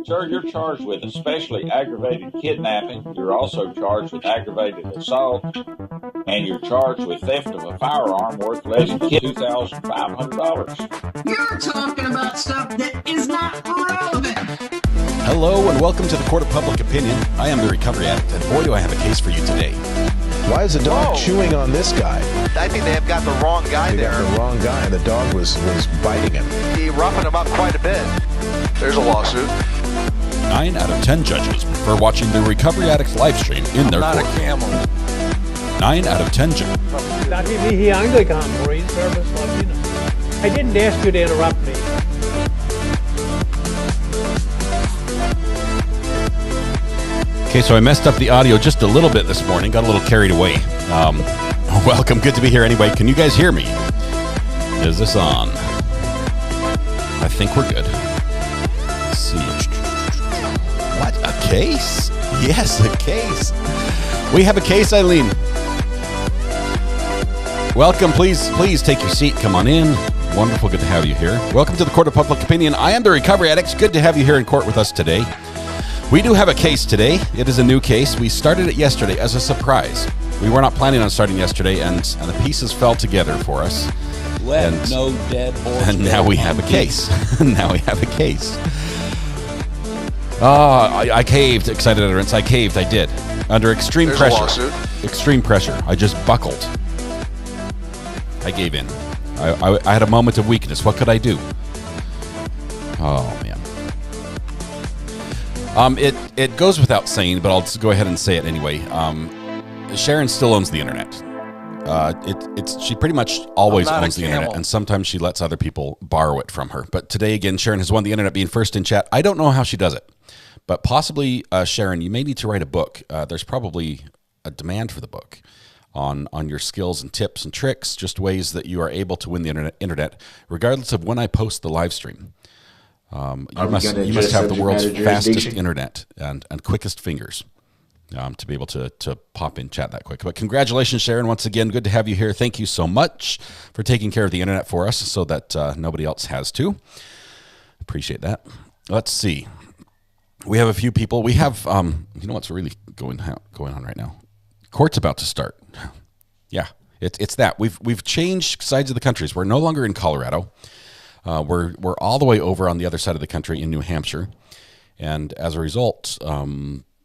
Sir, you're charged with especially aggravated kidnapping. You're also charged with aggravated assault, and you're charged with theft of a firearm worth less than $2,500. You're talking about stuff that is not relevant. Hello and welcome to the Court of Public Opinion. I am the recovery addict, and boy do I have a case for you today. Why is the dog chewing on this guy? I think they have got the wrong guy there. Got the wrong guy. The dog was biting him. He roughened him up quite a bit. There's a lawsuit. 9 out of 10 judges prefer watching the Recovery Addicts live stream in their Not court. a camel. 9 out of 10 judges. Dati mihi Anglican Marine Service Latino. I didn't ask you to interrupt me. Okay, so I messed up the audio just a little bit this morning. Got a little carried away. Welcome. Good to be here anyway. Can you guys hear me? Is this on? I think we're good. Let's see. What? A case? Yes, a case. We have a case, Eileen. Welcome. Please take your seat. Come on in. Wonderful. Good to have you here. Welcome to the Court of Public Opinion. I am the Recovery Addicts. Good to have you here in court with us today. We do have a case today. It is a new case. We started it yesterday as a surprise. We were not planning on starting yesterday, and the pieces fell together for us. Let no dead horse. And now we have a case. Now we have a case. I caved. Excited utterance. I caved. I did. Under extreme There's pressure. a lawsuit. Extreme pressure. I just buckled. I gave in. I had a moment of weakness. What could I do? Oh, man. It goes without saying, but I'll just go ahead and say it anyway. Sharon still owns the internet. She pretty much always owns the internet, and sometimes she lets other people borrow it from her. But today, again, Sharon has won the internet, being first in chat. I don't know how she does it, but possibly, Sharon, you may need to write a book. There's probably a demand for the book on your skills and tips and tricks, just ways that you are able to win the internet, regardless of when I post the live stream. You must have the world's fastest internet and quickest fingers to be able to pop in chat that quick. But congratulations, Sharon, once again. Good to have you here. Thank you so much for taking care of the internet for us so that nobody else has to. Appreciate that. Let's see. We have a few people. We have, you know what's really going on right now? Court's about to start. Yeah, it's that. We've changed sides of the countries. We're no longer in Colorado. We're all the way over on the other side of the country in New Hampshire, and as a result,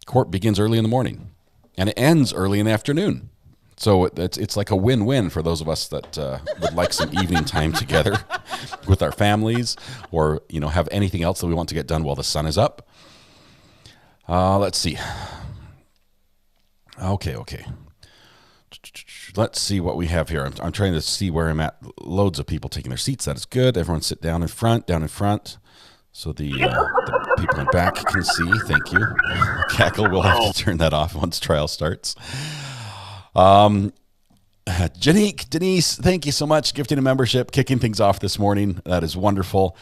court begins early in the morning, and it ends early in the afternoon. So it's like a win-win for those of us that would like some evening time together with our families, or have anything else that we want to get done while the sun is up. Let's see. Okay. Let's see what we have here. I'm trying to see where I'm at. Loads of people taking their seats. That is good. Everyone sit down in front, so the people in back can see. Thank you. Cackle, we'll have to turn that off once trial starts. Janique, Denise, thank you so much. Gifting a membership, kicking things off this morning. That is wonderful.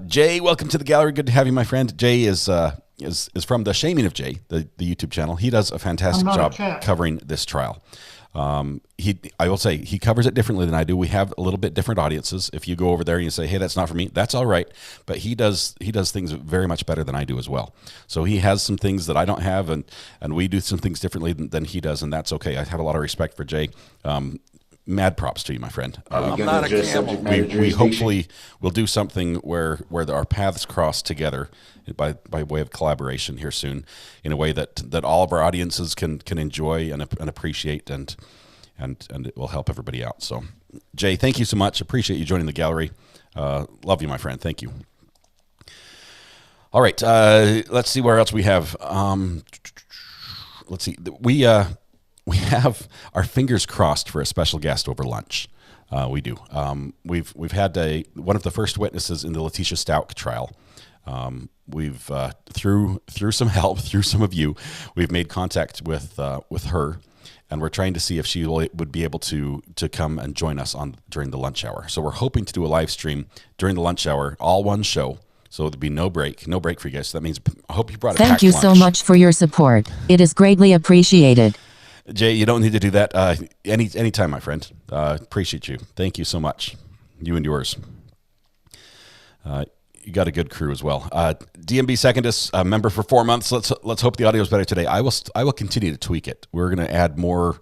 Jay, welcome to the gallery. Good to have you, my friend. Jay is from The Shaming of Jay, the YouTube channel. He does a fantastic job covering this trial. I will say he covers it differently than I do. We have a little bit different audiences. If you go over there and you say, hey, that's not for me, that's all right. But he does things very much better than I do as well. So he has some things that I don't have, and we do some things differently than he does, and that's okay. I have a lot of respect for Jay. Mad props to you, my friend. I'm not a camel. We hopefully will do something where our paths cross together by way of collaboration here soon, in a way that all of our audiences can enjoy and appreciate, and it will help everybody out. So, Jay, thank you so much. Appreciate you joining the gallery. Love you, my friend. Thank you. All right, let's see where else we have. Let's see. We have our fingers crossed for a special guest over lunch. We do. We've had one of the first witnesses in the Letitia Stout trial. We've through some help, through some of you, we've made contact with her, and we're trying to see if she would be able to come and join us during the lunch hour. So we're hoping to do a live stream during the lunch hour, all one show. So there'd be no break for you guys. So that means I hope you brought a packed lunch. Thank you so much for your support. It is greatly appreciated. Jay, you don't need to do that anytime, my friend. Appreciate you. Thank you so much. You and yours. got a good crew as well. DMB Secondus, a member for 4 months. Let's hope the audio is better today. I will continue to tweak it. We're going to add more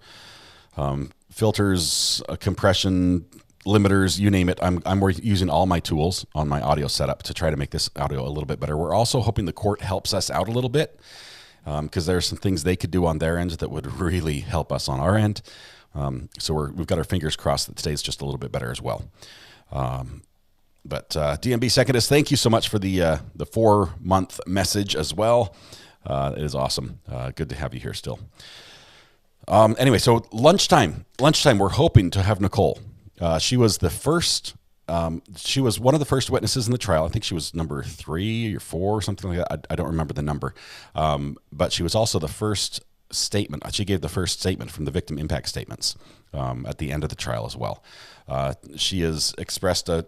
filters, compression, limiters, you name it. I'm using all my tools on my audio setup to try to make this audio a little bit better. We're also hoping the court helps us out a little bit because there are some things they could do on their end that would really help us on our end. So we've got our fingers crossed that today's just a little bit better as well. But DMB Secondus, thank you so much for the 4-month message as well. It is awesome. Good to have you here still. Anyway, so lunchtime, we're hoping to have Nicole. She was the first. She was one of the first witnesses in the trial. I think she was number 3 or 4 or something like that. I don't remember the number. But she was also the first statement. She gave the first statement from the victim impact statements at the end of the trial as well. She has expressed a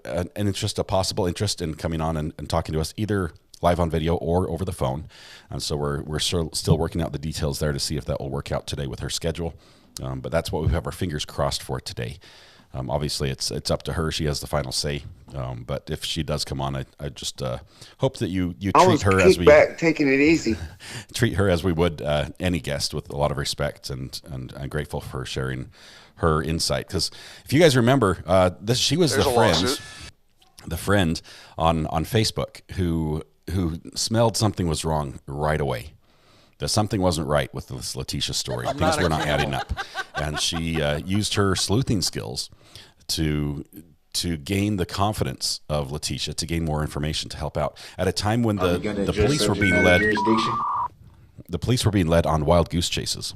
possible interest in coming on and talking to us either live on video or over the phone. And so we're still working out the details there to see if that will work out today with her schedule. But that's what we have our fingers crossed for today. Obviously, it's up to her. She has the final say. But if she does come on, I just hope that you treat her as we taking it easy. Treat her as we would any guest, with a lot of respect, and I'm grateful for sharing her insight. Because if you guys remember, she was the friend on Facebook who smelled something was wrong right away. That something wasn't right with this Letitia story. Things were not adding up. And she used her sleuthing skills to gain the confidence of Letitia, to gain more information, to help out at a time when the police were being led. The police were being led on wild goose chases.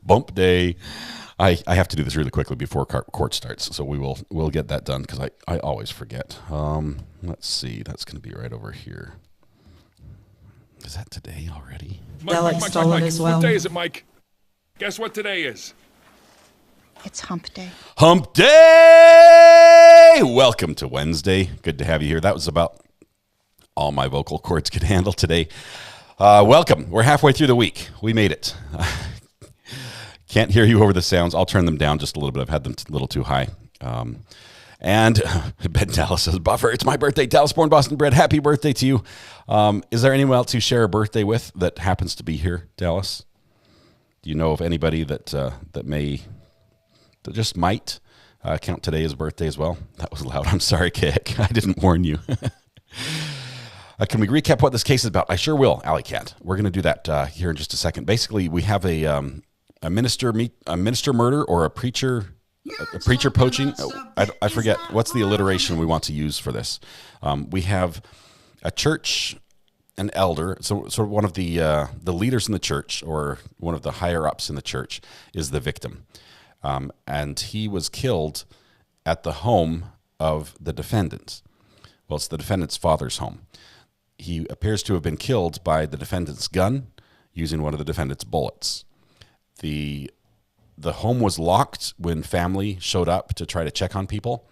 Bump day. I have to do this really quickly before court starts, so we'll get that done because I always forget. Let's see. That's going to be right over here. Is that today already? Mike, as well. What day is it, Mike? Guess what today is? It's Hump Day. Hump Day! Welcome to Wednesday. Good to have you here. That was about all my vocal cords could handle today. Welcome. We're halfway through the week. We made it. Can't hear you over the sounds. I'll turn them down just a little bit. I've had them a little too high. And Ben Dallas says, Buffer, it's my birthday. Dallas born, Boston bred. Happy birthday to you. Is there anyone else you share a birthday with that happens to be here, Dallas? Do you know of anybody that just might count today as birthday as well? That was loud. I'm sorry, Kick. I didn't warn you. Can we recap what this case is about? I sure will, Alley Cat. We're going to do that here in just a second. Basically, we have a minister murder or a preacher poaching. I forget what's the alliteration we want to use for this. We have a church, an elder, so one of the leaders in the church, or one of the higher ups in the church, is the victim, and he was killed at the home of the defendant. Well, it's the defendant's father's home. He appears to have been killed by the defendant's gun using one of the defendant's bullets. The home was locked when family showed up to try to check on people.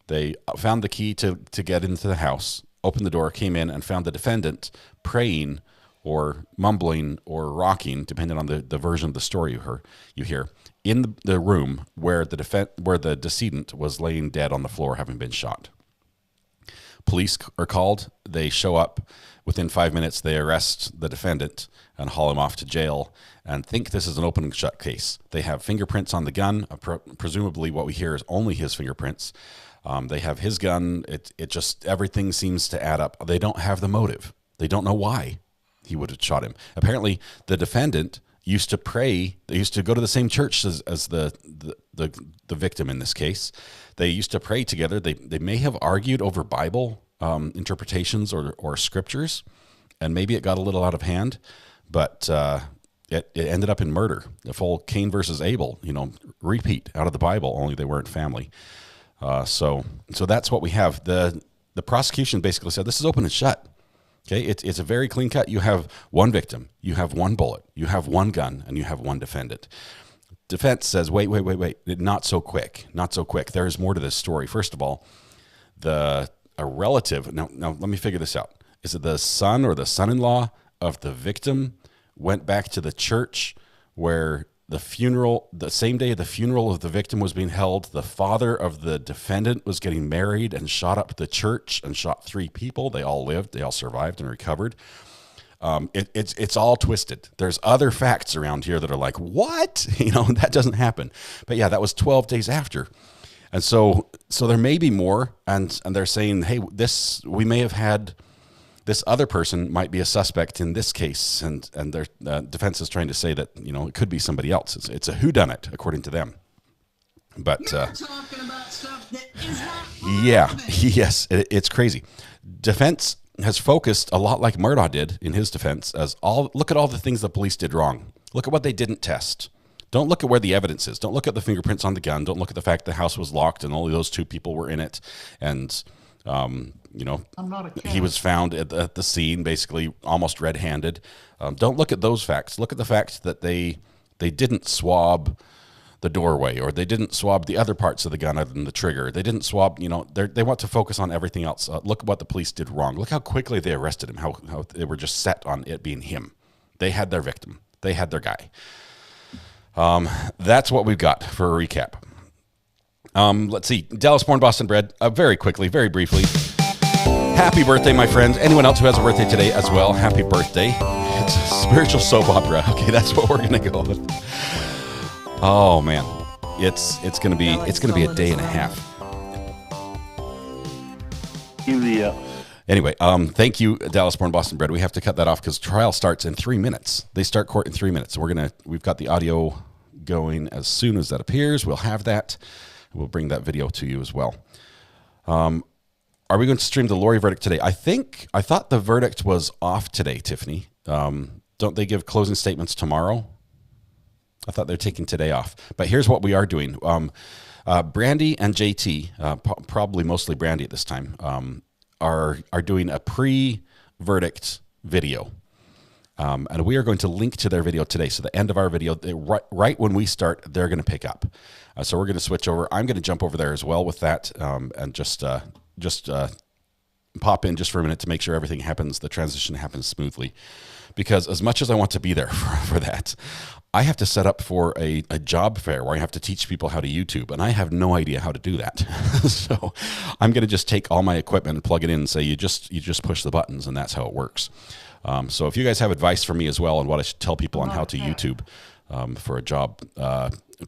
They found the key to get into the house, opened the door, came in, and found the defendant praying or mumbling or rocking, depending on the version of the story you hear, in the room where the decedent was laying dead on the floor, having been shot. Police are called. They show up. Within 5 minutes, they arrest the defendant and haul him off to jail and think this is an open and shut case. They have fingerprints on the gun. Presumably what we hear is only his fingerprints. They have his gun. It just, everything seems to add up. They don't have the motive. They don't know why he would have shot him. Apparently, the defendant used to pray. They used to go to the same church as the victim in this case. They used to pray together. They may have argued over Bible interpretations or scriptures, and maybe it got a little out of hand, but it ended up in murder. The full Cain versus Abel, repeat out of the Bible, only they weren't family. So that's what we have. The prosecution basically said this is open and shut. Okay, it's a very clean cut. You have one victim, you have one bullet, you have one gun, and you have one defendant. Defense says, wait, not so quick. There is more to this story. First of all, a relative, now let me figure this out. Is it the son or the son-in-law of the victim went back to the church where the funeral, the same day the funeral of the victim was being held, the father of the defendant was getting married and shot up the church and shot 3 people. They all lived. They all survived and recovered. It's all twisted. There's other facts around here that are like, what? That doesn't happen. But yeah, that was 12 days after. And so there may be more. And they're saying, hey, we may have had this other person might be a suspect in this case. And their defense is trying to say that, it could be somebody else. It's a whodunit, according to them. But talking about stuff that is not yeah, yes, it's crazy. Defense has focused a lot like Murdaugh did in his defense look at all the things the police did wrong. Look at what they didn't test. Don't look at where the evidence is. Don't look at the fingerprints on the gun. Don't look at the fact the house was locked and only those 2 people were in it. And, he was found at the scene, basically almost red-handed. Don't look at those facts. Look at the fact that they didn't swab the doorway, or they didn't swab the other parts of the gun other than the trigger. They didn't swab, they want to focus on everything else. Look at what the police did wrong. Look how quickly they arrested him, how they were just set on it being him. They had their victim. They had their guy. That's what we've got for a recap. Let's see. Dallas born, Boston bred. Very quickly, very briefly. Happy birthday, my friend. Anyone else who has a birthday today as well, happy birthday. It's a spiritual soap opera. Okay, that's what we're going to go with. Oh man, it's gonna be a day and a half. Anyway, thank you, Dallas born, Boston bred. We have to cut that off because trial starts in 3 minutes. They start court in 3 minutes. We've got the audio going as soon as that appears. We'll have that. We'll bring that video to you as well. Are we going to stream the Lori verdict today? I thought the verdict was off today, Tiffany. Don't they give closing statements tomorrow? I thought they're taking today off. But here's what we are doing. Brandy and JT, probably mostly Brandy at this time, are doing a pre-verdict video. And we are going to link to their video today. So the end of our video, right when we start, they're going to pick up. So we're going to switch over. I'm going to jump over there as well with that, and just pop in just for a minute to make sure everything happens, the transition happens smoothly. Because as much as I want to be there for that, I have to set up for a job fair where I have to teach people how to YouTube, and I have no idea how to do that. So I'm going to just take all my equipment and plug it in and say, you just push the buttons, and that's how it works. So if you guys have advice for me as well on what I should tell people on how to YouTube for a job,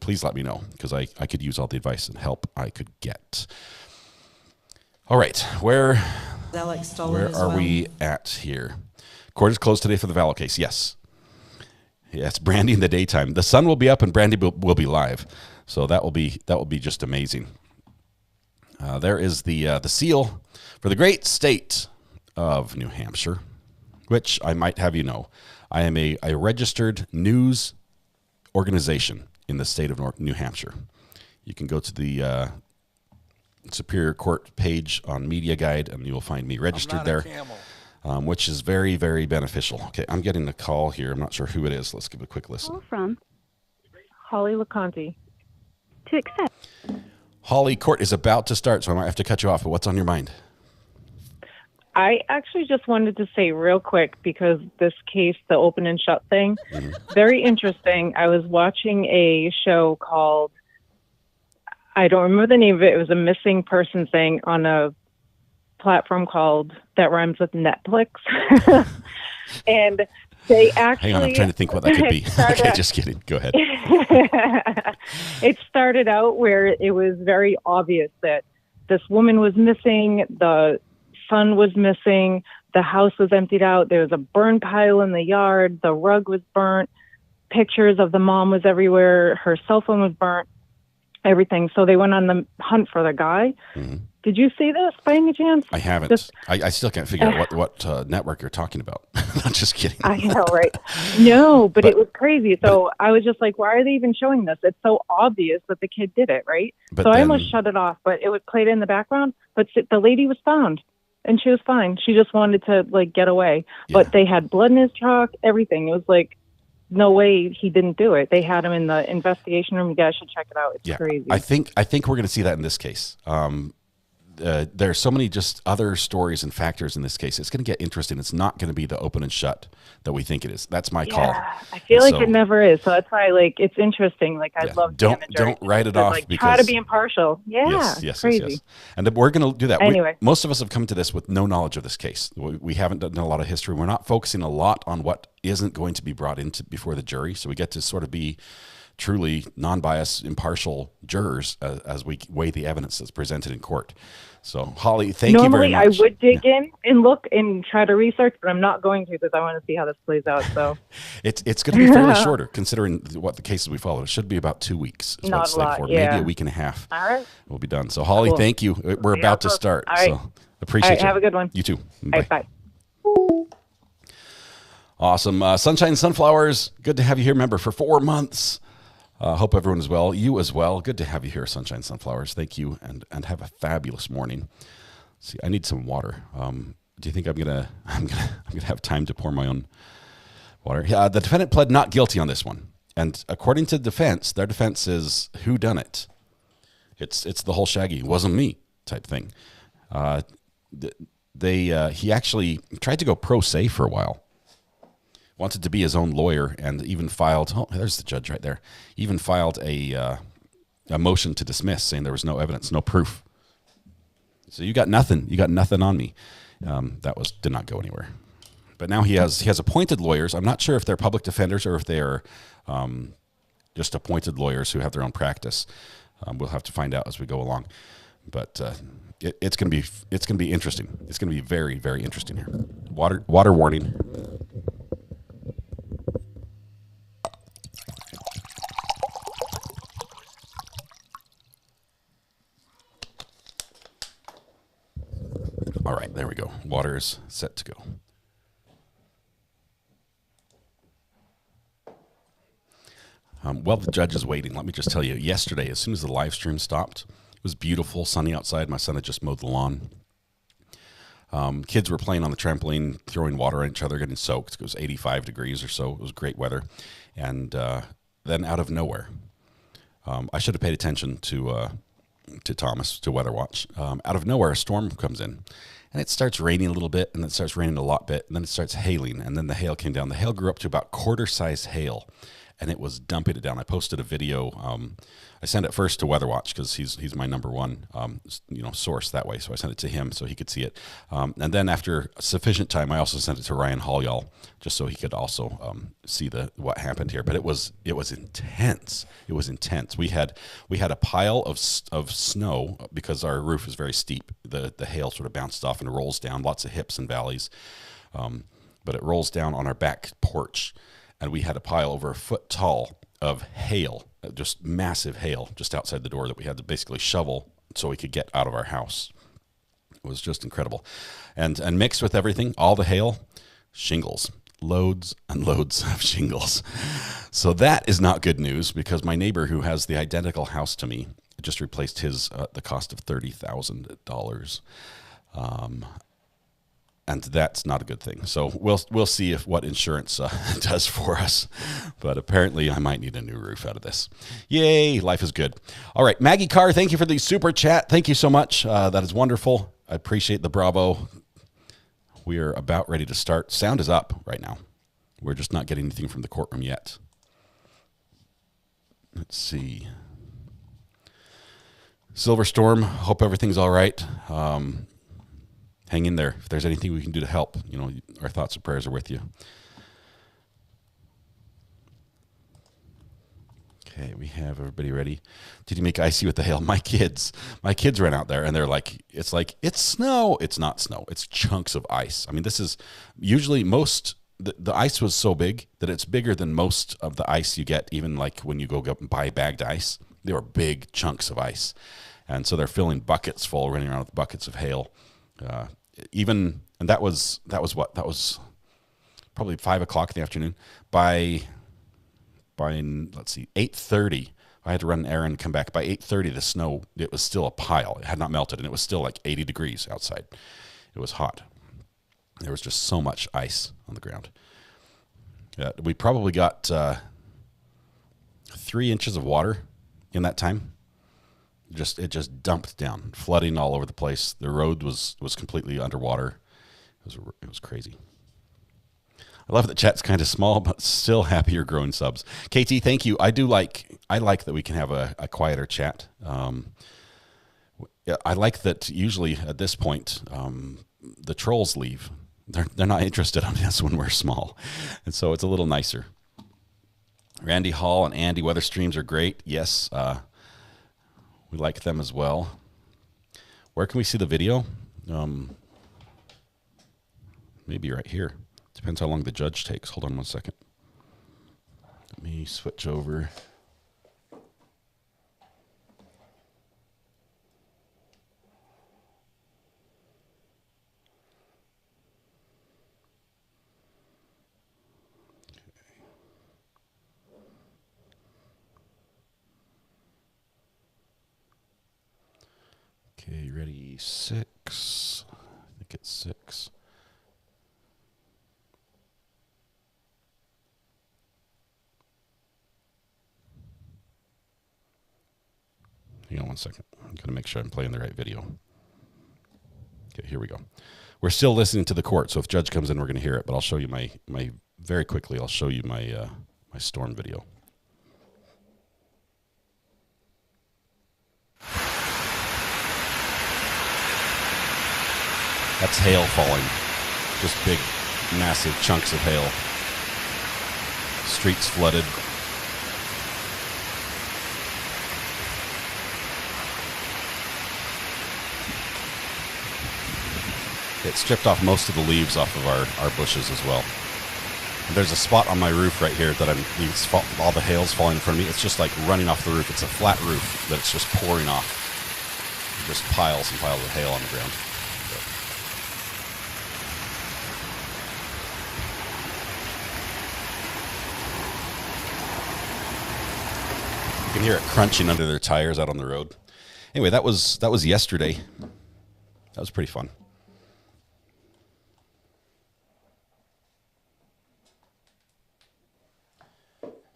please let me know, because I could use all the advice and help I could get. All right, where are we at here? Court is closed today for the Vallow case. Yes. Yes, Brandy in the daytime. The sun will be up and Brandy will be live. So that will be just amazing. There is the seal for the great state of New Hampshire, which I might have you know, I am a registered news organization in the state of New Hampshire. You can go to the Superior Court page on Media Guide, and you will find me registered there. Which is very, very beneficial. Okay, I'm getting a call here. I'm not sure who it is. Let's give it a quick listen. Call from Holly LeConte. To accept. Holly, court is about to start, so I might have to cut you off, but what's on your mind? I actually just wanted to say real quick, because this case, the open and shut thing, very interesting. I was watching a show called, I don't remember the name of it. It was a missing person thing on a platform called that rhymes with Netflix. And they actually... Hang on, I'm trying to think what that could be. Okay, just kidding. Go ahead. It started out where it was very obvious that this woman was missing, the son was missing, the house was emptied out, there was a burn pile in the yard, the rug was burnt, pictures of the mom was everywhere, her cell phone was burnt, everything. So they went on the hunt for the guy. Mm-hmm. Did you see this by any chance? I haven't. I still can't figure out what network you're talking about. I'm just kidding. I know, right? No, but it was crazy. So I was just like, why are they even showing this? It's so obvious that the kid did it, right? So I almost shut it off, but it was played in the background. But the lady was found, and she was fine. She just wanted to, get away. Yeah. But they had blood in his truck, everything. It was like, no way he didn't do it. They had him in the investigation room. You guys should check it out. It's crazy. I think we're going to see that in this case. there are so many just other stories and factors in this case. It's going to get interesting. It's not going to be the open and shut that we think it is. That's my call. I feel like it never is. So that's why, like, it's interesting. Like, I'd love don't write it off, like, because try to be impartial. Yeah, yes, crazy. yes. And we're going to do that. Anyway, most of us have come to this with no knowledge of this case. We haven't done a lot of history. We're not focusing a lot on what isn't going to be brought into before the jury. So we get to sort of be truly non-biased, impartial jurors as we weigh the evidence that's presented in court. So, Holly, thank you very much. Normally, I would dig in and look and try to research, but I'm not going to because I want to see how this plays out. So it's going to be fairly shorter, considering what the cases we followed. It should be about 2 weeks. Is what it's slated for. Maybe a week and a half. All right. We'll be done. So, Holly, thank you. We're about to start. All right. So, appreciate you. Have a good one. You too. Bye. Bye. Awesome. Sunshine Sunflowers, good to have you here. Remember, for 4 months. Hope everyone is well. You as well. Good to have you here, Sunshine Sunflowers. Thank you, and have a fabulous morning. See, I need some water. Do you think I'm gonna have time to pour my own water? Yeah, the defendant pled not guilty on this one, and according to the defense, their defense is who done it. It's the whole Shaggy wasn't me type thing. He actually tried to go pro se for a while. Wanted to be his own lawyer, and even filed. Oh, there's the judge right there. Even filed a motion to dismiss, saying there was no evidence, no proof. So you got nothing. You got nothing on me. That did not go anywhere. But now he has appointed lawyers. I'm not sure if they're public defenders or if they are just appointed lawyers who have their own practice. We'll have to find out as we go along. But it's going to be interesting. It's going to be very, very interesting here. Water warning. All right, there we go. Water is set to go. While the judge is waiting, let me just tell you, yesterday, as soon as the live stream stopped, it was beautiful, sunny outside. My son had just mowed the lawn. Kids were playing on the trampoline, throwing water at each other, getting soaked. It was 85 degrees or so. It was great weather. And then out of nowhere, I should have paid attention to Thomas, to Weather Watch. Out of nowhere, a storm comes in. And it starts raining a little bit, and then it starts raining a lot bit, and then it starts hailing, and then the hail came down. The hail grew up to about quarter-size hail, and it was dumping it down. I posted a video. I sent it first to Weather Watch because he's my number one source that way. So I sent it to him so he could see it. And then after sufficient time, I also sent it to Ryan Hallyall just so he could also see what happened here. But it was intense. It was intense. We had a pile of snow because our roof is very steep. The hail sort of bounced off and rolls down, lots of hips and valleys. But it rolls down on our back porch. And we had a pile over a foot tall of hail, just massive hail, just outside the door that we had to basically shovel so we could get out of our house. It was just incredible. And mixed with everything, all the hail, shingles, loads and loads of shingles. So that is not good news because my neighbor who has the identical house to me just replaced his at the cost of $30,000. And that's not a good thing. So we'll see what insurance does for us. But apparently I might need a new roof out of this. Yay, life is good. All right, Maggie Carr, thank you for the super chat. Thank you so much. That is wonderful. I appreciate the bravo. We are about ready to start. Sound is up right now. We're just not getting anything from the courtroom yet. Let's see. Silver Storm, hope everything's all right. Hang in there. If there's anything we can do to help, our thoughts and prayers are with you. Okay, we have everybody ready. Did you make icy with the hail? My kids ran out there and they're like, it's snow. It's not snow. It's chunks of ice. I mean, this is usually the ice was so big that it's bigger than most of the ice you get, even like when you go and buy bagged ice. They were big chunks of ice. And so they're filling buckets full, running around with buckets of hail. That was probably 5 o'clock in the afternoon. By 8:30, I had to run an errand, come back. By 8:30, the snow, it was still a pile. It had not melted, and it was still like 80 degrees outside. It was hot. There was just so much ice on the ground. We probably got 3 inches of water in that time. It just dumped down, flooding all over the place. The road was completely underwater. It was crazy. I love that chat's kind of small, but still happy you're growing subs. KT, thank you. I like that we can have a quieter chat. I like that usually at this point, the trolls leave. They're not interested in us when we're small. And so it's a little nicer. Randy Hall and Andy, weather streams are great. Yes, we like them as well. Where can we see the video? Maybe right here. Depends how long the judge takes. Hold on one second. Let me switch over. Okay, ready? 6. I think it's 6. Hang on one second. I'm going to make sure I'm playing the right video. Okay, here we go. We're still listening to the court, so if judge comes in, we're going to hear it. But I'll show you my very quickly. I'll show you my my storm video. That's hail falling. Just big, massive chunks of hail. Streets flooded. It stripped off most of the leaves off of our bushes as well. And there's a spot on my roof right here that all the hail's falling in front of me. It's just like running off the roof. It's a flat roof that it's just pouring off. Just piles and piles of hail on the ground. You can hear it crunching under their tires out on the road. Anyway, that was yesterday. That was pretty fun.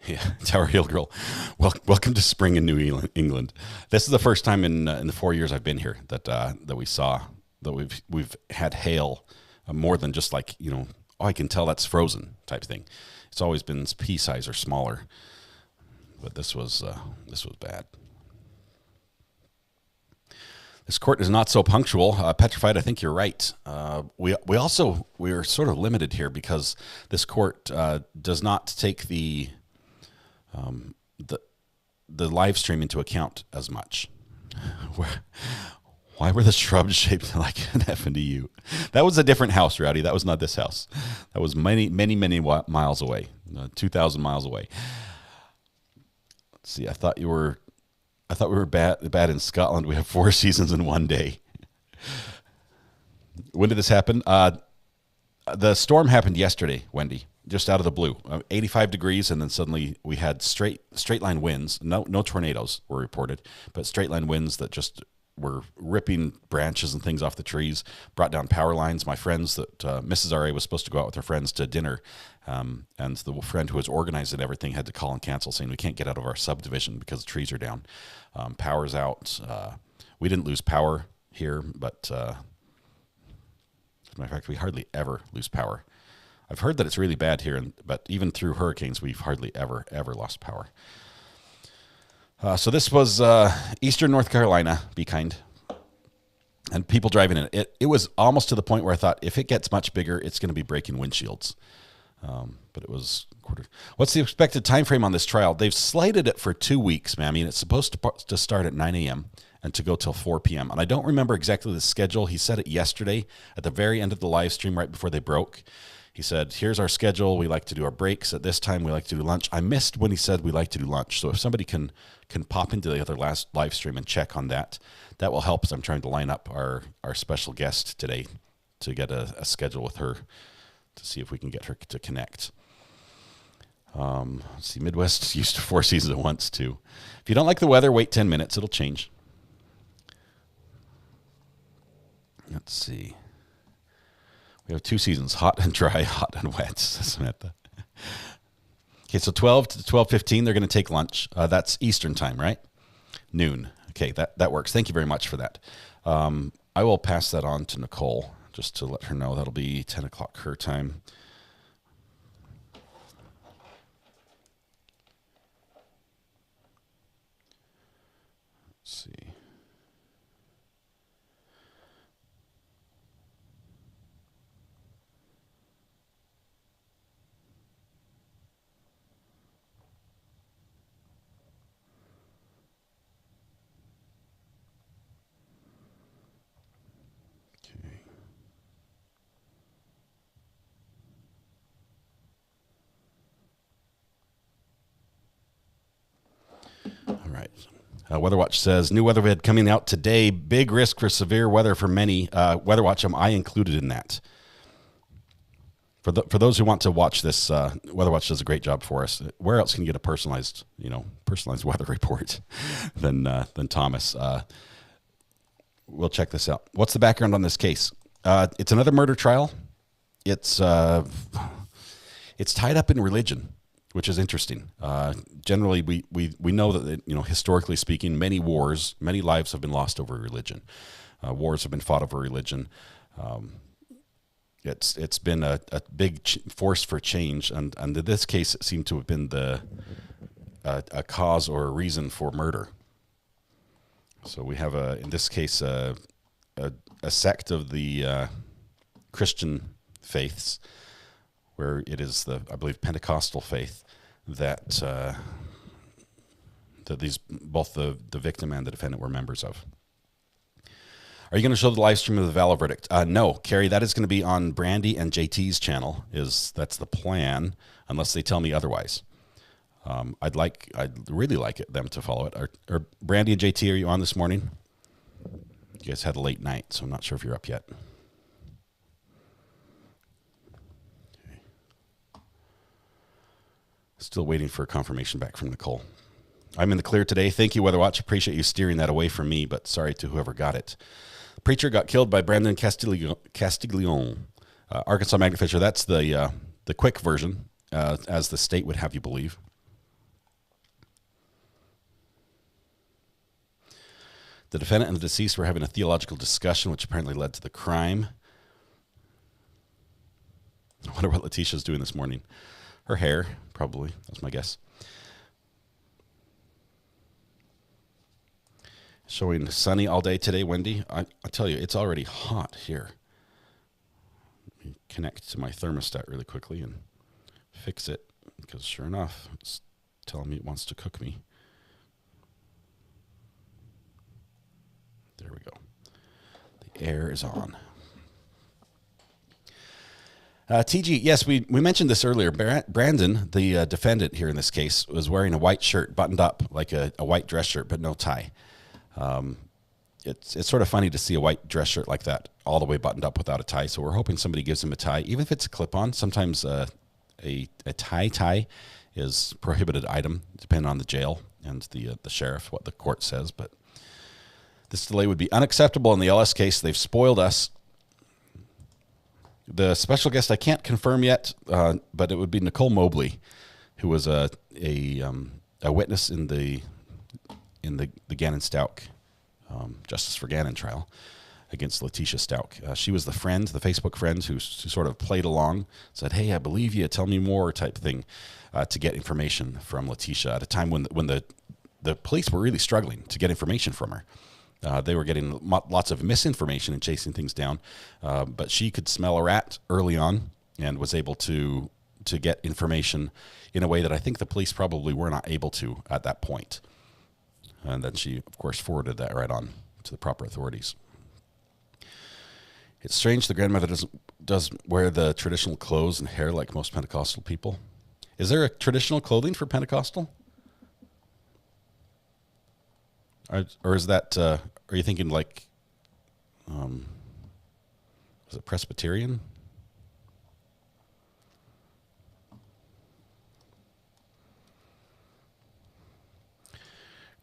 Yeah, Tower Hill Girl. Welcome to spring in New England. This is the first time in the 4 years I've been here that we saw that we've had hail more than just like, oh, I can tell that's frozen type thing. It's always been pea size or smaller, but this was bad. This court is not so punctual. Petrified, I think you're right. We are sort of limited here because this court does not take the live stream into account as much. Why were the shrubs shaped like an F&DU? That was a different house, Rowdy. That was not this house. That was many, many, many miles away, 2,000 miles away. Let's see. I thought we were bad in Scotland. We have 4 seasons in one day. When did this happen? The storm happened yesterday, Wendy. Just out of the blue, 85 degrees, and then suddenly we had straight line winds. No tornadoes were reported, but straight line winds that just were ripping branches and things off the trees, brought down power lines. My friends that Mrs. R.A. was supposed to go out with her friends to dinner, and the friend who was organizing everything had to call and cancel, saying we can't get out of our subdivision because the trees are down. Power's out. We didn't lose power here, but as a matter of fact, we hardly ever lose power. I've heard that it's really bad here, but even through hurricanes, we've hardly ever lost power. So this was eastern North Carolina. Be kind. And people driving in it. It was almost to the point where I thought, if it gets much bigger, it's going to be breaking windshields. But it was quarter. What's the expected time frame on this trial? They've slated it for 2 weeks, man. I mean, it's supposed to start at 9 a.m. and to go till 4 p.m. And I don't remember exactly the schedule. He said it yesterday at the very end of the live stream right before they broke. He said, here's our schedule. We like to do our breaks at this time. We like to do lunch. I missed when he said we like to do lunch. So if somebody can pop into the other last live stream and check on that, that will help, as I'm trying to line up our special guest today to get a schedule with her to see if we can get her to connect. Let's see, Midwest used to 4 seasons at once, too. If you don't like the weather, wait 10 minutes. It'll change. Let's see. We have 2 seasons, hot and dry, hot and wet, Samantha. Okay, so 12 to 12:15, they're going to take lunch. That's Eastern time, right? Noon. Okay, that works. Thank you very much for that. I will pass that on to Nicole just to let her know. That'll be 10 o'clock her time. Let's see. All right. Weather Watch says, new weather vid coming out today. Big risk for severe weather for many. Weather Watch, am I included in that? For those who want to watch this, Weather Watch does a great job for us. Where else can you get a personalized weather report than Thomas? We'll check this out. What's the background on this case? It's another murder trial. It's tied up in religion, which is interesting. Generally, we know that, historically speaking, many lives have been lost over religion. Wars have been fought over religion. It's been a big force for change, and in this case, it seemed to have been a cause or a reason for murder. So we have in this case a sect of the Christian faiths, where it is I believe Pentecostal faith that these both the victim and the defendant were members of. Are you going to show the live stream of the Valor verdict? No, Carrie, that is going to be on Brandy and JT's channel. That's the plan, unless they tell me otherwise. I'd really like them to follow it. Are Brandy and JT, are you on this morning? You guys had a late night, so I'm not sure if you're up yet. Okay. Still waiting for a confirmation back from Nicole. I'm in the clear today. Thank you, Weather Watch. Appreciate you steering that away from me, but sorry to whoever got it. Preacher got killed by Brandon Castiglione. Arkansas Magna Fisher. That's the quick version, as the state would have you believe. The defendant and the deceased were having a theological discussion, which apparently led to the crime. I wonder what Letitia's doing this morning. Her hair, probably. That's my guess. Showing sunny all day today, Wendy. I tell you, it's already hot here. Let me connect to my thermostat really quickly and fix it, because sure enough, it's telling me it wants to cook me. There we go. The air is on. TG, yes, we mentioned this earlier. Brandon, the defendant here in this case, was wearing a white shirt, buttoned up, like a white dress shirt, but no tie. It's sort of funny to see a white dress shirt like that all the way buttoned up without a tie. So we're hoping somebody gives him a tie, even if it's a clip-on. Sometimes a tie is prohibited item, depending on the jail and the sheriff, what the court says. But this delay would be unacceptable in the LS case. They've spoiled us. The special guest I can't confirm yet, but it would be Nicole Mobley, who was a witness in the Gannon Stauch Justice for Gannon trial against Letitia Stauch. She was the Facebook friend who sort of played along, said, "Hey, I believe you, tell me more," type thing, to get information from Letitia at a time when the police were really struggling to get information from her. They were getting lots of misinformation and chasing things down, but she could smell a rat early on and was able to get information in a way that I think the police probably were not able to at that point. And then she, of course, forwarded that right on to the proper authorities. It's strange the grandmother doesn't wear the traditional clothes and hair like most Pentecostal people. Is there a traditional clothing for Pentecostal? Or is that, are you thinking like, is it Presbyterian?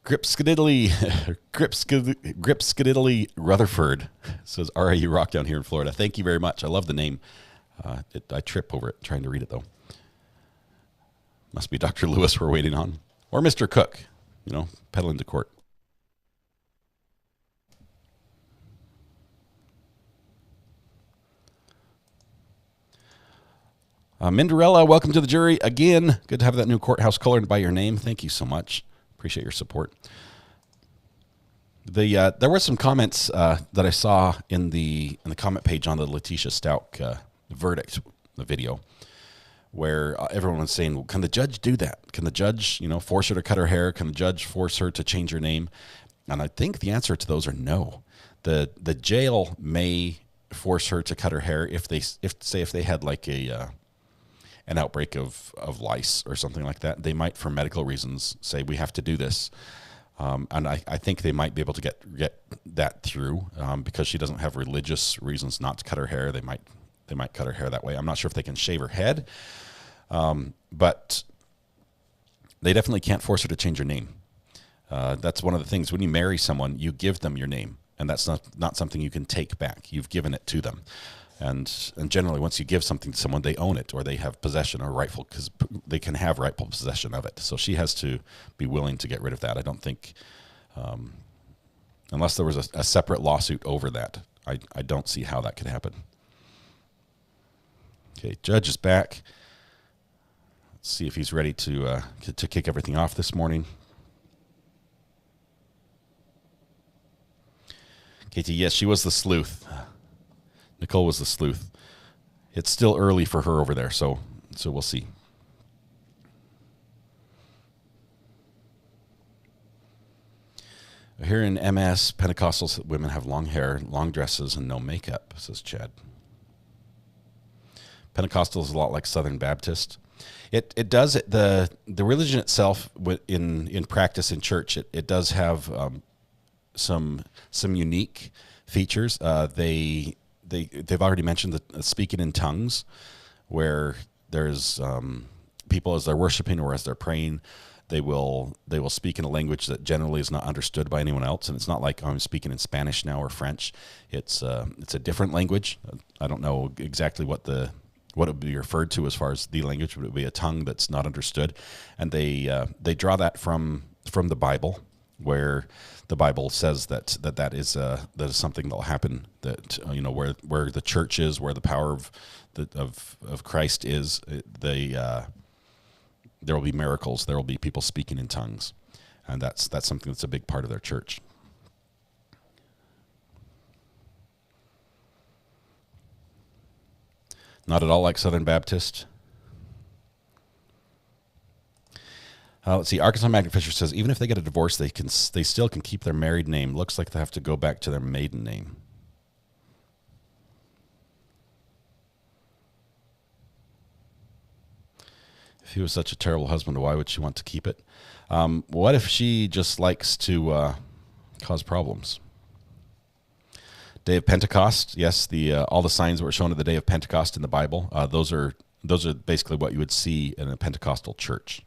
Gripskididdly Rutherford says, RIU Rock down here in Florida. Thank you very much. I love the name. I trip over it trying to read it, though. Must be Dr. Lewis we're waiting on. Or Mr. Cook, pedaling to court. Minderella, welcome to the jury again. Good to have that new courthouse colored by your name. Thank you so much. Appreciate your support. There were some comments that I saw in the comment page on the Letitia Stout verdict, the video, where everyone was saying, well, can the judge do that? Can the judge, force her to cut her hair? Can the judge force her to change her name? And I think the answer to those are no. The jail may force her to cut her hair if they had like an outbreak of lice or something like that. They might, for medical reasons, say we have to do this. And I think they might be able to get that through because she doesn't have religious reasons not to cut her hair. They might cut her hair that way. I'm not sure if they can shave her head, but they definitely can't force her to change her name. That's one of the things. When you marry someone, you give them your name, and that's not something you can take back. You've given it to them. And generally, once you give something to someone, they own it, or they have possession or rightful, because they can have rightful possession of it. So she has to be willing to get rid of that. I don't think, unless there was a separate lawsuit over that, I don't see how that could happen. Okay, judge is back. Let's see if he's ready to kick everything off this morning. Katie, yes, she was the sleuth. Nicole was the sleuth. It's still early for her over there, so we'll see. Here in MS, Pentecostal women have long hair, long dresses, and no makeup, says Chad. Pentecostal is a lot like Southern Baptist. It does the religion itself in practice in church. It does have some unique features. They've already mentioned the speaking in tongues, where there's people as they're worshiping or as they're praying, they will speak in a language that generally is not understood by anyone else. And it's not like I'm speaking in Spanish now or French. It's a different language. I don't know exactly what it would be referred to as far as the language, but it would be a tongue that's not understood. And they draw that from the Bible, where the Bible says that is something that will happen, that where the church is, where the power of Christ is, there will be miracles, there will be people speaking in tongues, and that's something that's a big part of their church. Not at all like Southern Baptist. Let's see. Arkansas Magnet Fisher says even if they get a divorce, they still can keep their married name. Looks like they have to go back to their maiden name. If he was such a terrible husband, why would she want to keep it? What if she just likes to cause problems? Day of Pentecost. Yes, all the signs that were shown at the Day of Pentecost in the Bible. Those are basically what you would see in a Pentecostal church.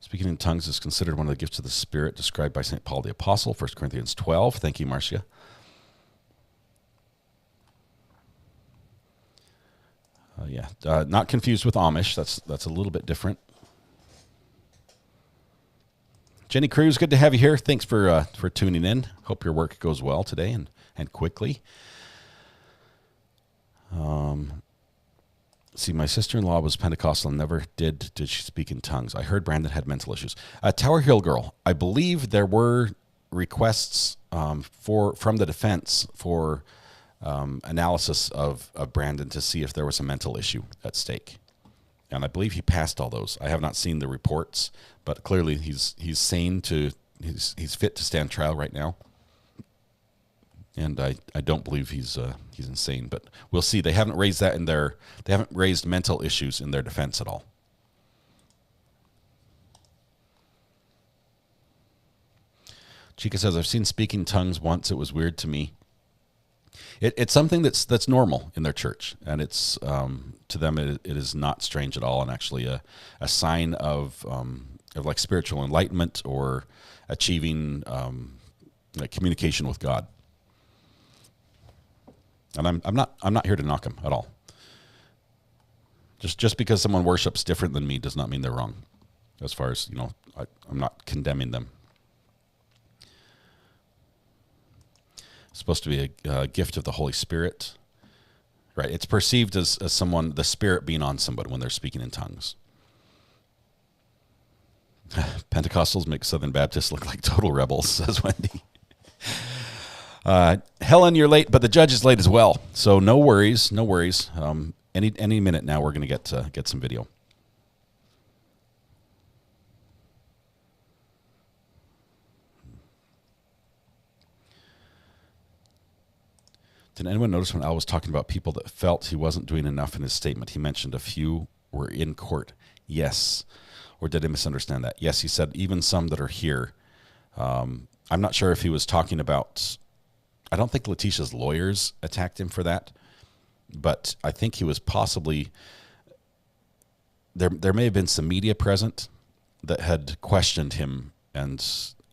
Speaking in tongues is considered one of the gifts of the Spirit described by St. Paul the Apostle, 1 Corinthians 12. Thank you, Marcia. Not confused with Amish. That's a little bit different. Jenny Cruz, good to have you here. Thanks for tuning in. Hope your work goes well today and quickly. See, my sister-in-law was Pentecostal and never did she speak in tongues. I heard Brandon had mental issues. Tower Hill Girl, I believe there were requests from the defense for analysis of Brandon to see if there was a mental issue at stake. And I believe he passed all those. I have not seen the reports, but clearly he's sane he's fit to stand trial right now. And I don't believe he's insane, but we'll see. They haven't raised that they haven't raised mental issues in their defense at all. Chica says, I've seen speaking tongues once. It was weird to me. It's something that's normal in their church, and it's to them it is not strange at all, and actually a sign of like spiritual enlightenment or achieving like communication with God. And I'm not here to knock them at all. Just because someone worships different than me does not mean they're wrong. As far as I'm not condemning them supposed to be a gift of the Holy Spirit. Right. It's perceived as someone, the Spirit being on somebody when they're speaking in tongues. Pentecostals make Southern Baptists look like total rebels, says Wendy. Helen, you're late, but the judge is late as well. So no worries, no worries. Any minute now, we're going to get some video. Did anyone notice when Al was talking about people that felt he wasn't doing enough in his statement? He mentioned a few were in court. Yes. Or did I misunderstand that? Yes, he said even some that are here. I'm not sure if he was talking about, I don't think Letitia's lawyers attacked him for that, but I think he was possibly, there may have been some media present that had questioned him and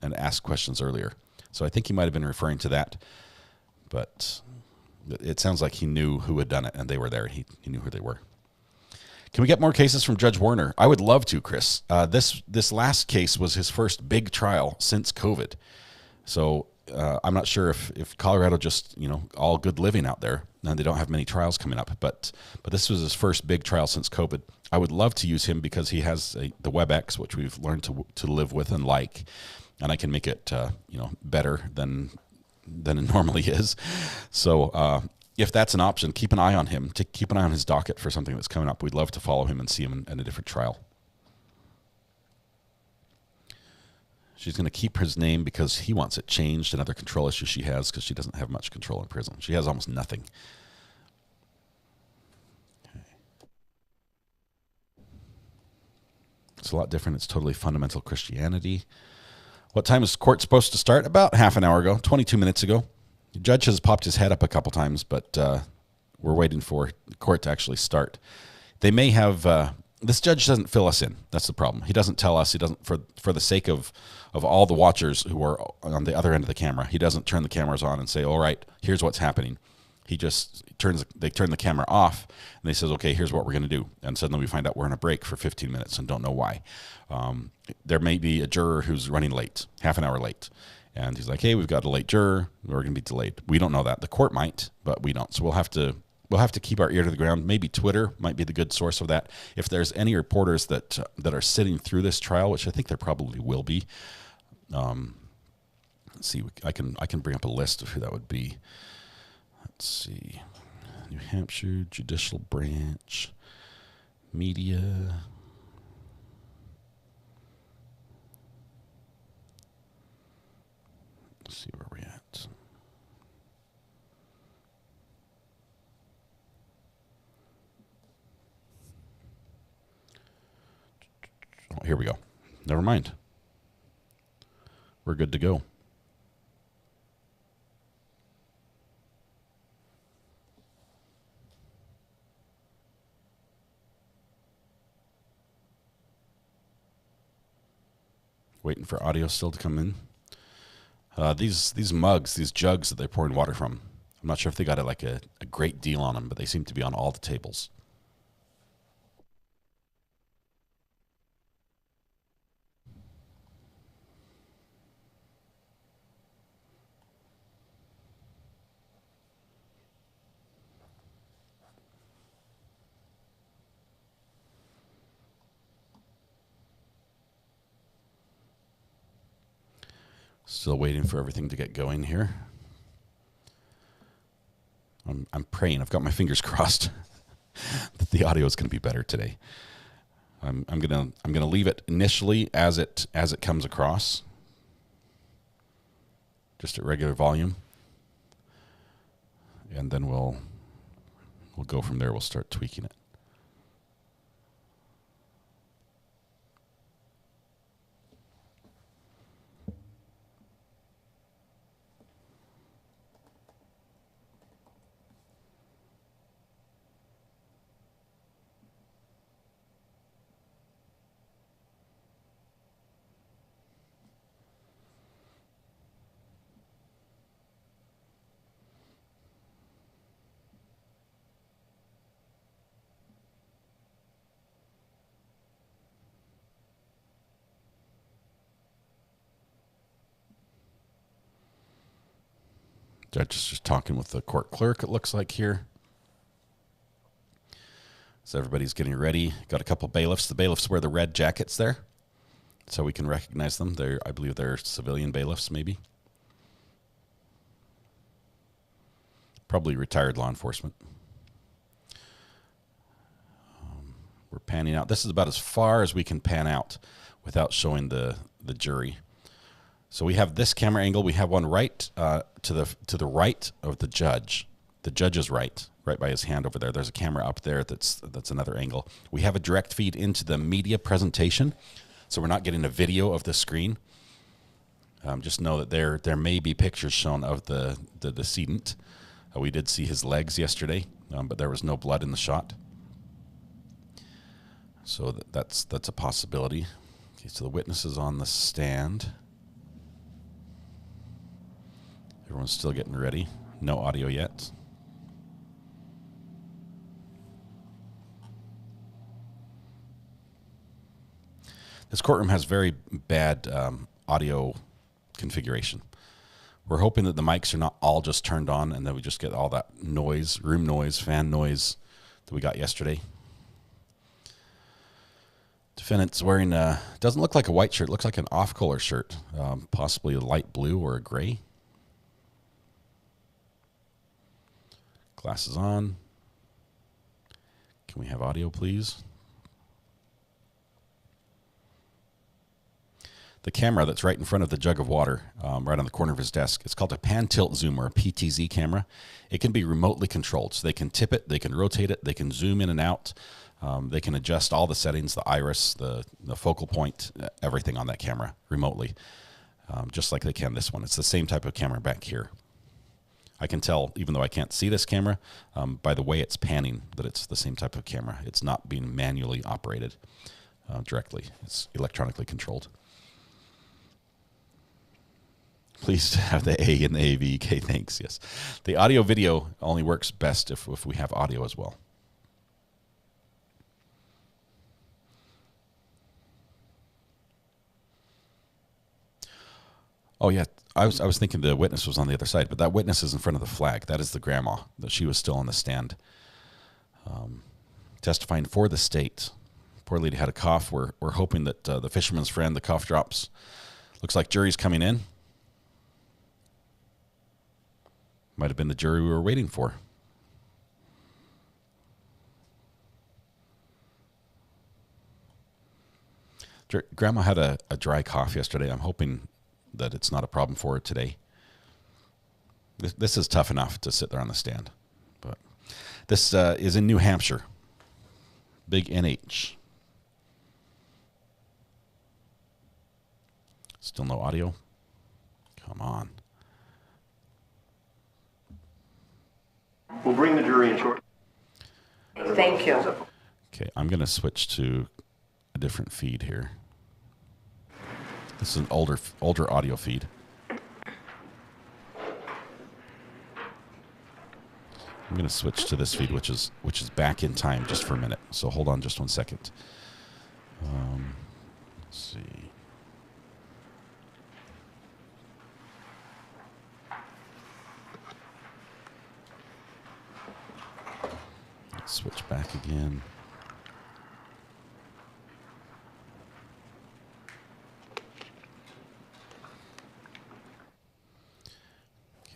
asked questions earlier. So I think he might have been referring to that, but it sounds like he knew who had done it and they were there. He knew who they were. Can we get more cases from Judge Warner? I would love to, Chris. This last case was his first big trial since COVID. So I'm not sure if Colorado just, all good living out there and they don't have many trials coming up, but this was his first big trial since COVID. I would love to use him because he has the WebEx, which we've learned to live with and like, and I can make it, better than it normally is. So if that's an option, keep an eye on him, to keep an eye on his docket for something that's coming up. We'd love to follow him and see him in a different trial. She's going to keep his name because he wants it changed, another control issue she has because she doesn't have much control in prison. She has almost nothing. Okay. It's a lot different. It's totally fundamental Christianity. What time is court supposed to start? About half an hour ago, 22 minutes ago. The judge has popped his head up a couple times, but we're waiting for the court to actually start. They may have... this judge doesn't fill us in. That's the problem. He doesn't tell us. He doesn't, for the sake of all the watchers who are on the other end of the camera, he doesn't turn the cameras on and say, all right, here's what's happening. He just turn the camera off, and they says, okay, here's what we're going to do. And suddenly we find out we're on a break for 15 minutes and don't know why. There may be a juror who's running late, half an hour late. And he's like, hey, we've got a late juror. We're going to be delayed. We don't know that. The court might, but we don't. So we'll have to keep our ear to the ground. Maybe Twitter might be the good source of that. If there's any reporters that are sitting through this trial, which I think there probably will be, let's see. I can bring up a list of who that would be. Let's see. New Hampshire Judicial Branch, Media. Let's see where we're at. Oh, here we go. Never mind. We're good to go. Waiting for audio still to come in. These mugs, these jugs that they're pouring water from, I'm not sure if they got a great deal on them, but they seem to be on all the tables. Still waiting for everything to get going here. I'm praying. I've got my fingers crossed that the audio is going to be better today. I'm gonna leave it initially as it comes across, just at regular volume, and then we'll go from there. We'll start tweaking it. Judge is just talking with the court clerk, it looks like here. So everybody's getting ready. Got a couple bailiffs. The bailiffs wear the red jackets there, so we can recognize them. I believe they're civilian bailiffs, maybe. Probably retired law enforcement. We're panning out. This is about as far as we can pan out without showing the jury. So we have this camera angle. We have one right to the right of the judge. The judge is right by his hand over there. There's a camera up there that's another angle. We have a direct feed into the media presentation, so we're not getting a video of the screen. Just know that there may be pictures shown of the decedent. We did see his legs yesterday, but there was no blood in the shot. So that's a possibility. Okay, so the witness is on the stand. Everyone's still getting ready. No audio yet. This courtroom has very bad audio configuration. We're hoping that the mics are not all just turned on and that we just get all that noise, room noise, fan noise that we got yesterday. Defendant's wearing doesn't look like a white shirt, looks like an off-color shirt, possibly a light blue or a gray. Glasses on. Can we have audio, please? The camera that's right in front of the jug of water, right on the corner of his desk, it's called a pan-tilt zoom or a PTZ camera. It can be remotely controlled. So they can tip it, they can rotate it, they can zoom in and out. They can adjust all the settings, the iris, the focal point, everything on that camera remotely, just like they can this one. It's the same type of camera back here. I can tell, even though I can't see this camera, by the way it's panning, that it's the same type of camera. It's not being manually operated directly. It's electronically controlled. Pleased to have the A in the AV. Okay, thanks. Yes. The audio video only works best if we have audio as well. Oh, yeah. I was thinking the witness was on the other side, but that witness is in front of the flag. That is the grandma, that she was still on the stand. Testifying for the state. Poor lady had a cough. We're hoping that the fisherman's friend, the cough drops. Looks like jury's coming in. Might have been the jury we were waiting for. Grandma had a dry cough yesterday. I'm hoping that it's not a problem for her today. This is tough enough to sit there on the stand. But this is in New Hampshire. Big NH. Still no audio? Come on. We'll bring the jury in short. Thank you. Okay, I'm going to switch to a different feed here. This is an older audio feed. I'm going to switch to this feed, which is back in time, just for a minute. So hold on just 1 second. Let's see. Let's switch back again.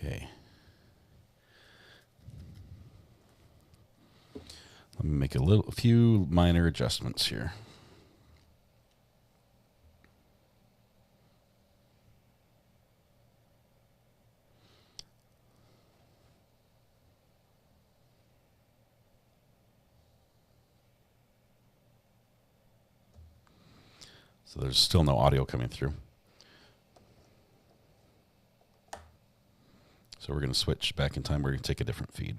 Okay. Let me make a few minor adjustments here. So there's still no audio coming through. So we're going to switch back in time. We're going to take a different feed.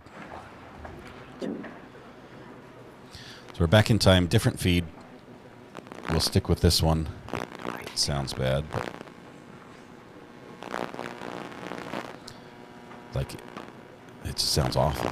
So we're back in time, different feed. We'll stick with this one. It sounds bad, but like it just sounds awful.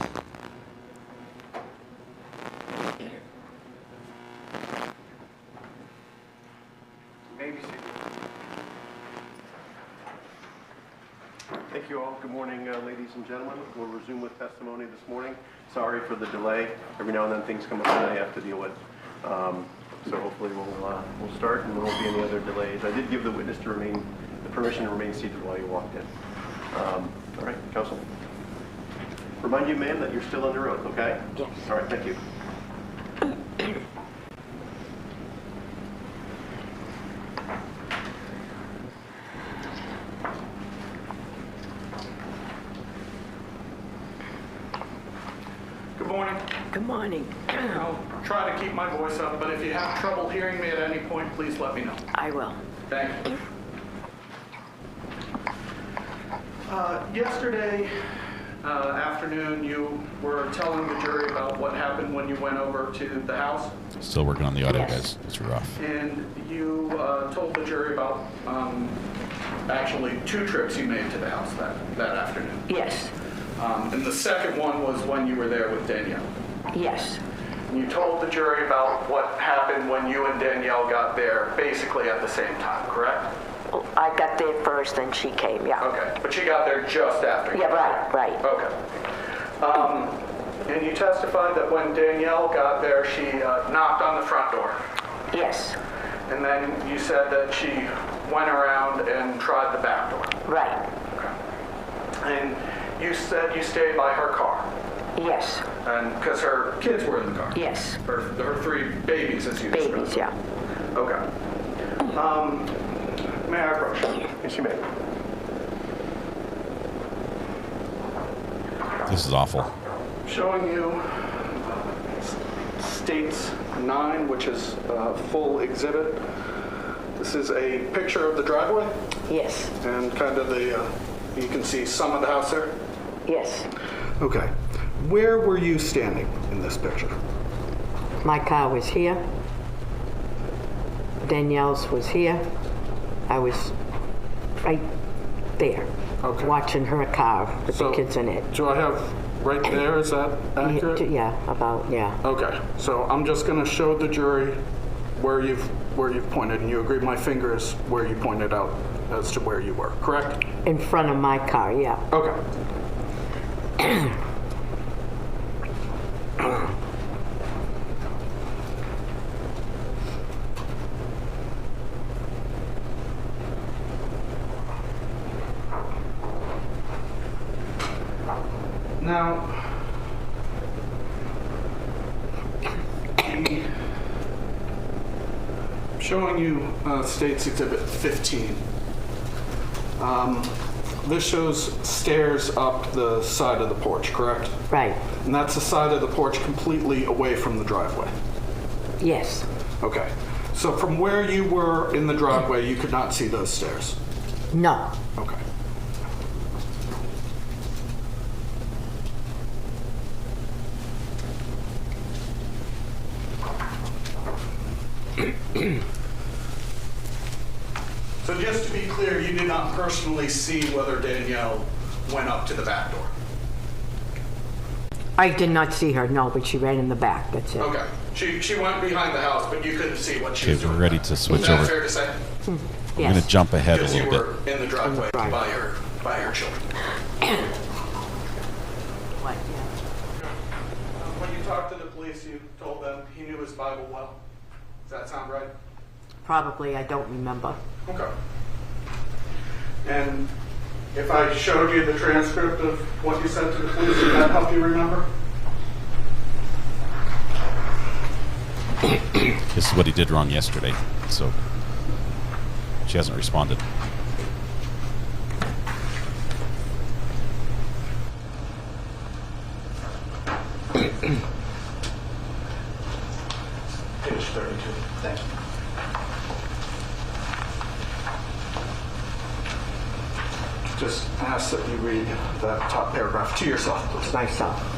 Thank you. Thank you all. Good morning, ladies and gentlemen. We'll resume with testimony this morning. Sorry for the delay. Every now and then things come up that I have to deal with. So hopefully we'll start and there won't be any other delays. I did give the witness the permission to remain seated while you walked in. All right, counsel. Remind you, ma'am, that you're still under oath, okay? Yes. All right, thank you. Good morning. Good morning. I'll try to keep my voice up, but if you have trouble hearing me at any point, please let me know. I will. Thank you. Yesterday afternoon, you were telling the jury about what happened when you went over to the house. Still working on the audio, Yes. guys. It's rough. And you told the jury about actually 2 trips you made to the house that afternoon. Yes. And the second one was when you were there with Danielle. Yes. You told the jury about what happened when you and Danielle got there basically at the same time, correct? I got there first, then she came, yeah. Okay, but she got there just after you. Yeah, right. Okay. And you testified that when Danielle got there, she knocked on the front door. Yes. And then you said that she went around and tried the back door. Right. Okay. And you said you stayed by her car. Yes. And because her kids were in the car. Yes. Her 3 babies, as you described. Babies, yeah. Okay. May I approach? Yes, you may. This is awful. Showing you States 9, which is a full exhibit. This is a picture of the driveway. Yes. And kind of you can see some of the house there. Yes. Okay. Where were you standing in this picture? My car was here. Danielle's was here. I was right there, watching her car with the kids in it. Do I have right there? Is that accurate? Yeah, about, yeah. Okay. So I'm just going to show the jury where you've pointed, and you agree my finger is where you pointed out as to where you were, correct? In front of my car, yeah. Okay. Now, showing you States Exhibit 15. This shows stairs up the side of the porch, correct? Right. And that's the side of the porch completely away from the driveway? Yes. Okay. So from where you were in the driveway, you could not see those stairs? No. Okay. So just to be clear, you did not personally see whether Danielle went up to the back door? I did not see her, no, but she ran in the back, that's it. Okay. She went behind the house, but you couldn't see what she was doing. We're ready to switch Is that over. fair to say? We're going to jump ahead a Because little you bit. were in the driveway by your children. What, When you talked to the police, you told them he knew his Bible well. Does that sound right? Probably, I don't remember. Okay. And if I showed you the transcript of what you said to the police, would that help you remember? This is what he did wrong yesterday, so she hasn't responded. Page 32. Thank you. Just ask that you read that top paragraph to yourself, please. Myself.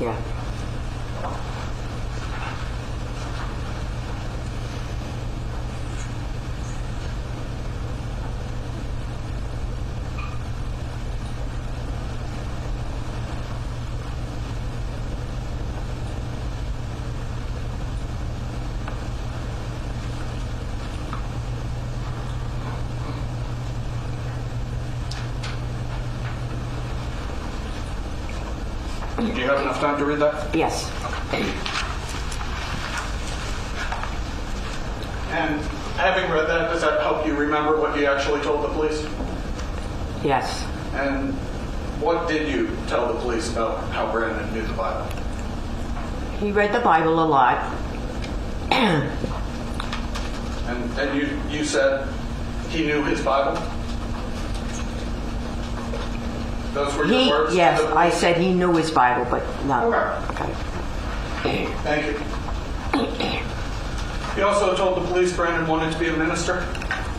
Yeah. Do you have enough time to read that? Yes. And having read that, does that help you remember what you actually told the police? Yes. And what did you tell the police about how Brandon knew the Bible? He read the Bible a lot. And you said he knew his Bible? Those were your words? Yes, I said he knew his Bible, but no. Okay. Thank you. You also told the police Brandon wanted to be a minister?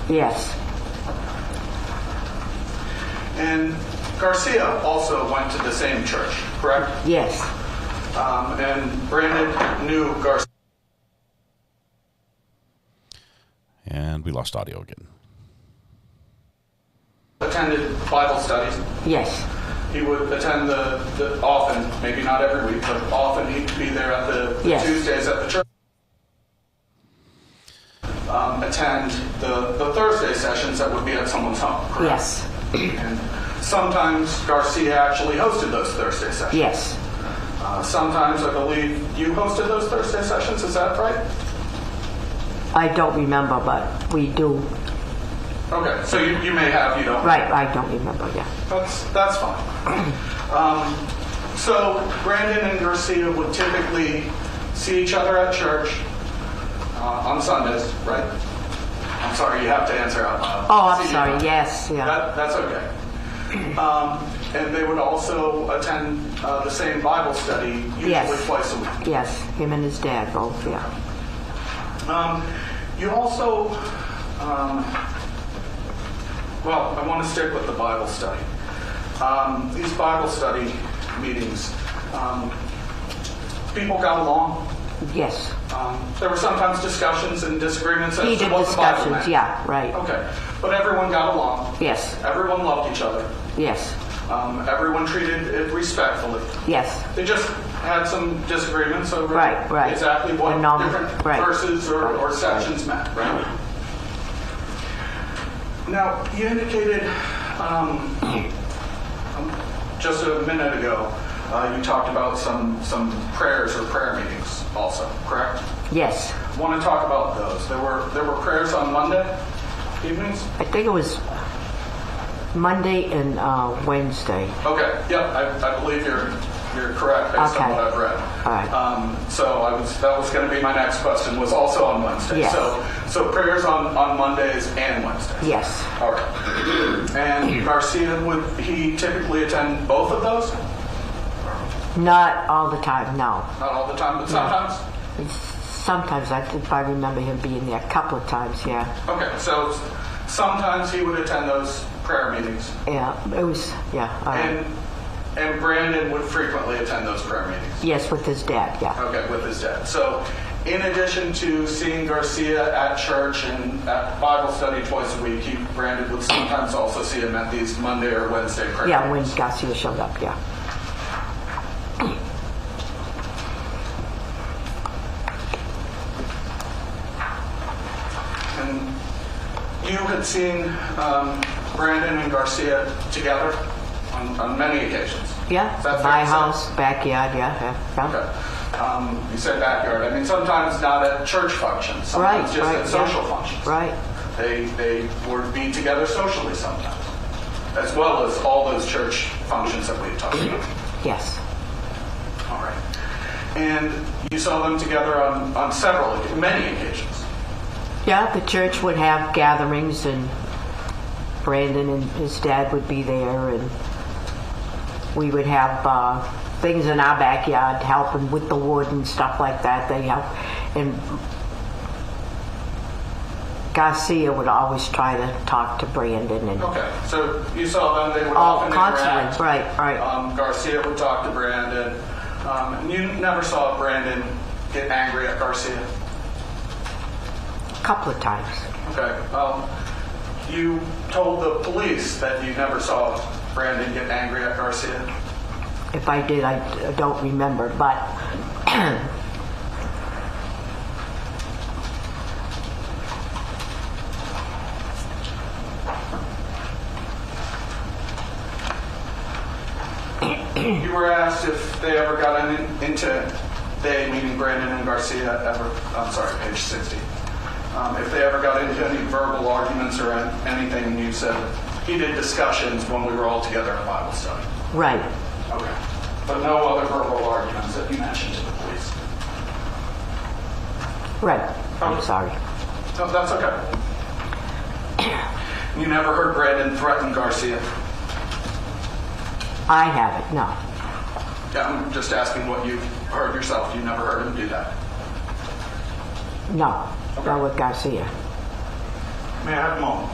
Yes. And Garcia also went to the same church, correct? Yes. And Brandon knew Garcia. And we lost audio again. Attended Bible studies. Yes. He would attend the often, maybe not every week, but often he'd be there at the Tuesdays at the church. Attend the Thursday sessions that would be at someone's home, correct? Yes. And sometimes Garcia actually hosted those Thursday sessions. Yes. Sometimes I believe you hosted those Thursday sessions, is that right? I don't remember, but we do. Okay, so you may have, you don't. Right, I don't remember, yeah. That's fine. So Brandon and Garcia would typically see each other at church on Sundays, right? I'm sorry, you have to answer out loud. Oh, I'm sorry, yes, yeah. That's okay. And they would also attend the same Bible study usually twice a week. Yes, him and his dad both, yeah. You also, well, I want to stick with the Bible study. These Bible study meetings, people got along. Yes. There were sometimes discussions and disagreements as to Heated what the Bible discussions, meant. yeah, right. Okay, but everyone got along. Yes. Everyone loved each other. Yes. Everyone treated it respectfully. Yes. They just had some disagreements over right. exactly what different verses or sections meant, right? Now, you indicated just a minute ago, you talked about some prayers or prayer meetings also, correct? Yes. I want to talk about those. There were prayers on Monday evenings? I think it was Monday and Wednesday. Okay, yeah, I believe you're correct based on what I've read. All right. So that was going to be my next question, was also on Wednesday. Yes. So prayers on Mondays and Wednesdays. Yes. All right. And Garcia, would he typically attend both of those? Not all the time, no. Not all the time, but sometimes? Sometimes, if I remember him being there a couple of times, yeah. Okay, so sometimes he would attend those prayer meetings. Yeah, it was, yeah. All right. And Brandon would frequently attend those prayer meetings? Yes, with his dad, yeah. Okay, with his dad. So in addition to seeing Garcia at church and at Bible study twice a week, Brandon would sometimes also see him at these Monday or Wednesday prayer meetings. Yeah, meetings. when Garcia showed up, yeah. And you had seen Brandon and Garcia together on many occasions. Yeah, my house, backyard, yeah. Okay. You said backyard. I mean, sometimes not at church functions, sometimes just at social functions. Right. They would be together socially sometimes, as well as all those church functions that we talked about. Yes. All right. And you saw them together on many occasions. Yeah, the church would have gatherings, and Brandon and his dad would be there, and we would have things in our backyard, helping with the wood and stuff like that. They help, and Garcia would always try to talk to Brandon. And okay, so you saw them; they would often interact. Right. Garcia would talk to Brandon. And you never saw Brandon get angry at Garcia? A couple of times. Okay. You told the police that you never saw Brandon get angry at Garcia? If I did, I don't remember, but You were asked if they ever got into, they, meaning Brandon and Garcia, page 60. If they ever got into any verbal arguments or anything, and you said heated discussions when we were all together in Bible study. Right. Okay. But no other verbal arguments that you mentioned to the police. Right. I'm sorry. No, that's okay. You never heard Brandon threaten Garcia? I haven't, no. Yeah, I'm just asking what you heard yourself. You never heard him do that? No. Okay. Not with Garcia. May I have a moment?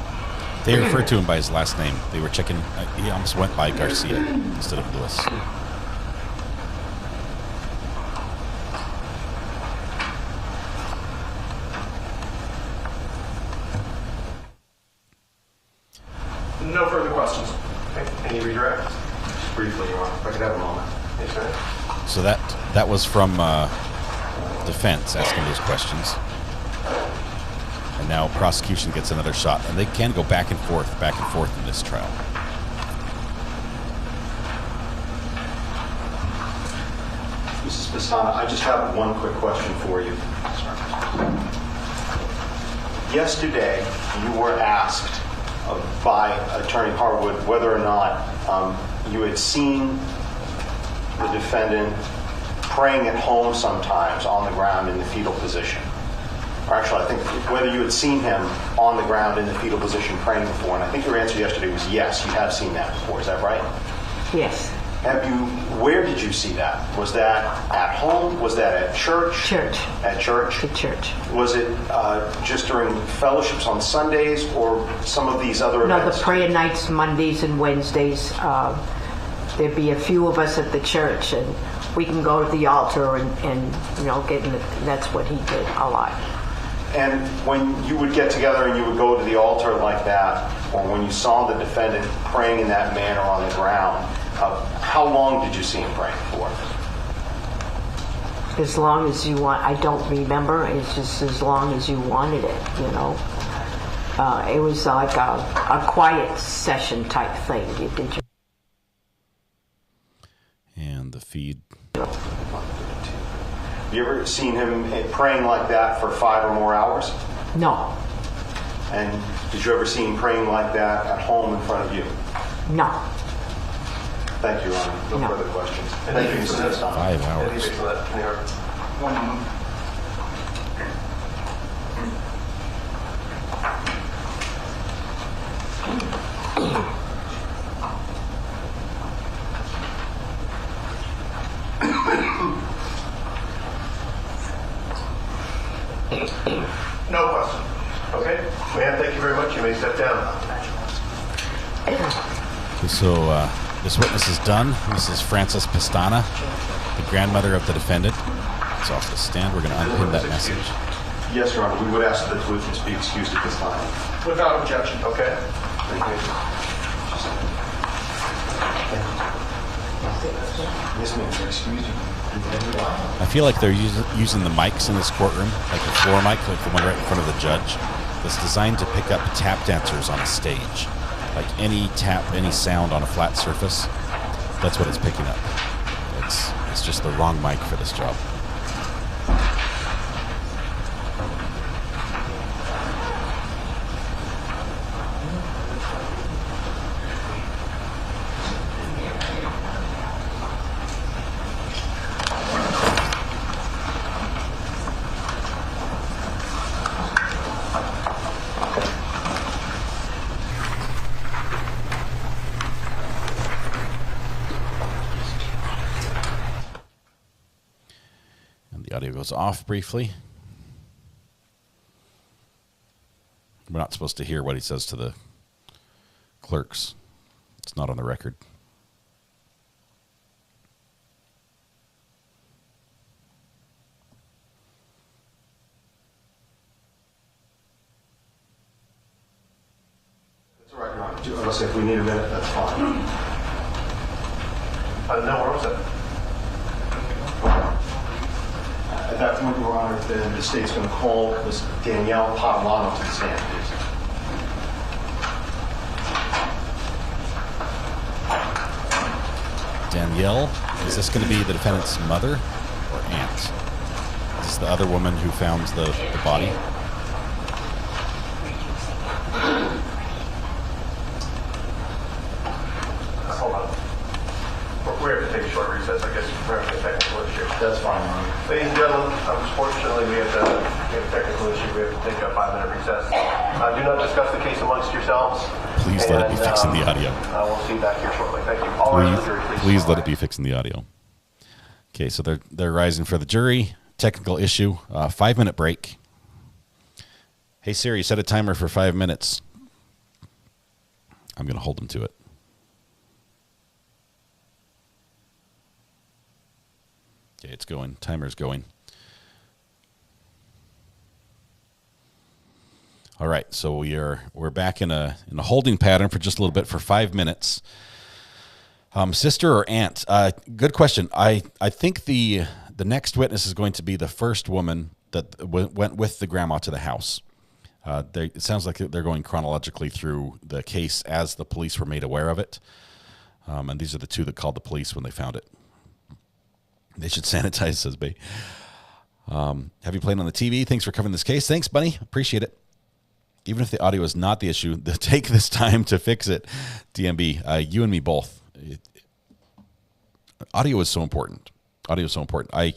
They referred to him by his last name. They were checking. He almost went by Garcia instead of Lewis. No further questions. Okay. Any redirects? Just briefly, you want? If I could have a moment. Yes, sir. So that was from defense asking those questions. And now prosecution gets another shot, and they can go back and forth in this trial. Mrs. Pistana, I just have one quick question for you. Yesterday, you were asked by Attorney Harwood whether or not you had seen the defendant praying at home sometimes on the ground in the fetal position. Or actually, I think whether you had seen him on the ground in the fetal position praying before, and I think your answer yesterday was yes, you have seen that before. Is that right? Yes. Where did you see that? Was that at home? Was that at church? Church. At church? At church. Was it just during fellowships on Sundays or some of these other events? No, the prayer nights, Mondays and Wednesdays. There'd be a few of us at the church, and we can go to the altar and get in the, that's what he did a lot. And when you would get together and you would go to the altar like that, or when you saw the defendant praying in that manner on the ground, how long did you see him praying for? As long as you want. I don't remember. It's just as long as you wanted it, It was like a quiet session type thing. Did you? And the feed. You ever seen him praying like that for 5 or more hours? No. And did you ever see him praying like that at home in front of you? No. Thank you, Your Honor. No further questions. Thank you, Mr. Pistana. 5 hours. 1 moment. No question. Okay. Ma'am, thank you very much. You may step down. So this witness is done. Mrs. Frances Pistana, the grandmother of the defendant, is off the stand. We're going to unpin that message. Yes, Your Honor. We would ask that the witness be excused at this time. Without objection. Okay. Thank you. Yes, ma'am. Excuse you. I feel like they're using the mics in this courtroom, like the floor mic, like the one right in front of the judge, that's designed to pick up tap dancers on a stage. Like any tap, any sound on a flat surface, that's what it's picking up. It's just the wrong mic for this job. The audio goes off briefly. We're not supposed to hear what he says to the clerks. It's not on the record. That's all right, Your Honor. Unless if we need a minute, that's fine. No, where was it? At that point, Your Honor, then the state's going to call Ms. Danielle Padalano to the stand, please. Danielle, is this going to be the defendant's mother or aunt? Is this the other woman who found the body? Hold on. We have to take a short recess. I guess we're having a technical issue. That's fine. Ladies and gentlemen, unfortunately, we have a technical issue. We have to take a 5-minute recess. Do not discuss the case amongst yourselves. Please let it be fixing the audio. We'll see you back here shortly. Thank you. All rise for the jury, please. Please let it be fixing the audio. Okay, so they're rising for the jury. Technical issue. 5-minute break. Hey Siri, set a timer for 5 minutes. I'm going to hold them to it. Okay, it's going. Timer's going. All right, so we're back in a holding pattern for just a little bit for 5 minutes. Sister or aunt? Good question. I think the next witness is going to be the first woman that went with the grandma to the house. It sounds like they're going chronologically through the case as the police were made aware of it. And these are the two that called the police when they found it. They should sanitize, says Bay. Have you played on the TV? Thanks for covering this case. Thanks, Bunny. Appreciate it. Even if the audio is not the issue, take this time to fix it. DMB, you and me both. Audio is so important. Audio is so important. I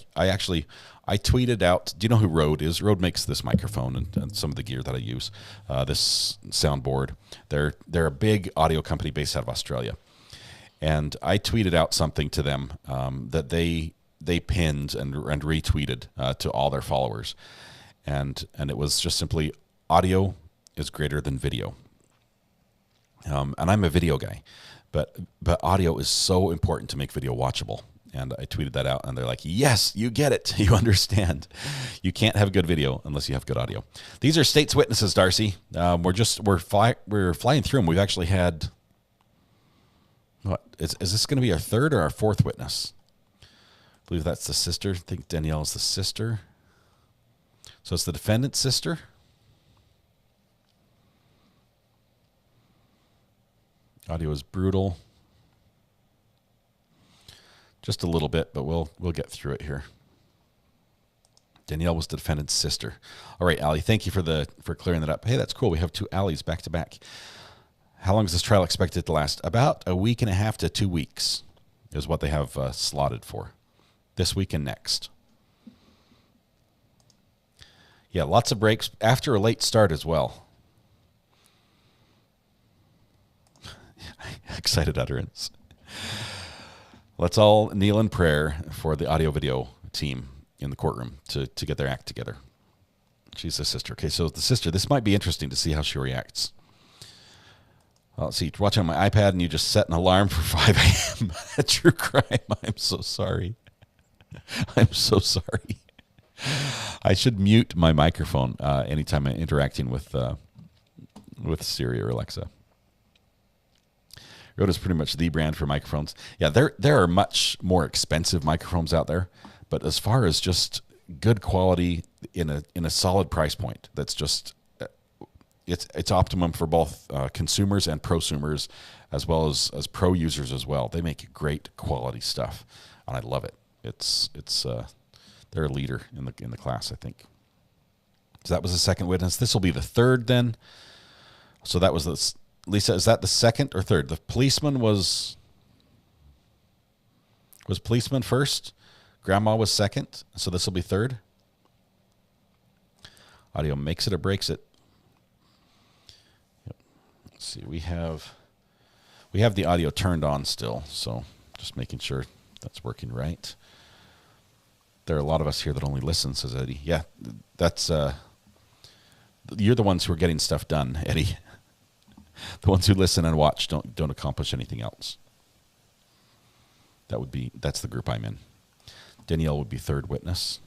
tweeted out, do you know who Rode is? Rode makes this microphone and some of the gear that I use, this soundboard. They're a big audio company based out of Australia. And I tweeted out something to them that they pinned and retweeted to all their followers. And it was just simply, audio is greater than video. And I'm a video guy, but audio is so important to make video watchable. And I tweeted that out, and they're like, yes, you get it. You understand. You can't have good video unless you have good audio. These are state's witnesses, Darcy. We're flying through them. We've actually had, what, is this going to be our third or our fourth witness? I believe that's the sister. I think Danielle is the sister. So it's the defendant's sister. Audio is brutal. Just a little bit, but we'll get through it here. Danielle was the defendant's sister. All right, Allie, thank you for clearing that up. Hey, that's cool. We have two Allies back to back. How long is this trial expected to last? About a week and a half to 2 weeks is what they have slotted for. This week and next. Yeah, lots of breaks after a late start as well. Excited utterance. Let's all kneel in prayer for the audio-video team in the courtroom to get their act together. She's the sister. Okay, so the sister, this might be interesting to see how she reacts. Well, let's see, watching on my iPad and you just set an alarm for 5 a.m. True crime. I'm so sorry. I'm so sorry. I should mute my microphone anytime I'm interacting with Siri or Alexa. Rode is pretty much the brand for microphones. Yeah, there are much more expensive microphones out there, but as far as just good quality in a solid price point, that's just it's optimum for both consumers and prosumers, as well as pro users as well. They make great quality stuff, and I love it. It's they're a leader in the class, I think. So that was the second witness. This will be the third then. So that was the. Lisa, is that the second or third? The policeman was policeman first. Grandma was second. So this will be third. Audio makes it or breaks it. Yep. Let's see. We have the audio turned on still. So just making sure that's working right. There are a lot of us here that only listen, says Eddie. Yeah, that's you're the ones who are getting stuff done, Eddie. The ones who listen and watch don't accomplish anything else. That's the group I'm in. Danielle would be third witness.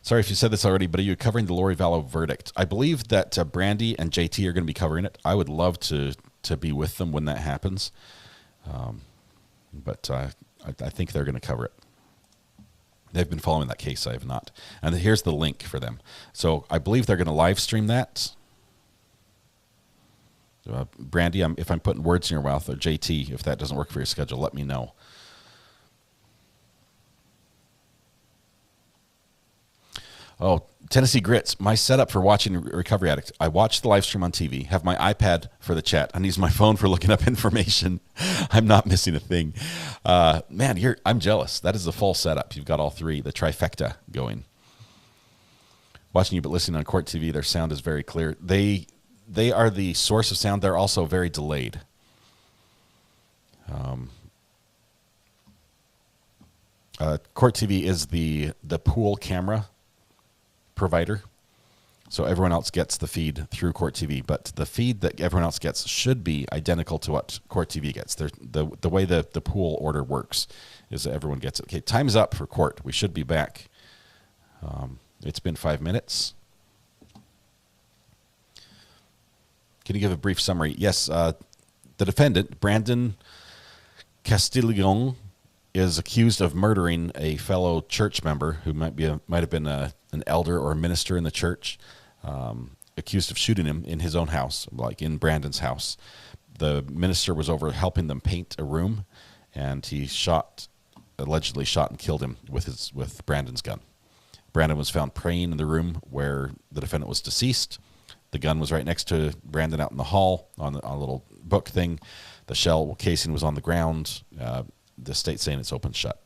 Sorry if you said this already, but are you covering the Lori Vallow verdict? I believe that Brandy and JT are going to be covering it. I would love to be with them when that happens. But I think they're going to cover it. They've been following that case. I have not. And here's the link for them. So I believe they're going to live stream that. Brandy, if I'm putting words in your mouth, or JT, if that doesn't work for your schedule, let me know. Oh, Tennessee Grits, my setup for watching Recovery Addict. I watch the live stream on TV, have my iPad for the chat, and use my phone for looking up information. I'm not missing a thing. Man, I'm jealous. That is the full setup. You've got all three, the trifecta going. Watching you but listening on Court TV, their sound is very clear. They are the source of sound. They're also very delayed. Court TV is the pool camera provider, so everyone else gets the feed through Court TV, but the feed that everyone else gets should be identical to what Court TV gets. The way the pool order works is that everyone gets it. Okay, time's up for Court. We should be back. It's been 5 minutes. Can you give a brief summary? Yes, the defendant, Brandon Castiglione, is accused of murdering a fellow church member who might have been an elder or a minister in the church, accused of shooting him in his own house, like in Brandon's house. The minister was over helping them paint a room, and he allegedly shot and killed him with Brandon's gun. Brandon was found praying in the room where the defendant was deceased. The gun was right next to Brandon out in the hall on a little book thing. The shell casing was on the ground. The state saying it's open shut.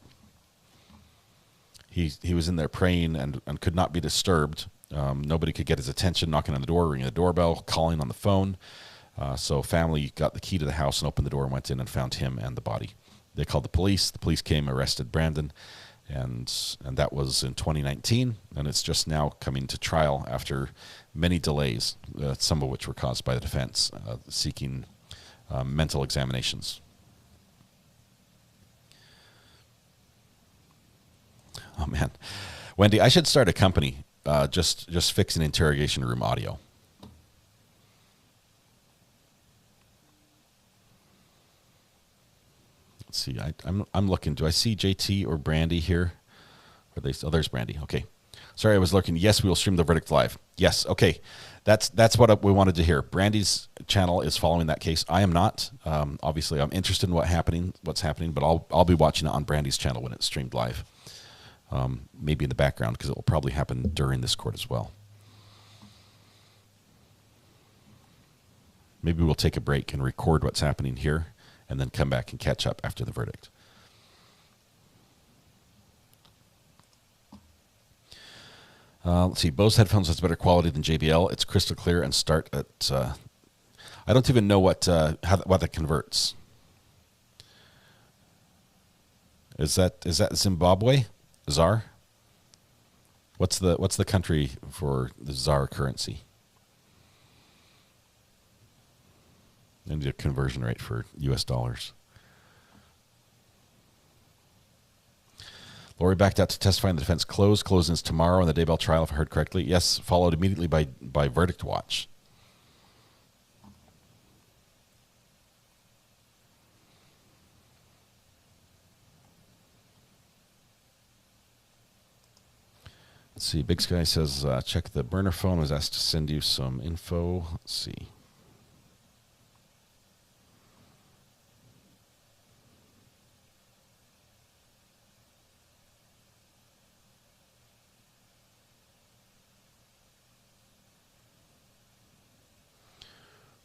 He was in there praying and could not be disturbed. Nobody could get his attention, knocking on the door, ringing the doorbell, calling on the phone. So family got the key to the house and opened the door and went in and found him and the body. They called the police. The police came, arrested Brandon, and that was in 2019. And it's just now coming to trial after many delays, some of which were caused by the defense seeking mental examinations. Oh, man. Wendy, I should start a company just fixing interrogation room audio. Let's see. I'm looking. Do I see JT or Brandy here? Oh, there's Brandy. Okay. Sorry, I was looking. Yes, we will stream the verdict live. Yes. Okay. That's what we wanted to hear. Brandy's channel is following that case. I am not. Obviously, I'm interested in what's happening, but I'll be watching it on Brandy's channel when it's streamed live. Maybe in the background, because it will probably happen during this court as well. Maybe we'll take a break and record what's happening here and then come back and catch up after the verdict. Let's see. Bose headphones has better quality than JBL. It's crystal clear and start at... I don't even know what that converts. Is that Zimbabwe? ZAR? What's the country for the ZAR currency? I need a conversion rate for US dollars. Lori backed out to testify in the defense. Closings tomorrow in the Daybell trial, if I heard correctly. Yes, followed immediately by Verdict Watch. Let's see. Big Sky says, check the burner phone. I was asked to send you some info. Let's see.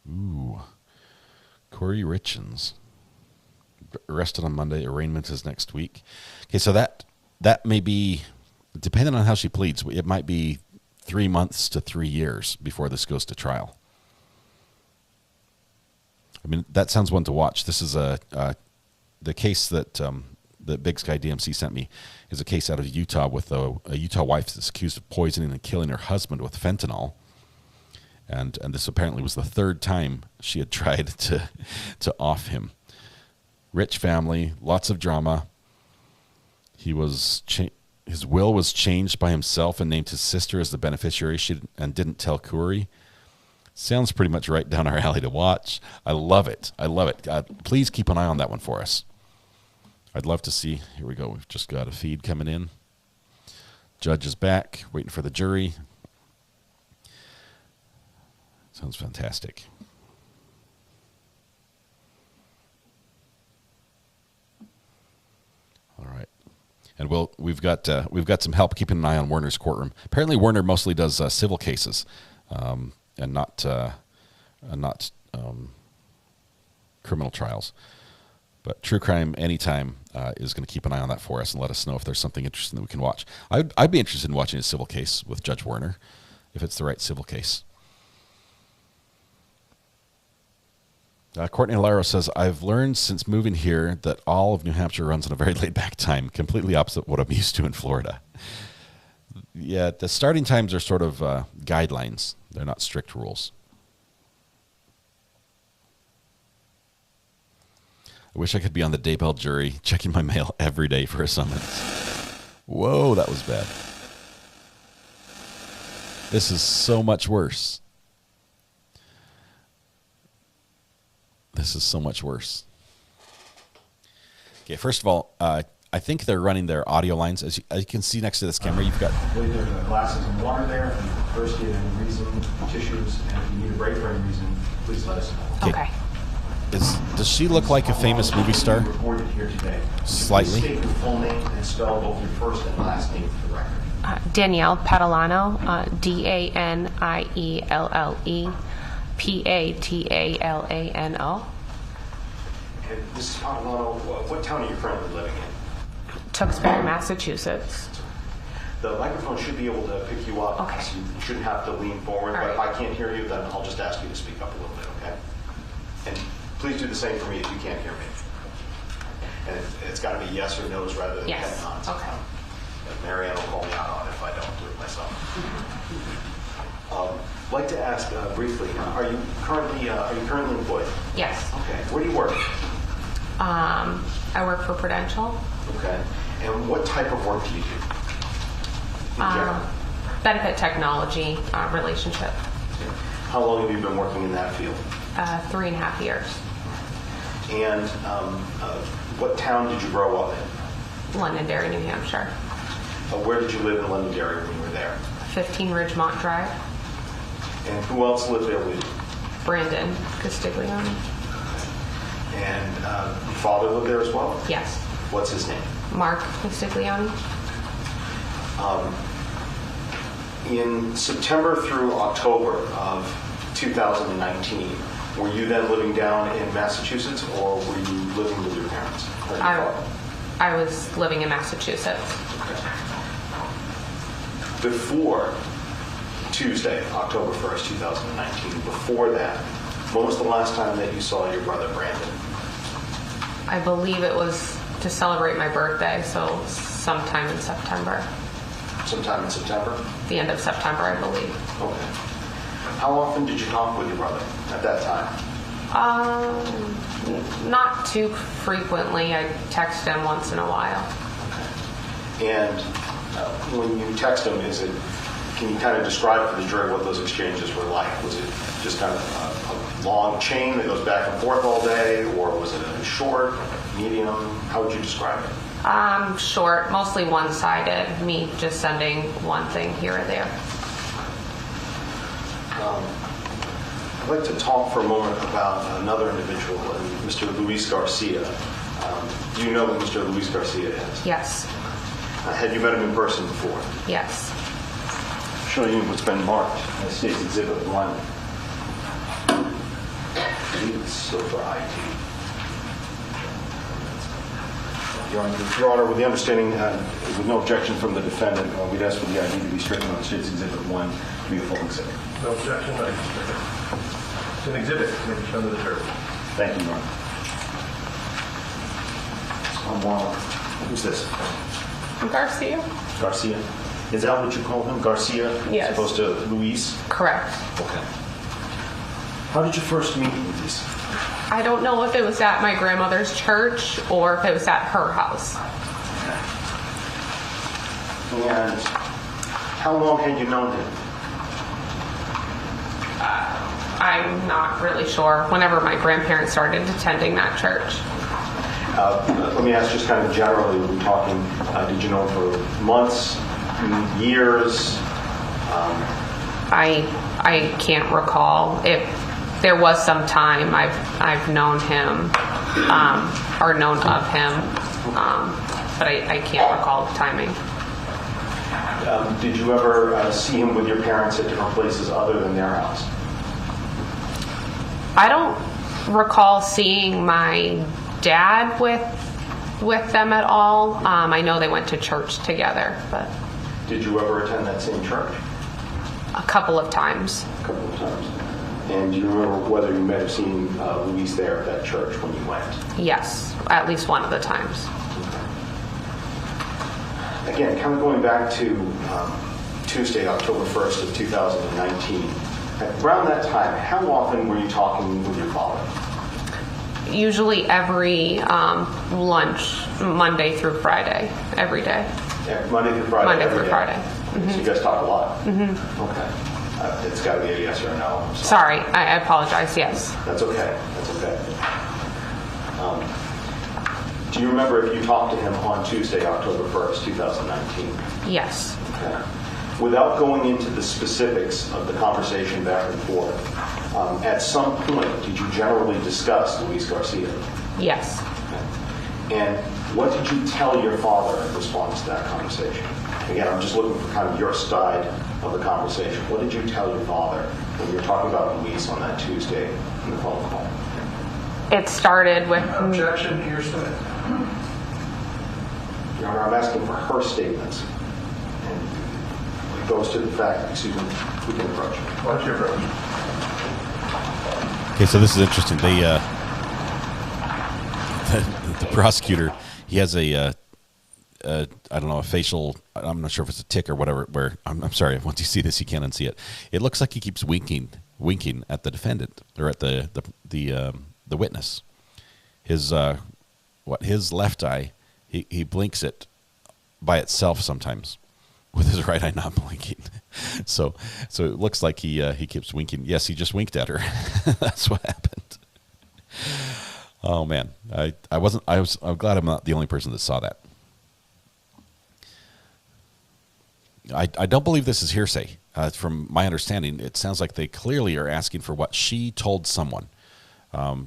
Ooh. Corey Richens. Arrested on Monday. Arraignment is next week. Okay, so that may be... Depending on how she pleads, it might be 3 months to 3 years before this goes to trial. I mean, that sounds one to watch. This is the case that the Big Sky DMC sent me is a case out of Utah with a Utah wife that's accused of poisoning and killing her husband with fentanyl. And this apparently was the third time she had tried to off him. Rich family, lots of drama. His will was changed by himself and named his sister as the beneficiary and didn't tell Corey. Sounds pretty much right down our alley to watch. I love it. Please keep an eye on that one for us. I'd love to see. Here we go. We've just got a feed coming in. Judge is back, waiting for the jury. Sounds fantastic. And we've got some help keeping an eye on Warner's courtroom. Apparently, Warner mostly does civil cases, and not criminal trials. But True Crime Anytime is going to keep an eye on that for us and let us know if there's something interesting that we can watch. I'd be interested in watching a civil case with Judge Warner, if it's the right civil case. Courtney Alaro says, I've learned since moving here that all of New Hampshire runs on a very laid-back time, completely opposite what I'm used to in Florida. Yeah, the starting times are sort of guidelines. They're not strict rules. I wish I could be on the Daybell jury, checking my mail every day for a summons. Whoa, that was bad. This is so much worse. This is so much worse. Okay, first of all, I think they're running their audio lines. As you can see next to this camera, you've got... I believe there's glasses and water there. If you first need any reason, tissues, and if you need a break for any reason, please let us know. Okay. Does she look like a famous movie star? Reported here today. Slightly. State your full name and spell both your first and last name for the record. Danielle Padalano, Danielle Patalano. And Mrs. Padalano, what town are you currently living in? Tewksbury, Massachusetts. The microphone should be able to pick you up. Okay. So you shouldn't have to lean forward. All But if right. I can't hear you, then I'll just ask you to speak up a little bit, okay? And please do the same for me if you can't hear me. And it's got to be yes or no's rather than Yes. no's. Okay. And Marianne will call me out on it if I don't do it myself. I'd like to ask briefly, are you currently employed? Yes. Okay. Where do you work? I work for Prudential. Okay. And what type of work do you do? In general? Benefit technology relationship. How long have you been working in that field? 3.5 years. And what town did you grow up in? Londonderry, New Hampshire. Where did you live in Londonderry when you were there? 15 Ridgemont Drive. And who else lived there with you? Brandon Castiglione. And your father lived there as well? Yes. What's his name? Mark Castiglione. In September through October of 2019, were you then living down in Massachusetts, or were you living with your parents? Or your father? I was living in Massachusetts. Before Tuesday, October 1st, 2019, before that, when was the last time that you saw your brother Brandon? I believe it was to celebrate my birthday, so sometime in September. Sometime in September? The end of September, I believe. Okay. How often did you talk with your brother at that time? Not too frequently. I text him once in a while. Okay. And when you text him, can you kind of describe for the jury what those exchanges were like? Was it just kind of a long chain that goes back and forth all day, or was it a short, medium? How would you describe it? Short, mostly one-sided, me just sending one thing here or there. I'd like to talk for a moment about another individual, Mr. Luis Garcia. Do you know who Mr. Luis Garcia is? Yes. Had you met him in person before? Yes. Showing you what's been marked as State's Exhibit 1. I believe it's still for ID. Your Honor, with the understanding, with no objection from the defendant, we'd ask for the ID to be stricken on State's Exhibit 1 to be a full exhibit. No objection. It's an exhibit. Maybe shown to the jury. Thank you, Your Honor. Who's this? Garcia. Garcia. Is that what you call him? Garcia? Yes. As opposed to Luis? Correct. Okay. How did you first meet Luis? I don't know if it was at my grandmother's church or if it was at her house. And how long had you known him? I'm not really sure. Whenever my grandparents started attending that church. Let me ask just kind of generally, we're talking, did you know him for months, years? I can't recall. If there was some time I've known him or known of him. but I can't recall the timing. Did you ever see him with your parents at different places other than their house? I don't recall seeing my dad with them at all. I know they went to church together, but... Did you ever attend that same church? A couple of times. A couple of times. And do you remember whether you might have seen Luis there at that church when you went? Yes, at least one of the times. Again, kind of going back to Tuesday, October 1st of 2019, around that time, how often were you talking with your father? Usually every lunch, Monday through Friday, every day. Yeah, Monday through Friday. Monday through Friday. Mm-hmm. So you guys talk a lot? Mm-hmm. Okay. It's got to be a yes or a no. Sorry, I apologize, yes. That's okay. That's okay. Do you remember if you talked to him on Tuesday, October 1st, 2019? Yes. Okay. Without going into the specifics of the conversation back and forth, at some point, did you generally discuss Luis Garcia? Yes. Okay. And what did you tell your father in response to that conversation? Again, I'm just looking for kind of your side of the conversation. What did you tell your father when you were talking about Luis on that Tuesday in the phone call? It started with... Objection, hearsay. Your Honor, I'm asking for her statements. And it goes to the fact, excuse me, we can approach. What's your approach? Okay, so this is interesting. The prosecutor, he has a I don't know, a facial, I'm not sure if it's a tick or whatever, where, I'm sorry, once you see this, you can't unsee it. It looks like he keeps winking at the defendant, or at the witness. His left eye, he blinks it by itself sometimes, with his right eye not blinking. So it looks like he keeps winking. Yes, he just winked at her. That's what happened. Oh man, I'm glad I'm not the only person that saw that. I don't believe this is hearsay. From my understanding, it sounds like they clearly are asking for what she told someone.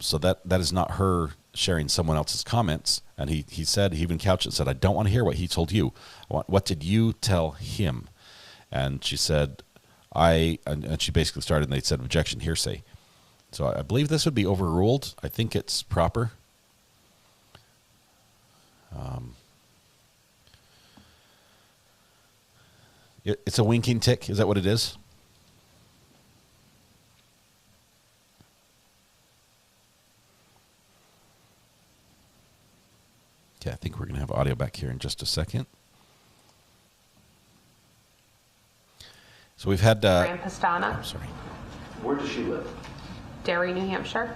So that is not her sharing someone else's comments. And he said, he even couched it, said, I don't want to hear what he told you. What did you tell him? And she said, and she basically started, and they said, objection, hearsay. So I believe this would be overruled. I think it's proper. It's a winking tick. Is that what it is? Okay, I think we're going to have audio back here in just a second. So we've had... Fran Pastana. I'm sorry. Where does she live? Derry, New Hampshire.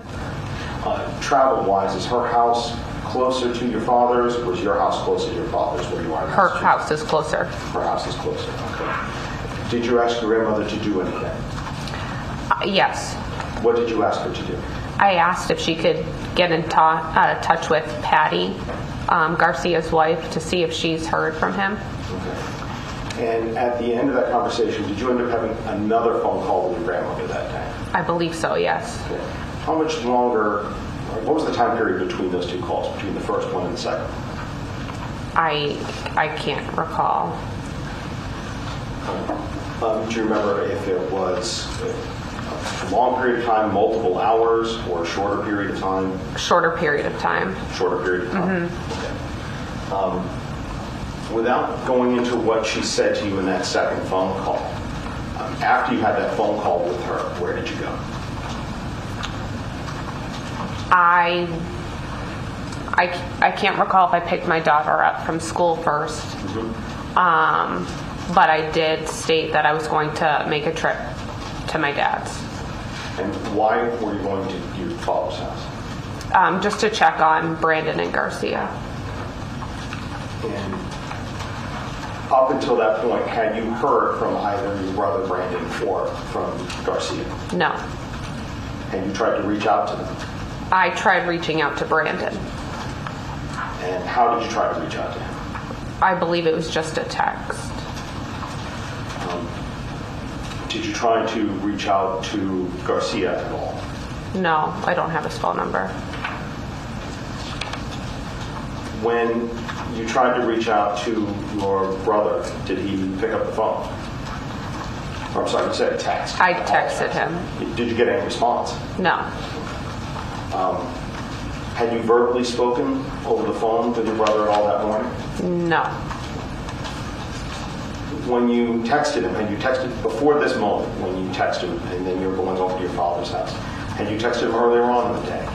Travel-wise, is her house closer to your father's, or is your house closer to your father's where you are now? Her house is closer. Her house is closer, okay. Did you ask your grandmother to do anything? Yes. What did you ask her to do? I asked if she could get in touch with Patty, Garcia's wife, to see if she's heard from him. Okay. And at the end of that conversation, did you end up having another phone call with your grandmother that day? I believe so, yes. Okay. How much longer, what was the time period between those two calls, between the first one and the second? I can't recall. Do you remember if it was a long period of time, multiple hours, or a shorter period of time? Shorter period of time. Shorter period of time. Mm-hmm. Okay. Without going into what she said to you in that second phone call, after you had that phone call with her, where did you go? I can't recall if I picked my daughter up from school first. Mm-hmm. But I did state that I was going to make a trip to my dad's. And why were you going to your father's house? Just to check on Brandon and Garcia. And up until that point, had you heard from either your brother Brandon or from Garcia? No. Had you tried to reach out to them? I tried reaching out to Brandon. And how did you try to reach out to him? I believe it was just a text. Did you try to reach out to Garcia at all? No, I don't have his phone number. when you tried to reach out to your brother, did he pick up the phone? Or, I'm sorry, you said text. I texted him. Did you get any response? No. Had you verbally spoken over the phone with your brother at all that morning? No. When you texted him, had you texted before this moment, when you texted him and then you were going over to your father's house, had you texted him earlier on in the day?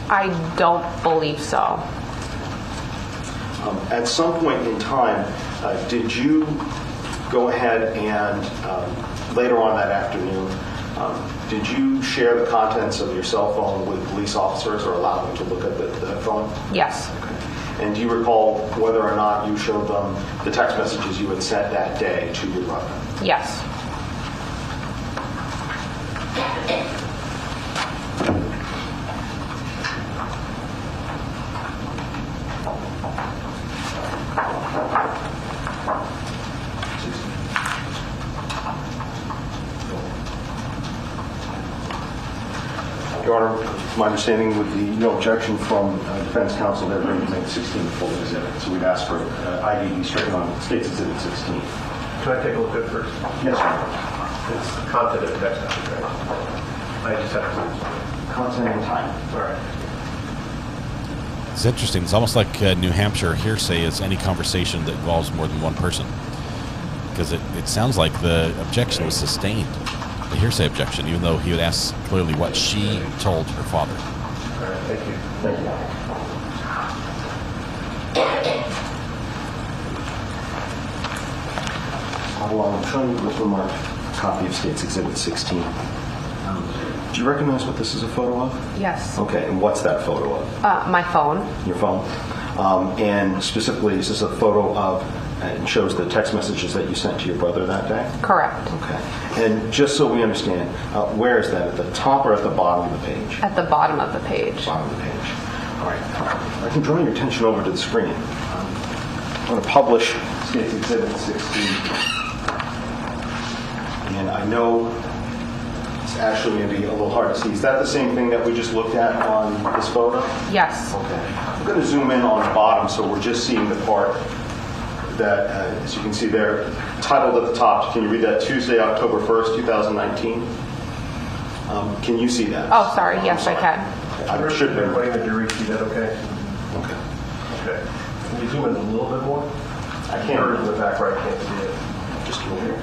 I don't believe so. At some point in time, did you go ahead and later on that afternoon, did you share the contents of your cell phone with police officers or allow them to look at the phone? Yes. Okay. And do you recall whether or not you showed them the text messages you had sent that day to your brother? Yes. Your Honor, my understanding would be no objection from defense counsel that we're going to make 16 full exhibit. So we'd ask for ID to be stricken on State's Exhibit 16. Can I take a look at it first? Yes, sir. It's content of the text message, right? I just have to. Content and time. All right. It's interesting. It's almost like New Hampshire hearsay is any conversation that involves more than one person. Because it sounds like the objection was sustained, the hearsay objection, even though he would ask clearly what she told her father. All right, thank you. Thank you. I'll show you with remark a copy of State's Exhibit 16. Do you recognize what this is a photo of? Yes. Okay, and what's that photo of? My phone. Your phone? And specifically, is this a photo of, and shows the text messages that you sent to your brother that day? Correct. Okay. And just so we understand, where is that? At the top or at the bottom of the page? At the bottom of the page. Bottom of the page. All right. I can draw your attention over to the screen. I'm going to publish State's Exhibit 16. And I know it's actually going to be a little hard to see. Is that the same thing that we just looked at on this photo? Yes. Okay. I'm going to zoom in on the bottom so we're just seeing the part that, as you can see there, titled at the top. Can you read that? Tuesday, October 1st, 2019. Can you see that? Oh, sorry. Yes, I can. I should have been waiting. Did you reach that? Okay. Okay. Okay. Can you zoom in a little bit more? I can't. Or in the back where I can't see it. Just a little bit.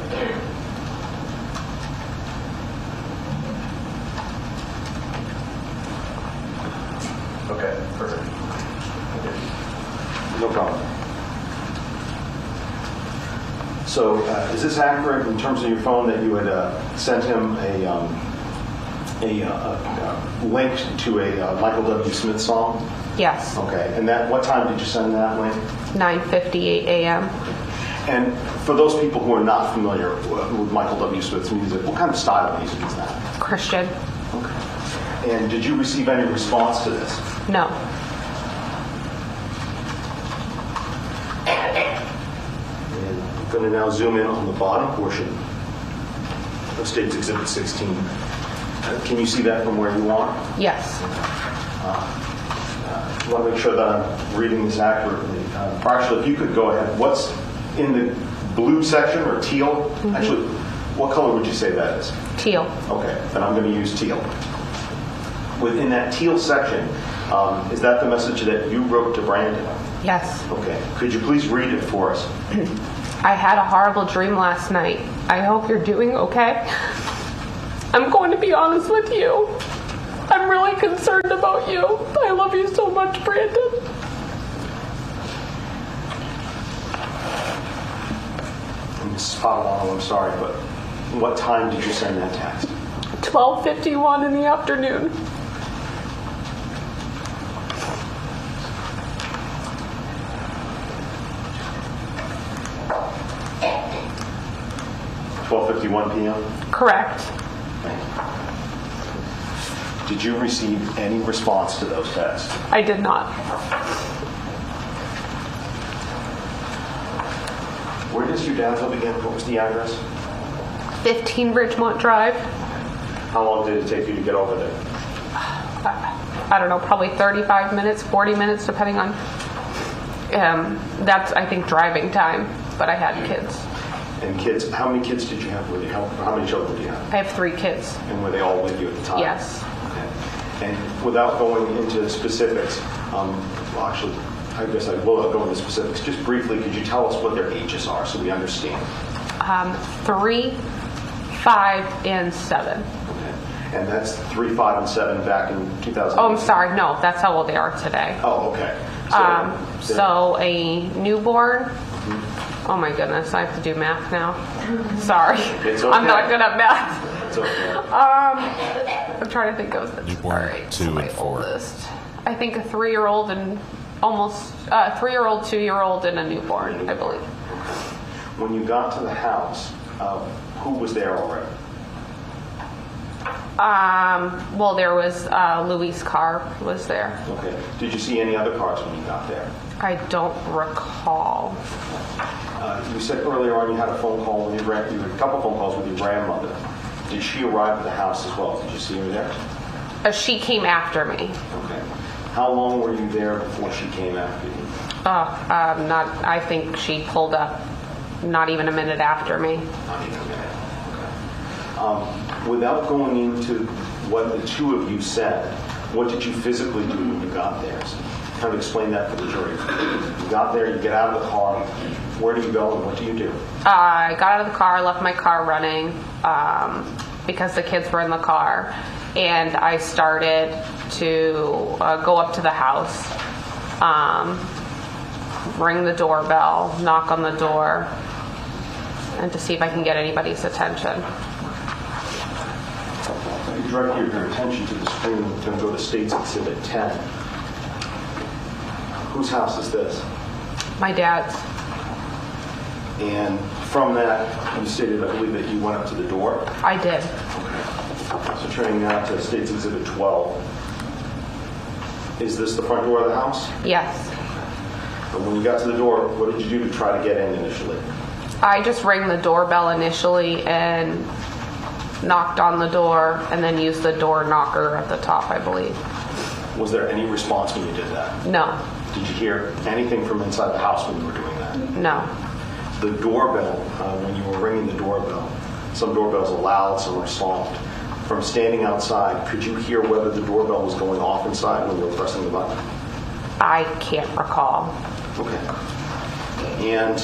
Okay, perfect. Okay. No problem. So, is this accurate in terms of your phone that you had sent him a link to a Michael W. Smith song? Yes. Okay, and what time did you send that link? 9:58 a.m. And for those people who are not familiar with Michael W. Smith's music, what kind of style of music is that? Christian. Okay. And did you receive any response to this? No. And I'm going to now zoom in on the bottom portion of State's Exhibit 16. Can you see that from where you are? Yes. I want to make sure that I'm reading this accurately. Actually, if you could go ahead. What's in the blue section or teal? Mm-hmm. Actually, what color would you say that is? Teal. Okay, then I'm going to use teal. Within that teal section, is that the message that you wrote to Brandon? Yes. Okay. Could you please read it for us? I had a horrible dream last night. I hope you're doing okay. I'm going to be honest with you. I'm really concerned about you. I love you so much, Brandon. Mrs. Padovano, I'm sorry, but what time did you send that text? 12:51 in the afternoon. (12:51 p.m.) Correct. Thank you. Did you receive any response to those texts? I did not. Where does your dad live again? What was the address? 15 Ridgemont Drive. How long did it take you to get over there? I don't know, probably 35 minutes, 40 minutes, depending on, that's, I think, driving time, but I had kids. And kids, how many kids did you have with you? How many children do you have? I have 3 kids. And were they all with you at the time? Yes. Okay. And without going into specifics, well, actually, I guess I will go into specifics. Just briefly, could you tell us what their ages are so we understand? 3, 5, and 7. And that's 3, 5, and 7 back in 2000. Oh, I'm sorry. No, that's how old they are today. Oh, okay. So a newborn. Oh my goodness, I have to do math now. Sorry, It's okay. I'm not good at math. It's okay. I'm trying to think of the Newborn, 2 and 4. oldest. I think a 3-year-old and almost 3-year-old, 2-year-old, and a newborn, I believe. When you got to the house, who was there already? Well, there was Louis' car was there. Okay. Did you see any other cars when you got there? I don't recall. You said earlier on you had a phone call with you had a couple phone calls with your grandmother. Did she arrive at the house as well? Did you see her there? She came after me. Okay. How long were you there before she came after you? Not. I think she pulled up not even a minute after me. Not even a minute. Okay. Without going into what the two of you said, what did you physically do when you got there? So kind of explain that for the jury. You got there, you get out of the car. Where do you go and what do you do? I got out of the car, left my car running because the kids were in the car, and I started to go up to the house, ring the doorbell, knock on the door, and to see if I can get anybody's attention. You direct your attention to the screen. We're going to go to State's Exhibit 10. Whose house is this? My dad's. And from that, you stated, I believe, that you went up to the door. I did. Okay. So turning now to State's Exhibit 12. Is this the front door of the house? Yes. And when you got to the door, what did you do to try to get in initially? I just rang the doorbell initially and knocked on the door, and then used the door knocker at the top, I believe. Was there any response when you did that? No. Did you hear anything from inside the house when you were doing that? No. The doorbell, when you were ringing the doorbell, some doorbells are loud, some are soft. From standing outside, could you hear whether the doorbell was going off inside when you were pressing the button? I can't recall. Okay. And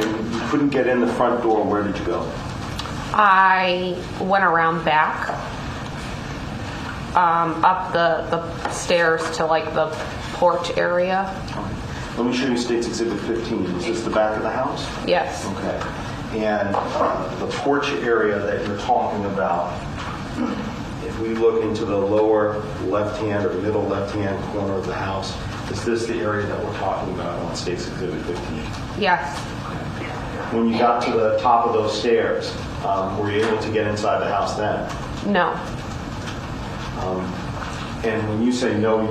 when you couldn't get in the front door, where did you go? I went around back, up the stairs to like the porch area. Let me show you State's Exhibit 15. Is this the back of the house? Yes. Okay. And the porch area that you're talking about, if we look into the lower left-hand or middle left-hand corner of the house, is this the area that we're talking about on State's Exhibit 15? Yes. When you got to the top of those stairs, were you able to get inside the house then? No. And when you say no,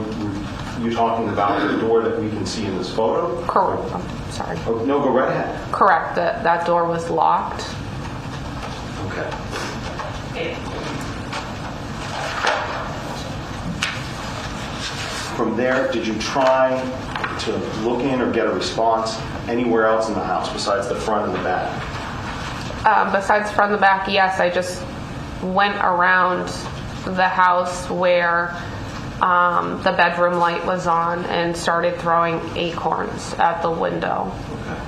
you're talking about the door that we can see in this photo? Correct. I'm sorry. Oh, no, go right ahead. Correct. That door was locked. Okay. From there, did you try to look in or get a response anywhere else in the house besides the front and the back? Besides front and the back, yes. I just went around the house where the bedroom light was on and started throwing acorns at the window. Okay.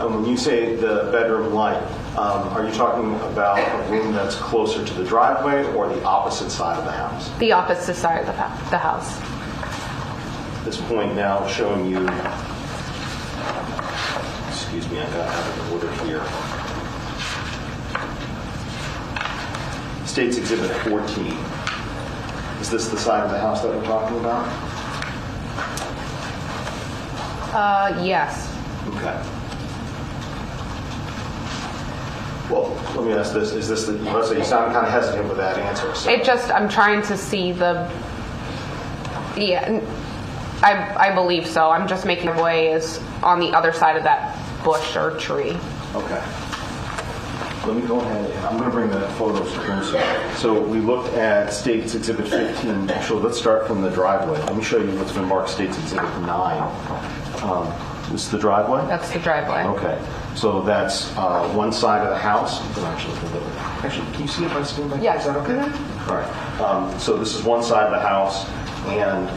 And when you say the bedroom light, are you talking about a room that's closer to the driveway or the opposite side of the house? The opposite side of the house. This point now showing you, excuse me, I got to have it ordered here. State's Exhibit 14. Is this the side of the house that we're talking about? Yes. Okay. Well, let me ask this. Is this the, so you sound kind of hesitant with that answer. So. I'm trying to see the, yeah, I believe so. I'm just making my way is on the other side of that bush or tree. Okay. let me go ahead and I'm going to bring the photos closer. So we looked at State's Exhibit 15. Actually, let's start from the driveway. Let me show you what's been marked State's Exhibit 9. This is the driveway? That's the driveway. Okay. So that's one side of the house. Actually, can you see if I stand back? Yes. Is that okay? All right. So this is one side of the house, and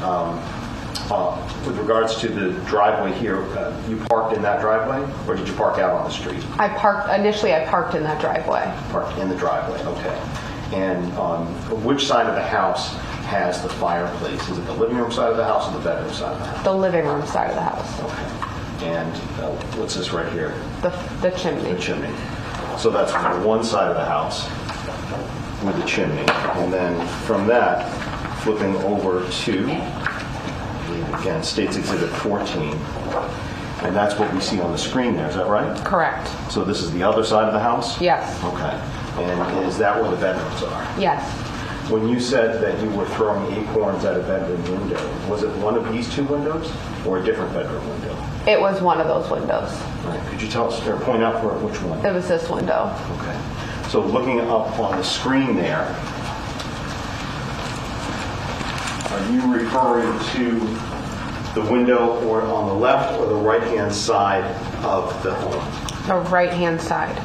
with regards to the driveway here, you parked in that driveway, or did you park out on the street? Initially I parked in that driveway. Parked in the driveway, okay. And which side of the house has the fireplace? Is it the living room side of the house or the bedroom side of the house? The living room side of the house. Okay. And what's this right here? The chimney. The chimney. So that's one side of the house with the chimney. And then from that, flipping over to, again, State's Exhibit 14. And that's what we see on the screen there, is that right? Correct. So this is the other side of the house? Yes. Okay. And is that where the bedrooms are? Yes. When you said that you were throwing acorns at a bedroom window, was it one of these two windows or a different bedroom window? It was one of those windows. All right. Could you tell us, or point out for which one? It was this window. Okay. So looking up on the screen there, are you referring to the window or on the left or the right-hand side of the home? The right-hand side.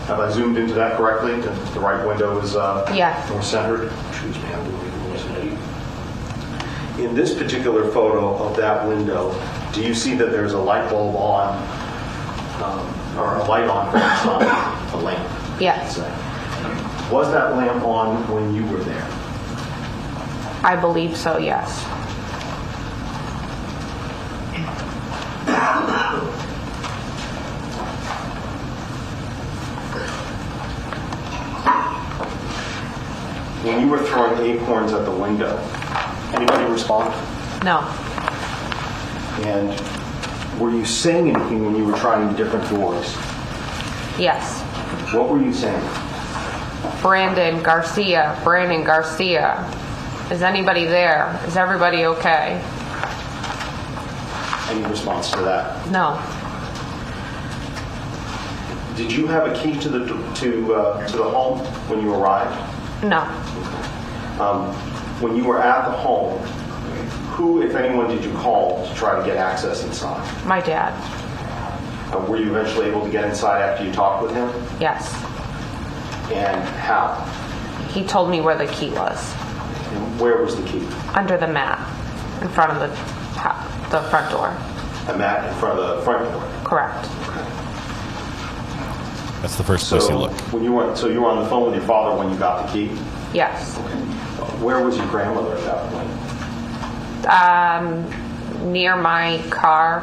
Have I zoomed into that correctly? The right window is yes. more centered? Excuse me, I'm doing it. In this particular photo of that window, do you see that there's a light bulb on, or a light on from the side, a lamp? Yes. Was that lamp on when you were there? I believe so, yes. When you were throwing acorns at the window, anybody respond? No. And were you saying anything when you were trying different doors? Yes. What were you saying? Brandon Garcia. Is anybody there? Is everybody okay? Any response to that? No. Did you have a key to the home when you arrived? No. When you were at the home, who, if anyone, did you call to try to get access inside? My dad. Were you eventually able to get inside after you talked with him? Yes. And how? He told me where the key was. And where was the key? Under the mat, in front of the front door. A mat in front of the front door? Correct. That's the first place you look. When you were on the phone with your father when you got the key? Yes. Okay. Where was your grandmother at that point? Near my car.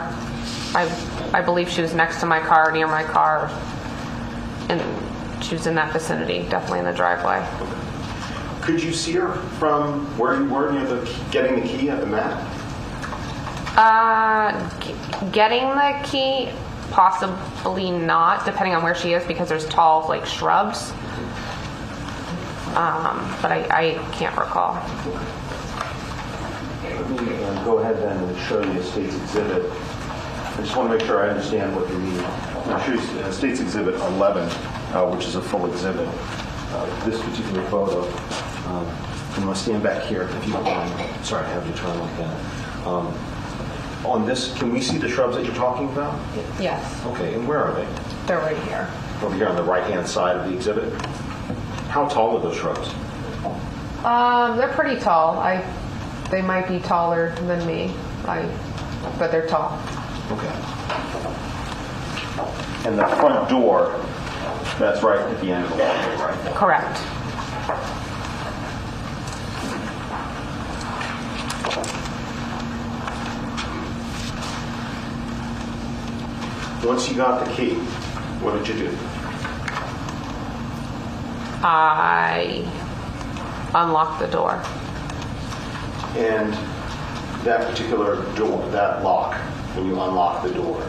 I believe she was next to my car, near my car, and she was in that vicinity, definitely in the driveway. Could you see her from where you were near getting the key at the mat? Getting the key, possibly not, depending on where she is, because there's tall shrubs. But I can't recall. Let me go ahead then and show you the State's Exhibit. I just want to make sure I understand what you mean. I'll show you State's Exhibit 11, which is a full exhibit. This particular photo, I'm going to stand back here if you don't mind. Sorry, I have you turn like that. On this, can we see the shrubs that you're talking about? Yes. Okay, and where are they? They're right here. Over here on the right-hand side of the exhibit? How tall are those shrubs? They're pretty tall. They might be taller than me, but they're tall. Okay. And the front door, that's right at the end of the walkway, right? Correct. Once you got the key, what did you do? I unlocked the door. And that particular door, that lock, when you unlock the door,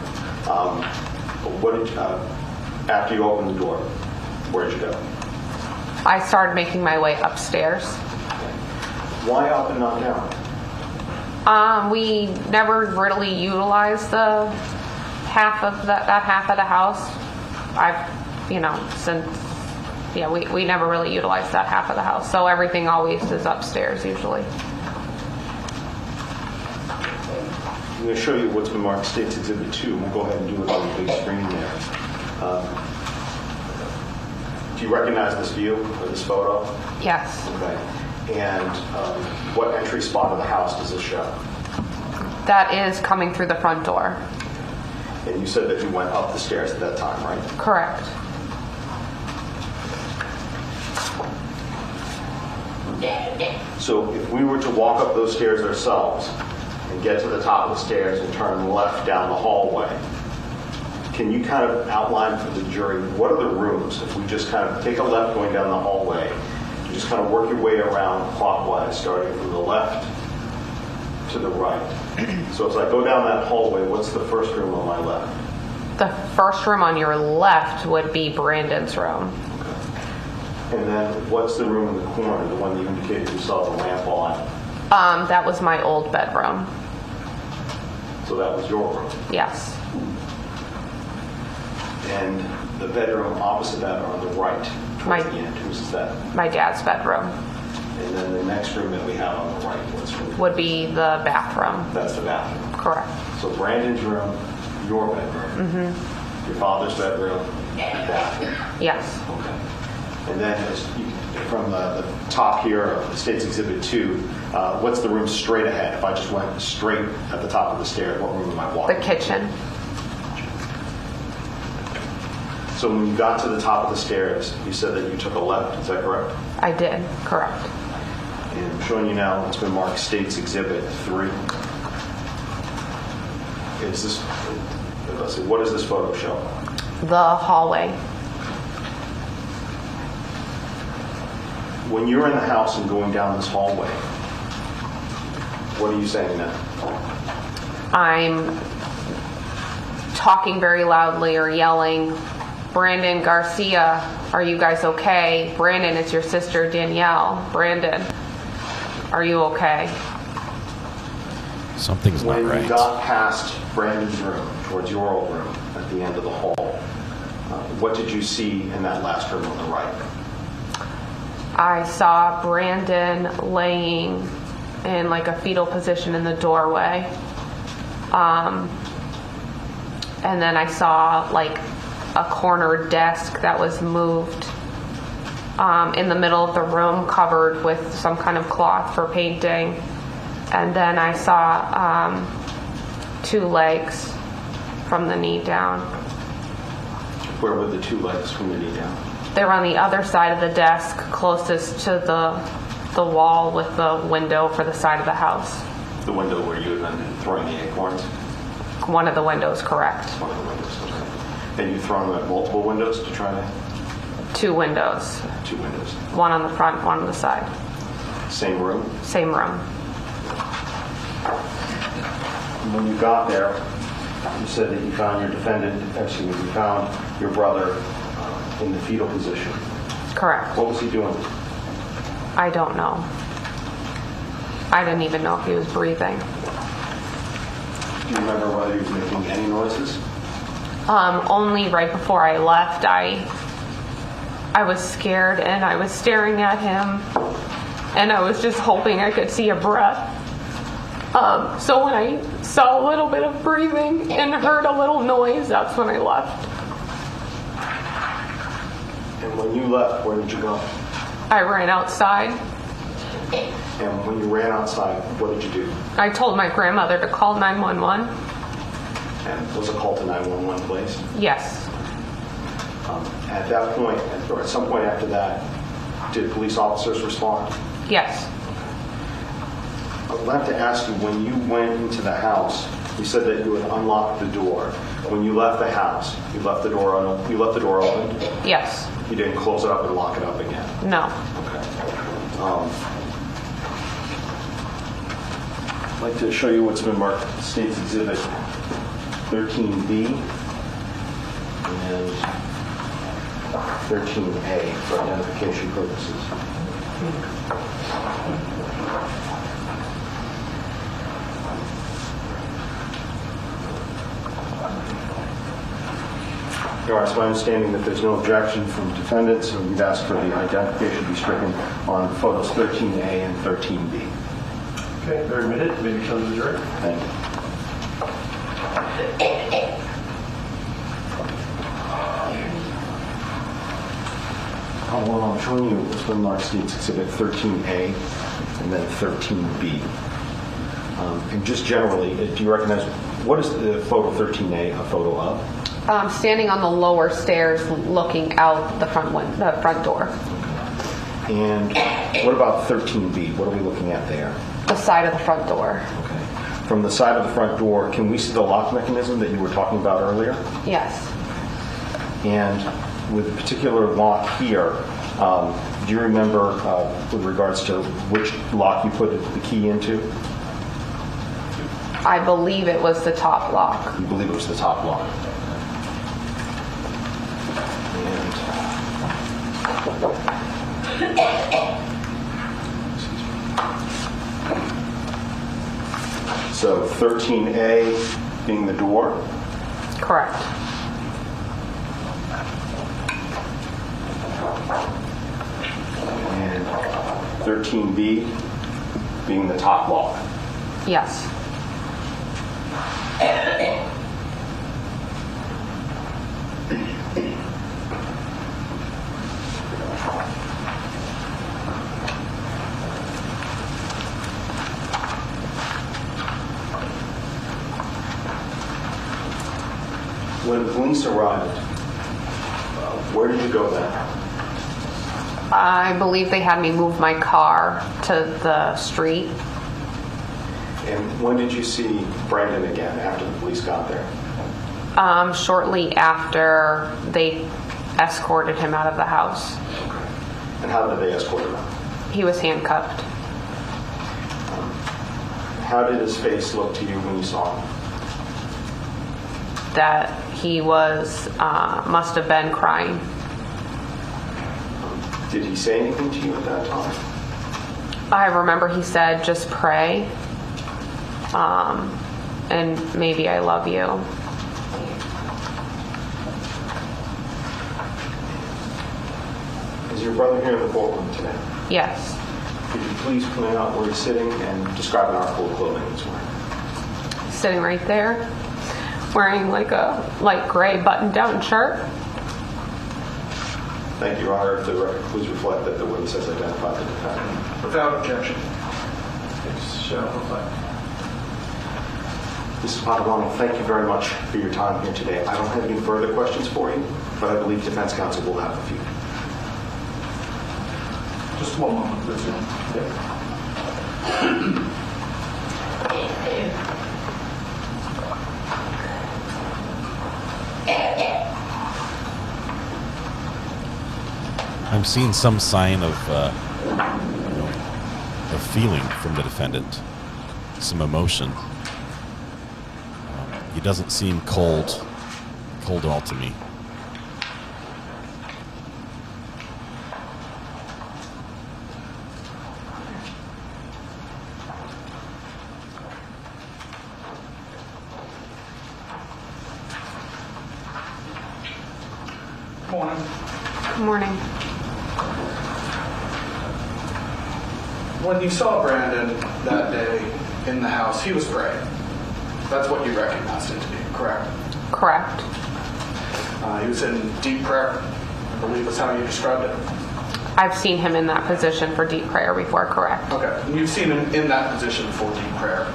after you opened the door, where'd you go? I started making my way upstairs. Why up and not down? We never really utilized the half of that half of the house, we never really utilized that half of the house. So everything always is upstairs usually. I'm going to show you what's been marked States Exhibit 2. We'll go ahead and do it on the big screen there. Do you recognize this view or this photo? Yes. Okay. And what entry spot of the house does this show? That is coming through the front door. And you said that you went up the stairs at that time, right? Correct. So if we were to walk up those stairs ourselves and get to the top of the stairs and turn left down the hallway, can you kind of outline for the jury what are the rooms? If we just kind of take a left going down the hallway, you just kind of work your way around clockwise, starting from the left to the right. So as I go down that hallway, what's the first room on my left? The first room on your left would be Brandon's room. And then what's the room in the corner, the one you indicated you saw the lamp on? That was my old bedroom. So that was your room? Yes. And the bedroom opposite that on the right, towards the end, whose is that? My dad's bedroom. And then the next room that we have on the right, what's room? Would be the bathroom. That's the bathroom. Correct. So Brandon's room, your bedroom, your father's bedroom, your bathroom. Yes. Okay. And then from the top here of the States Exhibit 2, what's the room straight ahead? If I just went straight at the top of the stairs, what room am I walking? The kitchen. So when you got to the top of the stairs, you said that you took a left, is that correct? I did, correct. And I'm showing you now what's been marked States Exhibit 3. What does this photo show? The hallway. When you're in the house and going down this hallway, what are you saying now? I'm talking very loudly or yelling, Brandon, Garcia, are you guys okay? Brandon, it's your sister Danielle. Brandon, are you okay? Something's not right. When you got past Brandon's room, towards your old room, at the end of the hall, what did you see in that last room on the right? I saw Brandon laying in like a fetal position in the doorway. And then I saw like a corner desk that was moved in the middle of the room, covered with some kind of cloth for painting. And then I saw 2 legs from the knee down. Where were the 2 legs from the knee down? They were on the other side of the desk, closest to the wall with the window for the side of the house. The window where you had been throwing the acorns? One of the windows, correct. One of the windows, okay. And you thrown them at multiple windows to try to? 2 windows. 2 windows. One on the front, one on the side. Same room? Same room. When you got there, you said that you found you found your brother in the fetal position. Correct. What was he doing? I don't know. I didn't even know if he was breathing. Do you remember whether he was making any noises? Only right before I left, I was scared and I was staring at him and I was just hoping I could see a breath. So when I saw a little bit of breathing and heard a little noise, that's when I left. And when you left, where did you go? I ran outside. And when you ran outside, what did you do? I told my grandmother to call 911. And was a call to 911 placed? Yes. At that point, or at some point after that, did police officers respond? Yes. I'd like to ask you, when you went into the house, you said that you had unlocked the door. When you left the house, you left the door open? Yes. You didn't close it up and lock it up again? No. Okay. I'd like to show you what's been marked States Exhibit 13B and 13A for identification purposes. Your Honor, it's my understanding that there's no objection from defendants, so we've asked for the identification to be stricken on photos 13A and 13B. Okay, they're admitted. Maybe show to the jury. Thank you. Well, I'm showing you Swim Mark States Exhibit 13A and then 13B. And just generally, do you recognize, what is the photo 13A a photo of? Standing on the lower stairs looking out the front door. And what about 13B? What are we looking at there? The side of the front door. Okay. From the side of the front door, can we see the lock mechanism that you were talking about earlier? Yes. And with the particular lock here, do you remember with regards to which lock you put the key into? I believe it was the top lock. You believe it was the top lock. So 13A being the door? Correct. And 13B being the top lock? Yes. When police arrived, where did you go then? I believe they had me move my car to the street. And when did you see Brandon again after the police got there? Shortly after they escorted him out of the house. And how did they escort him out? He was handcuffed. How did his face look to you when you saw him? That he was, must have been crying. Did he say anything to you at that time? I remember he said, just pray, and maybe I love you. Is your brother here in the courtroom today? Yes. Could you please point out where he's sitting and describe an article of clothing he's wearing? Sitting right there, wearing like a light gray button-down shirt. Thank you, Your Honor. If the record please reflect that the witness has identified the defendant. Without objection. Shall reflect. Mrs. Padovano, thank you very much for your time here today. I don't have any further questions for you, but I believe defense counsel will have a few. Just one moment, please. I'm seeing some sign of feeling from the defendant, some emotion. He doesn't seem cold at all to me. Morning. Good morning. When you saw Brandon that day in the house, he was praying. That's what you recognized him to be, correct? Correct. He was in deep prayer, I believe is how you described it. I've seen him in that position for deep prayer before, correct? Okay. And you've seen him in that position for deep prayer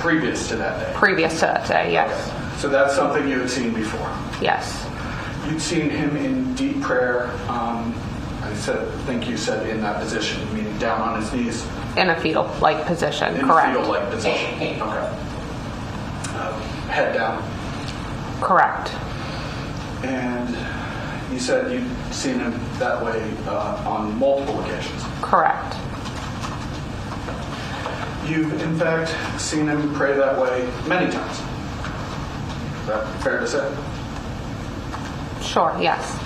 previous to that day? Previous to that day, yes. Okay. So that's something you had seen before? Yes. You'd seen him in deep prayer, I think you said in that position, meaning down on his knees? In a fetal-like position, in correct. In a fetal-like position, okay. Head down? Correct. And you said you'd seen him that way on multiple occasions? Correct. You've, in fact, seen him pray that way many times? Is that fair to say? Sure, yes.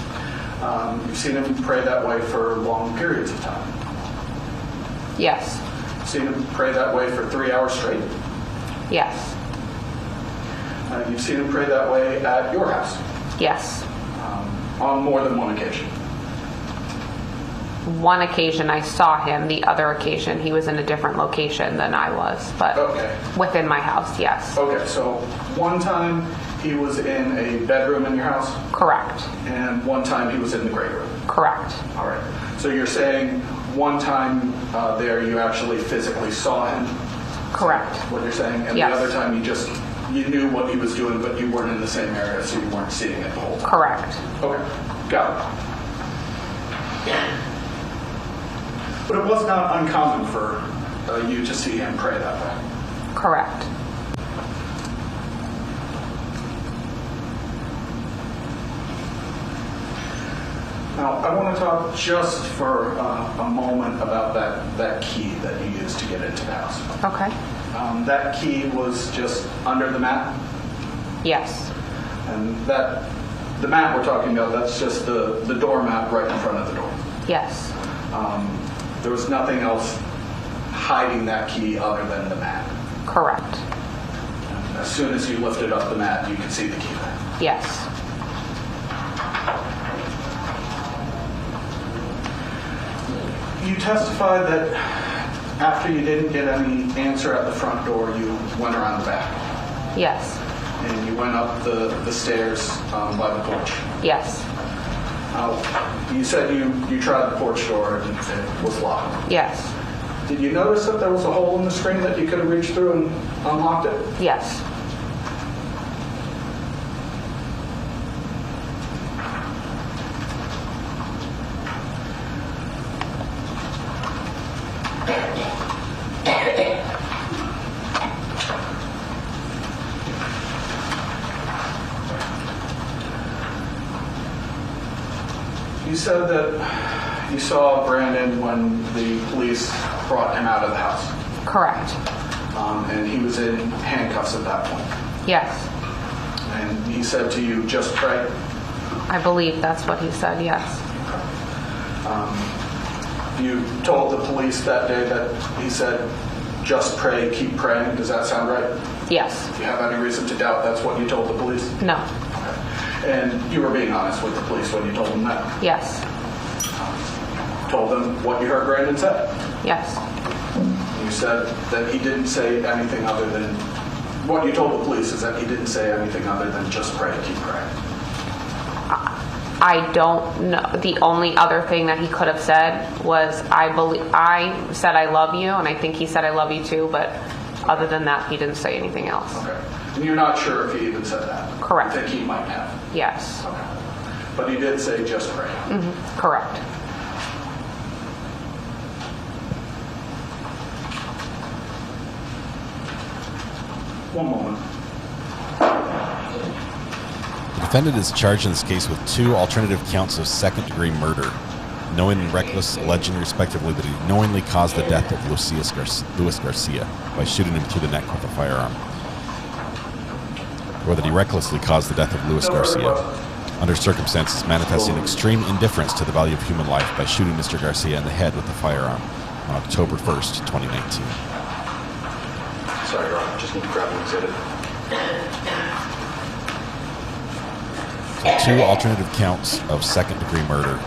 You've seen him pray that way for long periods of time? Yes. Seen him pray that way for 3 hours straight? Yes. You've seen him pray that way at your house? Yes. On more than one occasion? One occasion I saw him. The other occasion he was in a different location than I was, but within my house, yes. Okay, so one time he was in a bedroom in your house? Correct. And one time he was in the great room? Correct. All right. So you're saying one time there you actually physically saw him? Correct. What you're saying? And yes. The other time you knew what he was doing, but you weren't in the same area, so you weren't seeing it the whole time? Correct. Okay. Got it. But it was not uncommon for you to see him pray that way? Correct. Now, I want to talk just for a moment about that key that you used to get into the house. Okay. That key was just under the mat? Yes. And the mat we're talking about, that's just the doormat right in front of the door? Yes. There was nothing else hiding that key other than the mat? Correct. And as soon as you lifted up the mat, you could see the key there? Yes. You testified that after you didn't get any answer at the front door, you went around the back? Yes. And you went up the stairs by the porch? Yes. You said you tried the porch door and it was locked? Yes. Did you notice that there was a hole in the screen that you could have reached through and unlocked it? Yes. You said that you saw Brandon when the police brought him out of the house? Correct. And he was in handcuffs at that point? Yes. And he said to you, just pray? I believe that's what he said, yes. You told the police that day that he said, just pray, keep praying. Does that sound right? Yes. Do you have any reason to doubt that's what you told the police? No. And you were being honest with the police when you told them that? Yes. Told them what you heard Brandon say? Yes. You said that he didn't say anything other than, what you told the police is that he didn't say anything other than just pray, keep praying. I don't know. The only other thing that he could have said was, I said I love you, and I think he said I love you too, but other than that, he didn't say anything else. Okay. And you're not sure if he even said that? Correct. You think he might have? Yes. Okay. But he did say just pray? Mm-hmm. Correct. One moment. The defendant is charged in this case with 2 alternative counts of second-degree murder, knowing and reckless, alleging respectively that he knowingly caused the death of Luis Garcia by shooting him through the neck with a firearm, or that he recklessly caused the death of Luis Garcia under circumstances manifesting extreme indifference to the value of human life by shooting Mr. Garcia in the head with a firearm on October 1st, 2019. Sorry, Your Honor, just need to grab an exhibit. So 2 alternative counts of second-degree murder.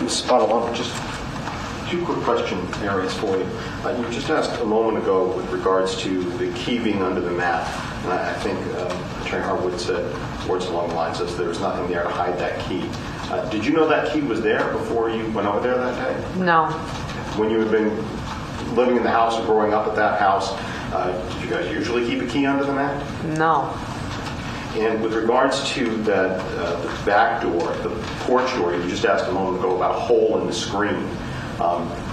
Ms. Spadalon, just 2 quick question areas for you. You just asked a moment ago with regards to the key being under the mat, and I think Attorney Harwood said words along the lines as there was nothing there to hide that key. Did you know that key was there before you went over there that day? No. When you had been living in the house or growing up at that house, did you guys usually keep a key under the mat? No. And with regards to that the back door, the porch door, you just asked a moment ago about a hole in the screen.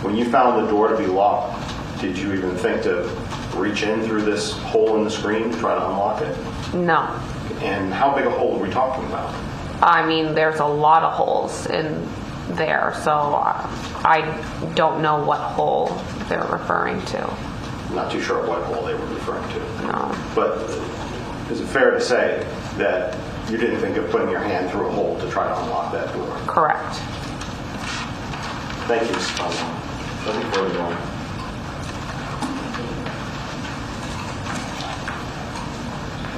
When you found the door to be locked, did you even think to reach in through this hole in the screen to try to unlock it? No. And how big a hole are we talking about? I mean, there's a lot of holes in there, so I don't know what hole they're referring to. I'm not too sure what hole they were referring to. No. But is it fair to say that you didn't think of putting your hand through a hole to try to unlock that door? Correct. Thank you, Mr. President. Nothing further on.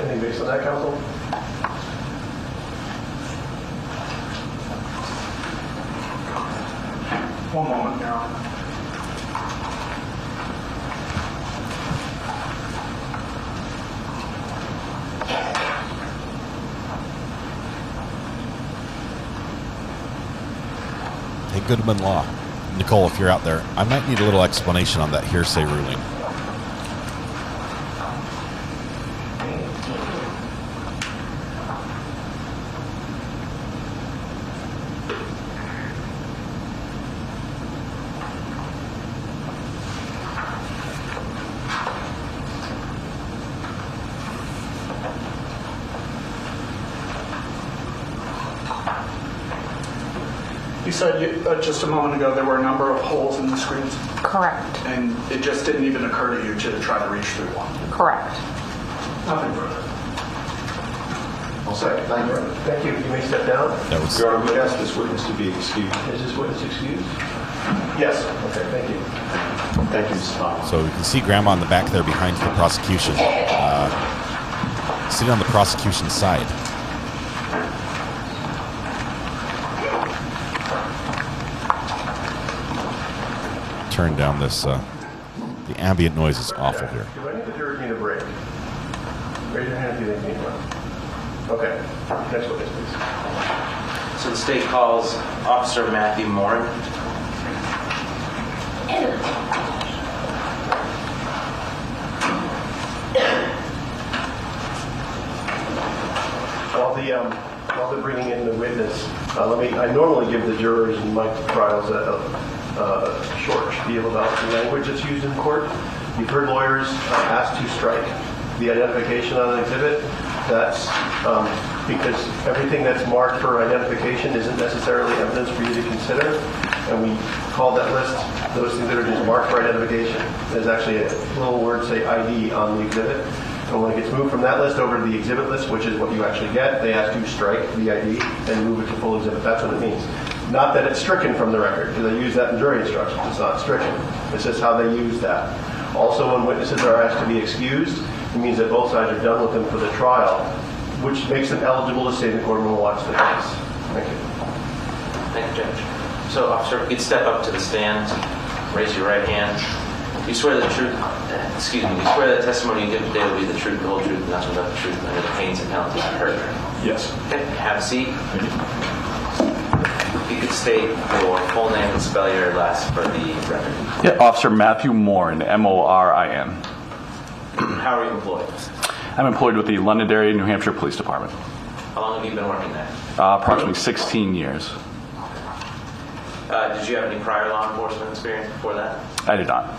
Anything based on that, counsel? One moment now. Hey, Goodman Law. Nicole, if you're out there, I might need a little explanation on that hearsay ruling. You said just a moment ago there were a number of holes in the screens? Correct. And it just didn't even occur to you to try to reach through one? Correct. Nothing further. All set. Thank you. Thank you. You may step down. That was. Your Honor, we ask this witness to be excused. Is this witness excused? Yes. Okay, thank you. Thank you, Mr. Thomas. So you can see Grandma in the back there behind the prosecution, sitting on the prosecution side. Turn down this. The ambient noise is awful here. Do any of the jurors need a break? Raise your hand if you think you need one. Okay. Next witness, please. So the state calls Officer Matthew Morin. While they're bringing in the witness, I normally give the jurors in my trials a short spiel about the language that's used in court. You've heard lawyers asked to strike the identification on an exhibit. That's because everything that's marked for identification isn't necessarily evidence for you to consider. And we call that list those things that are just marked for identification. There's actually a little word, say ID, on the exhibit. And when it gets moved from that list over to the exhibit list, which is what you actually get, they ask you to strike the ID and move it to full exhibit. That's what it means. Not that it's stricken from the record, because they use that in jury instructions. It's not stricken. It's just how they use that. Also, when witnesses are asked to be excused, it means that both sides are done with them for the trial, which makes them eligible to stay in the courtroom and watch the case. Thank you. Thank you, Judge. So, officer, if you'd step up to the stand, raise your right hand. You swear the truth, you swear that testimony you give today will be the truth, the whole truth, and nothing but the truth, under the pains and penalties of perjury. Yes. Okay, have a seat. If you could state your full name and spell your last for the record. Yeah, Officer Matthew Morin, M-O-R-I-N. How are you employed? I'm employed with the Londonderry, New Hampshire Police Department. How long have you been working there? Approximately 16 years. Did you have any prior law enforcement experience before that? I did not.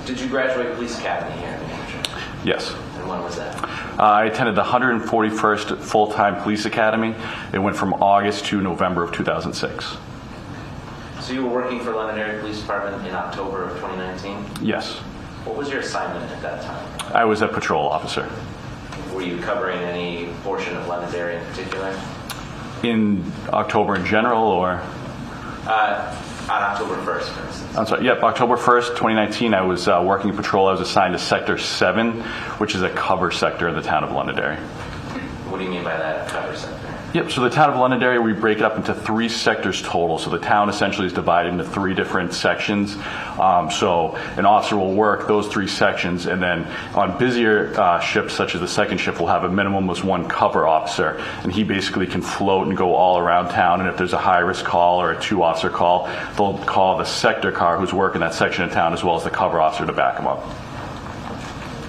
Did you graduate Police Academy here in New Hampshire? Yes. And when was that? I attended the 141st Full-Time Police Academy. It went from August to November of 2006. So you were working for Londonderry Police Department in October of 2019? Yes. What was your assignment at that time? I was a patrol officer. Were you covering any portion of Londonderry in particular? In October in general, or? On October 1st, for instance. I'm sorry, yep, October 1st, 2019, I was working patrol. I was assigned to Sector 7, which is a cover sector in the town of Londonderry. What do you mean by that, cover sector? Yep, so the town of Londonderry, we break it up into 3 sectors total. So the town essentially is divided into 3 different sections. So an officer will work those 3 sections, and then on busier shifts, such as the second shift, we'll have a minimum of 1 cover officer, and he basically can float and go all around town. And if there's a high-risk call or a 2-officer call, they'll call the sector car who's working that section of town, as well as the cover officer to back him up.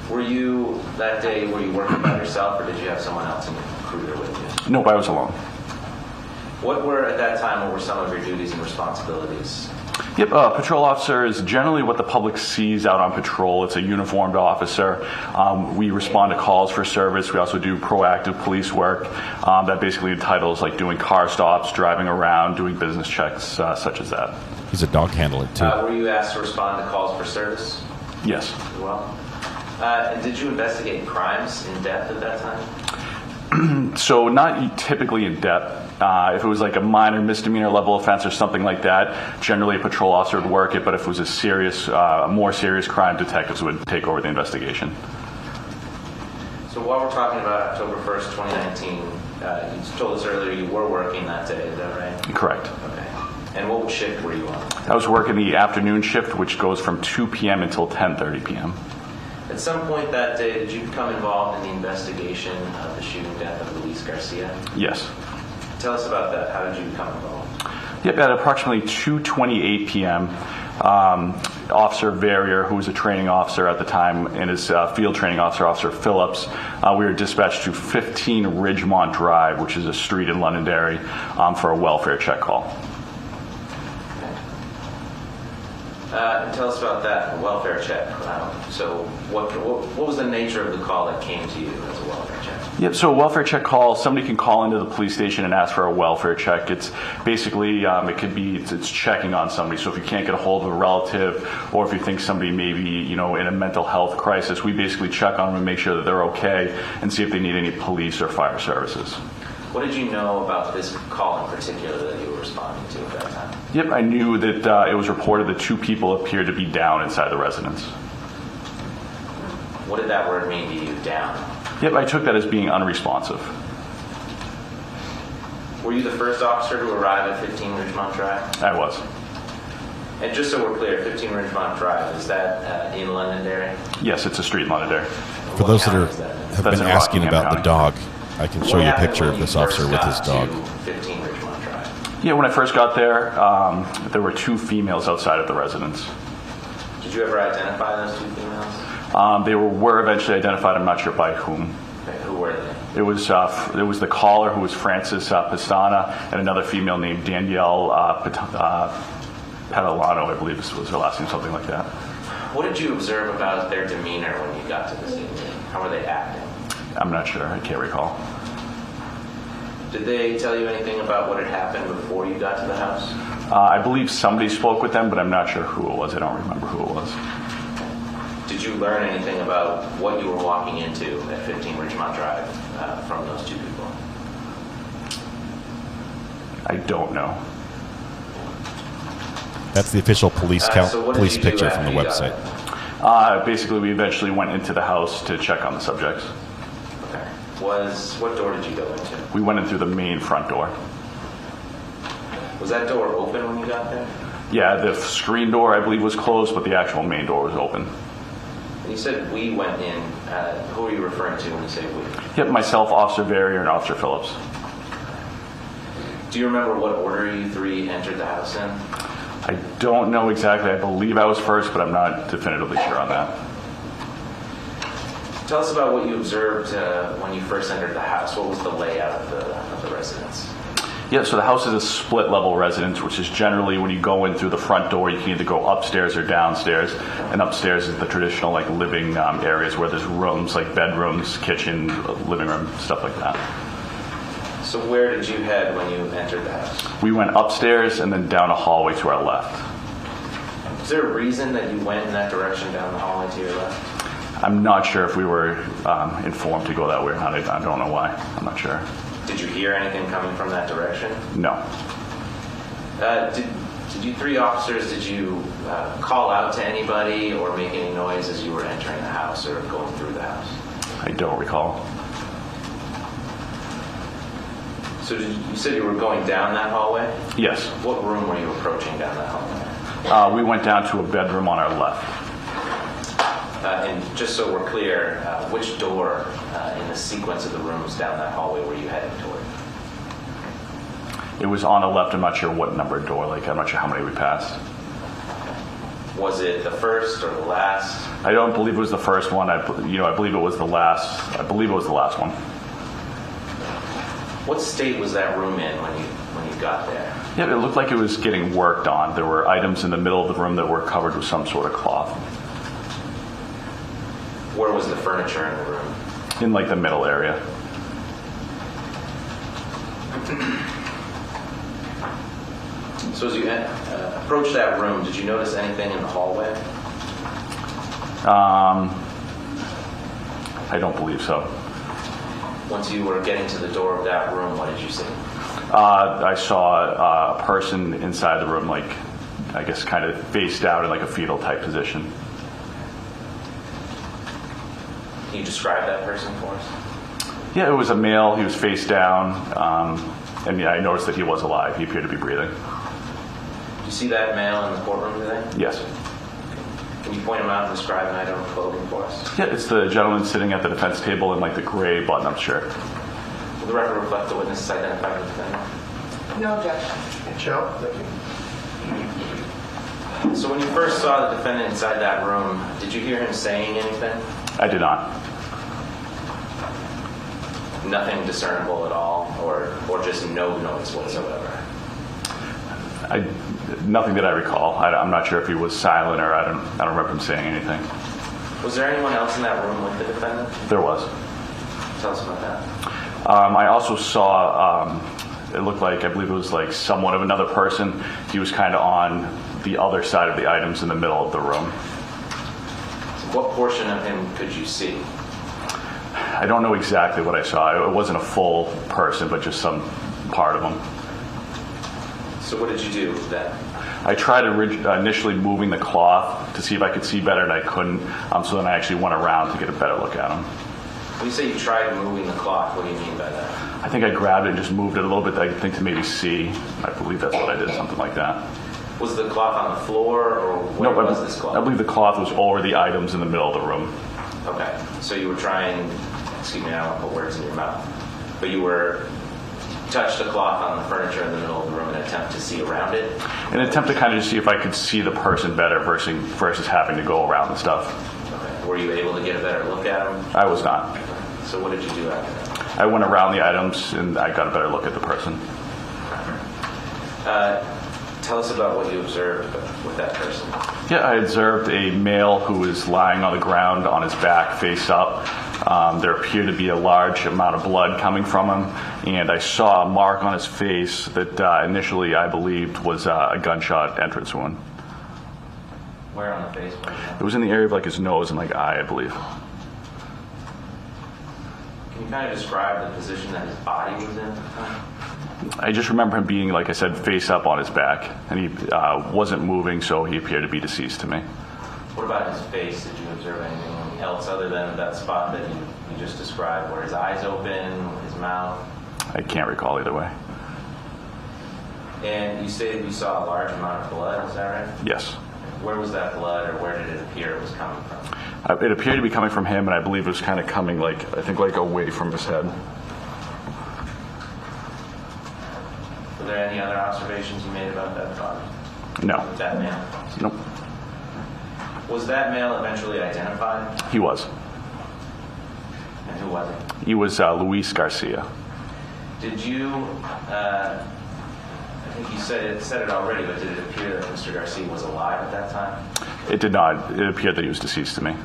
Were you, that day, were you working by yourself, or did you have someone else in your crew there with you? Nope, I was alone. What were some of your duties and responsibilities? Yep, patrol officer is generally what the public sees out on patrol. It's a uniformed officer. We respond to calls for service. We also do proactive police work that basically entitles like doing car stops, driving around, doing business checks, such as that. He's a dog handler, too. Were you asked to respond to calls for service? Yes. As well. And did you investigate crimes in depth at that time? So not typically in depth. If it was like a minor misdemeanor level offense or something like that, generally a patrol officer would work it, but if it was a serious, more serious crime, detectives would take over the investigation. So while we're talking about October 1st, 2019, you told us earlier you were working that day, is that right? Correct. Okay. And what shift were you on? I was working the afternoon shift, which goes from 2 p.m. until 10:30 p.m. At some point that day, did you become involved in the investigation of the shooting death of Luis Garcia? Yes. Tell us about that. How did you become involved? Yep, at approximately 2:28 p.m., Officer Verrier, who was a training officer at the time, and his field training officer, Officer Phillips, we were dispatched to 15 Ridgemont Drive, which is a street in Londonderry, for a welfare check call. Tell us about that welfare check. So what was the nature of the call that came to you as a welfare check? Yep, so a welfare check call, somebody can call into the police station and ask for a welfare check. It's basically, it's checking on somebody. So if you can't get a hold of a relative, or if you think somebody may be, in a mental health crisis, we basically check on them and make sure that they're okay and see if they need any police or fire services. What did you know about this call in particular that you were responding to at that time? Yep, I knew that it was reported that 2 people appeared to be down inside the residence. What did that word mean to you, down? Yep, I took that as being unresponsive. Were you the first officer to arrive at 15 Ridgemont Drive? I was. And just so we're clear, 15 Ridgemont Drive, is that in Londonderry? Yes, it's a street in Londonderry. For those that have been asking about the dog, I can show you a picture of this officer with his dog. 15 Ridgemont Drive. Yeah, when I first got there, there were 2 females outside of the residence. Did you ever identify those 2 females? They were eventually identified. I'm not sure by whom. Okay, who were they? It was the caller, who was Frances Pistana, and another female named Danielle Padalano, I believe was her last name, something like that. What did you observe about their demeanor when you got to the scene? How were they acting? I'm not sure. I can't recall. Did they tell you anything about what had happened before you got to the house? I believe somebody spoke with them, but I'm not sure who it was. I don't remember who it was. Did you learn anything about what you were walking into at 15 Ridgemont Drive from those 2 people? I don't know. That's the official police police picture from the website. Basically, we eventually went into the house to check on the subjects. Okay. What door did you go into? We went in through the main front door. Was that door open when you got there? Yeah, the screen door, I believe, was closed, but the actual main door was open. And you said we went in. Who are you referring to when you say we? Yep, myself, Officer Verrier, and Officer Phillips. Do you remember what order you 3 entered the house in? I don't know exactly. I believe I was first, but I'm not definitively sure on that. Tell us about what you observed when you first entered the house. What was the layout of the residence? Yeah, so the house is a split-level residence, which is generally when you go in through the front door, you can either go upstairs or downstairs. And upstairs is the traditional living areas where there's rooms like bedrooms, kitchen, living room, stuff like that. So where did you head when you entered the house? We went upstairs and then down a hallway to our left. Is there a reason that you went in that direction down the hallway to your left? I'm not sure if we were informed to go that way or not. I don't know why. I'm not sure. Did you hear anything coming from that direction? No. Did you 3 officers, did you call out to anybody or make any noise as you were entering the house or going through the house? I don't recall. So you said you were going down that hallway? Yes. What room were you approaching down that hallway? We went down to a bedroom on our left. And just so we're clear, which door in the sequence of the rooms down that hallway were you heading toward? It was on the left. I'm not sure what number door. I'm not sure how many we passed. Was it the first or the last? I don't believe it was the first one. I believe it was the last. I believe it was the last one. What state was that room in when you got there? Yeah, it looked like it was getting worked on. There were items in the middle of the room that were covered with some sort of cloth. Where was the furniture in the room? In the middle area. So as you approached that room, did you notice anything in the hallway? I don't believe so. Once you were getting to the door of that room, what did you see? I saw a person inside the room, like, I guess kind of face down in like a fetal type position. Can you describe that person for us? Yeah, it was a male. He was face down, and yeah, I noticed that he was alive. He appeared to be breathing. Did you see that male in the courtroom today? Yes. Can you point him out and describe an item of clothing for us? Yeah, it's the gentleman sitting at the defense table in like the gray button-up shirt. Will the record reflect the witnesses identified the defendant? No objection. Michelle, thank you. So when you first saw the defendant inside that room, did you hear him saying anything? I did not. Nothing discernible at all, or just no noise whatsoever? Nothing that I recall. I'm not sure if he was silent or I don't remember him saying anything. Was there anyone else in that room with the defendant? There was. Tell us about that. I also saw, it looked like, I believe it was like somewhat of another person. He was kind of on the other side of the items in the middle of the room. So what portion of him could you see? I don't know exactly what I saw. It wasn't a full person, but just some part of him. So what did you do then? I tried initially moving the cloth to see if I could see better, and I couldn't. So then I actually went around to get a better look at him. When you say you tried moving the cloth, what do you mean by that? I think I grabbed it and just moved it a little bit, I think, to maybe see. I believe that's what I did, something like that. Was the cloth on the floor, or where was this cloth? I believe the cloth was over the items in the middle of the room. Okay, so you were trying, excuse me, I don't want to put words in your mouth, but you were touched the cloth on the furniture in the middle of the room in an attempt to see around it? In an attempt to kind of just see if I could see the person better versus having to go around and stuff. Okay. Were you able to get a better look at him? I was not. So what did you do after that? I went around the items and I got a better look at the person. Tell us about what you observed with that person. Yeah, I observed a male who was lying on the ground on his back, face up. There appeared to be a large amount of blood coming from him, and I saw a mark on his face that initially I believed was a gunshot entrance wound. Where on the face? It was in the area of like his nose and like eye, I believe. Can you kind of describe the position that his body was in at the time? I just remember him being, like I said, face up on his back, and he wasn't moving, so he appeared to be deceased to me. What about his face? Did you observe anything else other than that spot that you just described? Were his eyes open, his mouth? I can't recall either way. And you say that you saw a large amount of blood, is that right? Yes. Where was that blood, or where did it appear it was coming from? It appeared to be coming from him, and I believe it was kind of coming, like, I think, like away from his head. Were there any other observations you made about that body? No. With that male? Nope. Was that male eventually identified? He was. And who was he? He was Luis Garcia. Did you, I think you said it already, but did it appear that Mr. Garcia was alive at that time? It did not. It appeared that he was deceased to me.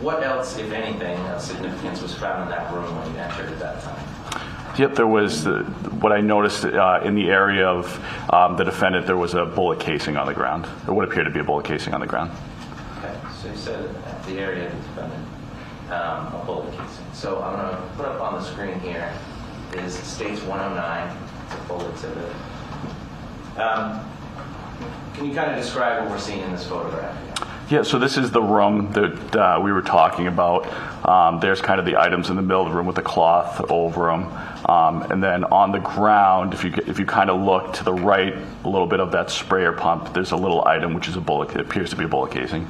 What else, if anything, of significance was found in that room when you entered at that time? Yep, there was what I noticed in the area of the defendant. There was a bullet casing on the ground. Or what appeared to be a bullet casing on the ground. Okay, so you said at the area of the defendant, a bullet casing. So I'm going to put up on the screen here is States 109. It's a full exhibit. Can you kind of describe what we're seeing in this photograph here? Yeah, so this is the room that we were talking about. There's kind of the items in the middle of the room with the cloth over them. And then on the ground, if you kind of look to the right a little bit of that sprayer pump, there's a little item which is a bullet. It appears to be a bullet casing.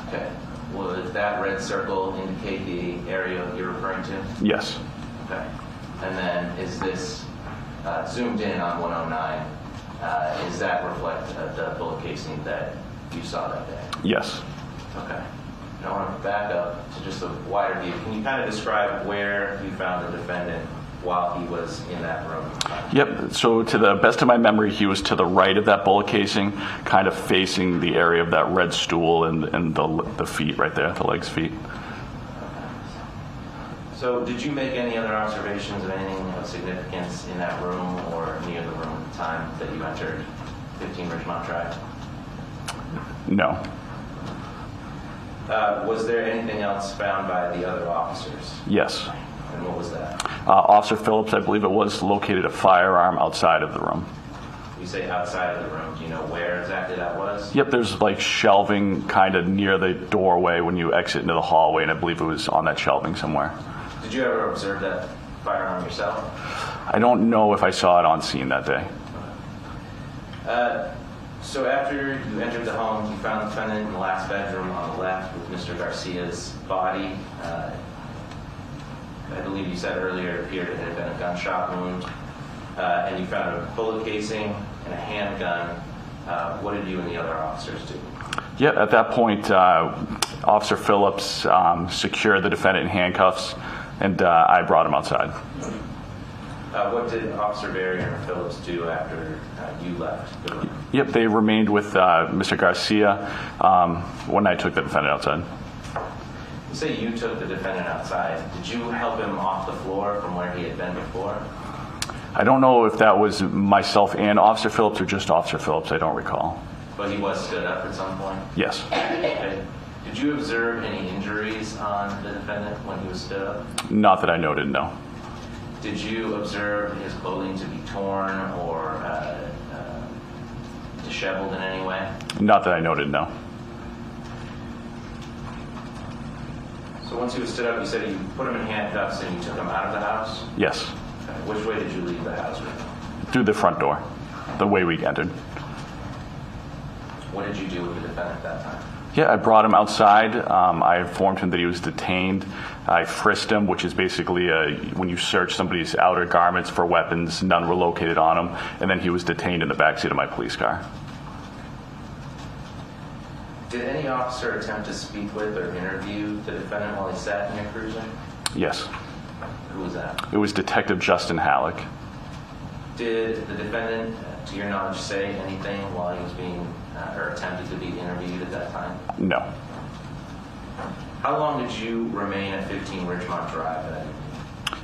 Okay. Well, does that red circle indicate the area you're referring to? Yes. Okay. And then is this zoomed in on 109? Is that reflect the bullet casing that you saw that day? Yes. Okay. Now I want to back up to just a wider view. Can you kind of describe where you found the defendant while he was in that room? Yep. So to the best of my memory, he was to the right of that bullet casing, kind of facing the area of that red stool and the feet right there, the legs, feet. So did you make any other observations of anything of significance in that room or near the room at the time that you entered 15 Ridgemont Drive? No. Was there anything else found by the other officers? Yes. And what was that? Officer Phillips, I believe it was, located a firearm outside of the room. You say outside of the room. Do you know where exactly that was? Yep, there's like shelving kind of near the doorway when you exit into the hallway, and I believe it was on that shelving somewhere. Did you ever observe that firearm yourself? I don't know if I saw it on scene that day. So after you entered the home, you found the defendant in the last bedroom on the left with Mr. Garcia's body. I believe you said earlier it appeared it had been a gunshot wound. And you found a bullet casing and a handgun. What did you and the other officers do? Yeah, at that point, Officer Phillips secured the defendant in handcuffs, and I brought him outside. What did Officer Barrier and Phillips do after you left? Yep, they remained with Mr. Garcia when I took the defendant outside. You say you took the defendant outside. Did you help him off the floor from where he had been before? I don't know if that was myself and Officer Phillips or just Officer Phillips. I don't recall. But he was stood up at some point? Yes. Okay. Did you observe any injuries on the defendant when he was stood up? Not that I noted, no. Did you observe his clothing to be torn or disheveled in any way? Not that I noted, no. So once he was stood up, you said you put him in handcuffs and you took him out of the house? Yes. Okay. Which way did you leave the house with? Through the front door, the way we entered. What did you do with the defendant at that time? Yeah, I brought him outside. I informed him that he was detained. I frisked him, which is basically when you search somebody's outer garments for weapons, none were located on him, and then he was detained in the backseat of my police car. Did any officer attempt to speak with or interview the defendant while he sat in your cruiser? Yes. Who was that? It was Detective Justin Halleck. Did the defendant, to your knowledge, say anything while he was being or attempted to be interviewed at that time? No. How long did you remain at 15 Ridgemont Drive at?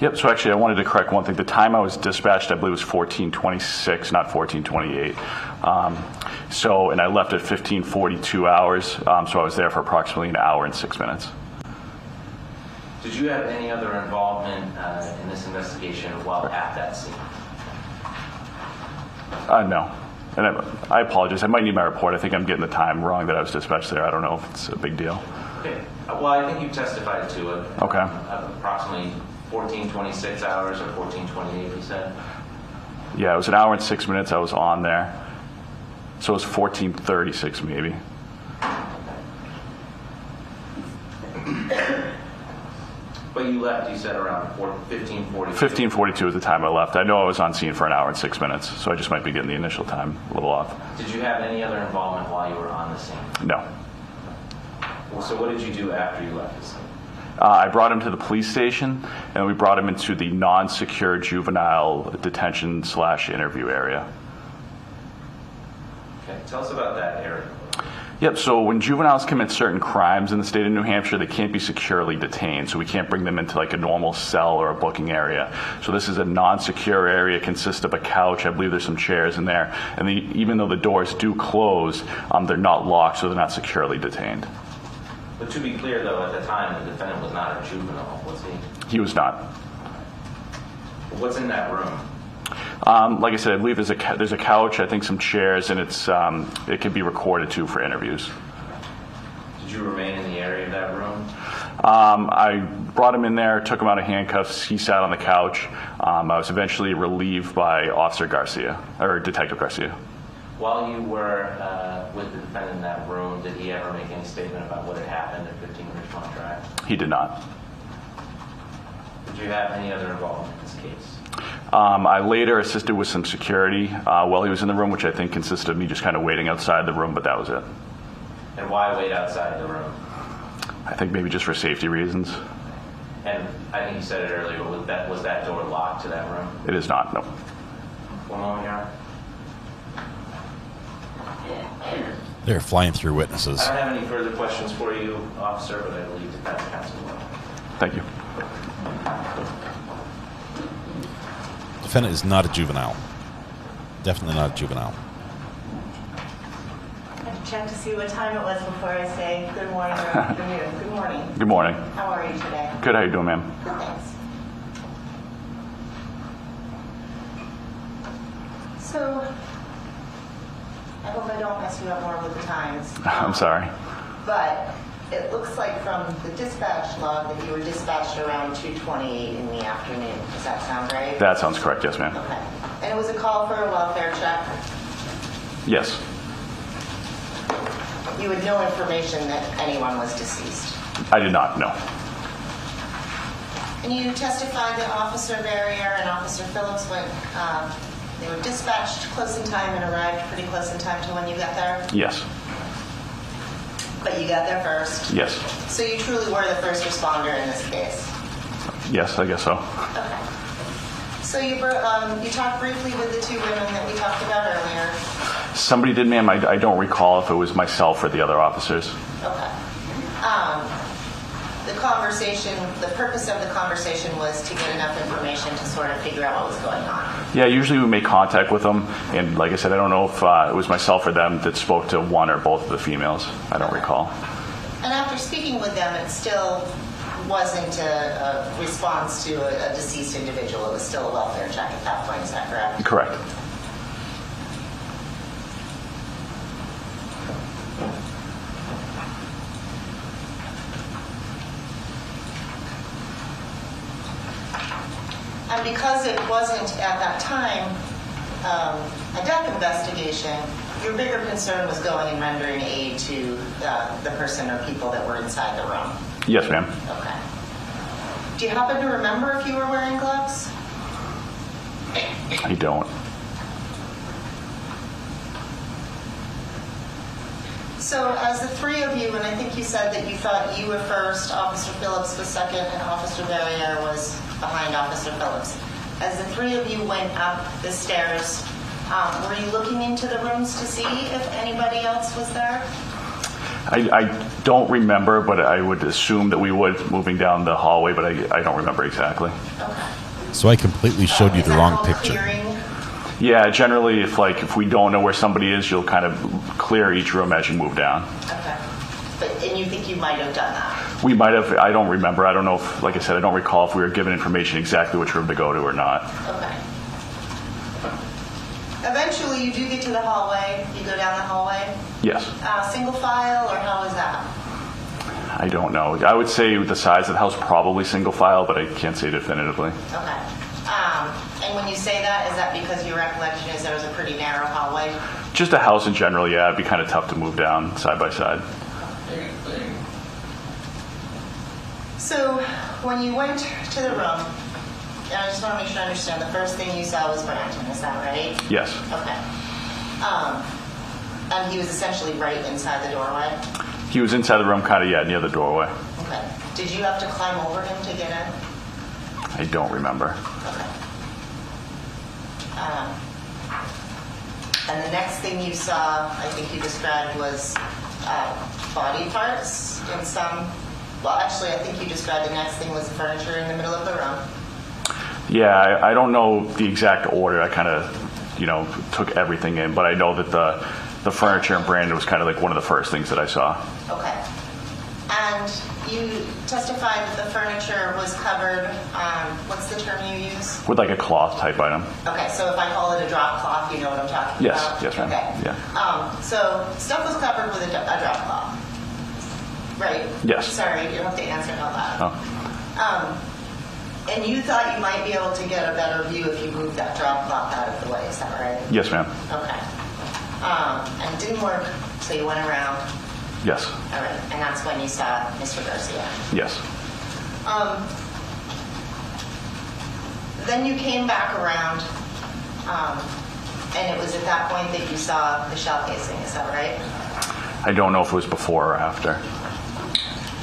Yep, so actually I wanted to correct one thing. The time I was dispatched, I believe, was 14:26, not 14:28. And I left at 15:42 hours, so I was there for approximately an hour and 6 minutes. Did you have any other involvement in this investigation while at that scene? No. And I apologize. I might need my report. I think I'm getting the time wrong that I was dispatched there. I don't know if it's a big deal. Okay. Well, I think you testified to it. Okay. Approximately 14:26 hours or 14:28, you said? Yeah, it was an hour and 6 minutes I was on there. So it was 14:36 maybe. But you left, you said, around 15:42. 15:42 was the time I left. I know I was on scene for an hour and 6 minutes, so I just might be getting the initial time a little off. Did you have any other involvement while you were on the scene? No. Well, so what did you do after you left the scene? I brought him to the police station, and we brought him into the non-secure juvenile detention/interview area. Okay, tell us about that area. Yep, so when juveniles commit certain crimes in the state of New Hampshire, they can't be securely detained, so we can't bring them into like a normal cell or a booking area. So this is a non-secure area. It consists of a couch. I believe there's some chairs in there. And even though the doors do close, they're not locked, so they're not securely detained. But to be clear, though, at the time, the defendant was not a juvenile, was he? He was not. What's in that room? Like I said, I believe there's a couch, I think some chairs, and it can be recorded too for interviews. Did you remain in the area of that room? I brought him in there, took him out of handcuffs. He sat on the couch. I was eventually relieved by Officer Garcia, or Detective Garcia. While you were with the defendant in that room, did he ever make any statement about what had happened at 15 Ridgemont Drive? He did not. Did you have any other involvement in this case? I later assisted with some security while he was in the room, which I think consisted of me just kind of waiting outside the room, but that was it. And why wait outside the room? I think maybe just for safety reasons. And I think you said it earlier, was that door locked to that room? It is not, no. One moment, Your Honor. They're flying through witnesses. I don't have any further questions for you, officer, but I believe the defense counsel will. Thank you. defendant is not a juvenile. Definitely not a juvenile. I have to check to see what time it was before I say good morning or afternoon. Good morning. Good morning. How are you today? Good. How you doing, ma'am? Good, thanks. So, I hope I don't mess you up more with the times. I'm sorry. But it looks like from the dispatch log that you were dispatched around 2:28 in the afternoon. Does that sound right? That sounds correct, yes, ma'am. Okay. And it was a call for a welfare check. Yes. You had no information that anyone was deceased. I did not, no. And you testified that Officer Barrier and Officer Phillips they were dispatched close in time and arrived pretty close in time to when you got there? Yes. But you got there first? Yes. So you truly were the first responder in this case? Yes, I guess so. Okay. So you talked briefly with the two women that we talked about earlier? Somebody did, ma'am. I don't recall if it was myself or the other officers. Okay. The purpose of the conversation was to get enough information to sort of figure out what was going on. Yeah, usually we make contact with them, and like I said, I don't know if it was myself or them that spoke to one or both of the females. I don't recall. And after speaking with them, it still wasn't a response to a deceased individual. It was still a welfare check at that point. Is that correct? Correct. And because it wasn't at that time a death investigation, your bigger concern was going and rendering aid to the person or people that were inside the room. Yes, ma'am. Okay. Do you happen to remember if you were wearing gloves? I don't. So as the three of you, and I think you said that you thought you were first, Officer Phillips was second, and Officer Barrier was behind Officer Phillips. As the three of you went up the stairs, were you looking into the rooms to see if anybody else was there? I don't remember, but I would assume that we would moving down the hallway, but I don't remember exactly. Okay. So I completely showed you the wrong picture. Clearing? Yeah, generally, if we don't know where somebody is, you'll kind of clear each room as you move down. Okay. And you think you might have done that? We might have. I don't remember. I don't know if, like I said, I don't recall if we were given information exactly which room to go to or not. Okay. Eventually, you do get to the hallway. You go down the hallway? Yes. Single file, or how is that? I don't know. I would say the size of the house, probably single file, but I can't say definitively. Okay. And when you say that, is that because your recollection is there was a pretty narrow hallway? Just a house in general, yeah. It'd be kind of tough to move down side by side. So when you went to the room, and I just want to make sure I understand, the first thing you saw was Brandon, is that right? Yes. Okay. And he was essentially right inside the doorway? He was inside the room, kind of, near the doorway. Okay. Did you have to climb over him to get in? I don't remember. Okay. And the next thing you saw, I think you described, was body parts in some... Well, actually, I think you described the next thing was the furniture in the middle of the room. Yeah, I don't know the exact order. I kind of, took everything in, but I know that the furniture and Brandon was kind of like one of the first things that I saw. Okay. And you testified that the furniture was covered, what's the term you use? With like a cloth type item. Okay, so if I call it a drop cloth, you know what I'm talking about? Yes, ma'am. Okay. Yeah. So stuff was covered with a drop cloth, right? Yes. Sorry, you don't have to answer all that. Oh. And you thought you might be able to get a better view if you moved that drop cloth out of the way, is that right? Yes, ma'am. Okay. And it didn't work, so you went around. Yes. All right, and that's when you saw Mr. Garcia. Yes. Then you came back around, and it was at that point that you saw the shell casing, is that right? I don't know if it was before or after.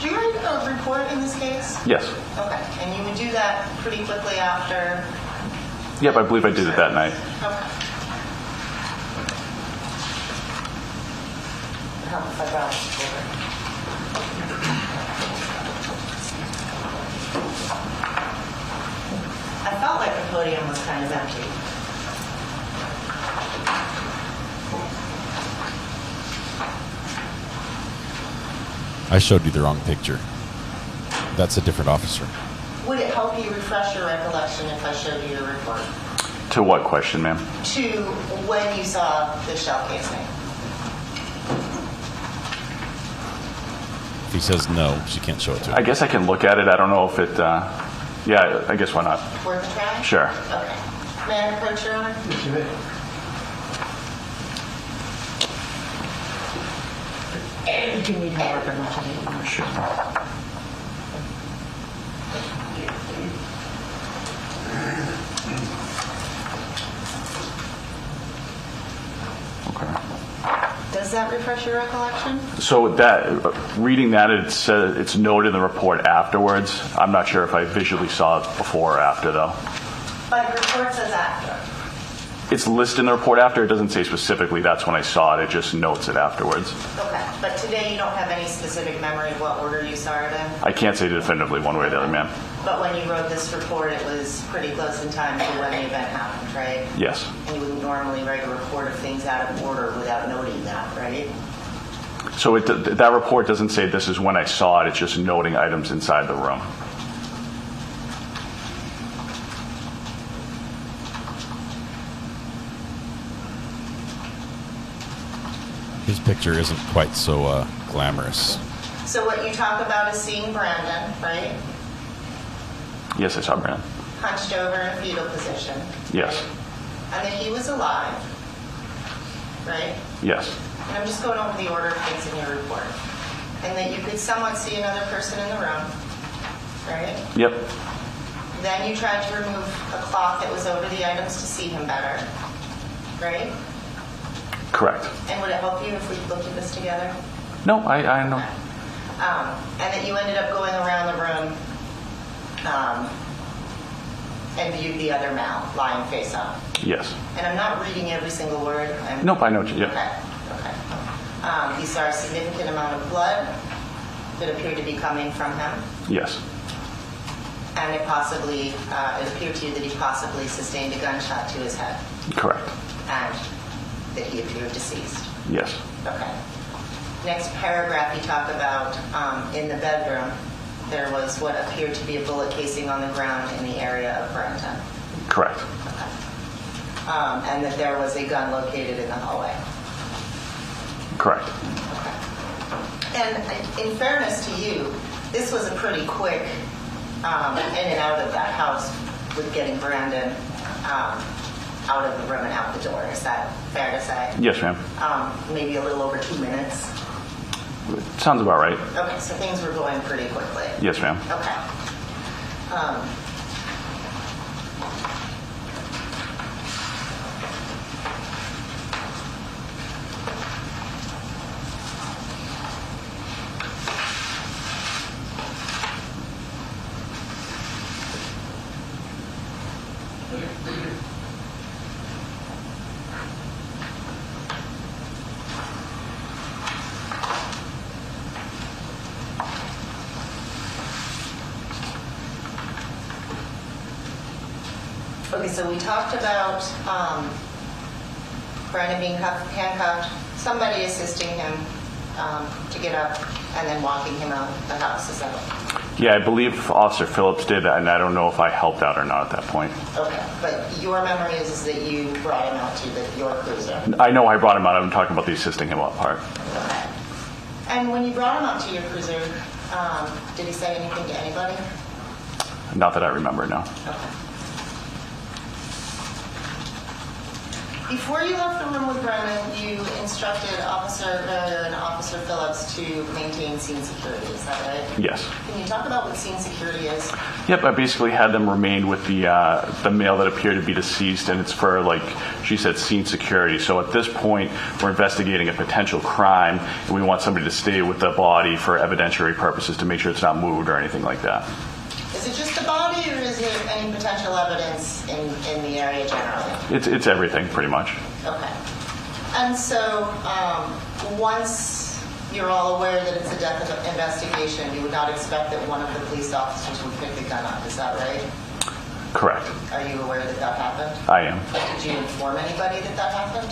Did you write a report in this case? Yes. Okay, and you would do that pretty quickly after? Yep, I believe I did it that night. Okay. I felt like a podium was kind of empty. I showed you the wrong picture. That's a different officer. Would it help you refresh your recollection if I showed you your report? To what question, ma'am? To when you saw the shell casing. If he says no, she can't show it to him. I guess I can look at it. I don't know if it, yeah, I guess why not? Worth a try? Sure. Okay. May I approach, Your Honor? Yes, you may. Do you need help or not? Sure. Does that refresh your recollection? So that, reading that, it's noted in the report afterwards. I'm not sure if I visually saw it before or after, though. But the report says after. It's listed in the report after. It doesn't say specifically that's when I saw it. It just notes it afterwards. Okay. But today you don't have any specific memory of what order you saw it in? I can't say definitively one way or the other, ma'am. But when you wrote this report, it was pretty close in time to when the event happened, right? Yes. And you wouldn't normally write a report of things out of order without noting that, right? So that report doesn't say this is when I saw it. It's just noting items inside the room. His picture isn't quite so glamorous. So what you talk about is seeing Brandon, right? Yes, I saw Brandon. Hunched over in a fetal position. Yes. And that he was alive, right? Yes. And I'm just going over the order of things in your report. And that you could somewhat see another person in the room, right? Yep. Then you tried to remove a cloth that was over the items to see him better, right? Correct. And would it help you if we looked at this together? No, I know. And that you ended up going around the room and viewed the other male lying face up. Yes. And I'm not reading every single word. Nope, I know what you. Yep. Okay. You saw a significant amount of blood that appeared to be coming from him. Yes. And it appeared to you that he possibly sustained a gunshot to his head. Correct. And that he appeared deceased. Yes. Okay. Next paragraph, you talk about in the bedroom, there was what appeared to be a bullet casing on the ground in the area of Brenton. Correct. Okay. And that there was a gun located in the hallway. Correct. Okay. And in fairness to you, this was a pretty quick in and out of that house with getting Brandon out of the room and out the door. Is that fair to say? Yes, ma'am. Maybe a little over 2 minutes. Sounds about right. Okay, so things were going pretty quickly. Yes, ma'am. Okay. Okay, so we talked about Brandon being handcuffed, somebody assisting him to get up, and then walking him out the house. Is that okay? Yeah, I believe Officer Phillips did that, and I don't know if I helped out or not at that point. Okay, but your memory is that you brought him out to your cruiser. I know I brought him out. I'm talking about the assisting him up part. Okay. And when you brought him out to your cruiser, did he say anything to anybody? Not that I remember, no. Okay. Before you left the room with Brennan, you instructed Officer Verrier and Officer Phillips to maintain scene security. Is that right? Yes. Can you talk about what scene security is? Yep, I basically had them remain with the male that appeared to be deceased, and it's for, like she said, scene security. So at this point, we're investigating a potential crime, and we want somebody to stay with the body for evidentiary purposes to make sure it's not moved or anything like that. Is it just the body, or is it any potential evidence in the area generally? It's everything, pretty much. Okay. And so once you're all aware that it's a death investigation, you would not expect that one of the police officers would pick the gun up. Is that right? Correct. Are you aware that that happened? I am. Did you inform anybody that that happened?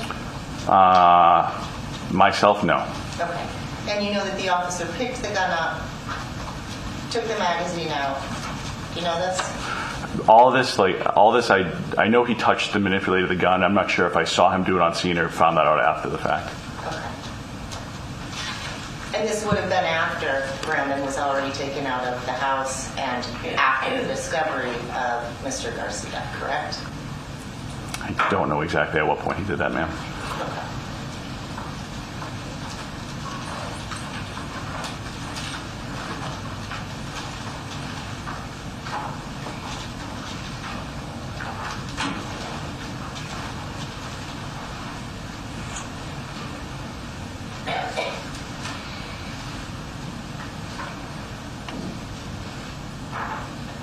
Myself, no. Okay. And you know that the officer picked the gun up, took the magazine out. Do you know this? All this, I know he touched and manipulated the gun. I'm not sure if I saw him do it on scene or found that out after the fact. Okay. And this would have been after Brandon was already taken out of the house and after the discovery of Mr. Garcia, correct? I don't know exactly at what point he did that, ma'am.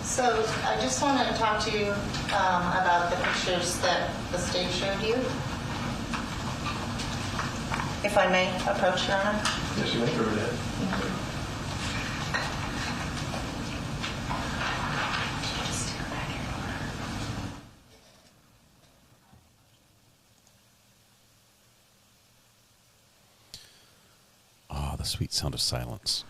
So I just want to talk to you about the pictures that the state showed you. If I may approach, Your Honor? Yes, you may go ahead. Oh, the sweet sound of silence.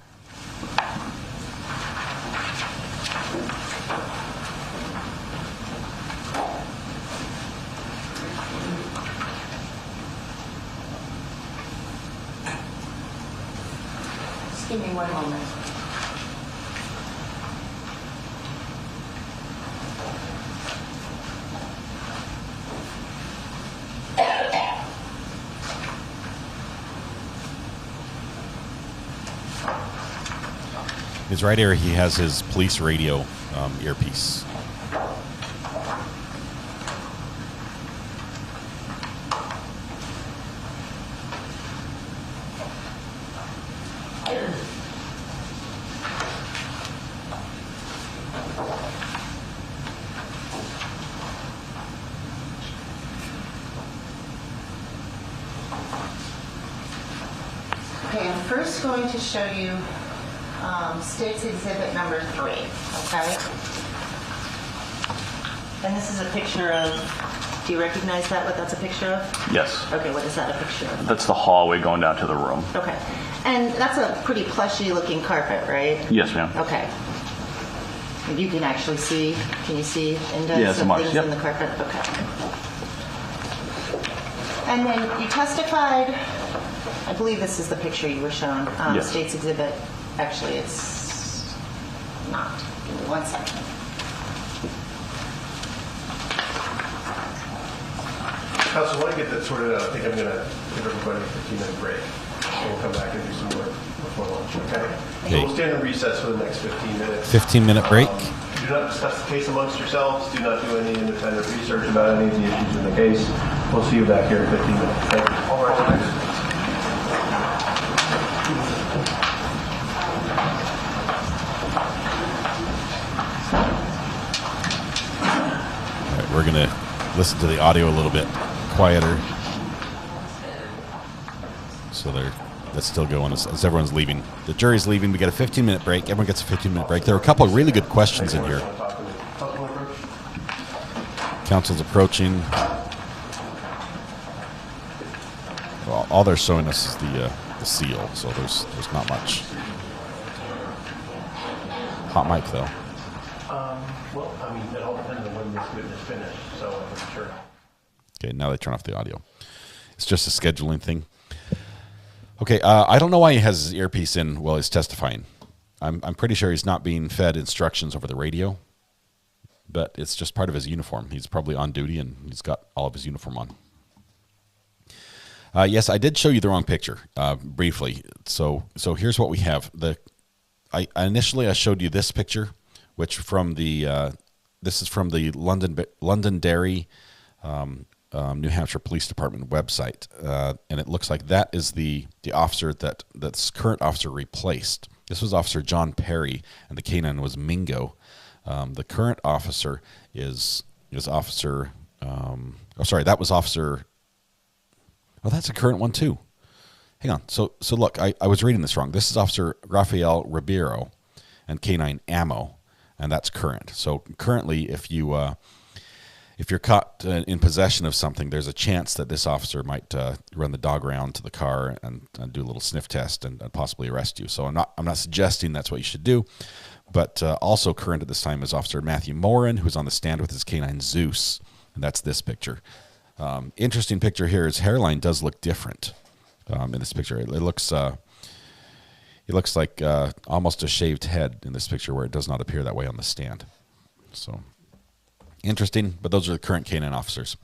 Just give me 1 moment. His right ear, he has his police radio earpiece. Okay, I'm first going to show you State's Exhibit number 3, okay? And this is a picture of, do you recognize that, what that's a picture of? Yes. Okay, what is that a picture of? That's the hallway going down to the room. Okay, and that's a pretty plushy looking carpet, right? Yes, ma'am. Okay. And you can actually see, can you see indents Yeah, some of marks, things yep. in the carpet? Okay. And then you testified, I believe this is the picture you were shown, Yes. State's Exhibit. Actually, it's not. Give me 1 second. Council, while I get that sorted out, I think I'm going to give everybody a 15-minute break. And we'll come back and do some more before lunch, okay? So we'll stand in recess for the next 15 minutes. 15-minute break. Do not discuss the case amongst yourselves. Do not do any independent research about any of the issues in the case. We'll see you back here in 15 minutes. Thank you. All right. We're going to listen to the audio a little bit quieter. So that's still going as everyone's leaving. The jury's leaving. We get a 15-minute break. Everyone gets a 15-minute break. There are a couple of really good questions in here. Counsel's approaching. Well, all they're showing us is the seal, so there's not much. Hot mic, though. Well, I mean, it all depends on when this witness finished, so I'm sure. Okay, now they turn off the audio. It's just a scheduling thing. Okay, I don't know why he has his earpiece in while he's testifying. I'm pretty sure he's not being fed instructions over the radio, but it's just part of his uniform. He's probably on duty, and he's got all of his uniform on. Yes, I did show you the wrong picture briefly. So here's what we have. Initially I showed you this picture, which from the this is from the Londonderry, New Hampshire Police Department website, and it looks like that is the officer that's current officer replaced. This was Officer John Perry, and the canine was Mingo. The current officer is Officer. That was Officer. Oh, that's a current one too. Hang on. So look, I was reading this wrong. This is Officer Rafael Ribeiro and canine Ammo. and that's current. So currently, if you're caught in possession of something, there's a chance that this officer might run the dog around to the car and do a little sniff test and possibly arrest you. So I'm not suggesting that's what you should do, but also current at this time is Officer Matthew Morin, who's on the stand with his canine Zeus, and that's this picture. Interesting picture here. His hairline does look different in this picture. It looks like almost a shaved head in this picture, where it does not appear that way on the stand. So interesting, but those are the current canine officers.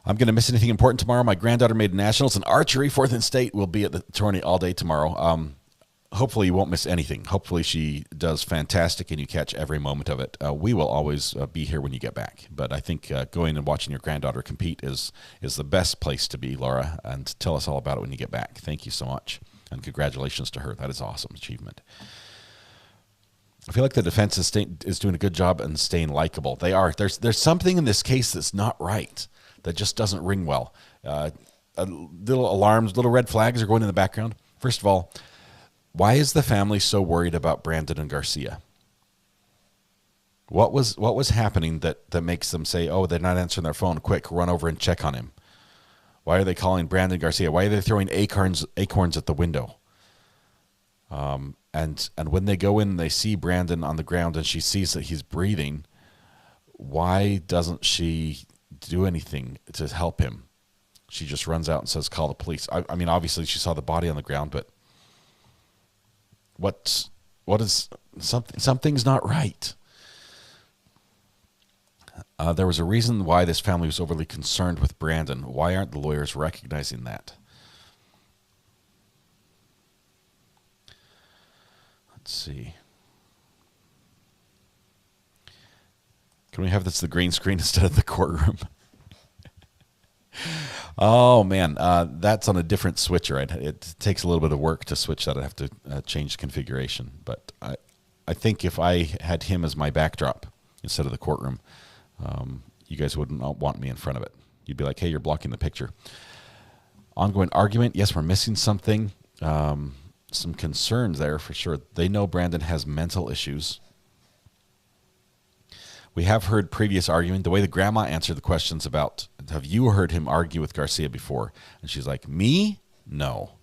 I'm going to miss anything important tomorrow. My granddaughter made nationals in archery, 4th and state. Will be at the tourney all day tomorrow. Hopefully you won't miss anything. Hopefully she does fantastic and you catch every moment of it. We will always be here when you get back. But I think going and watching your granddaughter compete is the best place to be, Laura. And tell us all about it when you get back. Thank you so much. And congratulations to her. That is an awesome achievement. I feel like the defense is doing a good job in staying likable. They are. There's something in this case that's not right, that just doesn't ring well. Little alarms, little red flags are going in the background. First of all, why is the family so worried about Brandon and Garcia? What was happening that makes them say, oh, they're not answering their phone, quick, run over and check on him? Why are they calling Brandon Garcia? Why are they throwing acorns at the window? And when they go in and they see Brandon on the ground and she sees that he's breathing, why doesn't she do anything to help him? She just runs out and says, call the police. I mean, obviously she saw the body on the ground, but something's not right. There was a reason why this family was overly concerned with Brandon. Why aren't the lawyers recognizing that? Let's see. Can we have this the green screen instead of the courtroom? Oh, man. That's on a different switcher. It takes a little bit of work to switch that. I'd have to change the configuration. But I think if I had him as my backdrop instead of the courtroom, you guys wouldn't want me in front of it. You'd be like, hey, you're blocking the picture. Ongoing argument. Yes, we're missing something. Some concerns there for sure. They know Brandon has mental issues. We have heard previous arguing. The way the grandma answered the questions about, have you heard him argue with Garcia before? And she's like, me? No.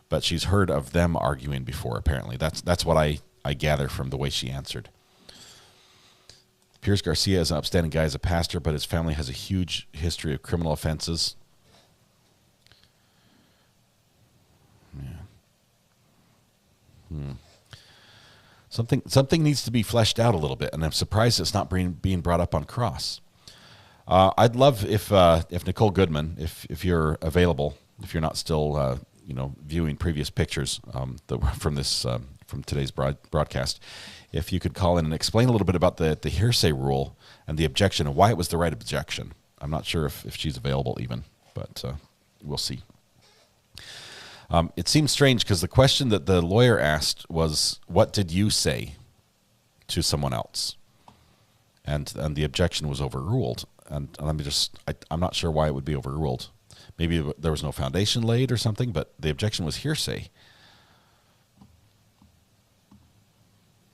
But she's heard of them arguing before, apparently. That's what I gather from the way she answered. Pierce Garcia is an upstanding guy as a pastor, but his family has a huge history of criminal offenses. Yeah. Something needs to be fleshed out a little bit, and I'm surprised it's not being brought up on Cross. I'd love if Nicole Goodman, if you're available, if you're not still viewing previous pictures from today's broadcast, if you could call in and explain a little bit about the hearsay rule and the objection and why it was the right objection. I'm not sure if she's available even, but we'll see. It seems strange because the question that the lawyer asked was, what did you say to someone else? And the objection was overruled. And I'm not sure why it would be overruled. Maybe there was no foundation laid or something, but the objection was hearsay.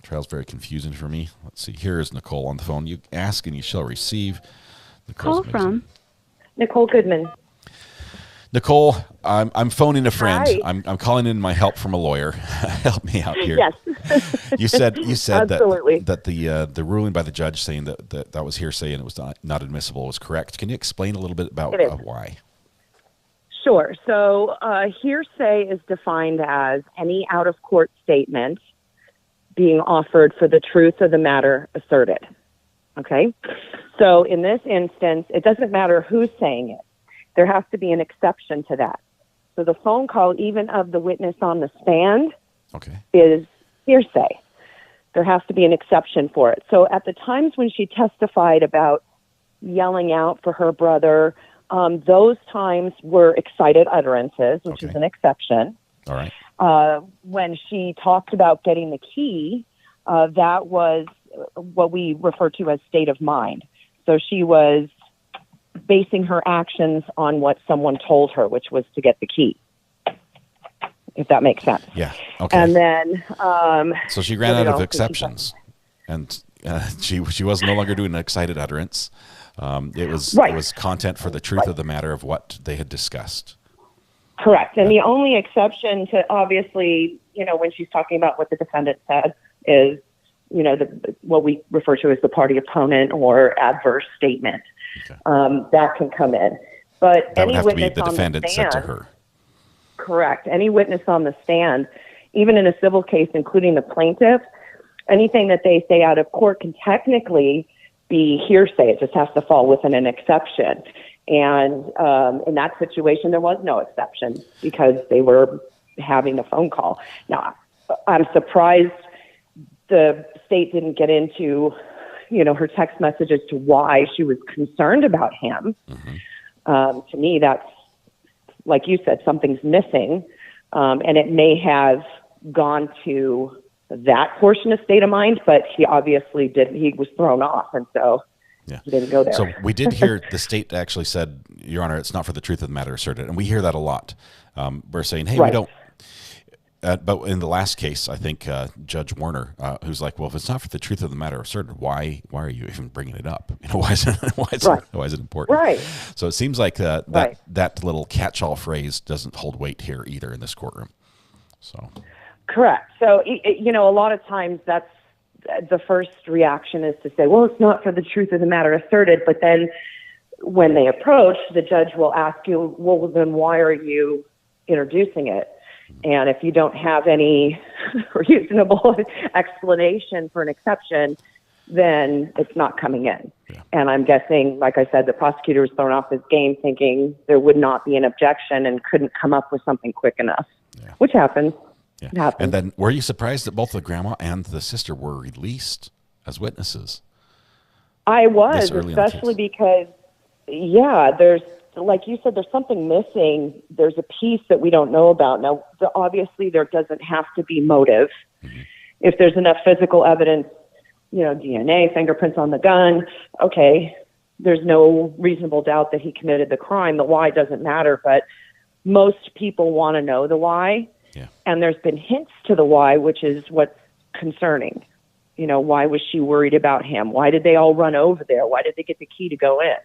Trial's very confusing for me. Let's see. Here is Nicole on the phone. You ask and you shall receive. Call from Nicole Goodman. Nicole, I'm phoning a friend. Hi. I'm calling in my help from a lawyer. Help me out here. Yes. You said Absolutely. that the ruling by the judge saying that was hearsay and it was not admissible was correct. Can you explain a little bit about why? Sure. So hearsay is defined as any out-of-court statement being offered for the truth of the matter asserted. Okay? So in this instance, it doesn't matter who's saying it. There has to be an exception to that. So the phone call, even of the witness on the stand, is hearsay. There has to be an exception for it. So at the times when she testified about yelling out for her brother, those times were excited utterances, which is an exception. All right. When she talked about getting the key, that was what we refer to as state of mind. So she was basing her actions on what someone told her, which was to get the key, if that makes sense. Yeah. Okay. And then... so she ran out of exceptions. And she was no longer doing an excited utterance. It was content for the truth of the matter of what they had discussed. Correct. And the only exception to, obviously, when she's talking about what the defendant said is, what we refer to as the party opponent or adverse statement. Okay. That can come in. But that would any have to be witness the on defendant the stand, said to her. Correct. Any witness on the stand, even in a civil case, including the plaintiff, anything that they say out of court can technically be hearsay. It just has to fall within an exception. And in that situation, there was no exception because they were having the phone call. Now, I'm surprised the state didn't get into, her text message as to why she was concerned about him. Mm-hmm. To me, that's, like you said, something's missing. And it may have gone to that portion of state of mind, but he obviously didn't. He was thrown off, and so he didn't go there. So we did hear the state actually said, Your Honor, it's not for the truth of the matter asserted. And we hear that a lot. We're saying, hey, we don't. But in the last case, I think Judge Warner, who's like, well, if it's not for the truth of the matter asserted, why are you even bringing it up? Why is it important? Right. So it seems like that little catch-all phrase doesn't hold weight here either in this courtroom. So. Correct. So, a lot of times that's the first reaction is to say, well, it's not for the truth of the matter asserted. But then when they approach, the judge will ask you, well, then why are you introducing it? And if you don't have any reasonable explanation for an exception, then it's not coming in. Yeah. And I'm guessing, like I said, the prosecutor was thrown off his game thinking there would not be an objection and couldn't come up with something quick enough, which happens. Yeah. It happens. And then were you surprised that both the grandma and the sister were released as witnesses? I was, especially because, there's, like you said, there's something missing. There's a piece that we don't know about. Now, obviously, there doesn't have to be motive. Mm-hmm. If there's enough physical evidence, DNA, fingerprints on the gun, okay, there's no reasonable doubt that he committed the crime. The why doesn't matter, but most people want to know the why. Yeah. And there's been hints to the why, which is what's concerning. Why was she worried about him? Why did they all run over there? Why did they get the key to go in?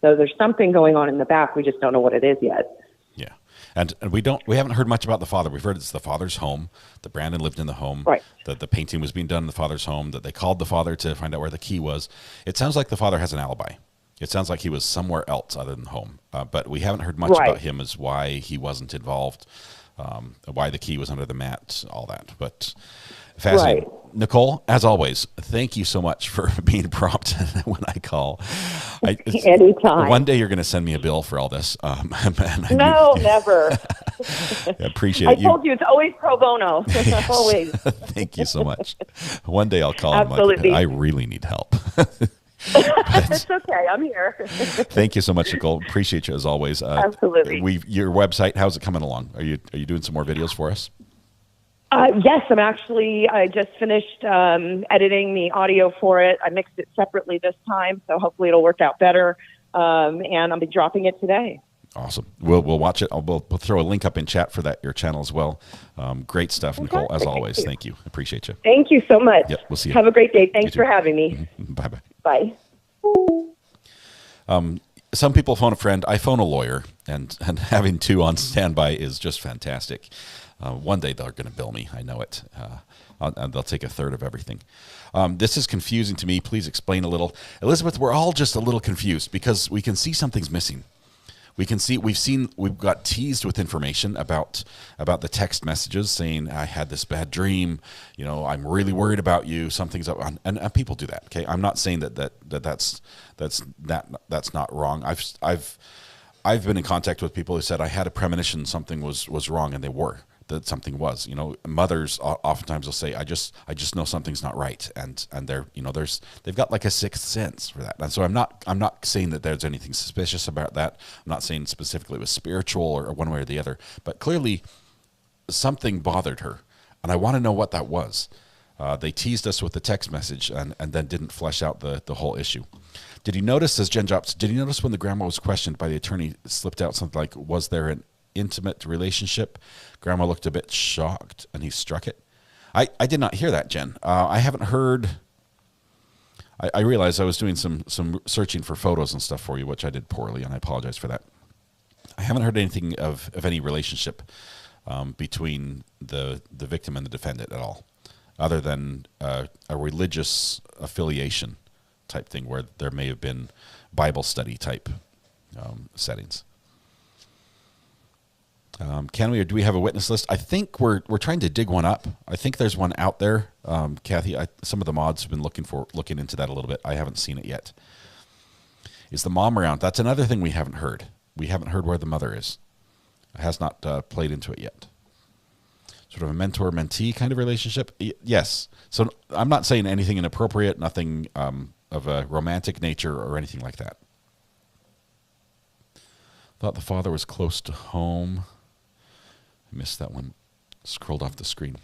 So there's something going on in the back. We just don't know what it is yet. Yeah. And we haven't heard much about the father. We've heard it's the father's home, that Brandon lived in the home, right, that the painting was being done in the father's home, that they called the father to find out where the key was. It sounds like the father has an alibi. It sounds like he was somewhere else other than home. But we haven't heard much about him as why he wasn't involved, why the key was under the mat, all that. But fascinating. Right. Nicole, as always, thank you so much for being prompt when I call. Anytime. One day you're going to send me a bill for all this. No, never. I appreciate it. I told you it's always pro bono. Yes. Always. Thank you so much. One day I'll call. Absolutely. I really need help. It's okay. I'm here. Thank you so much, Nicole. Appreciate you as always. Absolutely. Your website, how's it coming along? Are you doing some more videos for us? Yes, I just finished editing the audio for it. I mixed it separately this time, so hopefully it'll work out better. And I'll be dropping it today. Awesome. We'll watch it. We'll throw a link up in chat for your channel as well. Great stuff, Nicole, as always. Thank you. Appreciate you. Thank you so much. Yep, we'll see you. Have a great day. Thanks for having me. Bye-bye. Bye. Some people phone a friend. I phone a lawyer, and having two on standby is just fantastic. One day they're going to bill me. I know it. They'll take a third of everything. This is confusing to me. Please explain a little. Elizabeth, we're all just a little confused because we can see something's missing. We've got teased with information about the text messages saying, I had this bad dream, I'm really worried about you, something's up, and people do that. Okay. I'm not saying that's not wrong. I've been in contact with people who said I had a premonition something was wrong, and they were. That something was, mothers oftentimes will say, I just know something's not right. And they're, they've got like a sixth sense for that. And so I'm not saying that there's anything suspicious about that. I'm not saying specifically it was spiritual or one way or the other, but clearly something bothered her. And I want to know what that was. They teased us with the text message and then didn't flesh out the whole issue. Did you notice, as Jen drops, when the grandma was questioned by the attorney, slipped out something like, was there an intimate relationship? Grandma looked a bit shocked and he struck it. I did not hear that, Jen. I haven't heard I realized I was doing some searching for photos and stuff for you, which I did poorly, and I apologize for that. I haven't heard anything of any relationship between the victim and the defendant at all, other than a religious affiliation type thing where there may have been Bible study type settings. Can we, or do we have a witness list? I think we're trying to dig one up. I think there's one out there. Kathy, some of the mods have been looking into that a little bit. I haven't seen it yet. Is the mom around? That's another thing we haven't heard. We haven't heard where the mother is. It has not played into it yet. Sort of a mentor-mentee kind of relationship? Yes. So I'm not saying anything inappropriate, nothing of a romantic nature or anything like that. Thought the father was close to home. I missed that one. Scrolled off the screen.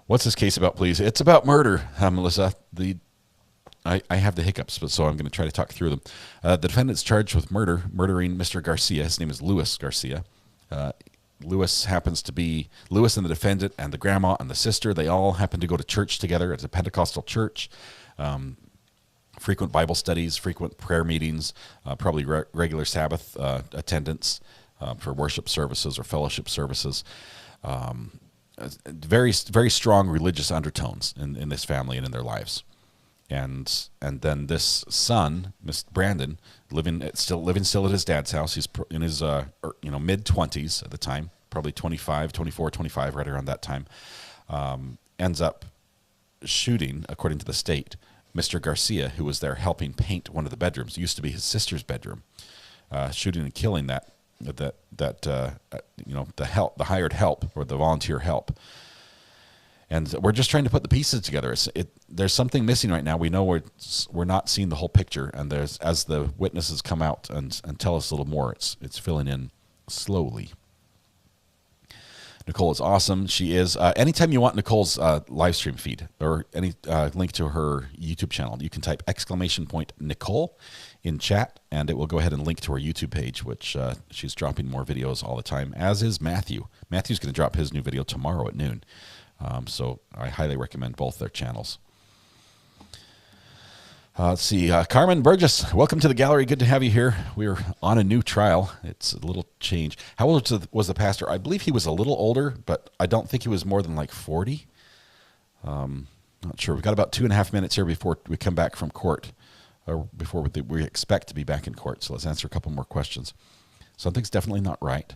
What's this case about, please? It's about murder, Melissa. I have the hiccups, so I'm going to try to talk through them. The defendant's charged with murdering Mr. Garcia. His name is Luis Garcia. Luis happens to be Luis and the defendant and the grandma and the sister. They all happen to go to church together. It's a Pentecostal church. Frequent Bible studies, frequent prayer meetings, probably regular Sabbath attendance for worship services or fellowship services. Very, very strong religious undertones in this family and in their lives. And then this son, Mr. Brandon, living still at his dad's house. He's in his mid-20s at the time, probably 24, 25, right around that time. Ends up shooting, according to the state, Mr. Garcia, who was there helping paint one of the bedrooms. It used to be his sister's bedroom. Shooting and killing the hired help or the volunteer help. And we're just trying to put the pieces together. There's something missing right now. We know we're not seeing the whole picture. And as the witnesses come out and tell us a little more, it's filling in slowly. Nicole is awesome. She is. Anytime you want Nicole's live stream feed or any link to her YouTube channel, you can type !Nicole in chat, and it will go ahead and link to her YouTube page, which she's dropping more videos all the time, as is Matthew. Matthew's going to drop his new video tomorrow at noon. So I highly recommend both their channels. Let's see. Carmen Burgess, welcome to the gallery. Good to have you here. We're on a new trial. It's a little change. How old was the pastor? I believe he was a little older, but I don't think he was more than like 40. Not sure. We've got about 2.5 minutes here before we come back from court, or before we expect to be back in court. So let's answer a couple more questions. Something's definitely not right.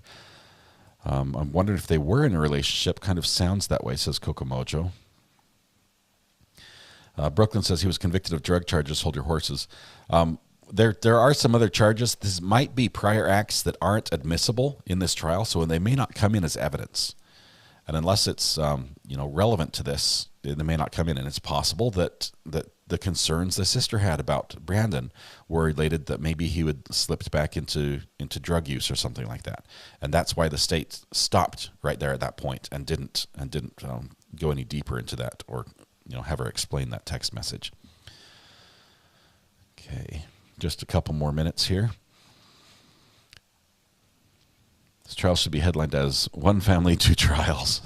I'm wondering if they were in a relationship. Kind of sounds that way, says Coco Mojo. Brooklyn says he was convicted of drug charges. Hold your horses. There are some other charges. This might be prior acts that aren't admissible in this trial, so they may not come in as evidence. And unless it's relevant to this, they may not come in. And it's possible that the concerns the sister had about Brandon were related, that maybe he would slipped back into drug use or something like that. And that's why the state stopped right there at that point and didn't go any deeper into that, or have her explain that text message. Okay, just a couple more minutes here. This trial should be headlined as "One Family, Two Trials."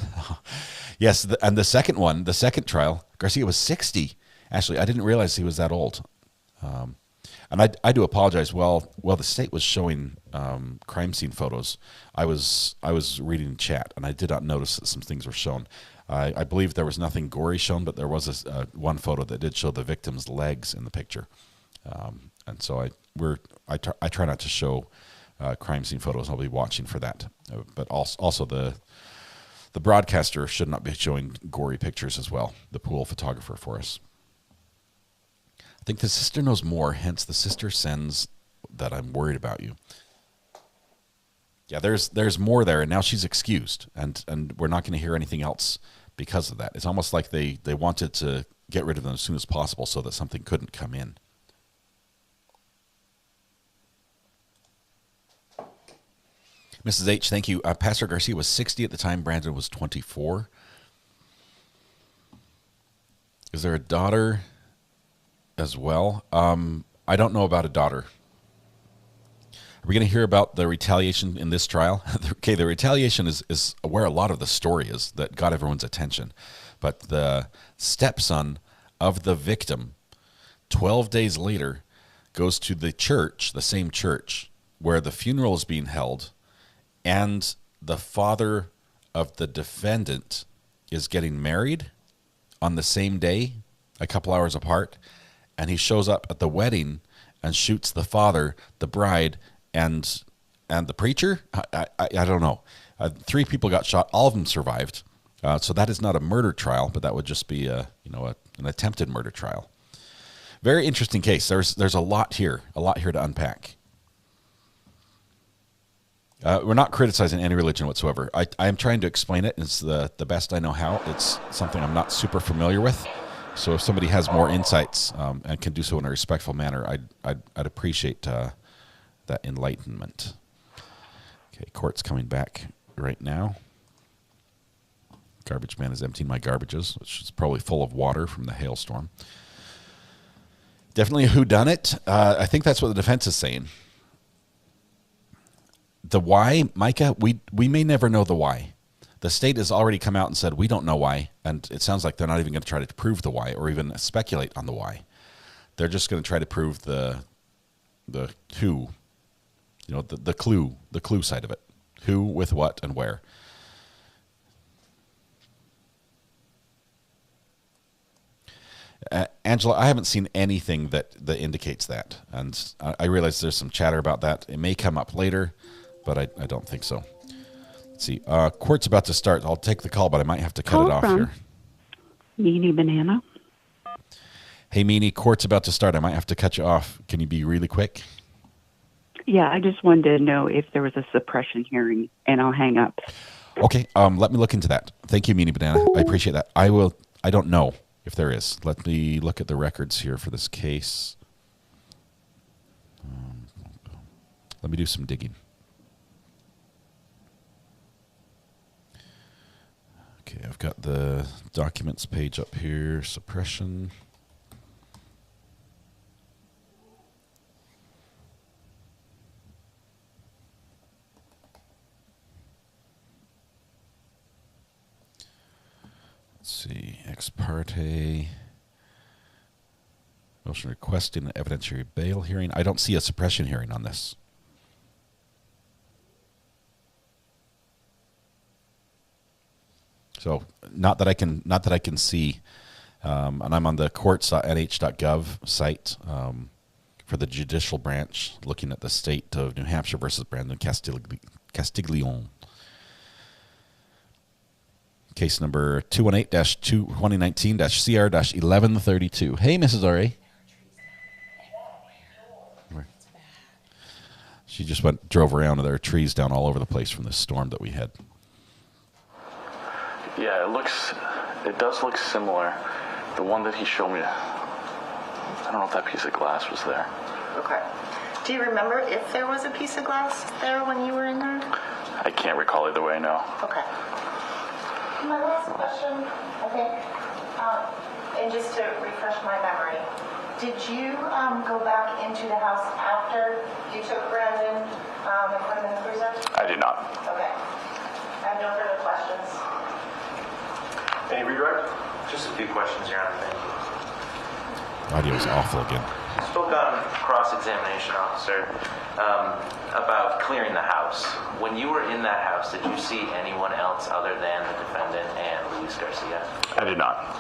Yes, and the second trial, Garcia was 60. Actually, I didn't realize he was that old. And I do apologize. Well, the state was showing crime scene photos. I was reading chat, and I did not notice that some things were shown. I believe there was nothing gory shown, but there was one photo that did show the victim's legs in the picture. And so I try not to show crime scene photos. I'll be watching for that. But also the broadcaster should not be showing gory pictures as well, the pool photographer for us. I think the sister knows more, hence the sister sends that I'm worried about you. Yeah, there's more there, and now she's excused, and we're not going to hear anything else because of that. It's almost like they wanted to get rid of them as soon as possible so that something couldn't come in. Mrs. H, thank you. Pastor Garcia was 60 at the time. Brandon was 24. Is there a daughter as well? I don't know about a daughter. Are we going to hear about the retaliation in this trial? Okay, the retaliation is where a lot of the story is that got everyone's attention. But the stepson of the victim 12 days later, goes to the church, the same church, where the funeral is being held, and the father of the defendant is getting married on the same day, a couple hours apart, and he shows up at the wedding and shoots the father, the bride, and the preacher. I don't know. 3 people got shot. All of them survived. So that is not a murder trial, but that would just be an attempted murder trial. Very interesting case. There's a lot here to unpack. We're not criticizing any religion whatsoever. I am trying to explain it. It's the best I know how. It's something I'm not super familiar with. So if somebody has more insights and can do so in a respectful manner, I'd appreciate that enlightenment. Okay, court's coming back right now. Garbage man is emptying my garbages, which is probably full of water from the hailstorm. Definitely a whodunit. I think that's what the defense is saying. The why, Micah, we may never know the why. The state has already come out and said, we don't know why, and it sounds like they're not even going to try to prove the why or even speculate on the why. They're just going to try to prove the who, the clue side of it. Who, with what, and where. Angela, I haven't seen anything that indicates that, and I realize there's some chatter about that. It may come up later, but I don't think so. Let's see. Court's about to start. I'll take the call, but I might have to cut it off here. Meanie Banana. Hey, Meanie, court's about to start. I might have to cut you off. Can you be really quick? Yeah, I just wanted to know if there was a suppression hearing, and I'll hang up. Okay, let me look into that. Thank you, Meanie Banana. I appreciate that. I don't know if there is. Let me look at the records here for this case. Let me do some digging. Okay, I've got the documents page up here. Suppression. Let's see. Ex parte. Motion requesting an evidentiary bail hearing. I don't see a suppression hearing on this. So not that I can see, and I'm on the courts.nh.gov site for the judicial branch, looking at the state of New Hampshire versus Brandon Castiglione. Case number 218-2019-CR-1132. Hey, Mrs. R.A. She just drove around, and there are trees down all over the place from the storm that we had. Yeah, it does look similar. The one that he showed me, I don't know if that piece of glass was there. Okay. Do you remember if there was a piece of glass there when you were in there? I can't recall either way, no. Okay. My last question, I think, and just to refresh my memory, did you go back into the house after you took Brandon and put him in the cruiser? I did not. Okay. I have no further questions. Any redirect? Just a few questions, Your Honor. Thank you. Audio is awful again. You spoke on cross-examination, officer, about clearing the house. When you were in that house, did you see anyone else other than the defendant and Luis Garcia? I did not.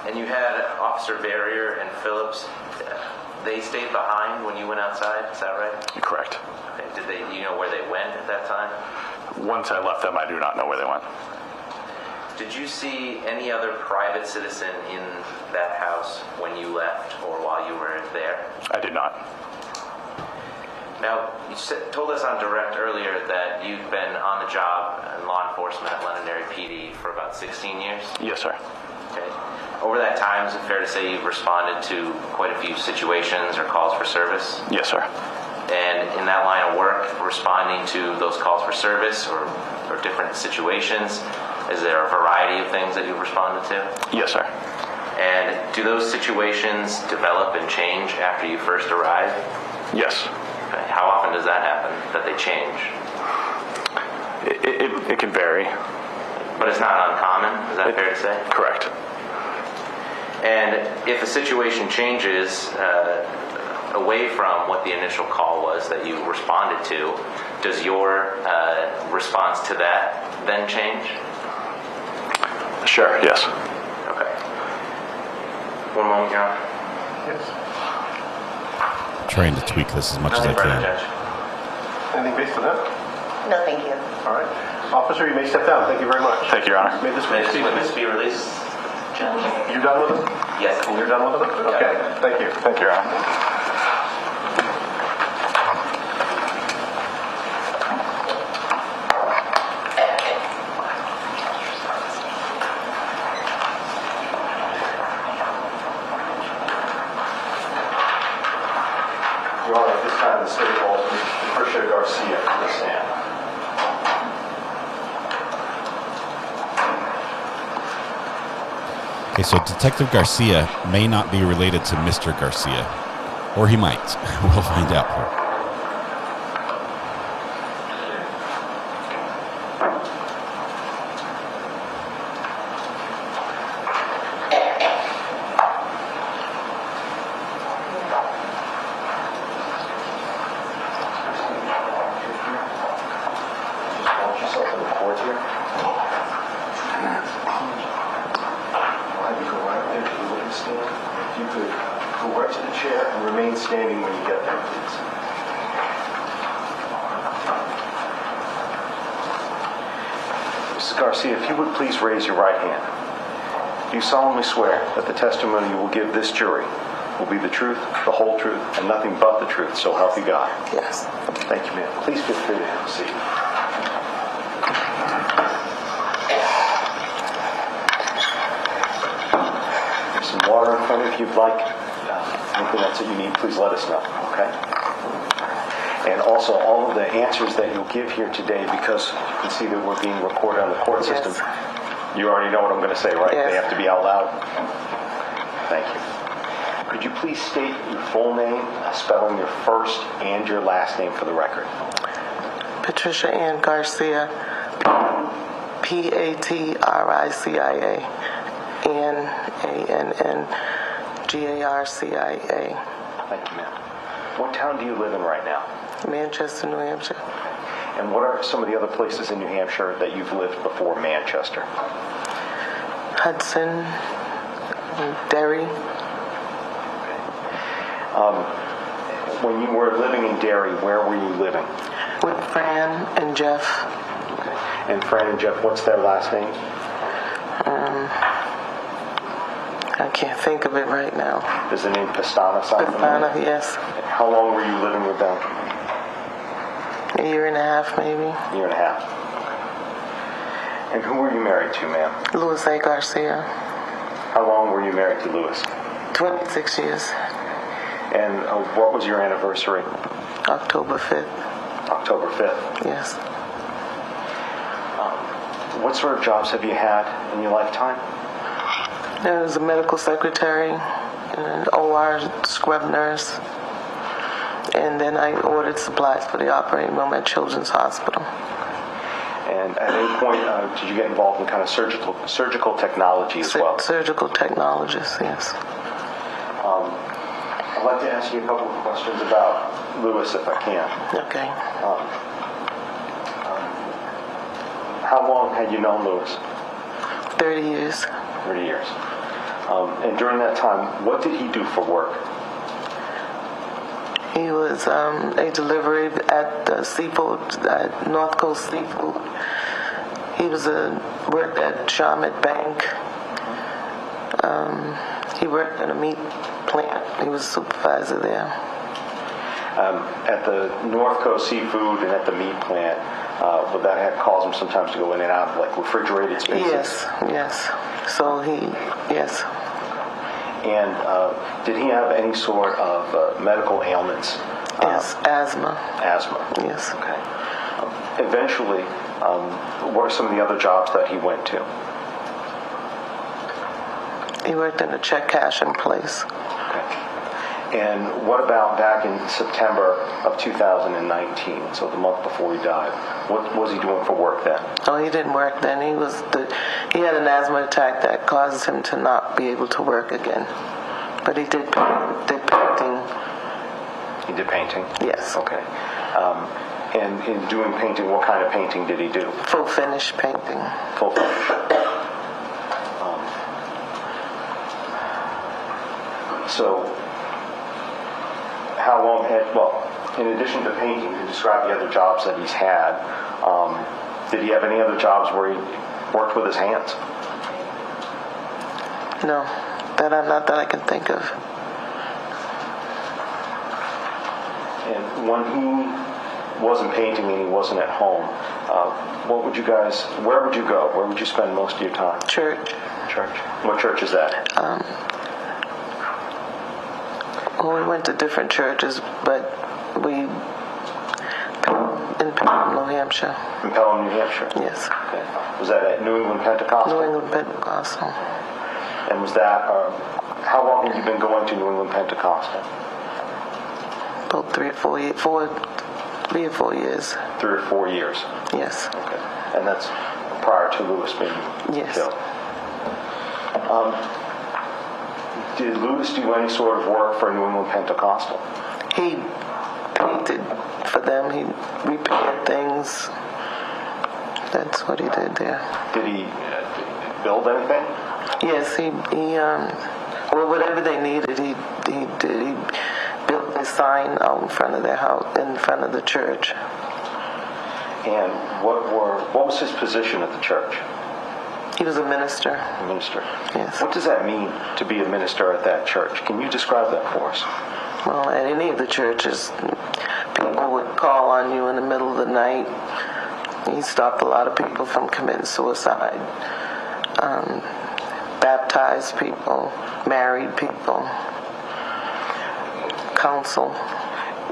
And you had Officer Barrier and Phillips. They stayed behind when you went outside, is that right? Correct. Okay. Do you know where they went at that time? Once I left them, I do not know where they went. Did you see any other private citizen in that house when you left or while you were there? I did not. Now, you told us on direct earlier that you've been on the job in law enforcement at Londonderry PD for about 16 years? Yes, sir. Okay. Over that time, is it fair to say you've responded to quite a few situations or calls for service? Yes, sir. And in that line of work, responding to those calls for service or different situations, is there a variety of things that you've responded to? Yes, sir. And do those situations develop and change after you first arrive? Yes. Okay. How often does that happen, that they change? It can vary. But it's not uncommon, is that fair to say? Correct. And if a situation changes away from what the initial call was that you responded to, does your response to that then change? Sure, yes. Okay. One moment, Your Honor. Yes. Trying to tweak this as much as I Nothing further, can. Judge. Anything based on that? No, thank you. All right. Officer, you may step down. Thank you very much. Thank you, Your Honor. May this May this witness witness be released, Judge? You done with him? Yes. You're done with him? Okay. Thank you. Thank you, Your Honor. Your Honor, at this time, the state calls Patricia Garcia to the stand. Okay, so Detective Garcia may not be related to Mr. Garcia. Or he might. We'll find out here. Standing when you get there, please. Mrs. Garcia, if you would please raise your right hand. Do you solemnly swear that the testimony you will give this jury will be the truth, the whole truth, and nothing but the truth, so help you God? Yes. Thank you, ma'am. Please feel free to have a seat. There's some water in front of you if you'd like. Anything else that you need, please let us know, okay? And also, all of the answers that you'll give here today, because you can see that we're being recorded on the court system, you already know what I'm going to say, right? Yes. They have to be out loud. Thank you. Could you please state your full name, spelling your first and your last name for the record? Patricia Ann Garcia, Patricia Garcia. Thank you, ma'am. What town do you live in right now? Manchester, New Hampshire. And what are some of the other places in New Hampshire that you've lived before Manchester? Hudson, Derry. When you were living in Derry, where were you living? With Fran and Jeff. Okay. And Fran and Jeff, what's their last name? I can't think of it right now. Is the name Pastana something? Pastana, yes. How long were you living with them? A year and a half, maybe. A year and a half. And who were you married to, ma'am? Louis A. Garcia. How long were you married to Louis? 26 years. And what was your anniversary? October 5th. October 5th? Yes. What sort of jobs have you had in your lifetime? I was a medical secretary, an OR scrub nurse, and then I ordered supplies for the operating room at Children's Hospital. And at any point, did you get involved in kind of surgical technology as well? Surgical technologist, yes. I'd like to ask you a couple of questions about Louis, if I can. Okay. How long had you known Louis? 30 years. 30 years. And during that time, what did he do for work? He was a delivery at Seafood, at North Coast Seafood. He was worked at Charlotte Bank. He worked in a meat plant. He was a supervisor there. At the North Coast Seafood and at the meat plant, would that cause him sometimes to go in and out of like refrigerated spaces? Yes. So yes. And did he have any sort of medical ailments? Yes, asthma. Asthma. Yes. Okay. Eventually, what are some of the other jobs that he went to? He worked in a check cashing place. Okay. And what about back in September of 2019, so the month before he died? What was he doing for work then? Oh, he didn't work then. He had an asthma attack that caused him to not be able to work again. But he did painting. He did painting? Yes. Okay. And in doing painting, what kind of painting did he do? Full finish painting. Full finish. So, how long in addition to painting, to describe the other jobs that he's had, did he have any other jobs where he worked with his hands? No, not that I can think of. And when he wasn't painting and he wasn't at home, where would you go? Where would you spend most of your time? Church. Church. What church is that? Well, we went to different churches, but in Pelham, New Hampshire. In Pelham, New Hampshire? Yes. Okay. Was that at New England Pentecostal? New England Pentecostal. And was that, how long have you been going to New England Pentecostal? About 3 or 4 years. 3 or 4 years. 3 or 4 years? Yes. Okay. And that's prior to Lewis being killed? Did Lewis do any sort of work for New England Pentecostal? He painted for them. He repaired things. That's what he did there. Did he build anything? Yes, well, whatever they needed, he did. He built a sign out in front of their house, in front of the church. And what was his position at the church? He was a minister. A minister. Yes. What does that mean to be a minister at that church? Can you describe that for us? Well, at any of the churches, people would call on you in the middle of the night. He stopped a lot of people from committing suicide. Baptized people, married people, counsel.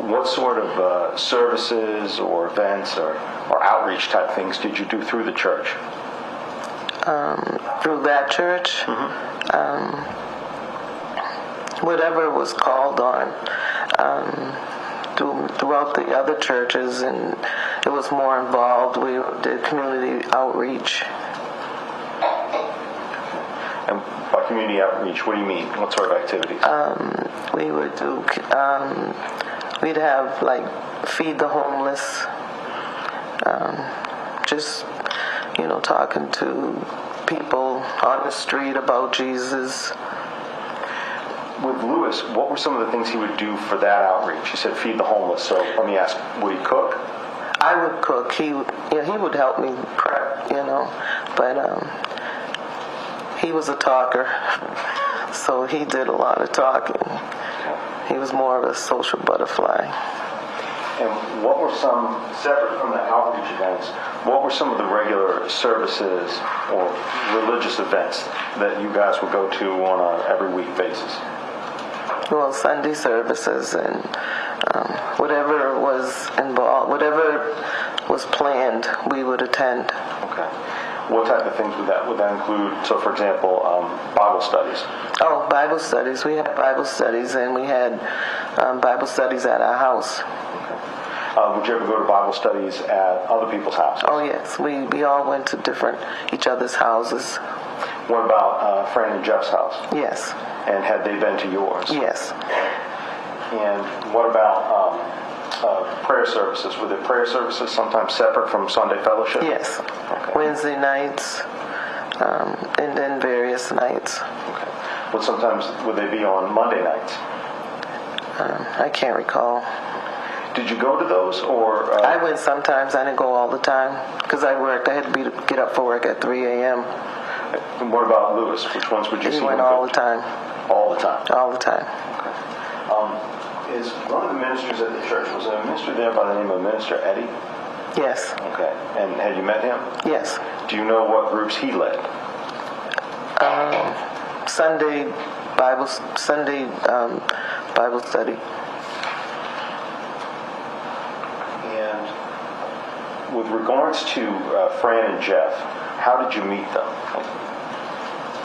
What sort of services or events or outreach type things did you do through the church? Through that church, whatever was called on, throughout the other churches, and it was more involved. We did community outreach. And by community outreach, what do you mean? What sort of activities? We would do, we'd have like feed the homeless, just, talking to people on the street about Jesus. With Lewis, what were some of the things he would do for that outreach? You said feed the homeless, so let me ask, would he cook? I would cook. He would help me prep, but he was a talker, so he did a lot of talking. He was more of a social butterfly. And what were some, separate from the outreach events, what were some of the regular services or religious events that you guys would go to on a every week basis? Well, Sunday services and whatever was involved, whatever was planned, we would attend. Okay. What type of things would that include? So, for example, Bible studies. Oh, Bible studies. We had Bible studies, and we had Bible studies at our house. Would you ever go to Bible studies at other people's houses? Oh, yes. We all went to each other's houses. What about Fran and Jeff's house? Yes. And had they been to yours? Yes. And what about prayer services? Were there prayer services sometimes separate from Sunday fellowship? Yes. Okay. Wednesday nights, and then various nights. Okay. But sometimes would they be on Monday nights? I can't recall. Did you go to those, or? I went sometimes. I didn't go all the time because I worked. I had to get up for work at 3 a.m. And what about Lewis? Which ones would you see? He went all the time. All the time? All the time. Okay. Is one of the ministers at the church, was there a minister there by the name of Minister Eddie? Yes. Okay. And had you met him? Yes. Do you know what groups he led? Sunday Bible study. And with regards to Fran and Jeff, how did you meet them?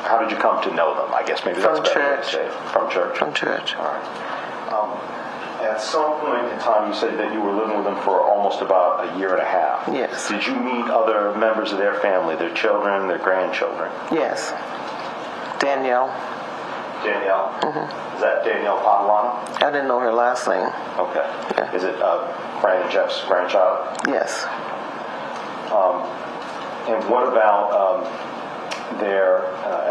How did you come to know them? I guess maybe that's better to say. From church. From church. All right. At some point in time, you said that you were living with them for almost about a year and a half. Yes. Did you meet other members of their family, their children, their grandchildren? Yes. Danielle. Danielle? Mm-hmm. Is that Danielle Padalano? I didn't know her last name. Okay. Yeah. Is it Brandon Jeff's grandchild? Yes. And what about their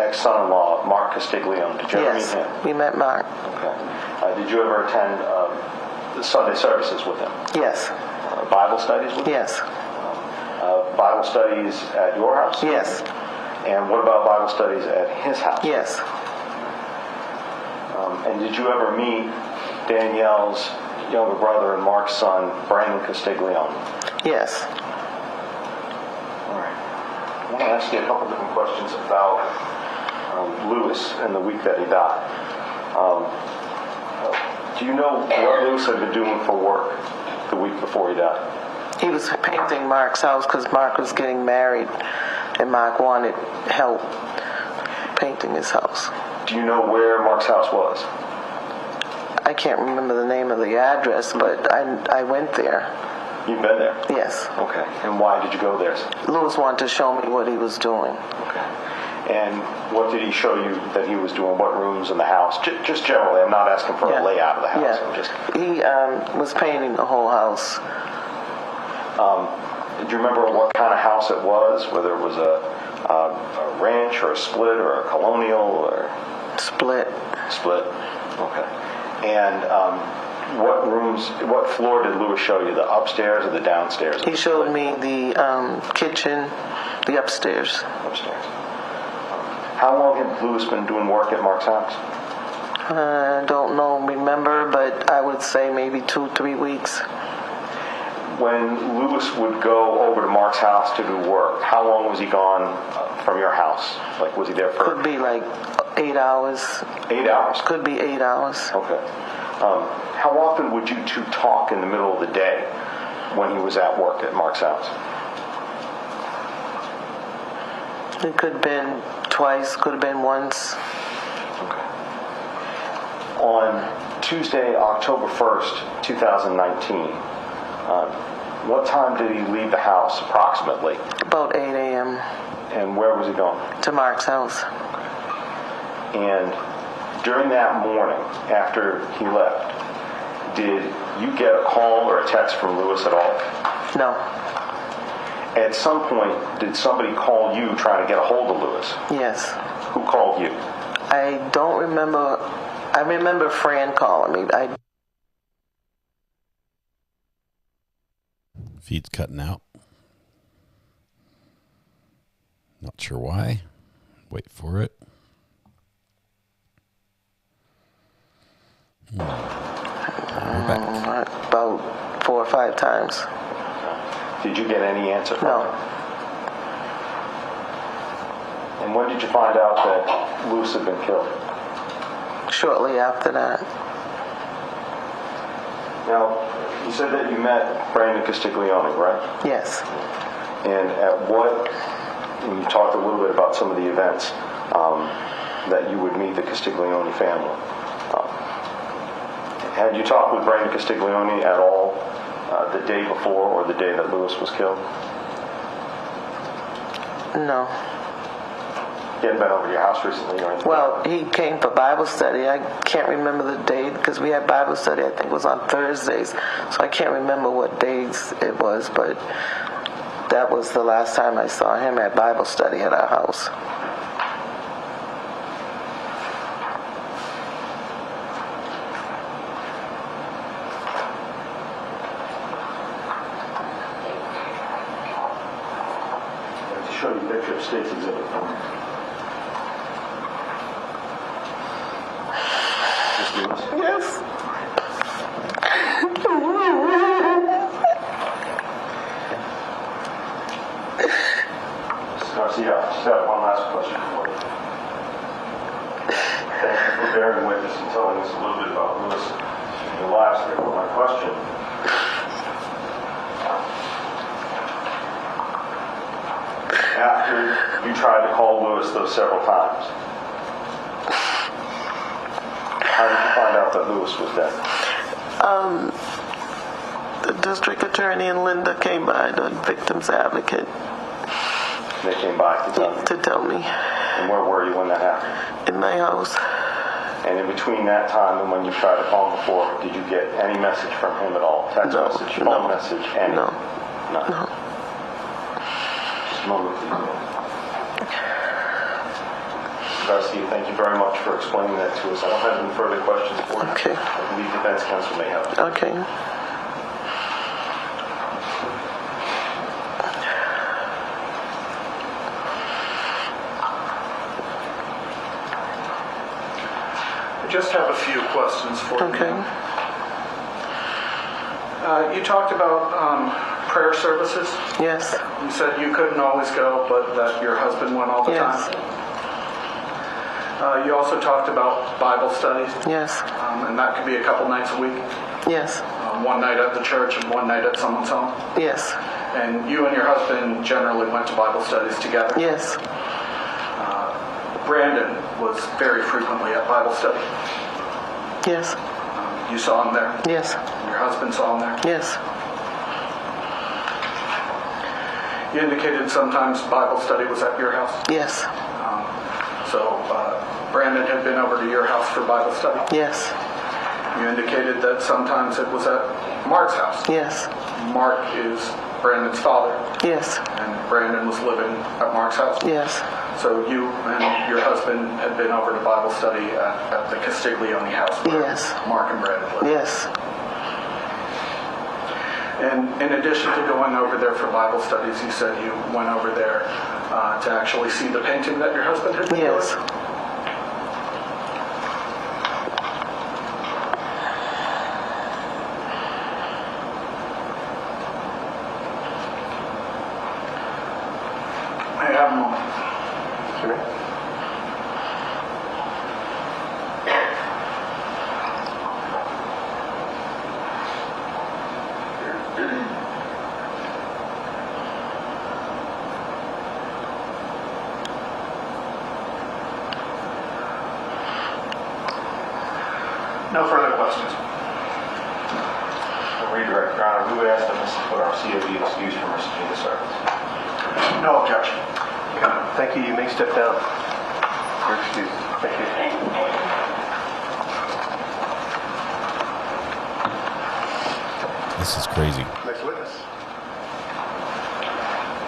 ex-son-in-law, Mark Castiglione? Did you ever meet him? We met Mark. Okay. Did you ever attend the Sunday services with him? Yes. Bible studies with him? Yes. Bible studies at your house? Yes. And what about Bible studies at his house? Yes. And did you ever meet Danielle's younger brother and Mark's son, Brandon Castiglione? Yes. All right. I want to ask you a couple different questions about Lewis and the week that he died. Do you know what Lewis had been doing for work the week before he died? He was painting Mark's house because Mark was getting married and Mark wanted help painting his house. Do you know where Mark's house was? I can't remember the name of the address, but I went there. You've been there? Yes. Okay. And why did you go there? Lewis wanted to show me what he was doing. Okay. And what did he show you that he was doing? What rooms in the house? Just generally. I'm not asking for a layout of the house. Yeah. He was painting the whole house. Do you remember what kind of house it was? Whether it was a ranch or a split or a colonial or... Split. Split. Okay. And what rooms, what floor did Lewis show you? The upstairs or the downstairs? He showed me the kitchen, the upstairs. Upstairs. How long had Lewis been doing work at Mark's house? I don't remember, but I would say maybe 2-3 weeks. When Lewis would go over to Mark's house to do work, how long was he gone from your house? Like, was he there for... Could be like 8 hours. 8 hours? Could be 8 hours. Okay. How often would you two talk in the middle of the day when he was at work at Mark's house? It could have been twice, could have been once. Okay. On Tuesday, October 1st, 2019, what time did he leave the house approximately? About 8 a.m. And where was he going? To Mark's house. And during that morning, after he left, did you get a call or a text from Lewis at all? No. At some point, did somebody call you trying to get a hold of Lewis? Yes. Who called you? I don't remember. I remember Fran calling me. Feed's cutting out. Not sure why. Wait for it. We're back. About 4 or 5 times. Did you get any answer from No. him? And when did you find out that Lewis had been killed? Shortly after that. Now, you said that you met Brandon Castiglione, right? Yes. And and you talked a little bit about some of the events that you would meet the Castiglione family. Had you talked with Brandon Castiglione at all the day before or the day that Lewis was killed? No. He hadn't been over to your house recently or anything? Well, he came for Bible study. I can't remember the date because we had Bible study, I think it was on Thursdays. So I can't remember what days it was, but that was the last time I saw him at Bible study at our house. Show you a picture of State's Exhibit. Yes. Garcia, I just have one last question for you. Thank you for bearing with us and telling us a little bit about Lewis and your lives here. But my question, after you tried to call Lewis those several times, how did you find out out that Lewis was dead? The district attorney and Linda came by, the victim's advocate. They came by to tell you? To tell me. And where were you when that happened? In my house. And in between that time and when you tried to call him before, did you get any message from him at all? Text message, phone message, any? No. Nothing. Just a moment, please. Garcia, thank you very much for explaining that to us. I don't have any further questions for you. Okay. I believe defense counsel may have. Okay. I just have a few questions for you. Okay. You talked about prayer services. Yes. You said you couldn't always go, but that your husband went all the time. You also talked about Bible studies. Yes. And that could be a couple nights a week. Yes. One night at the church and one night at someone's home. Yes. And you and your husband generally went to Bible studies together. Yes. Brandon was very frequently at Bible study. Yes. You saw him there? Yes. Your husband saw him there? Yes. You indicated sometimes Bible study was at your house? Yes. So Brandon had been over to your house for Bible study? Yes. You indicated that sometimes it was at Mark's house? Yes. Mark is Brandon's father? Yes. And Brandon was living at Mark's house? Yes. So you and your husband had been over to Bible study at the Castiglione house where Mark and Brandon lived? Yes. And in addition to going over there for Bible studies, you said you went over there to actually see the painting that your husband had been doing? Yes. May I have a moment? Sure. No further questions. Redirect, Your Honor, we would ask that Mrs. put our COB excused from receiving the service. No objection. Thank you. You may step down. You're excused. Thank you. This is crazy. Next witness.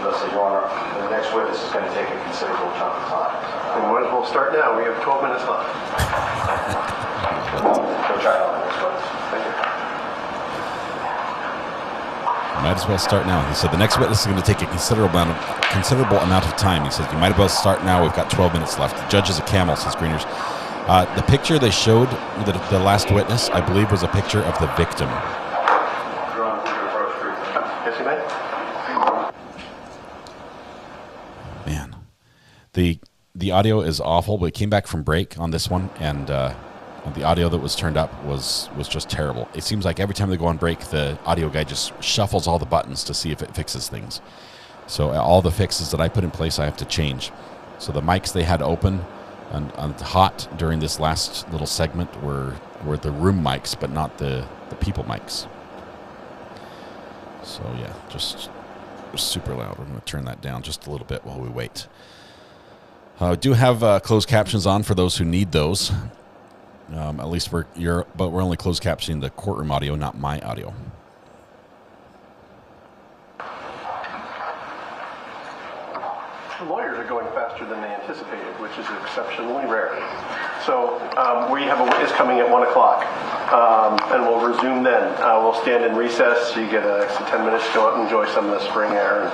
Thus, Your Honor, the next witness is going to take a considerable chunk of time. We might as well start now. We have 12 minutes left. Go try on the next witness. Thank you. Might as well start now. He said the next witness is going to take a considerable amount of time. He said you might as well start now. We've got 12 minutes left. The judge is a camel, says Greeners. The picture they showed, the last witness, I believe, was a picture of the victim. Yes, you may. Man, the audio is awful. We came back from break on this one, and the audio that was turned up was just terrible. It seems like every time they go on break, the audio guy just shuffles all the buttons to see if it fixes things. So all the fixes that I put in place, I have to change. So the mics they had open and hot during this last little segment were the room mics, but not the people mics. So yeah, just super loud. We're going to turn that down just a little bit while we wait. I do have closed captions on for those who need those. At least but we're only closed captioning the courtroom audio, not my audio. The lawyers are going faster than they anticipated, which is exceptionally rare. So we have a witness coming at 1 o'clock, and we'll resume then. We'll stand in recess so you get an extra 10 minutes to go out and enjoy some of the spring air and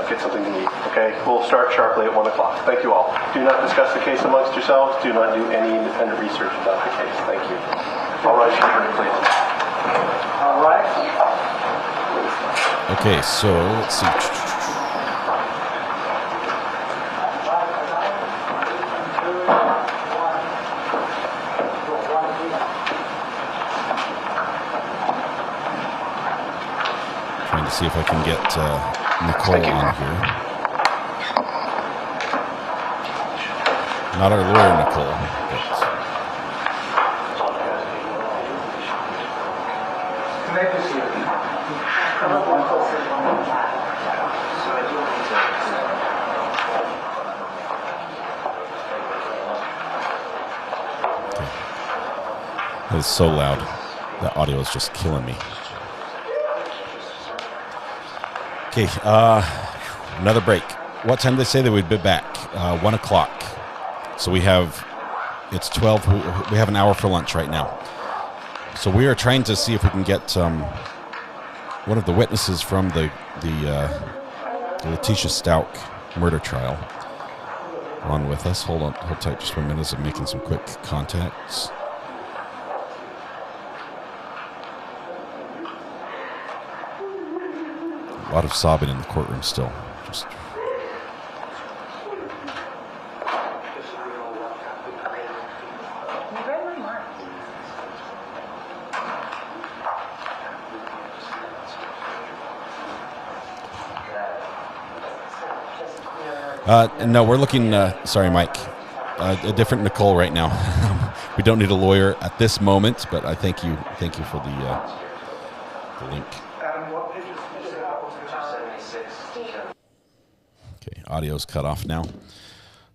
get something to eat. Okay, we'll start sharply at 1 o'clock. Thank you all. Do not discuss the case amongst yourselves. Do not do any independent research about the case. Thank you. All right, please. All right. Okay, so let's see. Trying to see if I can get Nicole on here. Not our lawyer, Nicole, but It is so loud. That audio is just killing me. Okay, another break. What time did they say that we'd be back? 1 o'clock. So it's 12. We have an hour for lunch right now. So we are trying to see if we can get one of the witnesses from the Letitia Stout murder trial on with us. Hold tight just 1 minute. I'm making some quick contacts. A lot of sobbing in the courtroom still. Just no, we're looking. Sorry, Mike. A different Nicole right now. We don't need a lawyer at this moment, but I thank you for the link. Okay, audio's cut off now,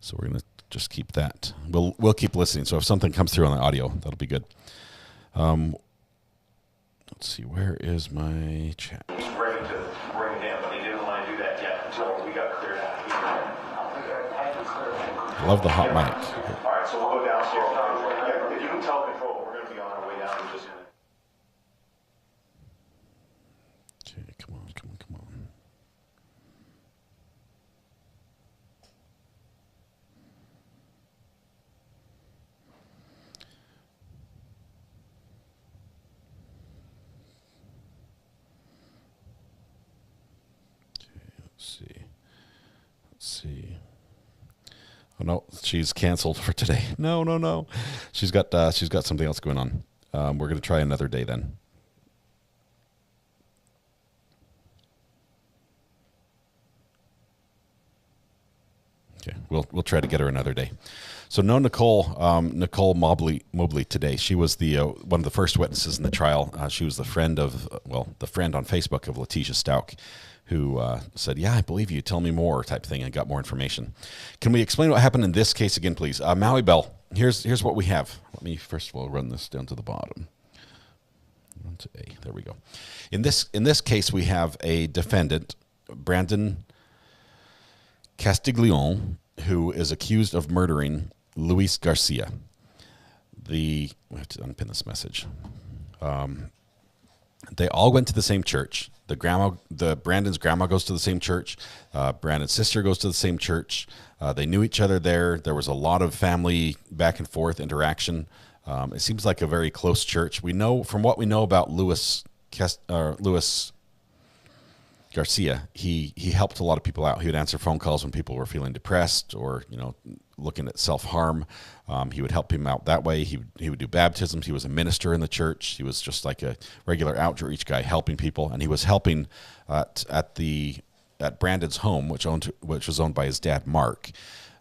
so we're gonna just keep that. We'll keep listening. So if something comes through on the audio, that'll be good. Let's see, where is my chat? He's ready to bring him, but he didn't want to do that yet until we got cleared out. Love the hot mic. All right, so we'll go downstairs. Yeah, if you can tell control, we're going to be on our way down in just a minute. Okay, come on. Okay, let's see. Oh no, she's canceled for today. No. She's got something else going on. We're going to try another day then. Okay, we'll try to get her another day. So no Nicole Mobley today. She was the one of the first witnesses in the trial. She was the friend on Facebook of Letitia Stout, who said, "Yeah, I believe you. Tell me more," type thing, and got more information. Can we explain what happened in this case again, please? Maui Bell. Here's what we have. Let me first of all run this down to the bottom. Run to A. There we go. In this case, we have a defendant, Brandon Castiglione, who is accused of murdering Luis Garcia. We have to unpin this message. They all went to the same church. Brandon's grandma goes to the same church. Brandon's sister goes to the same church. They knew each other there. There was a lot of family back and forth interaction. It seems like a very close church. We know from what we know about Luis Garcia, he helped a lot of people out. He would answer phone calls when people were feeling depressed or looking at self-harm. He would help him out that way. He would do baptisms. He was a minister in the church. He was just like a regular outreach guy helping people, and he was helping at Brandon's home, which was owned by his dad, Mark.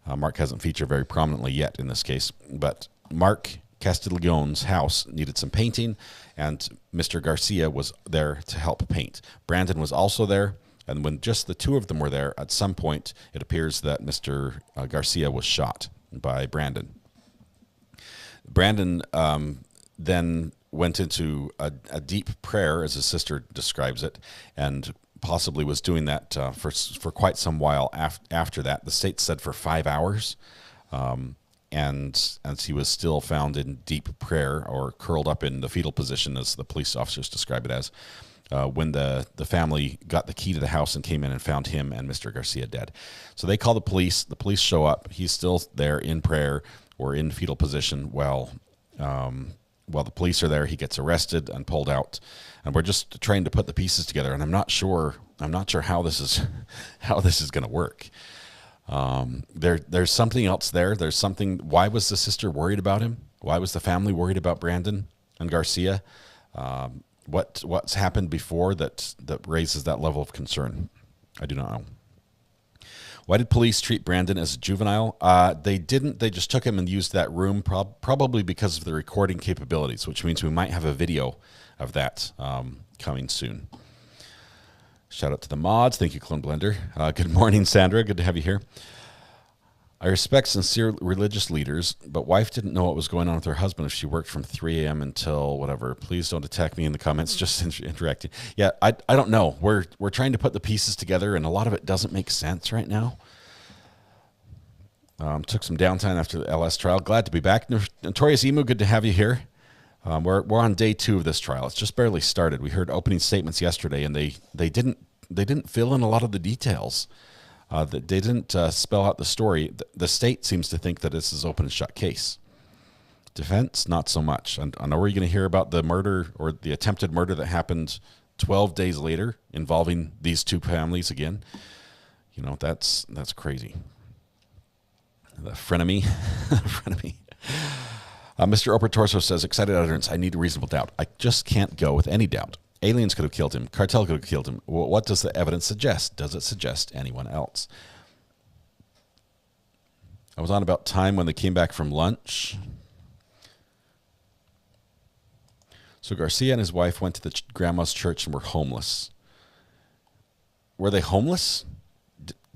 Mark hasn't featured very prominently yet in this case, but Mark Castiglione's house needed some painting, and Mr. Garcia was there to help paint. Brandon was also there, and when just the two of them were there, at some point, it appears that Mr. Garcia was shot by Brandon. Brandon then went into a deep prayer, as his sister describes it, and possibly was doing that for quite some while after that. The state said for 5 hours. And he was still found in deep prayer or curled up in the fetal position, as the police officers describe it as, when the family got the key to the house and came in and found him and Mr. Garcia dead. So they call the police. The police show up. He's still there in prayer or in fetal position while the police are there. He gets arrested and pulled out. And we're just trying to put the pieces together. And I'm not sure how this is going to work. There's something else there. There's something. Why was the sister worried about him? Why was the family worried about Brandon and Garcia? What's happened before that raises that level of concern? I do not know. Why did police treat Brandon as a juvenile? They didn't. They just took him and used that room, probably because of the recording capabilities, which means we might have a video of that coming soon. Shout out to the mods. Thank you, Clone Blender. Good morning, Sandra. Good to have you here. I respect sincere religious leaders, but wife didn't know what was going on with her husband if she worked from 3 a.m. until whatever. Please don't attack me in the comments, just interacting. Yeah, I don't know. We're trying to put the pieces together, and a lot of it doesn't make sense right now. Took some downtime after the LS trial. Glad to be back. Notorious Emu, good to have you here. We're on day 2 of this trial. It's just barely started. We heard opening statements yesterday, and they didn't fill in a lot of the details. They didn't spell out the story. The state seems to think that this is open and shut case. Defense, not so much. I know we're going to hear about the murder or the attempted murder that happened 12 days later involving these 2 families again. You know, that's crazy. The frenemy. Frenemy. Mr. Oprah Torso says, excited utterance, I need a reasonable doubt. I just can't go with any doubt. Aliens could have killed him. Cartel could have killed him. What does the evidence suggest? Does it suggest anyone else? I was on about time when they came back from lunch. So Garcia and his wife went to the grandma's church and were homeless. Were they homeless?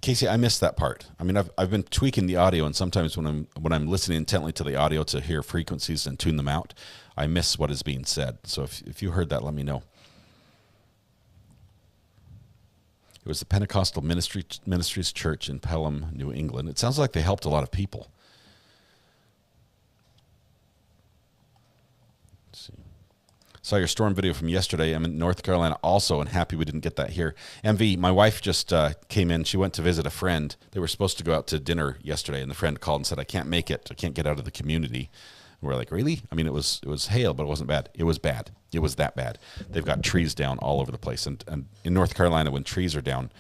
Casey, I missed that part. I mean, I've been tweaking the audio, and sometimes when I'm listening intently to the audio to hear frequencies and tune them out, I miss what is being said. So if you heard that, let me know. It was the Pentecostal Ministries Church in Pelham, New England. It sounds like they helped a lot of people. Let's see. Saw your storm video from yesterday. I'm in North Carolina also, and happy we didn't get that here. MV, my wife just came in. She went to visit a friend. They were supposed to go out to dinner yesterday, and the friend called and said, I can't make it. I can't get out of the community. And we're like, really? I mean, it was hail, but it wasn't bad. It was bad. It was that bad. They've got trees down all over the place. And in North Carolina, when trees are down,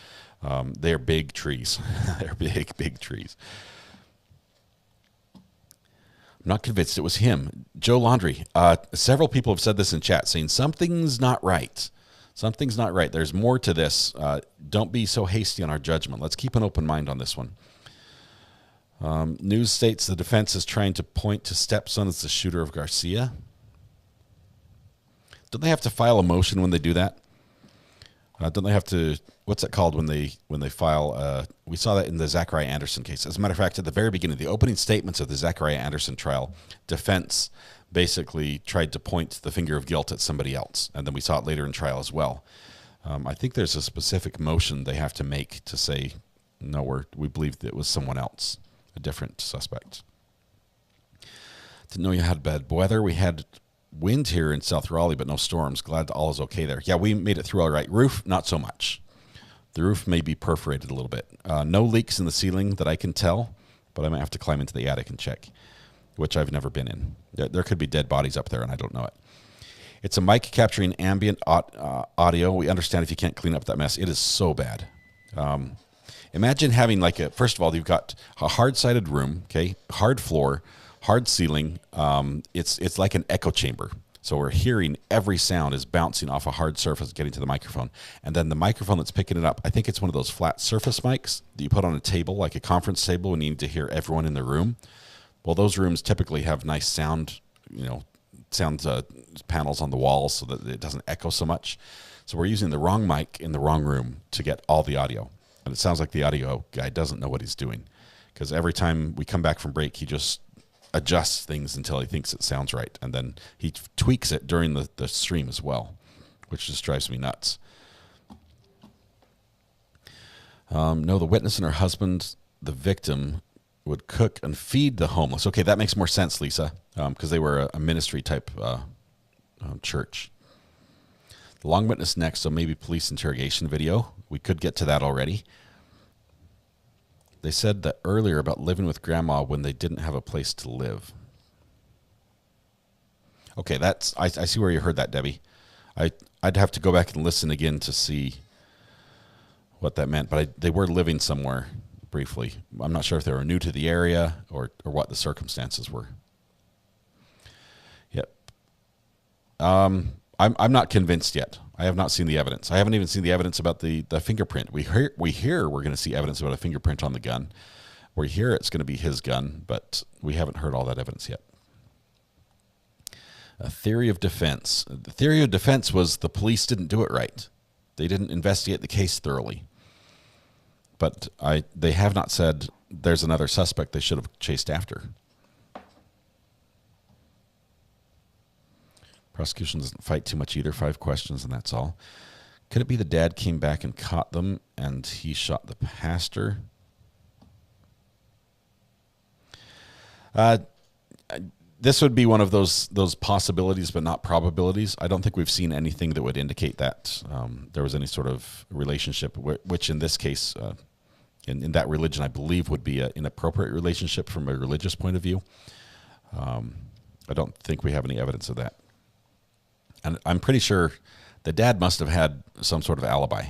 they're big trees. They're big trees. I'm not convinced it was him. Joe Laundry. Several people have said this in chat, saying something's not right. Something's not right. There's more to this. Don't be so hasty on our judgment. Let's keep an open mind on this one. News states the defense is trying to point to stepson as the shooter of Garcia. Don't they have to file a motion when they do that? Don't they have to? What's it called when they file? We saw that in the Zachariah Anderson case. As a matter of fact, at the very beginning, the opening statements of the Zachariah Anderson trial, defense basically tried to point the finger of guilt at somebody else, and then we saw it later in trial as well. I think there's a specific motion they have to make to say, no, we believe that it was someone else, a different suspect. Didn't know you had bad weather. We had wind here in South Raleigh, but no storms. Glad all is okay there. Yeah, we made it through all right. Roof, not so much. The roof may be perforated a little bit. No leaks in the ceiling that I can tell, but I might have to climb into the attic and check, which I've never been in. There could be dead bodies up there, and I don't know it. It's a mic capturing ambient audio. We understand if you can't clean up that mess. It is so bad. Imagine having first of all, you've got a hard-sided room, okay, hard floor, hard ceiling. It's like an echo chamber. So we're hearing every sound is bouncing off a hard surface getting to the microphone. And then the microphone that's picking it up, I think it's one of those flat surface mics that you put on a table, like a conference table, when you need to hear everyone in the room. Well, those rooms typically have nice sound, sound panels on the walls so that it doesn't echo so much. So we're using the wrong mic in the wrong room to get all the audio. And it sounds like the audio guy doesn't know what he's doing, because every time we come back from break, he just adjusts things until he thinks it sounds right, and then he tweaks it during the stream as well, which just drives me nuts. No, the witness and her husband, the victim, would cook and feed the homeless. Okay, that makes more sense, Lisa, because they were a ministry type church. The long witness next, so maybe police interrogation video. We could get to that already. They said that earlier about living with grandma when they didn't have a place to live. Okay, I see where you heard that, Debbie. I'd have to go back and listen again to see what that meant, but they were living somewhere briefly. I'm not sure if they were new to the area or what the circumstances were. Yep. I'm not convinced yet. I have not seen the evidence. I haven't even seen the evidence about the fingerprint. We hear we're going to see evidence about a fingerprint on the gun. We hear it's going to be his gun, but we haven't heard all that evidence yet. A theory of defense. The theory of defense was the police didn't do it right. They didn't investigate the case thoroughly. But they have not said there's another suspect they should have chased after. Prosecution doesn't fight too much either. 5 questions and that's all. Could it be the dad came back and caught them and he shot the pastor? This would be one of those possibilities, but not probabilities. I don't think we've seen anything that would indicate that there was any sort of relationship, which in this case, in that religion, I believe would be an inappropriate relationship from a religious point of view. I don't think we have any evidence of that. And I'm pretty sure the dad must have had some sort of alibi.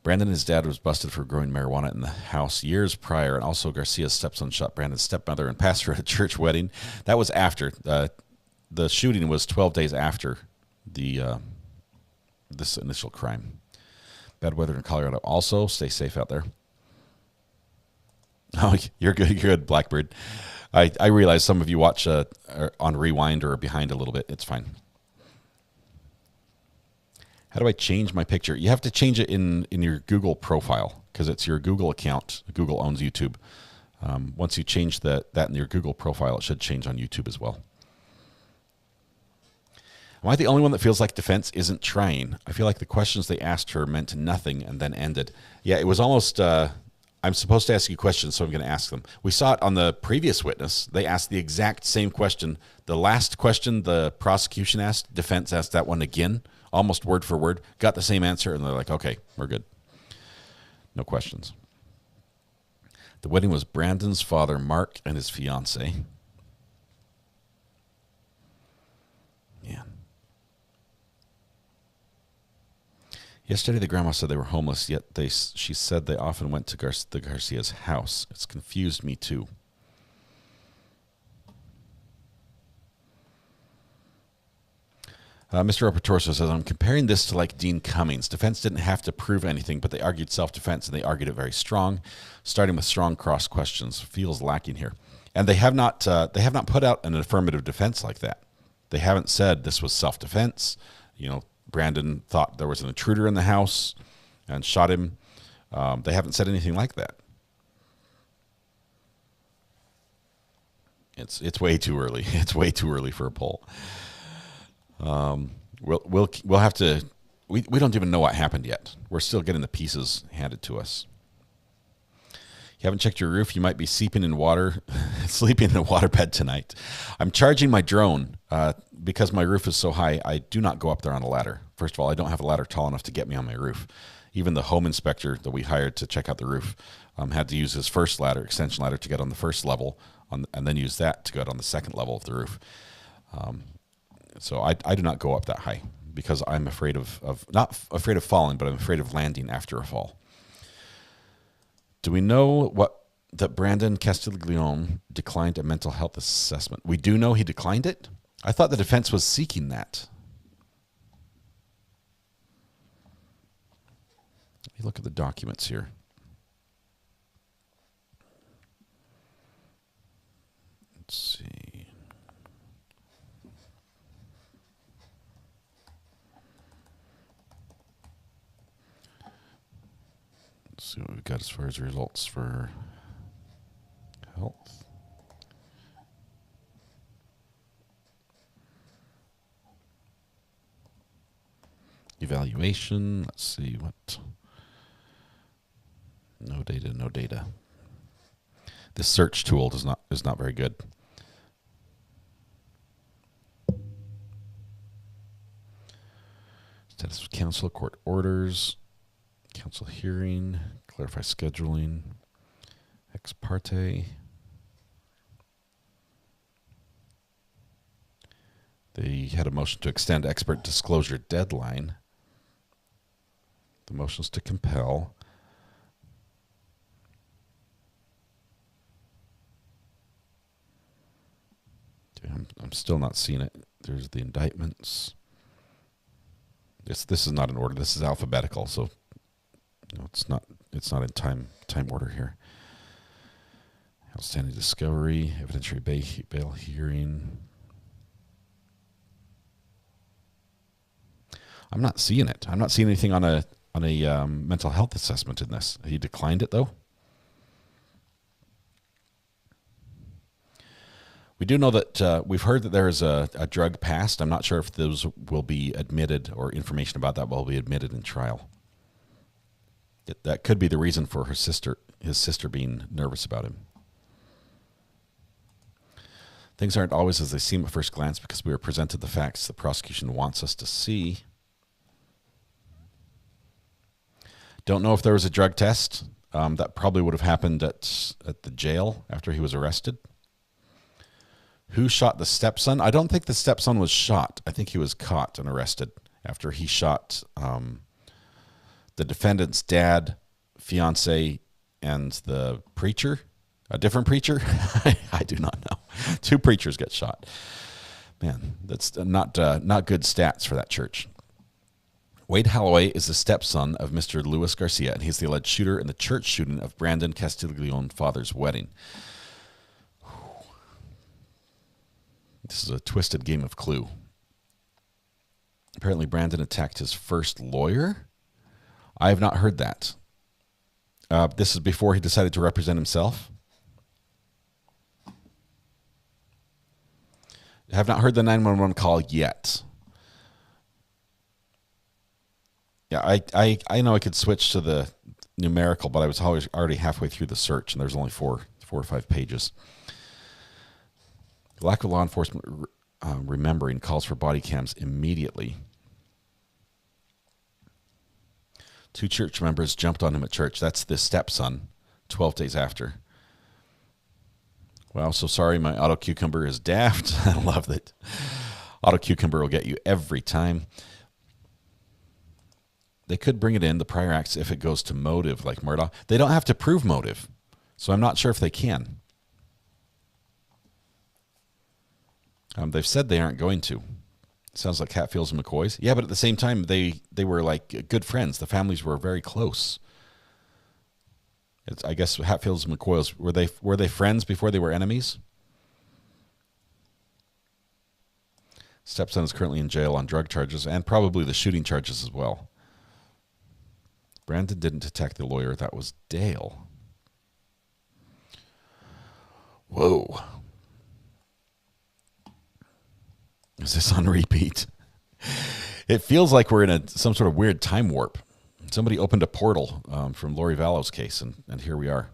Brandon and his dad was busted for growing marijuana in the house years prior, and also Garcia's stepson shot Brandon's stepmother and pastor at a church wedding. That was after. The shooting was 12 days after this initial crime. Bad weather in Colorado also. Stay safe out there. Oh, you're good, Blackbird. I realize some of you watch on rewind or behind a little bit. It's fine. How do I change my picture? You have to change it in your Google profile because it's your Google account. Google owns YouTube. Once you change that in your Google profile, it should change on YouTube as well. Am I the only one that feels like defense isn't trying? I feel like the questions they asked her meant nothing and then ended. Yeah, it was almost... I'm supposed to ask you questions, so I'm going to ask them. We saw it on the previous witness. They asked the exact same question. The last question the prosecution asked, defense asked that one again, almost word for word, got the same answer, and they're like, okay, we're good. No questions. The wedding was Brandon's father, Mark, and his fiancée. Man. Yesterday, the grandma said they were homeless, yet she said they often went to the Garcia's house. It's confused me, too. Mr. Opertorso says, I'm comparing this to like Dean Cummings. Defense didn't have to prove anything, but they argued self-defense, and they argued it very strong, starting with strong cross questions. Feels lacking here. And they have not put out an affirmative defense like that. They haven't said this was self-defense. You know, Brandon thought there was an intruder in the house and shot him. They haven't said anything like that. It's way too early. It's way too early for a poll. We'll have to. We don't even know what happened yet. We're still getting the pieces handed to us. You haven't checked your roof. You might be sleeping in a waterbed tonight. I'm charging my drone because my roof is so high. I do not go up there on a ladder. First of all, I don't have a ladder tall enough to get me on my roof. Even the home inspector that we hired to check out the roof had to use his first ladder, extension ladder, to get on the first level, and then use that to get on the second level of the roof. So I do not go up that high because I'm afraid of not afraid of falling, but I'm afraid of landing after a fall. Do we know that Brandon Castiglione declined a mental health assessment? We do know he declined it? I thought the defense was seeking that. Let me look at the documents here. Let's see. Let's see what we've got as far as results for health. Evaluation. Let's see what. No data. This search tool is not very good. Status of counsel, court orders, counsel hearing, clarify scheduling, ex parte. They had a motion to extend expert disclosure deadline. The motions to compel. I'm still not seeing it. There's the indictments. This is not in order. This is alphabetical, so it's not in time order here. Outstanding discovery, evidentiary bail hearing. I'm not seeing it. I'm not seeing anything on a mental health assessment in this. He declined it though. We do know that we've heard that there is a drug past. I'm not sure if those will be admitted or information about that will be admitted in trial. That could be the reason for his sister being nervous about him. Things aren't always as they seem at first glance because we are presented the facts the prosecution wants us to see. Don't know if there was a drug test. That probably would have happened at the jail after he was arrested. Who shot the stepson? I don't think the stepson was shot. I think he was caught and arrested after he shot the defendant's dad, fiance, and the preacher. A different preacher? I do not know. 2 preachers get shot. Man, that's not good stats for that church. Wade Holloway is the stepson of Mr. Luis Garcia, and he's the alleged shooter in the church shooting of Brandon Castiglione's father's wedding. This is a twisted game of Clue. Apparently, Brandon attacked his first lawyer. I have not heard that. This is before he decided to represent himself. I have not heard the 911 call yet. Yeah, I know I could switch to the numerical, but I was already halfway through the search, and there's only 4 or 5 pages. The lack of law enforcement remembering calls for body cams immediately. 2 church members jumped on him at church. That's the stepson, 12 days after. Well, so sorry, my auto cucumber is daft. I love that. Auto cucumber will get you every time. They could bring it in, the prior acts, if it goes to motive, like Murdaugh. They don't have to prove motive, so I'm not sure if they can. They've said they aren't going to. Sounds like Hatfields and McCoys. Yeah, but at the same time, they were like good friends. The families were very close. I guess Hatfields and McCoys, were they friends before they were enemies? Stepson is currently in jail on drug charges and probably the shooting charges as well. Brandon didn't attack the lawyer. That was Dale. Whoa. Is this on repeat? It feels like we're in some sort of weird time warp. Somebody opened a portal from Lori Vallow's case, and here we are.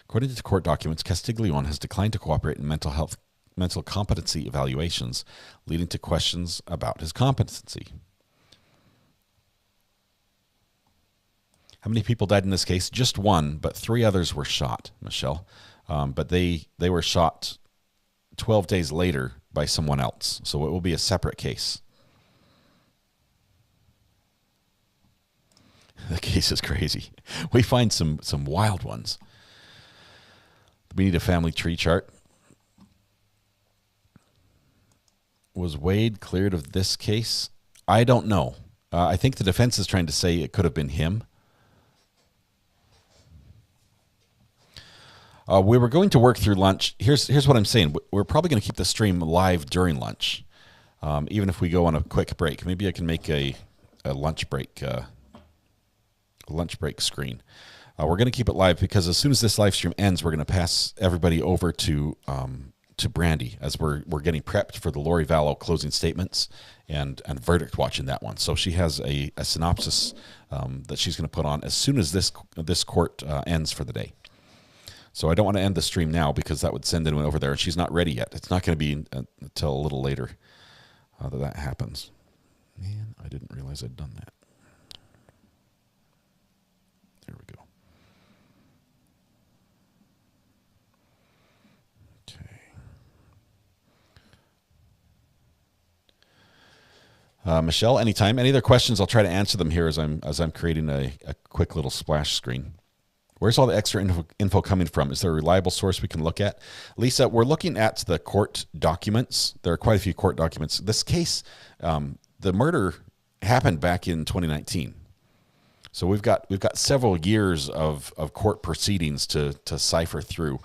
According to court documents, Castiglione has declined to cooperate in mental competency evaluations, leading to questions about his competency. How many people died in this case? Just 1, but 3 others were shot, Michelle. But they were shot 12 days later by someone else, so it will be a separate case. The case is crazy. We find some wild ones. We need a family tree chart. Was Wade cleared of this case? I don't know. I think the defense is trying to say it could have been him. We were going to work through lunch. Here's what I'm saying. We're probably going to keep the stream live during lunch, even if we go on a quick break. Maybe I can make a lunch break screen. We're going to keep it live because as soon as this live stream ends, we're going to pass everybody over to Brandy as we're getting prepped for the Lori Vallow closing statements and verdict watching that one. So she has a synopsis that she's going to put on as soon as this court ends for the day. So I don't want to end the stream now because that would send anyone over there, and she's not ready yet. It's not going to be until a little later that happens. Man, I didn't realize I'd done that. There we go. Okay. Michelle, anytime. Any other questions? I'll try to answer them here as I'm creating a quick little splash screen. Where's all the extra info coming from? Is there a reliable source we can look at? Lisa, we're looking at the court documents. There are quite a few court documents. This case, the murder happened back in 2019. So we've got several years of court proceedings to cipher through.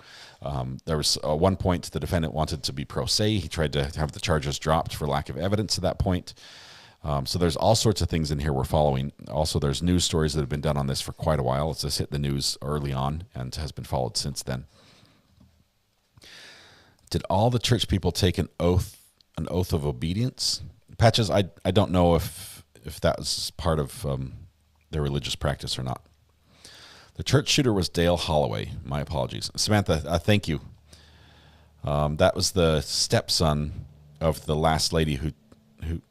There was one point the defendant wanted to be pro se. He tried to have the charges dropped for lack of evidence at that point. So there's all sorts of things in here we're following. Also, there's news stories that have been done on this for quite a while. This hit the news early on and has been followed since then. Did all the church people take an oath of obedience? Patches, I don't know if that was part of their religious practice or not. The church shooter was Dale Holloway. My apologies. Samantha, thank you. That was the stepson of the last lady who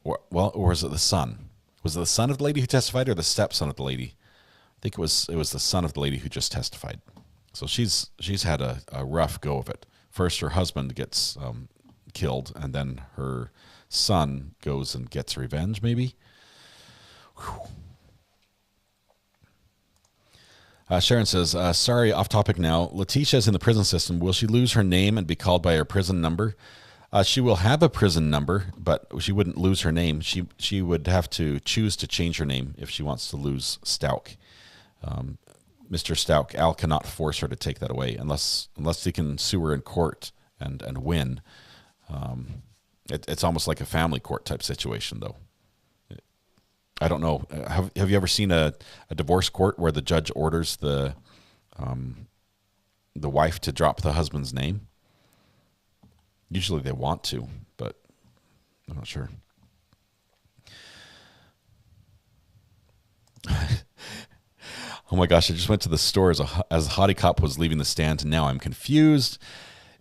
or was it the son? Was it the son of the lady who testified or the stepson of the lady? I think it was the son of the lady who just testified. So she's had a rough go of it. First, her husband gets killed, and then her son goes and gets revenge, maybe? Sharon says, sorry, off topic now. Letitia's in the prison system. Will she lose her name and be called by her prison number? She will have a prison number, but she wouldn't lose her name. She would have to choose to change her name if she wants to lose Stout. Mr. Stout, Al cannot force her to take that away unless he can sue her in court and win. It's almost like a family court type situation, though. I don't know. Have you ever seen a divorce court where the judge orders the wife to drop the husband's name? Usually they want to, but I'm not sure. Oh my gosh, I just went to the store as Hottie Cop was leaving the stand, and now I'm confused.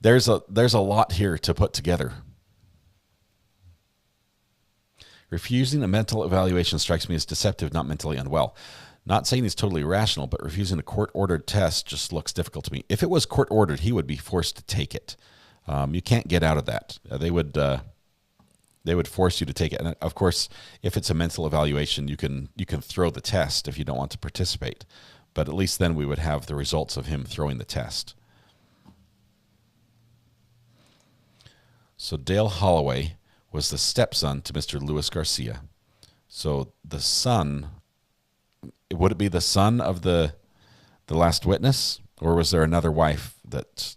There's a lot here to put together. Refusing a mental evaluation strikes me as deceptive, not mentally unwell. Not saying he's totally irrational, but refusing a court-ordered test just looks difficult to me. If it was court-ordered, he would be forced to take it. You can't get out of that. They would force you to take it. And of course, if it's a mental evaluation, you can throw the test if you don't want to participate. But at least then we would have the results of him throwing the test. So Dale Holloway was the stepson to Mr. Luis Garcia. So the son, would it be the son of the last witness, or was there another wife that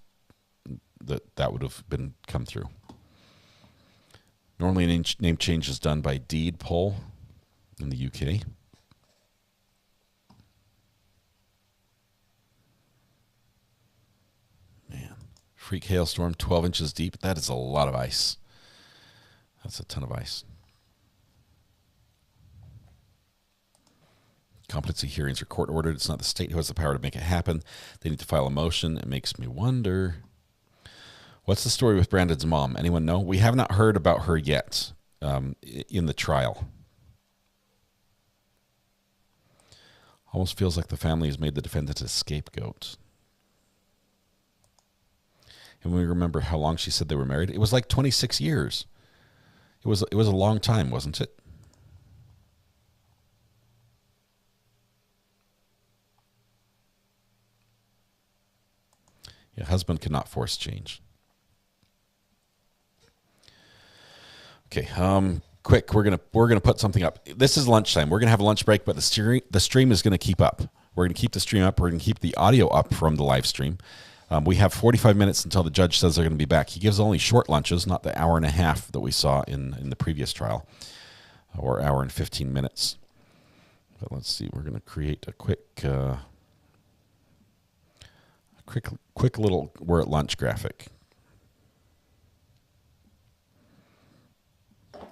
would have been come through? Normally, a name change is done by deed poll in the UK. Man, freak hailstorm, 12 inches deep. That is a lot of ice. That's a ton of ice. Competency hearings are court ordered. It's not the state who has the power to make it happen. They need to file a motion. It makes me wonder. What's the story with Brandon's mom? Anyone know? We have not heard about her yet in the trial. Almost feels like the family has made the defendant a scapegoat. And when we remember how long she said they were married, it was like 26 years. It was a long time, wasn't it? Yeah, husband cannot force change. Okay, quick, we're gonna put something up. This is lunchtime. We're gonna have a lunch break, but the stream is gonna keep up. We're gonna keep the stream up. We're gonna keep the audio up from the live stream. We have 45 minutes until the judge says they're gonna be back. He gives only short lunches, not the hour and a half that we saw in the previous trial, or hour and 15 minutes. But let's see. We're gonna create a quick little we're at lunch graphic.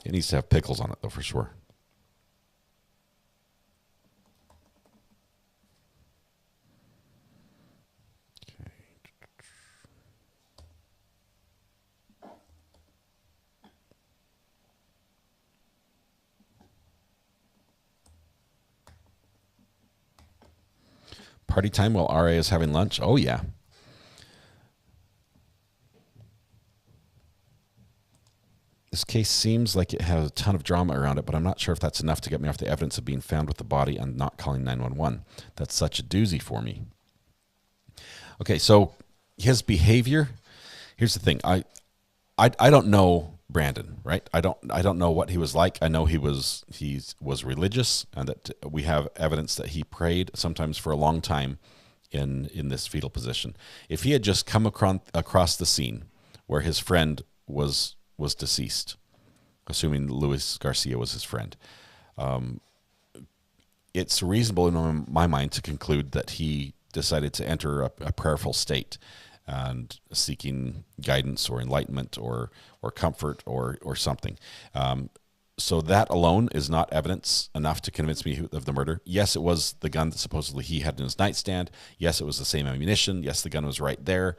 It needs to have pickles on it, though, for sure. Okay. Party time while RA is having lunch? Oh, yeah. This case seems like it has a ton of drama around it, but I'm not sure if that's enough to get me off the evidence of being found with the body and not calling 911. That's such a doozy for me. Okay, so his behavior, here's the thing. I don't know Brandon, right? I don't know what he was like. I know he was religious, and that we have evidence that he prayed sometimes for a long time in this fetal position. If he had just come across the scene where his friend was deceased, assuming Luis Garcia was his friend. It's reasonable in my mind to conclude that he decided to enter a prayerful state and seeking guidance or enlightenment or comfort or something. So that alone is not evidence enough to convince me of the murder. Yes, it was the gun that supposedly he had in his nightstand. Yes, it was the same ammunition. Yes, the gun was right there.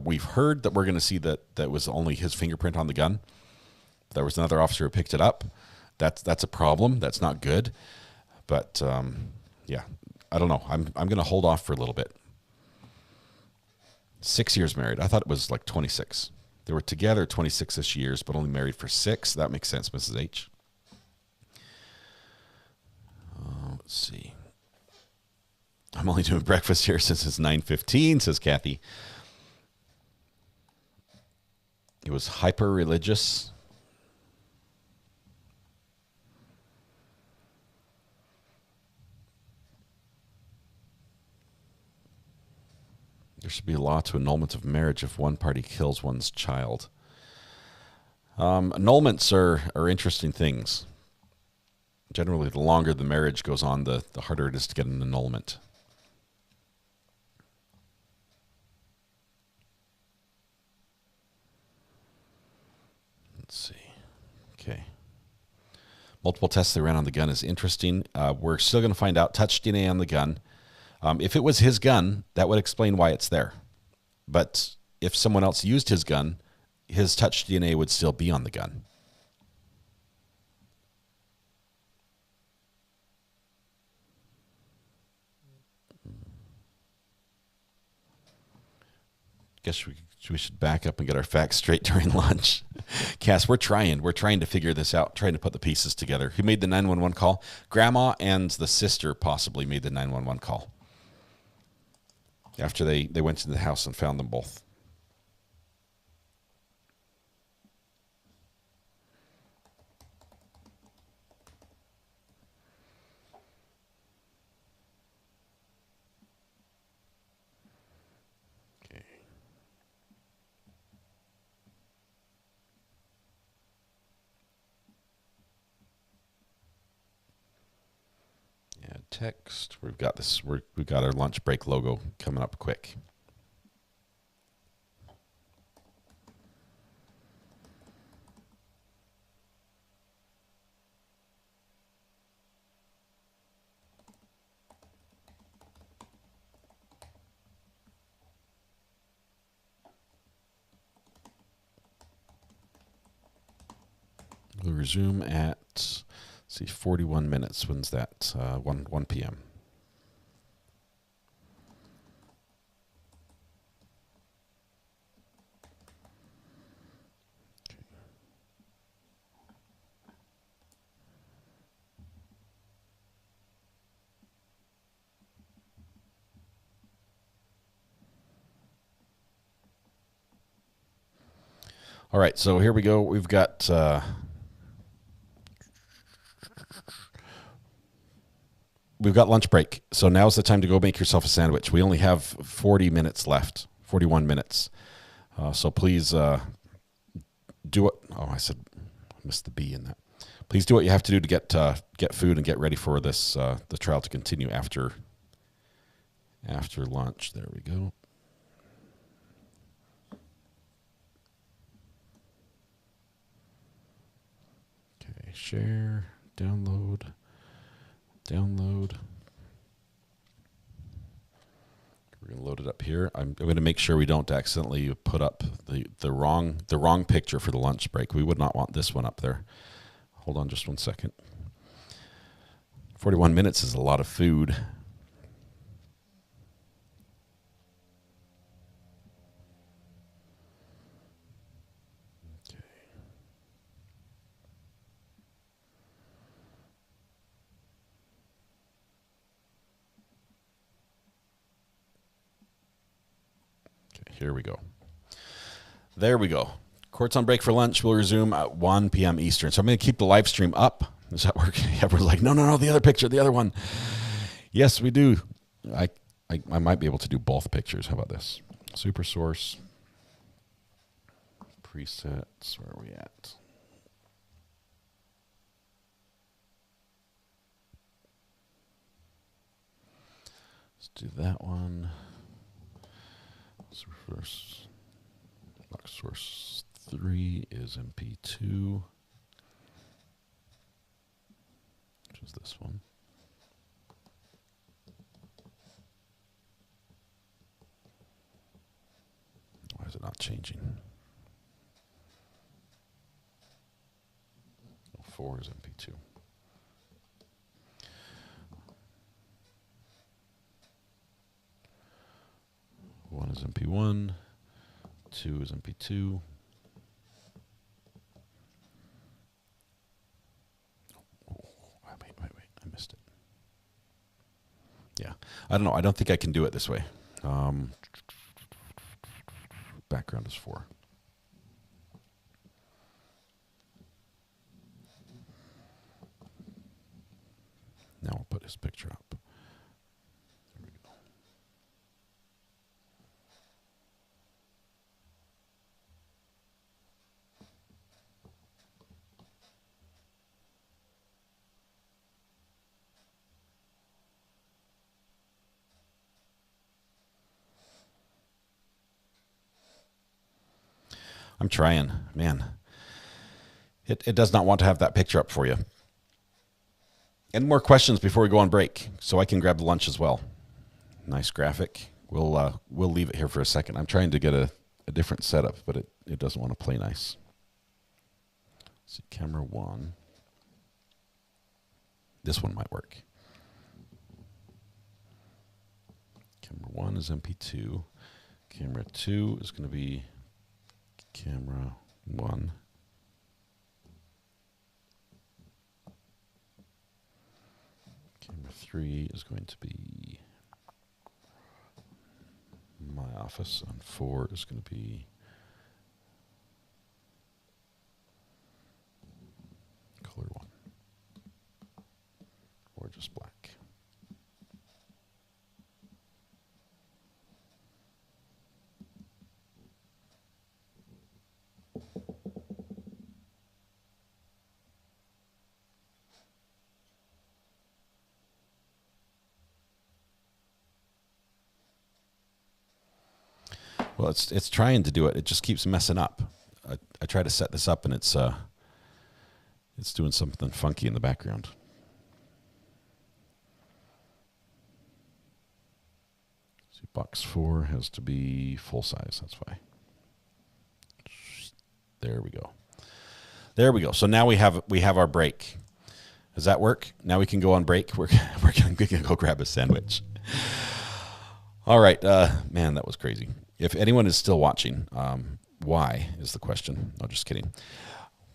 We've heard that we're going to see that was only his fingerprint on the gun. There was another officer who picked it up. That's a problem. That's not good. But yeah, I don't know. I'm going to hold off for a little bit. 6 years married. I thought it was like 26. They were together 26-ish years, but only married for 6. That makes sense, Mrs. H. Let's see. I'm only doing breakfast here since it's 9:15, says Kathy. He was hyper-religious. There should be a law to annulment of marriage if one party kills one's child. Annulments are interesting things. Generally, the longer the marriage goes on, the harder it is to get an annulment. Let's see. Okay. Multiple tests they ran on the gun is interesting. We're still going to find out touch DNA on the gun. If it was his gun, that would explain why it's there. But if someone else used his gun, his touch DNA would still be on the gun. Guess we should back up and get our facts straight during lunch. Cass, we're trying to figure this out, trying to put the pieces together. Who made the 911 call? Grandma and the sister possibly made the 911 call. After they went to the house and found them both. Okay. Add text. We've got this. We've got our lunch break logo coming up quick. We'll resume at, let's see, 41 minutes. When's that? 1 p.m. All right, so here we go. We've got lunch break. So now's the time to go make yourself a sandwich. We only have 40 minutes left, 41 minutes. So please do it. Oh, I missed the B in that. Please do what you have to do to get food and get ready for this the trial to continue after lunch. There we go. Okay, share, download. We're going to load it up here. I'm going to make sure we don't accidentally put up the wrong picture for the lunch break. We would not want this one up there. Hold on just 1 second. 41 minutes is a lot of food. Here we go. There we go. Court's on break for lunch. We'll resume at 1 p.m. Eastern. So I'm going to keep the live stream up. Does that work? Everyone's like, no, the other picture, the other one. Yes, we do. I might be able to do both pictures. How about this? Super source. Presets. Where are we at? do that one. Source, box source 3 is MP2. Which is this one. Why is it not changing? 4 is MP2. One is MP1, 2 is MP2. Wait, I missed it. Yeah, I don't know. I don't think I can do it this way. Background is 4. Now I'll put his picture up. There we go. I'm trying, man. It does not want to have that picture up for you. Any more questions before we go on break, so I can grab the lunch as well? Nice graphic. We'll leave it here for a second. I'm trying to get a different setup, but it doesn't want to play nice. Let's see, camera 1. This one might work. Camera 1 is MP2. Camera 2 is going to be camera 1. Camera 3 is going to be my office, and 4 is going to be color 1, or just black. Well, it's trying to do it. It just keeps messing up. I try to set this up, and it's doing something funky in the background. See, box 4 has to be full size. That's why. There we go. There we go. So now we have our break. Does that work? Now we can go on break. We're gonna go grab a sandwich. All right, man, that was crazy. If anyone is still watching, why is the question? No, just kidding.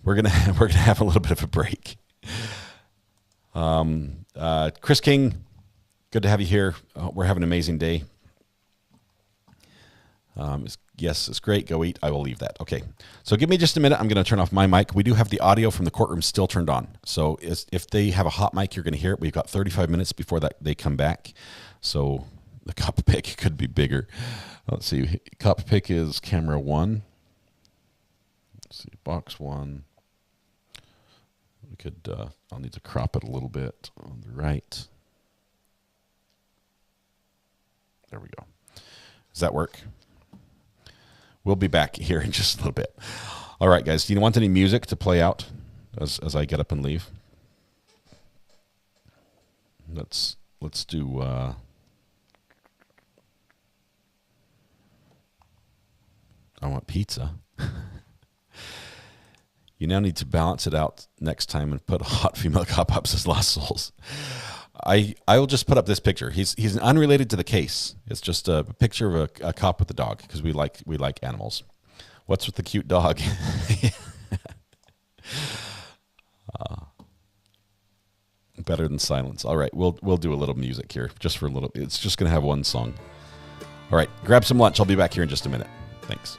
We're gonna have a little bit of a break. Chris King, good to have you here. We're having an amazing day. Yes, it's great. Go eat. I will leave that. Okay. So give me just a minute. I'm going to turn off my mic. We do have the audio from the courtroom still turned on. So if they have a hot mic, you're going to hear it. We've got 35 minutes before they come back. So the cop pick could be bigger. Let's see. Cop pick is camera 1. Let's see. Box 1. We could, I'll need to crop it a little bit on the right. There we go. Does that work? We'll be back here in just a little bit. All right, guys. Do you want any music to play out as I get up and leave? Let's do. I want pizza. You now need to balance it out next time and put hot female cop ups as lost souls. I will just put up this picture. He's unrelated to the case. It's just a picture of a cop with a dog because we like animals. What's with the cute dog? Better than silence. All right, we'll do a little music here just for a little. It's just gonna have one song. All right, grab some lunch. I'll be back here in just a minute. Thanks.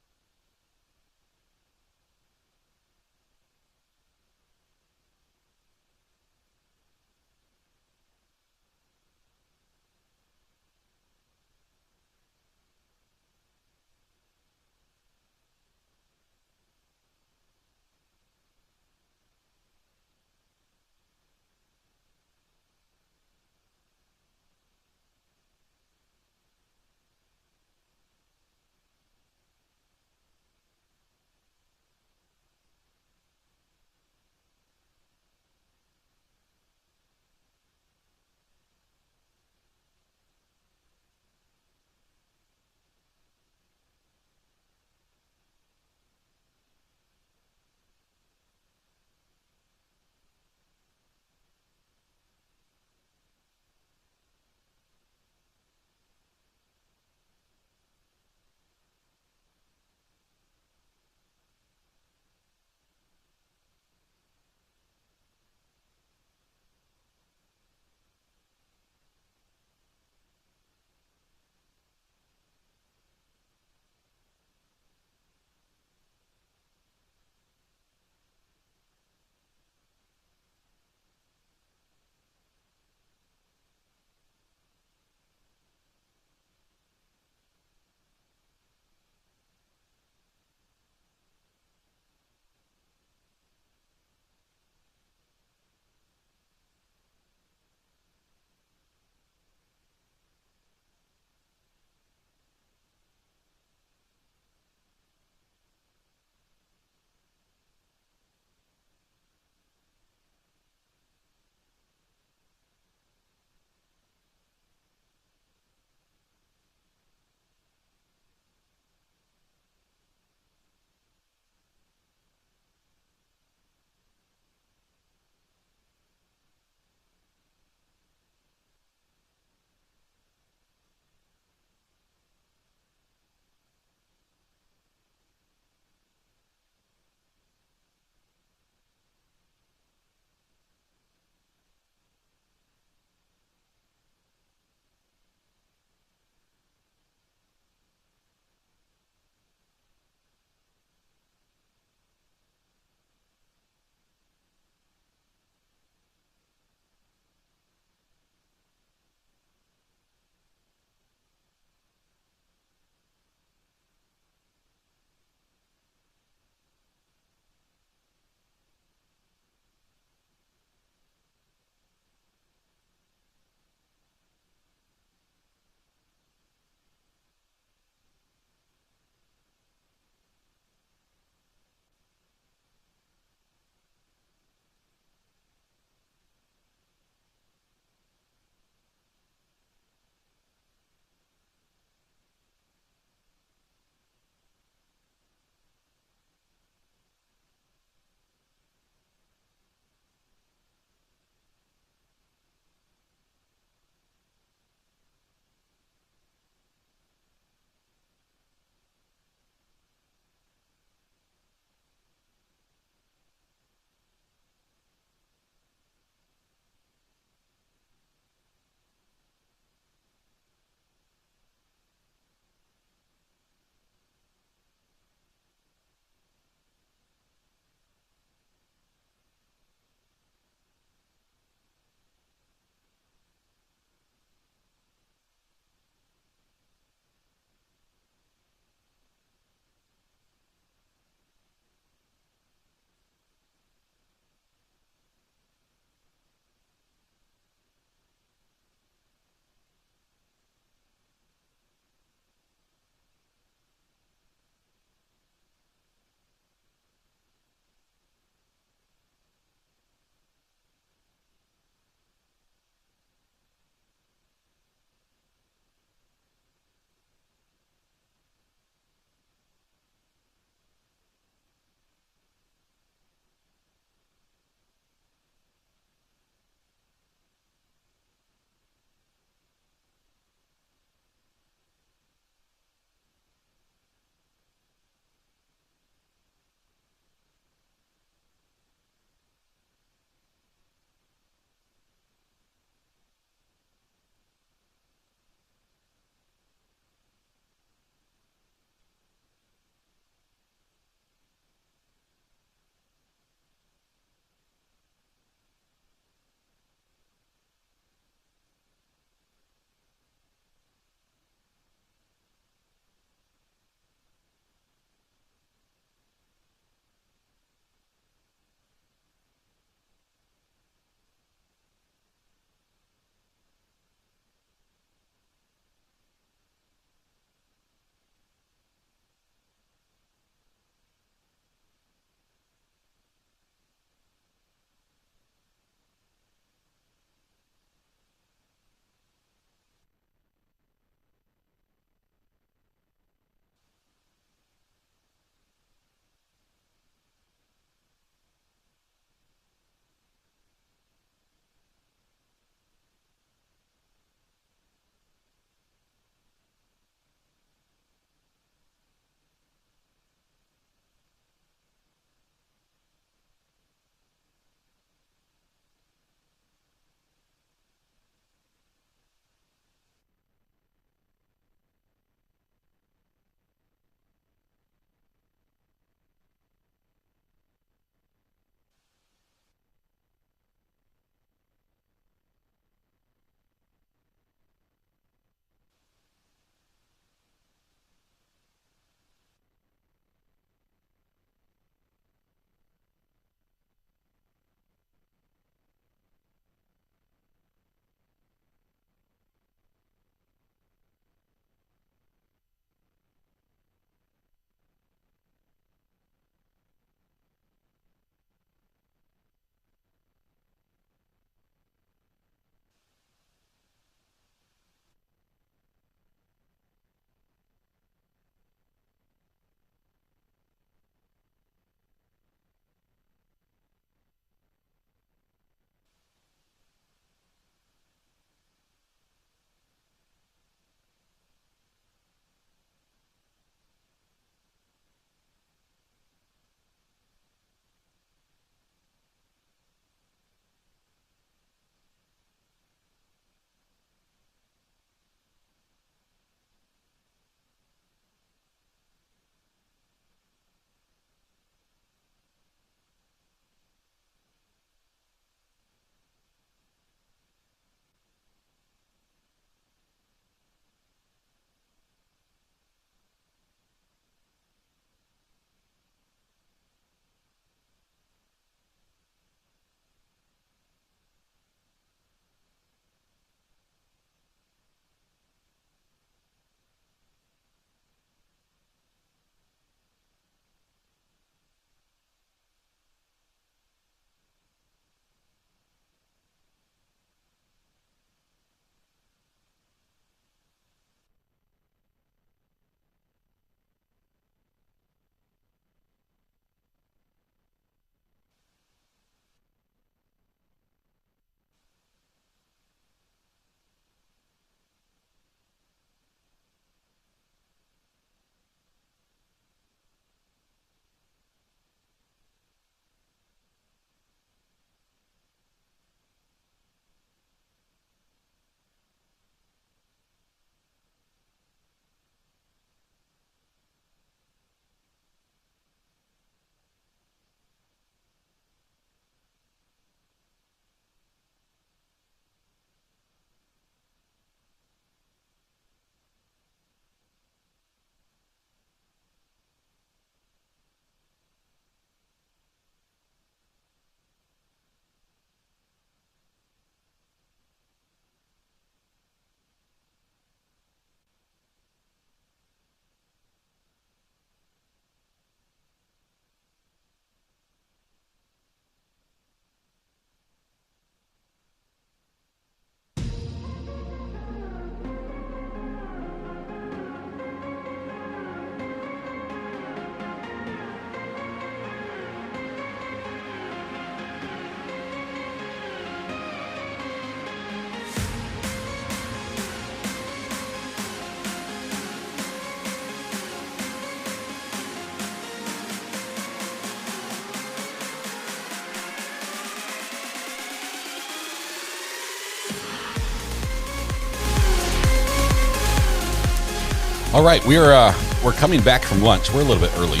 All right, we're coming back from lunch. We're a little bit early.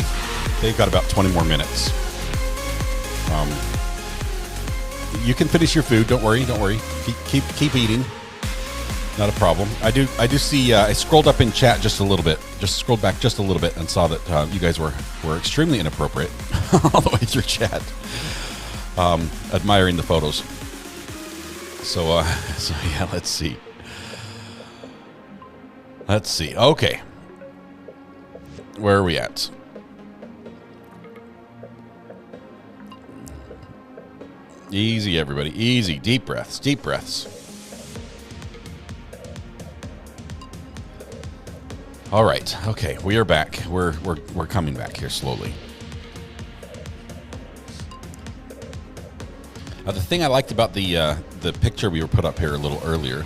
They've got about 20 more minutes. You can finish your food. Don't worry. Keep eating. Not a problem. I do see. I scrolled up in chat just a little bit. Just scrolled back just a little bit and saw that you guys were extremely inappropriate all the way through chat. Admiring the photos. So yeah. Let's see. Okay. Where are we at? Easy, everybody. Easy. Deep breaths. All right. Okay. We are back. We're coming back here slowly. The thing I liked about the picture we were put up here a little earlier,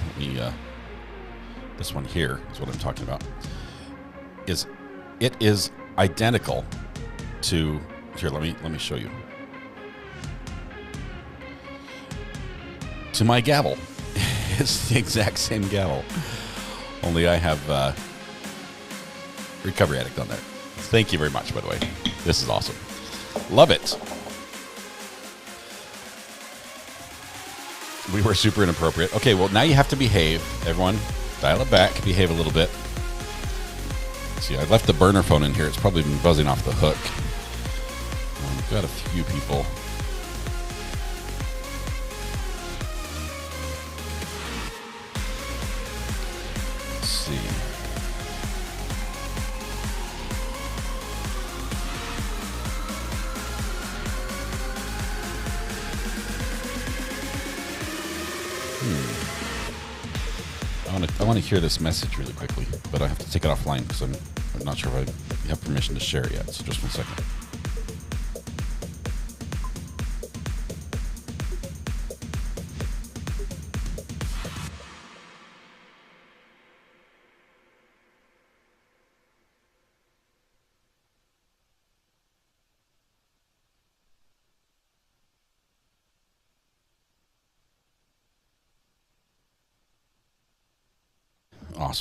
this one here is what I'm talking about, is it is identical to here. Let me show you. To my gavel. It's the exact same gavel. Only I have Recovery Addict on there. Thank you very much, by the way. This is awesome. Love it. We were super inappropriate. Okay, well, now you have to behave. Everyone, dial it back. Behave a little bit. See, I left the burner phone in here. It's probably been buzzing off the hook. We've got a few people. Let's see. I want to hear this message really quickly, but I have to take it offline because I'm not sure if I have permission to share it yet. So just 1 second.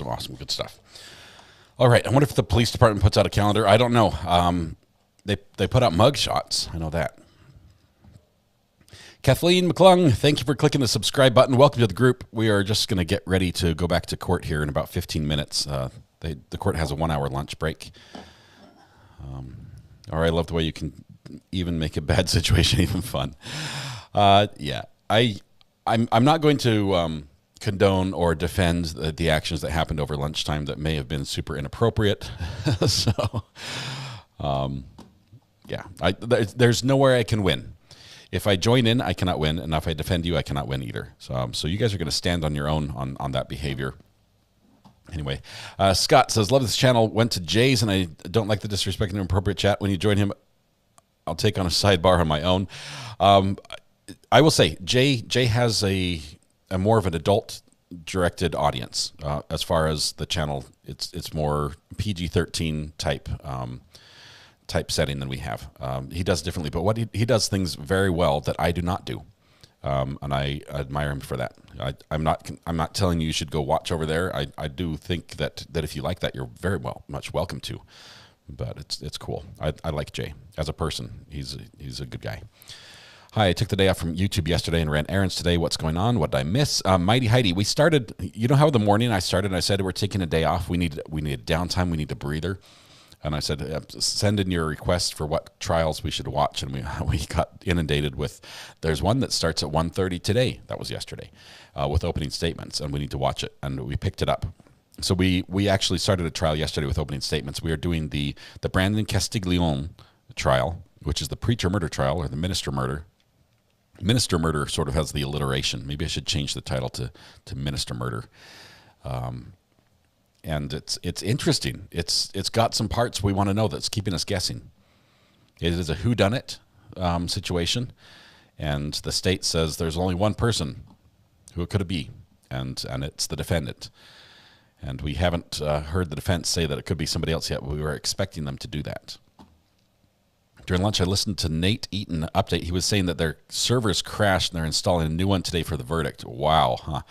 Awesome. Good stuff. All right. I wonder if the police department puts out a calendar. I don't know. They put out mug shots. I know that. Kathleen McClung, thank you for clicking the subscribe button. Welcome to the group. We are just going to get ready to go back to court here in about 15 minutes. The court has a 1-hour lunch break. All right. I love the way you can even make a bad situation even fun. Yeah. I'm not going to condone or defend the actions that happened over lunchtime that may have been super inappropriate. So, yeah, there's nowhere I can win. If I join in, I cannot win, and if I defend you, I cannot win either. So you guys are going to stand on your own on that behavior. Anyway, Scott says, love this channel, went to Jay's, and I don't like the disrespect and inappropriate chat. When you join him, I'll take on a sidebar on my own. I will say, Jay has a more of an adult directed audience as far as the channel. It's more PG-13 type setting than we have. He does differently, but what he does things very well that I do not do, and I admire him for that. I'm not telling you should go watch over there. I do think that if you like that, you're very much welcome to. But it's cool. I like Jay as a person. He's a good guy. Hi, I took the day off from YouTube yesterday and ran errands today. What's going on? What did I miss? Mighty Heidi, we started, you know how the morning I started, I said we're taking a day off. We need downtime. We need a breather. And I said, send in your request for what trials we should watch. And we got inundated with, there's one that starts at 1:30 today. That was yesterday, with opening statements. And we need to watch it. And we picked it up. So we actually started a trial yesterday with opening statements. We are doing the Brandon Castiglione trial, which is the preacher murder trial or the minister murder. Minister murder sort of has the alliteration. Maybe I should change the title to minister murder. And it's interesting. It's got some parts we want to know that's keeping us guessing. It is a whodunit situation, and the state says there's only one person who it could be, and it's the defendant. And we haven't heard the defense say that it could be somebody else yet, but we were expecting them to do that. During lunch, I listened to Nate Eaton update. He was saying that their servers crashed and they're installing a new one today for the verdict. Wow, huh?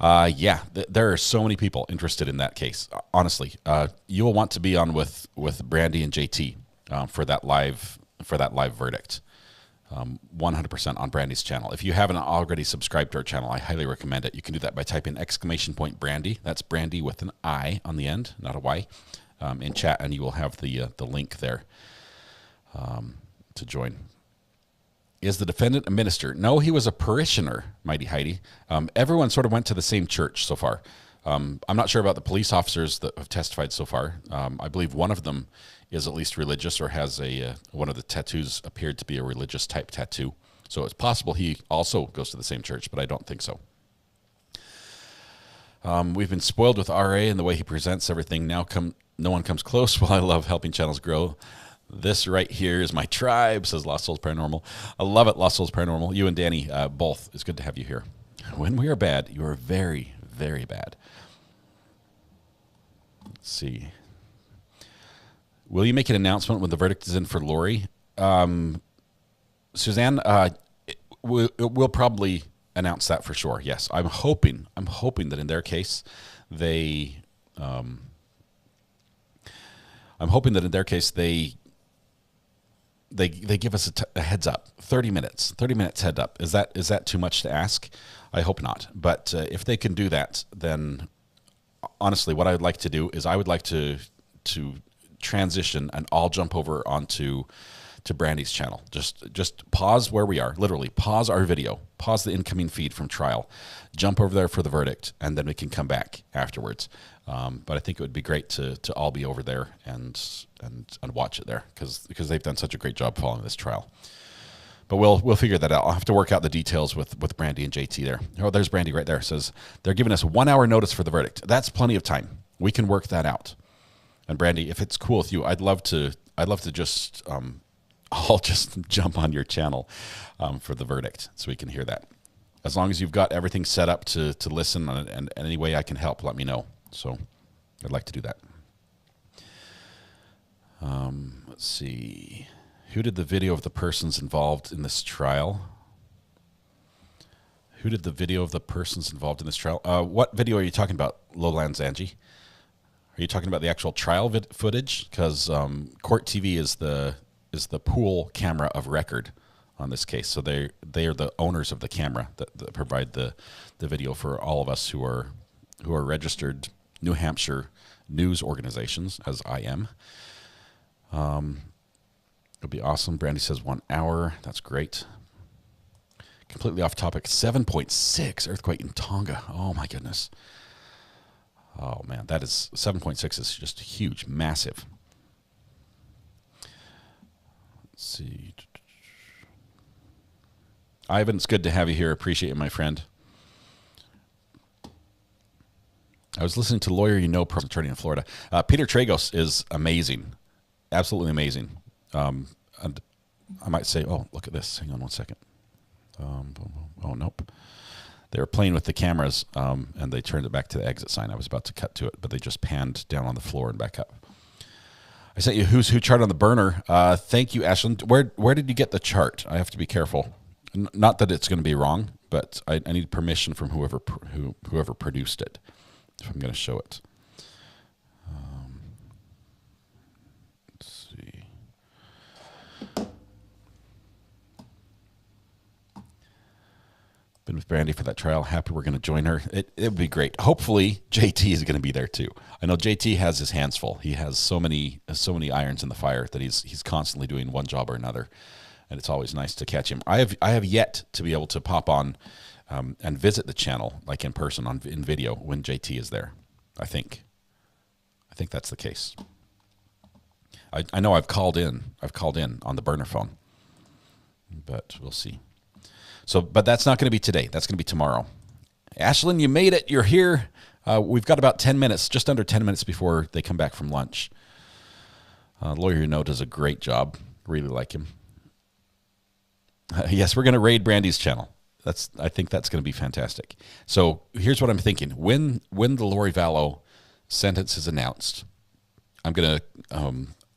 Yeah, there are so many people interested in that case. Honestly, you will want to be on with Brandy and JT for that live verdict. 100% on Brandy's channel. If you haven't already subscribed to our channel, I highly recommend it. You can do that by typing !Brandy. That's Brandy with an I on the end, not a Y, in chat, and you will have the link there to join. Is the defendant a minister? No, he was a parishioner, Mighty Heidi. Everyone sort of went to the same church so far. I'm not sure about the police officers that have testified so far. I believe one of them is at least religious, or has one of the tattoos appeared to be a religious type tattoo. So it's possible he also goes to the same church, but I don't think so. We've been spoiled with RA and the way he presents everything. Now no one comes close. Well, I love helping channels grow. This right here is my tribe, says Lost Souls Paranormal. I love it, Lost Souls Paranormal. You and Danny, both. It's good to have you here. When we are bad, you are very, very bad. Let's see. Will you make an announcement when the verdict is in for Lori? Suzanne, we'll probably announce that for sure. Yes, I'm hoping that in their case, they give us a heads up, 30 minutes head up. Is that too much to ask? I hope not. But if they can do that, then honestly, what I'd like to do is I would like to transition and I'll jump over onto Brandy's channel. Just pause where we are, literally pause our video, pause the incoming feed from trial, jump over there for the verdict, and then we can come back afterwards. But I think it would be great to all be over there and watch it there because they've done such a great job following this trial. But we'll figure that out. I'll have to work out the details with Brandy and JT there. Oh, there's Brandy right there. It says they're giving us 1 hour notice for the verdict. That's plenty of time. We can work that out. And Brandy, if it's cool with you, I'd love to just I'll just jump on your channel for the verdict so we can hear that. As long as you've got everything set up to listen and any way I can help, let me know. So I'd like to do that. Let's see. Who did the video of the persons involved in this trial? Who did the video of the persons involved in this trial? What video are you talking about, Lowlands Angie? Are you talking about the actual trial footage? Because Court TV is the pool camera of record on this case. So they are the owners of the camera that provide the video for all of us who are registered New Hampshire news organizations, as I am. It'll be awesome. Brandy says 1 hour. That's great. Completely off topic. 7.6 earthquake in Tonga. Oh my goodness. Oh man, that is 7.6 is just huge, massive. Let's see. Ivan, it's good to have you here. Appreciate it, my friend. I was listening to Lawyer You Know, attorney in Florida. Peter Tragos is amazing, absolutely amazing. And I might say, oh, look at this. Hang on 1 second. Oh, nope. They were playing with the cameras, and they turned it back to the exit sign. I was about to cut to it, but they just panned down on the floor and back up. I sent you Who's Who chart on the burner. Thank you, Ashlyn. Where did you get the chart? I have to be careful. Not that it's going to be wrong, but I need permission from whoever produced it if I'm going to show it. Let's see. Been with Brandy for that trial. Happy we're going to join her. It would be great. Hopefully JT is going to be there too. I know JT has his hands full. He has so many irons in the fire that he's constantly doing one job or another, and it's always nice to catch him. I have yet to be able to pop on and visit the channel like in person in video when JT is there. I think that's the case. I know I've called in on the burner phone, but we'll see. So, but that's not going to be today. That's going to be tomorrow. Ashlyn, you made it. You're here. We've got about 10 minutes, just under 10 minutes before they come back from lunch. Lawyer You Know does a great job. Really like him. Yes, we're going to raid Brandy's channel. I think that's going to be fantastic. So here's what I'm thinking. When the Lori Vallow sentence is announced, I'm going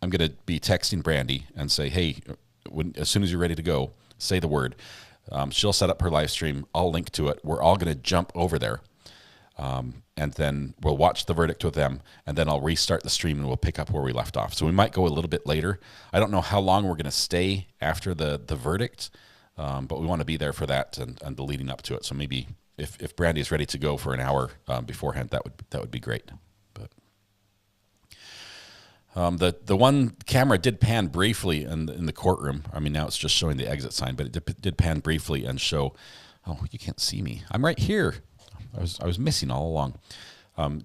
to be texting Brandy and say, hey, as soon as you're ready to go, say the word. She'll set up her live stream. I'll link to it. We're all going to jump over there And then we'll watch the verdict with them, and then I'll restart the stream and we'll pick up where we left off. So we might go a little bit later. I don't know how long we're going to stay after the verdict, but we want to be there for that and the leading up to it. So maybe if Brandy is ready to go for an hour beforehand, that would be great. But the one camera did pan briefly in the courtroom. I mean, now it's just showing the exit sign, but it did pan briefly and show. Oh, you can't see me. I'm right here. I was missing all along.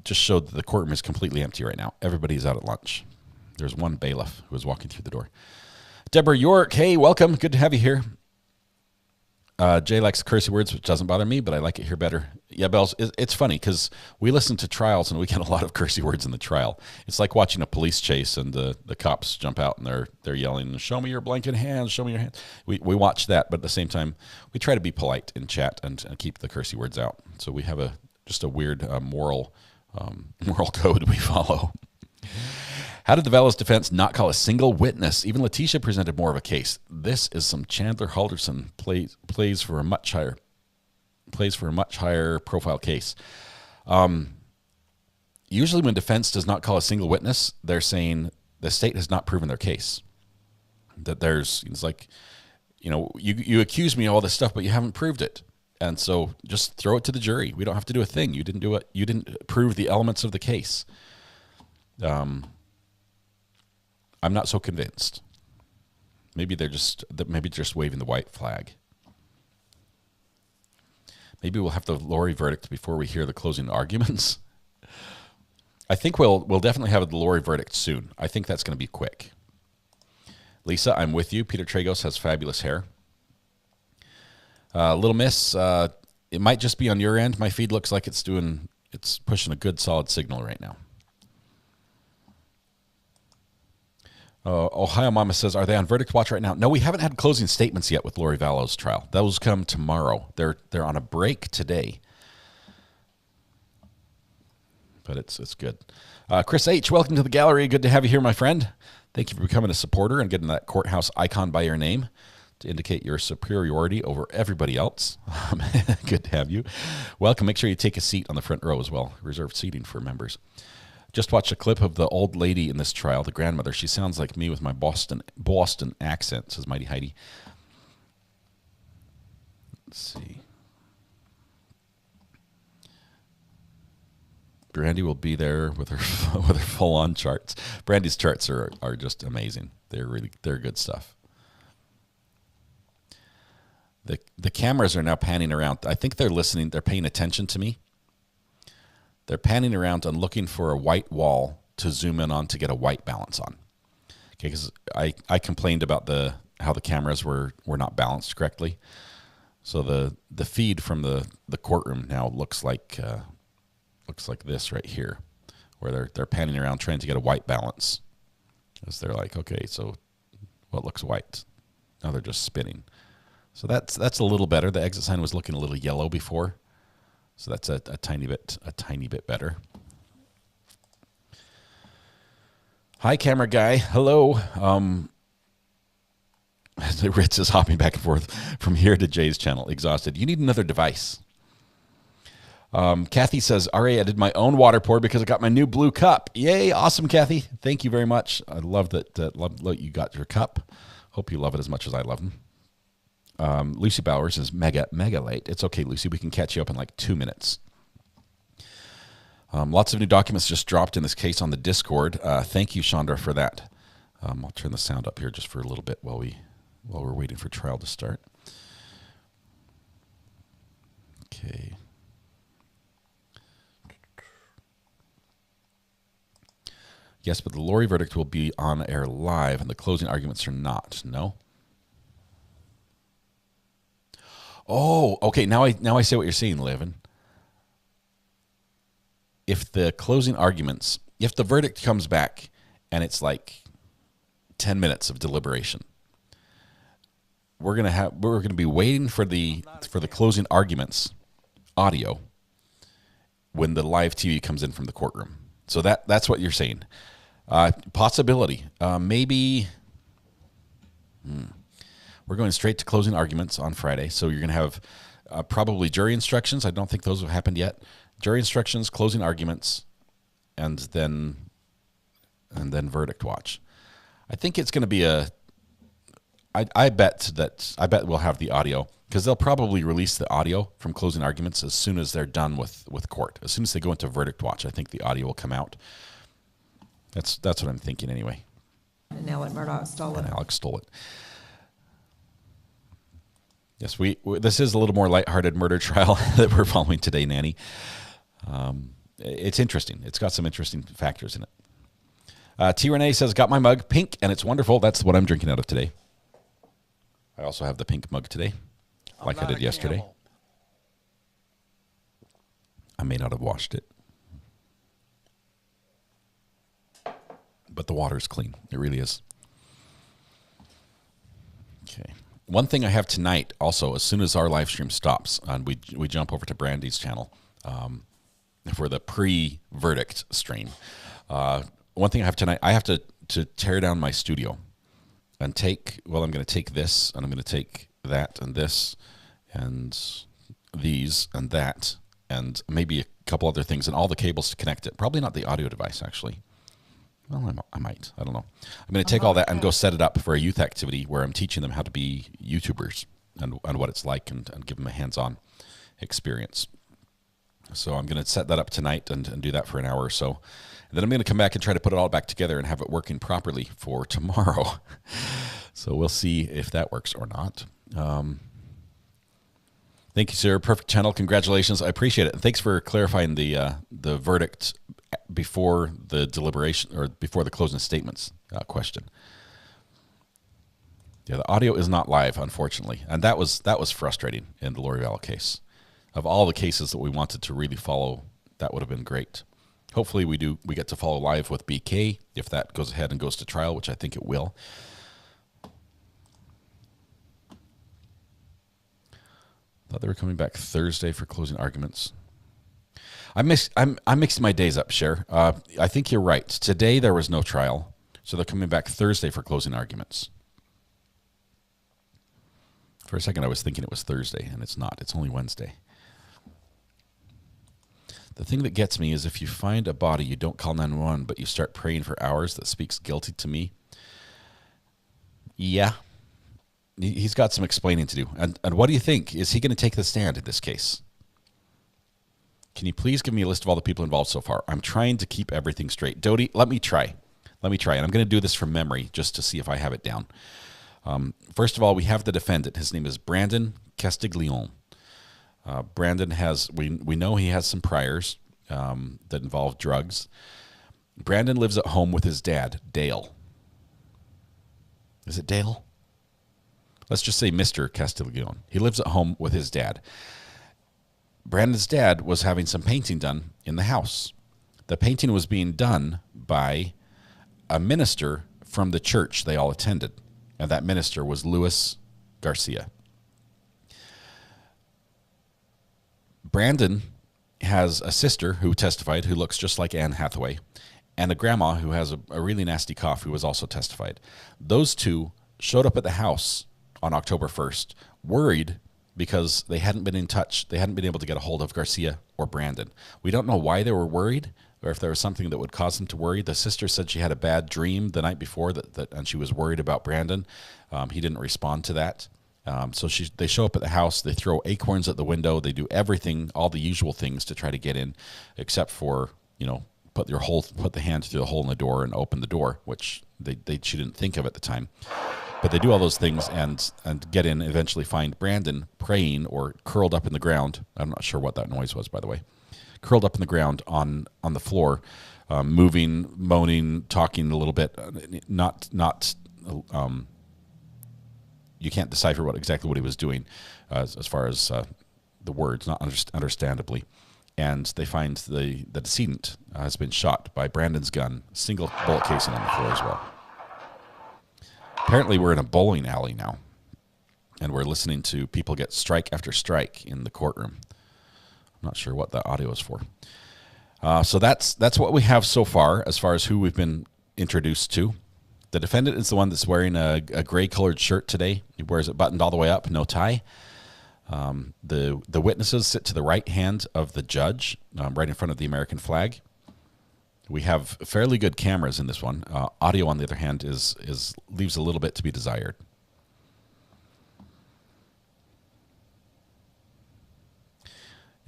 Just showed that the courtroom is completely empty right now. Everybody's out at lunch. There's one bailiff who was walking through the door. Deborah York, hey, welcome. Good to have you here. Jay likes cursey words, which doesn't bother me, but I like it here better. Yeah, Bells, it's funny because we listen to trials and we get a lot of cursey words in the trial. It's like watching a police chase and the cops jump out and they're yelling, show me your blanket hands, show me your hands. We watch that, but at the same time, we try to be polite in chat and keep the cursey words out. So we have just a weird moral code we follow. How did the Vallows defense not call a single witness? Even Letitia presented more of a case. This is some Chandler Halderson plays for a much higher profile case. Usually when defense does not call a single witness, they're saying the state has not proven their case. That it's like, you accuse me of all this stuff, but you haven't proved it. And so just throw it to the jury. We don't have to do a thing. You didn't do it. You didn't prove the elements of the case. I'm not so convinced. Maybe they're just waving the white flag. Maybe we'll have the Lori verdict before we hear the closing arguments. I think we'll definitely have the Lori verdict soon. I think that's going to be quick. Lisa, I'm with you. Peter Tragos has fabulous hair. Little Miss, it might just be on your end. My feed looks like it's pushing a good solid signal right now. Ohio Mama says, are they on verdict watch right now? No, we haven't had closing statements yet with Lori Vallows' trial. Those come tomorrow. They're on a break today. But it's good. Chris H., welcome to the gallery. Good to have you here, my friend. Thank you for becoming a supporter and getting that courthouse icon by your name to indicate your superiority over everybody else. Good to have you. Welcome. Make sure you take a seat on the front row as well. Reserved seating for members. Just watched a clip of the old lady in this trial, the grandmother. She sounds like me with my Boston accent, says Mighty Heidi. Let's see. Brandy will be there with her full-on charts. Brandy's charts are just amazing. They're good stuff. The cameras are now panning around. I think they're listening. They're paying attention to me. They're panning around and looking for a white wall to zoom in on to get a white balance on. Okay, because I complained about how the cameras were not balanced correctly. So the feed from the courtroom now looks like this right here, where they're panning around trying to get a white balance. Because they're like, okay, so what looks white? Now they're just spinning. So that's a little better. The exit sign was looking a little yellow before. So that's a tiny bit better. Hi, camera guy. Hello. Ritz is hopping back and forth from here to Jay's channel. Exhausted. You need another device. Kathy says, RA, I did my own water pour because I got my new blue cup. Yay. Awesome, Kathy. Thank you very much. I love that you got your cup. Hope you love it as much as I love them. Lucy Bowers is mega late. It's okay, Lucy. We can catch you up in like 2 minutes. Lots of new documents just dropped in this case on the Discord. Thank you, Chandra, for that. I'll turn the sound up here just for a little bit while we're waiting for trial to start. Okay. Yes, but the Lori verdict will be on air live, and the closing arguments are not. No. Oh, okay. Now I see what you're seeing, Levin. If the closing arguments, if the verdict comes back and it's like 10 minutes of deliberation, we're gonna be waiting for the closing arguments audio when the live TV comes in from the courtroom. So that's what you're saying. Possibility. Maybe. We're going straight to closing arguments on Friday, so you're going to have probably jury instructions. I don't think those have happened yet. jury instructions, closing arguments, and then verdict watch. I think it's going to be I bet we'll have the audio, because they'll probably release the audio from closing arguments as soon as they're done with court. As soon as they go into verdict watch, I think the audio will come out. That's what I'm thinking anyway. And now Murdoch stole it. And Alex stole it. Yes, we this is a little more lighthearted murder trial that we're following today, Nanny. It's interesting. It's got some interesting factors in it. T. Renee says, got my mug, pink, and it's wonderful. That's what I'm drinking out of today. I also have the pink mug today, like I did yesterday. I may not have washed it. But the water's clean. It really is. Okay. One thing I have tonight also, as soon as our live stream stops, and we jump over to Brandy's channel for the pre-verdict stream. One thing I have tonight, I have to tear down my studio and I'm going to take this, and I'm going to take that and this and these and that and maybe a couple other things and all the cables to connect it. Probably not the audio device, actually. Well, I might. I don't know. I'm going to take all that and go set it up for a youth activity where I'm teaching them how to be YouTubers and what it's like and give them a hands-on experience. So I'm going to set that up tonight and do that for an hour or so. And then I'm going to come back and try to put it all back together and have it working properly for tomorrow. So we'll see if that works or not. Thank you, sir. Perfect channel. Congratulations. I appreciate it. And thanks for clarifying the verdict before the deliberation or before the closing statements question. Yeah, the audio is not live, unfortunately, and that was frustrating in the Lori Vallow case. Of all the cases that we wanted to really follow, that would have been great. Hopefully, we get to follow live with BK if that goes ahead and goes to trial, which I think it will. Thought they were coming back Thursday for closing arguments. I'm mixing my days up, Cher. I think you're right. Today there was no trial, so they're coming back Thursday for closing arguments. For a second, I was thinking it was Thursday, and it's not. It's only Wednesday. The thing that gets me is if you find a body, you don't call 911, but you start praying for hours, that speaks guilty to me. Yeah. He's got some explaining to do. And what do you think? Is he going to take the stand in this case? Can you please give me a list of all the people involved so far? I'm trying to keep everything straight. Dodie, let me try. And I'm going to do this from memory just to see if I have it down. First of all, we have the defendant. His name is Brandon Castiglione. Brandon has, we know he has some priors that involve drugs. Brandon lives at home with his dad, Dale. Is it Dale? Let's just say Mr. Castiglione. He lives at home with his dad. Brandon's dad was having some painting done in the house. The painting was being done by a minister from the church they all attended, and that minister was Luis Garcia. Brandon has a sister who testified who looks just like Anne Hathaway, and a grandma who has a really nasty cough who has also testified. Those two showed up at the house on October 1st, worried because they hadn't been in touch. They hadn't been able to get a hold of Garcia or Brandon. We don't know why they were worried or if there was something that would cause them to worry. The sister said she had a bad dream the night before and she was worried about Brandon. He didn't respond to that. So they show up at the house. They throw acorns at the window. They do everything, all the usual things to try to get in, except for, put the hand through the hole in the door and open the door, which she didn't think of at the time. But they do all those things and get in and eventually find Brandon praying or curled up in the ground. I'm not sure what that noise was, by the way. Curled up in the ground on the floor, moving, moaning, talking a little bit. You can't decipher exactly what he was doing as far as the words, not understandably. And they find the decedent has been shot by Brandon's gun, single bullet casing on the floor as well. Apparently, we're in a bowling alley now, and we're listening to people get strike after strike in the courtroom. I'm not sure what that audio is for. So that's what we have so far as who we've been introduced to. The defendant is the one that's wearing a gray-colored shirt today. He wears it buttoned all the way up, no tie. The witnesses sit to the right hand of the judge, right in front of the American flag. We have fairly good cameras in this one. Audio, on the other hand, leaves a little bit to be desired.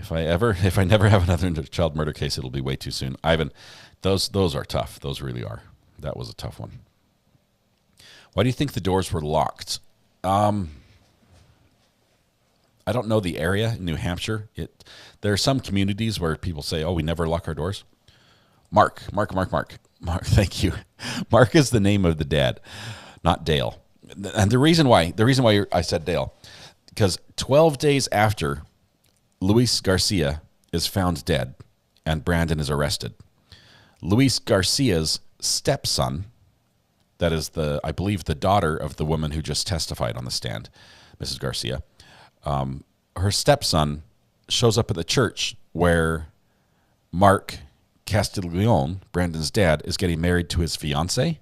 If I never have another child murder case, it'll be way too soon. Ivan, those are tough. Those really are. That was a tough one. Why do you think the doors were locked? I don't know the area in New Hampshire. There are some communities where people say, "Oh, we never lock our doors." Mark, thank you. Mark is the name of the dad, not Dale. And the reason why I said Dale, because 12 days after Luis Garcia is found dead and Brandon is arrested, Luis Garcia's stepson, that is I believe the daughter of the woman who just testified on the stand, Mrs. Garcia, her stepson shows up at the church where Mark Castiglione, Brandon's dad, is getting married to his fiancée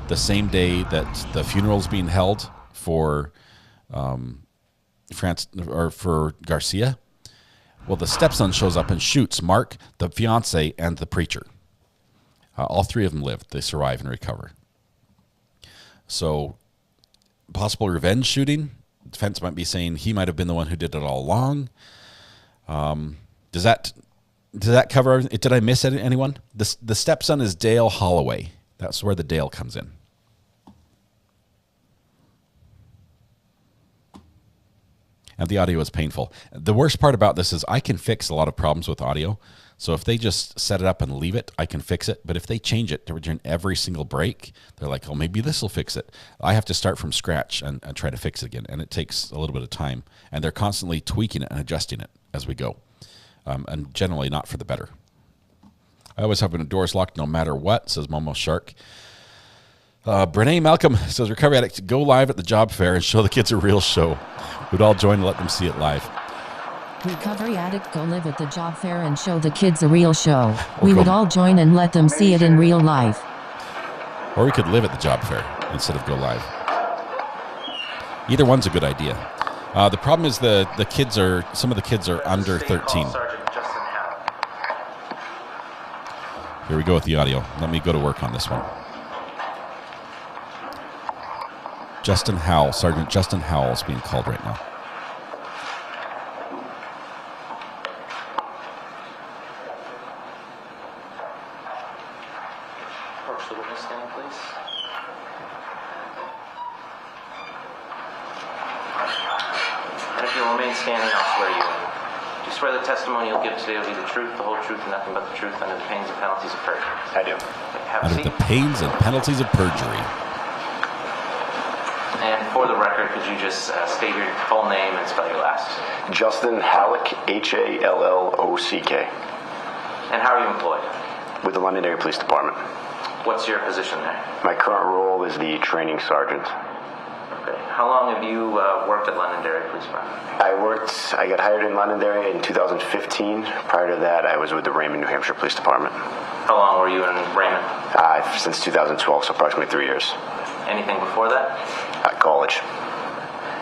the same day that the funeral's being held for for Garcia. Well, the stepson shows up and shoots Mark, the fiancée, and the preacher. All three of them lived. They survive and recover. So, possible revenge shooting. The defense might be saying he might have been the one who did it all along. Does that cover it? Did I miss anyone? The stepson is Dale Holloway. That's where the Dale comes in. And the audio is painful. The worst part about this is I can fix a lot of problems with audio. So if they just set it up and leave it, I can fix it. But if they change it during every single break, they're like, oh, maybe this will fix it. I have to start from scratch and try to fix it again. And it takes a little bit of time. And they're constantly tweaking it and adjusting it as we go. And generally not for the better. I always have doors locked no matter what, says Momo Shark. Brene Malcolm says, recovery addicts go live at the job fair and show the kids a real show. We'd all join and let them see it live. Recovery addict go live at the job fair and show the kids a real show. We would all join and let them see it in real life. Or we could live at the job fair instead of go live. Either one's a good idea. The problem is some of the kids are under 13. Here we go with the audio. Let me go to work on this one. Justin Howell, Sergeant Justin Howell is being called right now. Approach the witness stand, please. And if you'll remain standing, I'll swear you in. Do you swear the testimony you'll give today will be the truth, the whole truth, and nothing but the truth, under the pains and penalties of perjury? I do. Have a seat. Under the pains and penalties of perjury. And for the record, could you just state your full name and spell your last? Justin Hallock, Hallock. And how are you employed? With the Londonderry Police Department. What's your position there? My current role is the training sergeant. Okay. How long have you worked at Londonderry Police Department? I got hired in Londonderry in 2015. Prior to that, I was with the Raymond, New Hampshire Police Department. How long were you in Raymond? Since 2012, so approximately 3 years. Anything before that? College.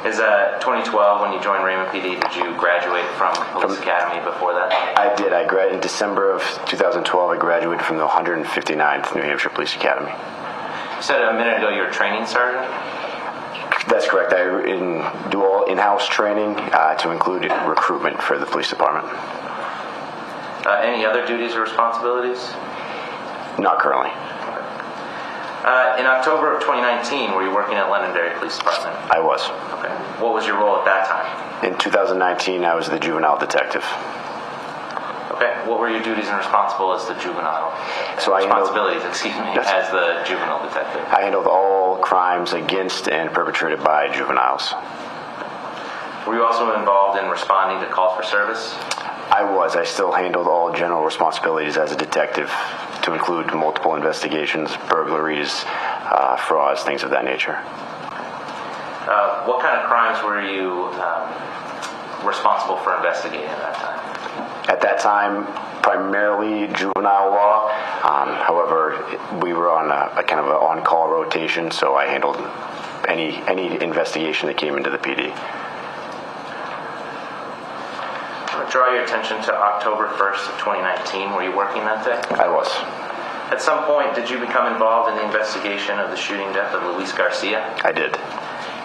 Is 2012 when you joined Raymond PD, did you graduate from Police Academy before that? I did. In December of 2012, I graduated from the 159th New Hampshire Police Academy. You said a minute ago you're a training sergeant? That's correct. I do all in-house training to include recruitment for the police department. Any other duties or responsibilities? Not currently. In October of 2019, were you working at Londonderry Police Department? I was. Okay. What was your role at that time? In 2019, I was the juvenile detective. Okay. What were your duties and responsibilities as the juvenile? As the juvenile detective? I handled all crimes against and perpetrated by juveniles. Were you also involved in responding to calls for service? I was. I still handled all general responsibilities as a detective, to include multiple investigations, burglaries, frauds, things of that nature. What kind of crimes were you responsible for investigating at that time? At that time, primarily juvenile law. However, we were on a kind of an on-call rotation, so I handled any investigation that came into the PD. draw your attention to October 1st of 2019. Were you working that day? I was. At some point, did you become involved in the investigation of the shooting death of Luis Garcia? I did.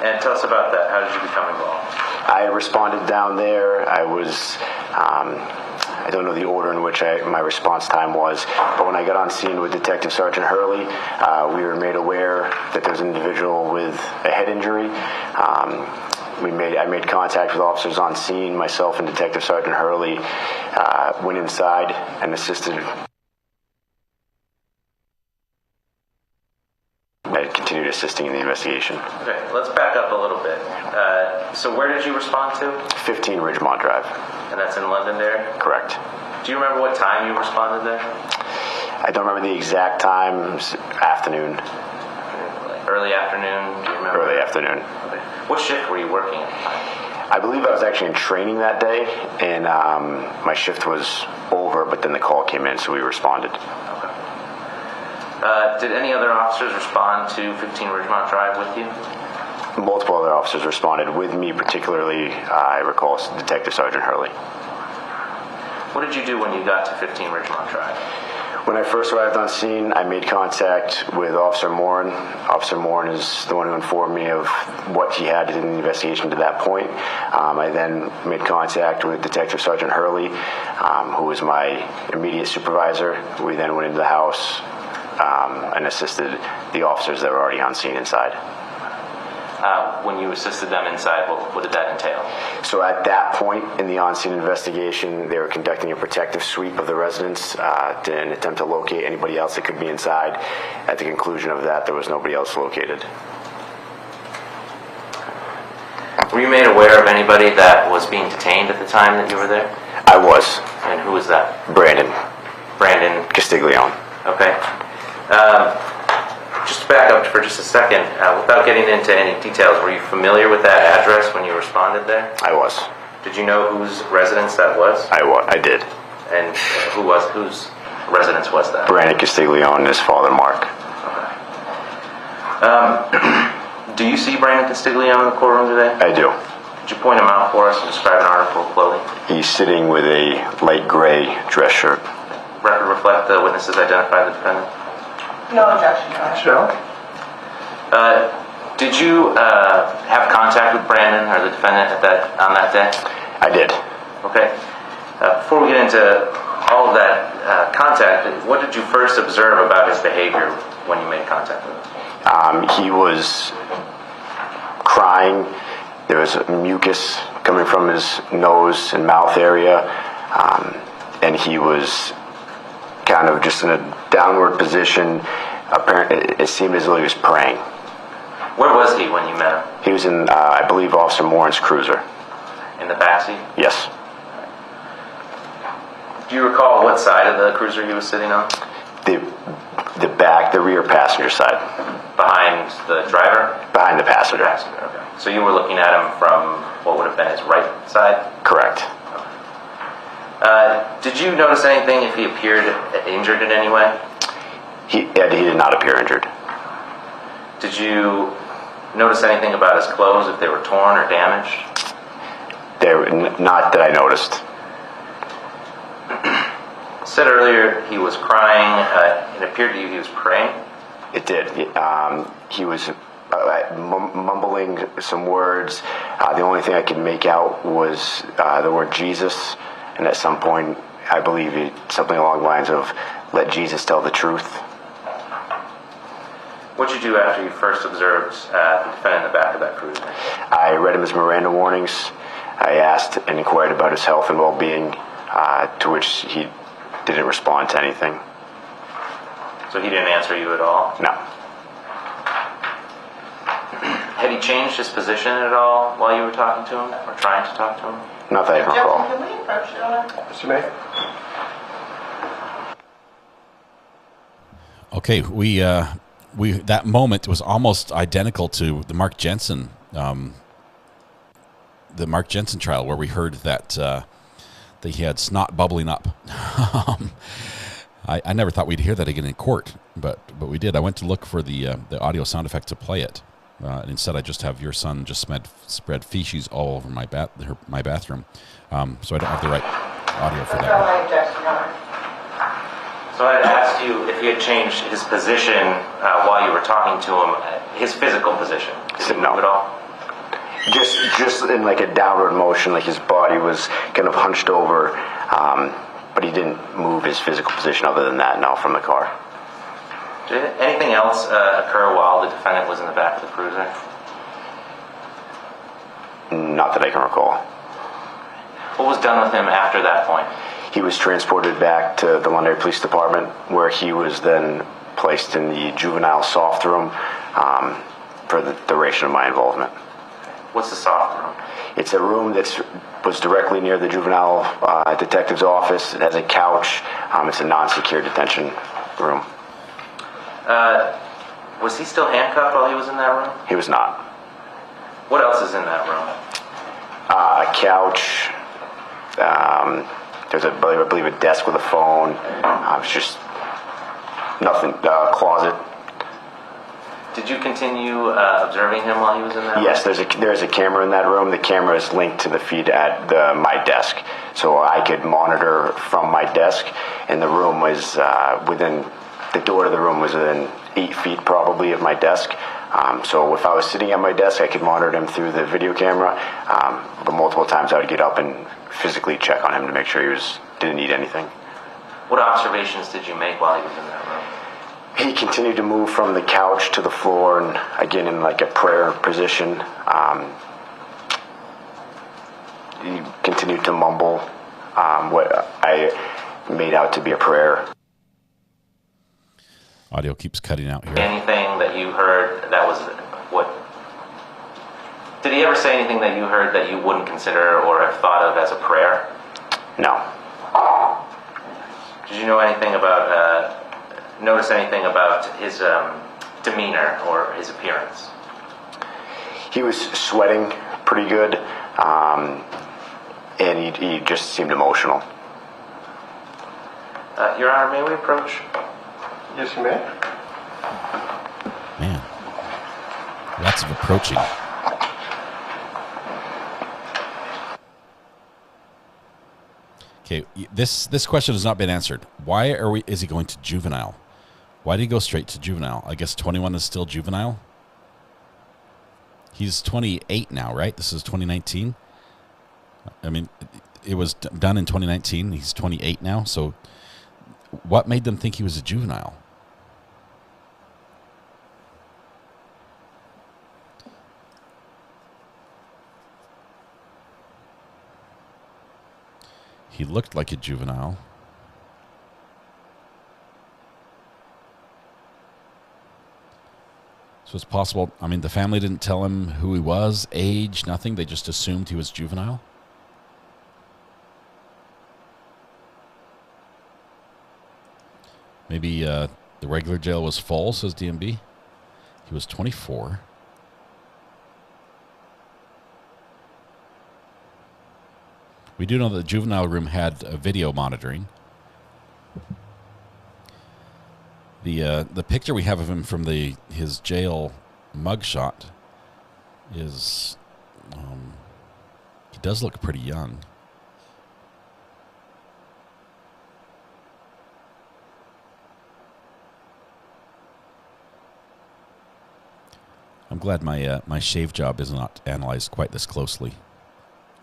And tell us about that. How did you become involved? I responded down there. I was, I don't know the order in which my response time was, but when I got on scene with Detective Sergeant Hurley, we were made aware that there was an individual with a head injury. I made contact with officers on scene. Myself and Detective Sergeant Hurley went inside and assisted. I continued assisting in the investigation. Okay, let's back up a little bit. So where did you respond to? 15 Ridgemont Drive. And that's in Londonderry? Correct. Do you remember what time you responded there? I don't remember the exact time. It was afternoon. Early afternoon? Do you remember? Early afternoon. Okay. What shift were you working at? I believe I was actually in training that day, and my shift was over, but then the call came in, so we responded. Okay. Did any other officers respond to 15 Ridgemont Drive with you? Multiple other officers responded with me, particularly, I recall, Detective Sergeant Hurley. What did you do when you got to 15 Ridgemont Drive? When I first arrived on scene, I made contact with Officer Morin. Officer Morin is the one who informed me of what he had in the investigation to that point. I then made contact with Detective Sergeant Hurley, who was my immediate supervisor. We then went into the house and assisted the officers that were already on scene inside. When you assisted them inside, what did that entail? So at that point in the on-scene investigation, they were conducting a protective sweep of the residence in an attempt to locate anybody else that could be inside. At the conclusion of that, there was nobody else located. Were you made aware of anybody that was being detained at the time that you were there? I was. And who was that? Brandon Castiglione. Okay. Just to back up for just a second, without getting into any details, were you familiar with that address when you responded there? I was. Did you know whose residence that was? I did. And whose residence was that? Brandon Castiglione and his father, Mark. Okay. Do you see Brandon Castiglione in the courtroom today? I do. Could you point him out for us and describe an article of clothing? He's sitting with a light gray dress shirt. Record reflect the witnesses identify the defendant? No objection, Your Honor. Did you have contact with Brandon or the defendant on that day? I did. Okay. Before we get into all of that contact, what did you first observe about his behavior when you made contact with him? He was crying. There was mucus coming from his nose and mouth area, and he was kind of just in a downward position. It seemed as though he was praying. Where was he when you met him? He was in, I believe, Officer Morin's cruiser. In the backseat? Yes. Do you recall what side of the cruiser he was sitting on? The rear passenger side. Behind the driver? Behind the passenger. Okay. So you were looking at him from what would have been his right side? Correct. Did you notice anything if he appeared injured in any way? He did not appear injured. Did you notice anything about his clothes, if they were torn or damaged? Not that I noticed. You said earlier he was crying. It appeared to you he was praying? It did. He was mumbling some words. The only thing I could make out was the word Jesus, and at some point I believe something along the lines of, "Let Jesus tell the truth." What did you do after you first observed the defendant in the back of that cruiser? I read him his Miranda warnings. I asked and inquired about his health and well-being, to which he didn't respond to anything. So he didn't answer you at all? No. Had he changed his position at all while you were talking to him, or trying to talk to him? Not that I can recall. Can we approach Your Honor? Mr. May? Okay, we that moment was almost identical to the Mark Jensen trial, where we heard that he had snot bubbling up. I never thought we'd hear that again in court, but we did. I went to look for the audio sound effect to play it. And instead, I just have your son just spread feces all over my bathroom. So I don't have the right audio for that. So I asked you if he had changed his position while you were talking to him, his physical position. Did he move at all? Just in like a downward motion, like his body was kind of hunched over, but he didn't move his physical position other than that, no, from the car. Did anything else occur while the defendant was in the back of the cruiser? Not that I can recall. What was done with him after that point? He was transported back to the Londonderry Police Department, where he was then placed in the juvenile soft room for the duration of my involvement. What's the soft room? It's a room that was directly near the juvenile detective's office. It has a couch. It's a non-secure detention room. Was he still handcuffed while he was in that room? He was not. What else is in that room? A couch. There's, I believe, a desk with a phone. It's just nothing. Closet. Did you continue observing him while he was in that room? Yes, there's a camera in that room. The camera is linked to the feed at my desk, so I could monitor from my desk. And the room was the door to the room was within 8 feet probably of my desk. So if I was sitting at my desk, I could monitor him through the video camera. But multiple times I would get up and physically check on him to make sure he didn't need anything. What observations did you make while he was in that room? He continued to move from the couch to the floor, and again in like a prayer position. He continued to mumble what I made out to be a prayer. Audio keeps cutting out here. Anything that you heard that was what? Did he ever say anything that you heard that you wouldn't consider or have thought of as a prayer? No. Did you know anything about? Notice anything about his demeanor or his appearance? He was sweating pretty good, and he just seemed emotional. Your Honor, may we approach? Yes, you may. Man, lots of approaching. Okay, this question has not been answered. Why is he going to juvenile? Why did he go straight to juvenile? I guess 21 is still juvenile. He's 28 now, right? This is 2019. I mean, it was done in 2019. He's 28 now. So what made them think he was a juvenile? He looked like a juvenile. So it's possible, I mean, the family didn't tell him who he was, age, nothing. They just assumed he was juvenile. Maybe the regular jail was full, says DMB. He was 24. We do know that the juvenile room had video monitoring. The picture we have of him from his jail mugshot is he does look pretty young. I'm glad my shave job is not analyzed quite this closely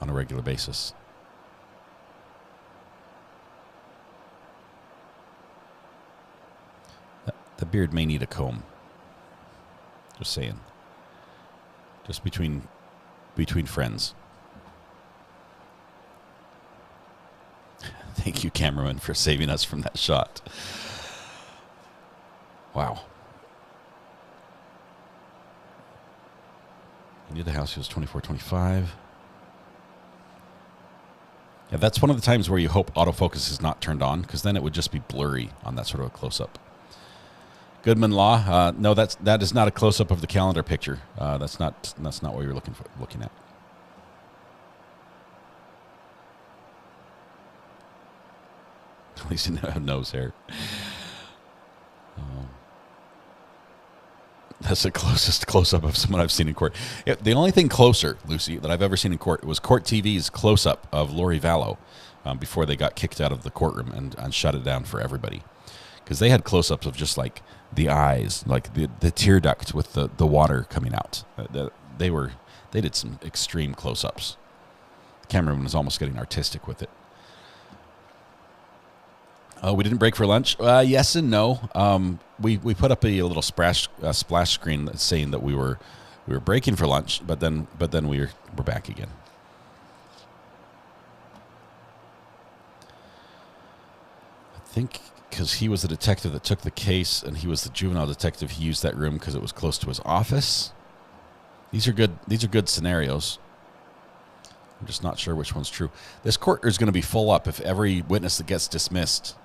on a regular basis. The beard may need a comb. Just saying. Just between friends. Thank you, cameraman, for saving us from that shot. Wow. Near the house, he was 24, 25. Yeah, that's one of the times where you hope autofocus is not turned on, because then it would just be blurry on that sort of a close-up. Goodman Law, no, that is not a close-up of the calendar picture. That's not what you're looking at. At least he didn't have nose hair. That's the closest close-up of someone I've seen in court. The only thing closer, Lucy, that I've ever seen in court was Court TV's close-up of Lori Vallow before they got kicked out of the courtroom and shut it down for everybody. Because they had close-ups of just like the eyes, like the tear duct with the water coming out. They did some extreme close-ups. The cameraman was almost getting artistic with it. We didn't break for lunch. Yes and no. We put up a little splash screen saying that we were breaking for lunch, but then we're back again. I think because he was the detective that took the case, and he was the juvenile detective, he used that room because it was close to his office. These are good scenarios. I'm just not sure which one's true. This court is going to be full up if every witness that gets dismissed,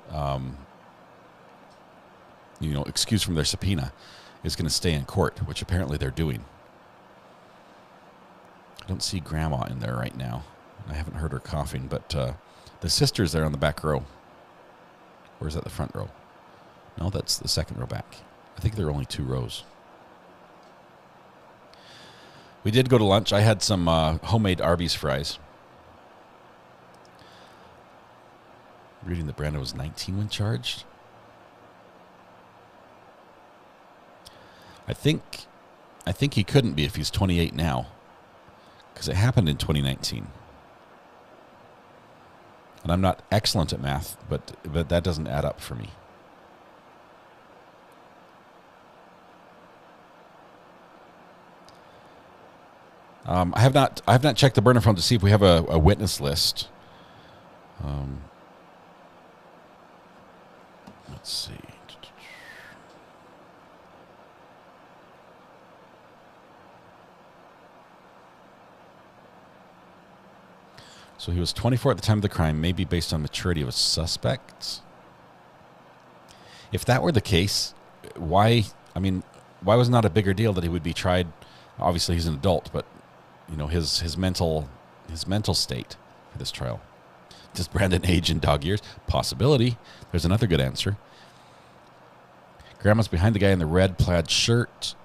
excused from their subpoena, is going to stay in court, which apparently they're doing. I don't see Grandma in there right now. I haven't heard her coughing, but the sister's there on the back row. Or is that the front row? No, that's the second row back. I think there are only 2 rows. We did go to lunch. I had some homemade Arby's fries. Reading that Brandon was 19 when charged. I think he couldn't be if he's 28 now, because it happened in 2019. And I'm not excellent at math, but that doesn't add up for me. I have not checked the burner phone to see if we have a witness list. Let's see. So he was 24 at the time of the crime, maybe based on maturity of a suspect. If that were the case, why was it not a bigger deal that he would be tried? Obviously, he's an adult, but his mental state for this trial. Does Brandon age in dog years? Possibility. There's another good answer. Grandma's behind the guy in the red plaid shirt.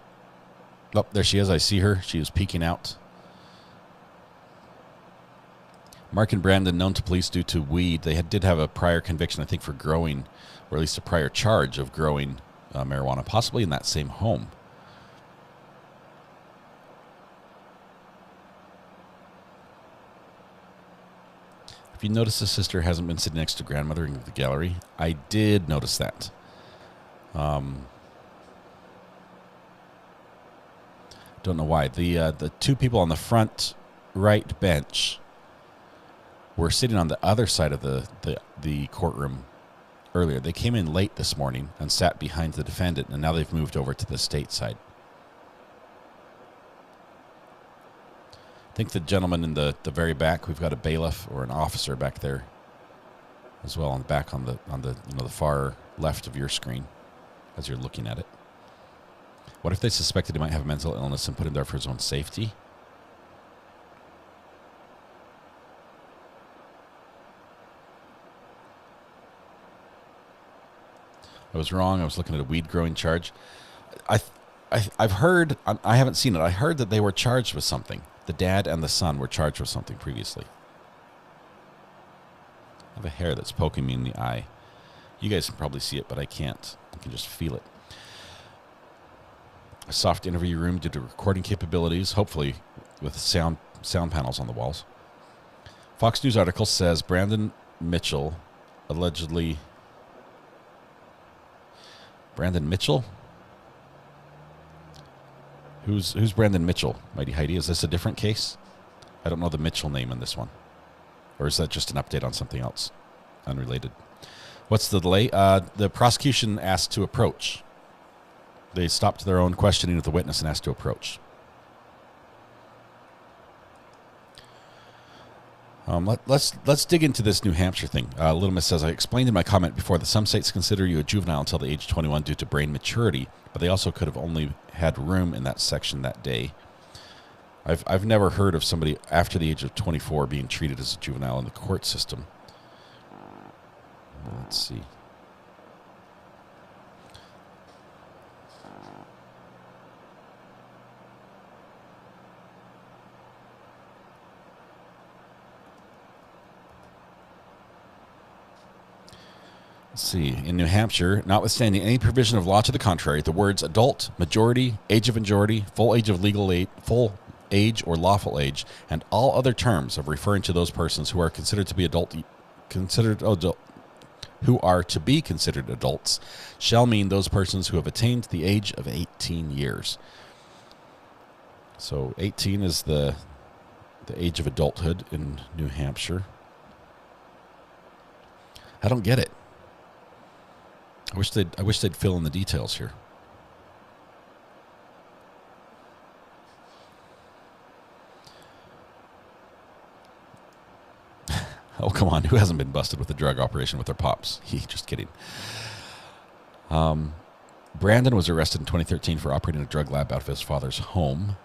Oh, there she is. I see her. She was peeking out. Mark and Brandon known to police due to weed. They did have a prior conviction, I think, for growing, or at least a prior charge of growing marijuana, possibly in that same home. If you notice, the sister hasn't been sitting next to grandmother in the gallery. I did notice that. Don't know why. The 2 people on the front right bench were sitting on the other side of the courtroom earlier. They came in late this morning and sat behind the defendant, and now they've moved over to the state side. I think the gentleman in the very back, we've got a bailiff or an officer back there as well, on the back on the far left of your screen as you're looking at it. What if they suspected he might have a mental illness and put him there for his own safety? I was wrong. I was looking at a weed growing charge. I've heard, I haven't seen it. I heard that they were charged with something. The dad and the son were charged with something previously. I have a hair that's poking me in the eye. You guys can probably see it, but I can't. I can just feel it. A soft interview room due to recording capabilities, hopefully with sound panels on the walls. Fox News article says Brandon Mitchell allegedly... Brandon Mitchell? Who's Brandon Mitchell, Mighty Heidi? Is this a different case? I don't know the Mitchell name in this one. Or is that just an update on something else? Unrelated. What's the delay? The prosecution asked to approach. They stopped their own questioning of the witness and asked to approach. Let's dig into this New Hampshire thing. Little Miss says, I explained in my comment before that some states consider you a juvenile until the age of 21 due to brain maturity, but they also could have only had room in that section that day. I've never heard of somebody after the age of 24 being treated as a juvenile in the court system. Let's see. Let's see. In New Hampshire, notwithstanding any provision of law to the contrary, the words adult, majority, age of majority, full age of legal age, full age or lawful age, and all other terms of referring to those persons who are considered to be who are to be considered adults shall mean those persons who have attained the age of 18 years. So 18 is the age of adulthood in New Hampshire. I don't get it. I wish they'd fill in the details here. Oh, come on. Who hasn't been busted with a drug operation with their pops? Just kidding. Brandon was arrested in 2013 for operating a drug lab out of his father's home.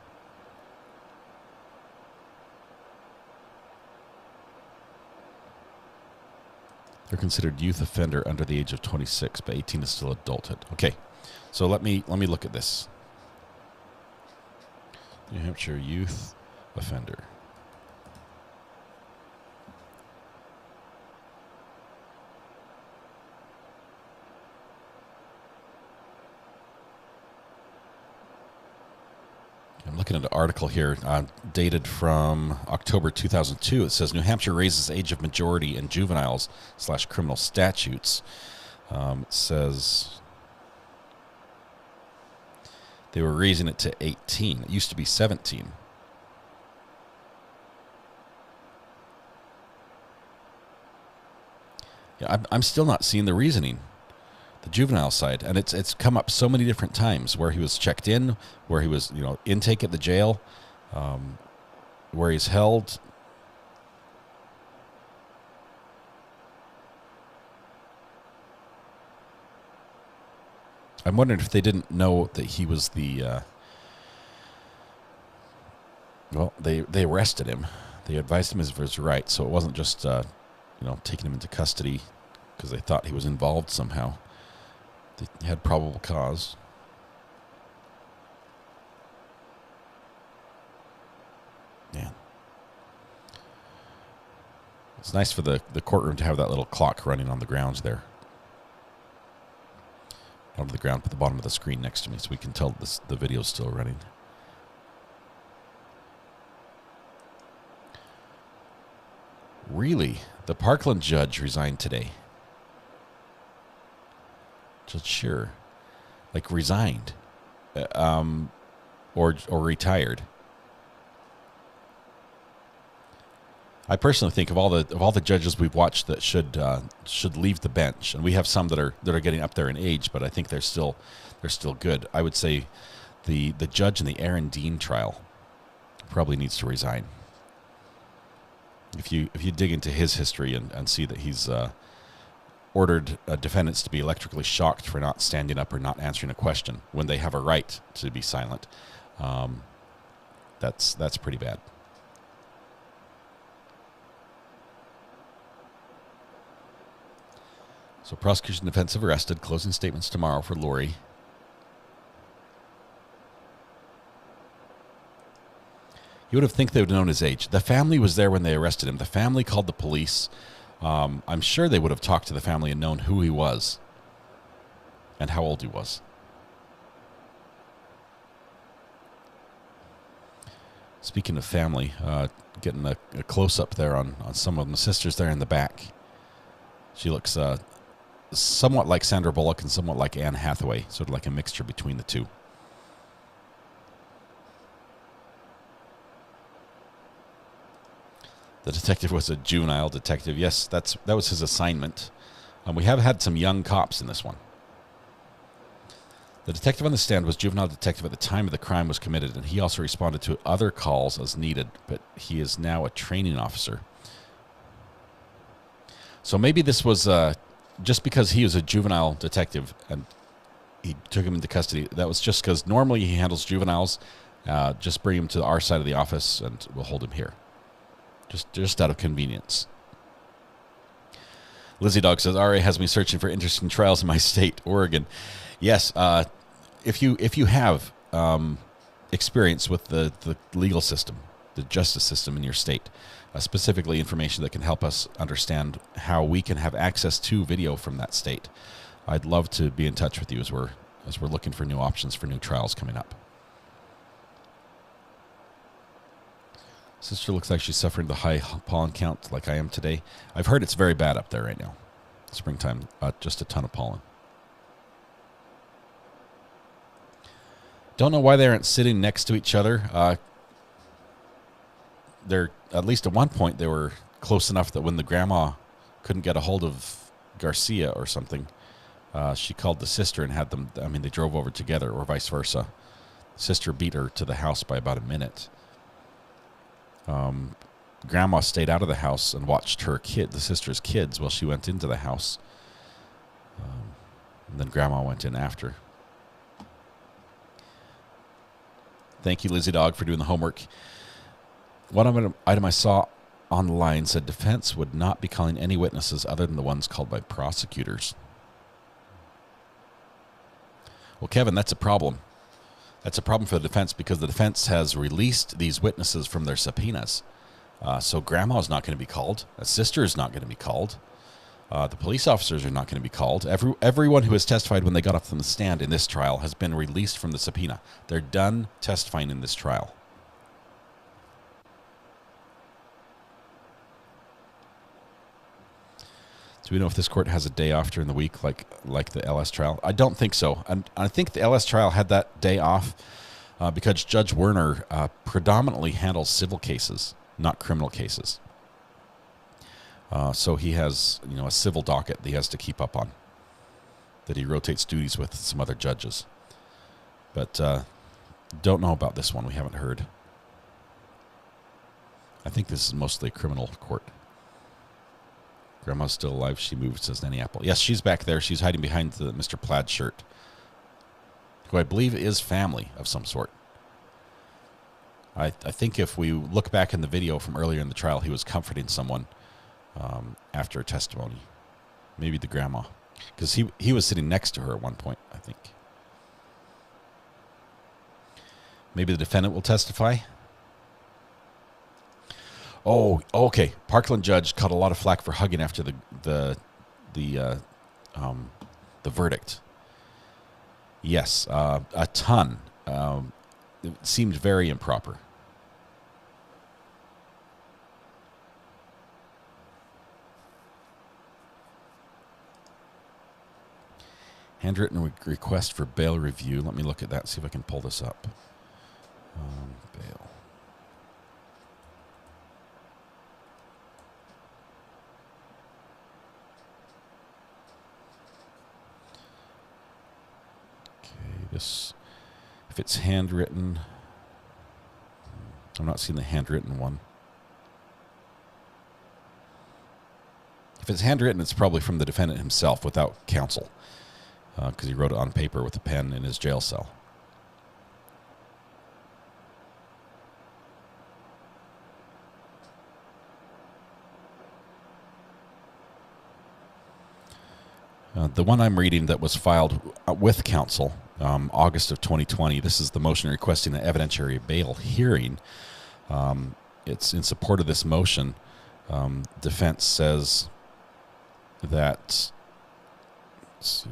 They're considered youth offender under the age of 26, but 18 is still adulthood. Okay, so let me look at this. New Hampshire youth offender. I'm looking at an article here dated from October 2002. It says New Hampshire raises age of majority in juveniles / criminal statutes. It says they were raising it to 18. It used to be 17. Yeah, I'm still not seeing the reasoning. The juvenile side, and it's come up so many different times where he was checked in, where he was intake at the jail, where he's held. I'm wondering if they didn't know that he was the they arrested him. They advised him of his rights, so it wasn't just taking him into custody because they thought he was involved somehow. They had probable cause. Man. It's nice for the courtroom to have that little clock running on the grounds there. Not on the ground, but the bottom of the screen next to me, so we can tell the video's still running. Really? The Parkland judge resigned today. Judge Shearer, resigned, or retired. I personally think of all the judges we've watched that should leave the bench, and we have some that are getting up there in age, but I think they're still good. I would say the judge in the Aaron Dean trial probably needs to resign. If you dig into his history and see that he's ordered defendants to be electrically shocked for not standing up or not answering a question when they have a right to be silent, that's pretty bad. So prosecution and defense have arrested. Closing statements tomorrow for Lori. You would have think they would have known his age. The family was there when they arrested him. The family called the police. I'm sure they would have talked to the family and known who he was and how old he was. Speaking of family, getting a close-up there on some of the sisters there in the back. She looks somewhat like Sandra Bullock and somewhat like Anne Hathaway, sort of like a mixture between the two. The detective was a juvenile detective. Yes, that was his assignment. We have had some young cops in this one. The detective on the stand was juvenile detective at the time of the crime was committed, and he also responded to other calls as needed, but he is now a training officer. So maybe this was just because he was a juvenile detective and he took him into custody. That was just because normally he handles juveniles. Just bring him to our side of the office and we'll hold him here. Just out of convenience. Lizzie Dog says, RA has me searching for interesting trials in my state, Oregon. Yes, if you have experience with the legal system, the justice system in your state, specifically information that can help us understand how we can have access to video from that state. I'd love to be in touch with you as we're looking for new options for new trials coming up. Sister looks like she's suffering the high pollen count like I am today. I've heard it's very bad up there right now. Springtime, just a ton of pollen. Don't know why they aren't sitting next to each other. They're, at least at one point, they were close enough that when the grandma couldn't get a hold of Garcia or something, she called the sister and had them, I mean, they drove over together or vice versa. Sister beat her to the house by about a minute. Grandma stayed out of the house and watched her the sister's kids while she went into the house. And then Grandma went in after. Thank you, Lizzie Dog, for doing the homework. One item I saw online said defense would not be calling any witnesses other than the ones called by prosecutors. Well, Kevin, that's a problem. That's a problem for the defense because the defense has released these witnesses from their subpoenas. So Grandma's not going to be called. A sister is not going to be called. The police officers are not going to be called. Everyone who has testified when they got up from the stand in this trial has been released from the subpoena. They're done testifying in this trial. Do we know if this court has a day off during the week like the LS trial? I don't think so. And I think the LS trial had that day off because Judge Werner predominantly handles civil cases, not criminal cases. So he has, a civil docket that he has to keep up on, that he rotates duties with some other judges. But don't know about this one. We haven't heard. I think this is mostly a criminal court. Grandma's still alive. She moved, says Nanny Apple. Yes, she's back there. She's hiding behind the Mr. Plaid shirt, who I believe is family of some sort. I think if we look back in the video from earlier in the trial, he was comforting someone after a testimony. Maybe the grandma. Because he was sitting next to her at one point, I think. Maybe the defendant will testify. Oh, okay. Parkland judge caught a lot of flack for hugging after the verdict. Yes, a ton. It seemed very improper. Handwritten request for bail review. Let me look at that, see if I can pull this up. Bail. This, if it's handwritten, I'm not seeing the handwritten one. If it's handwritten, it's probably from the defendant himself without counsel, because he wrote it on paper with a pen in his jail cell. The one I'm reading that was filed with counsel, August of 2020, this is the motion requesting an evidentiary bail hearing. It's in support of this motion. Defense says that, let's see,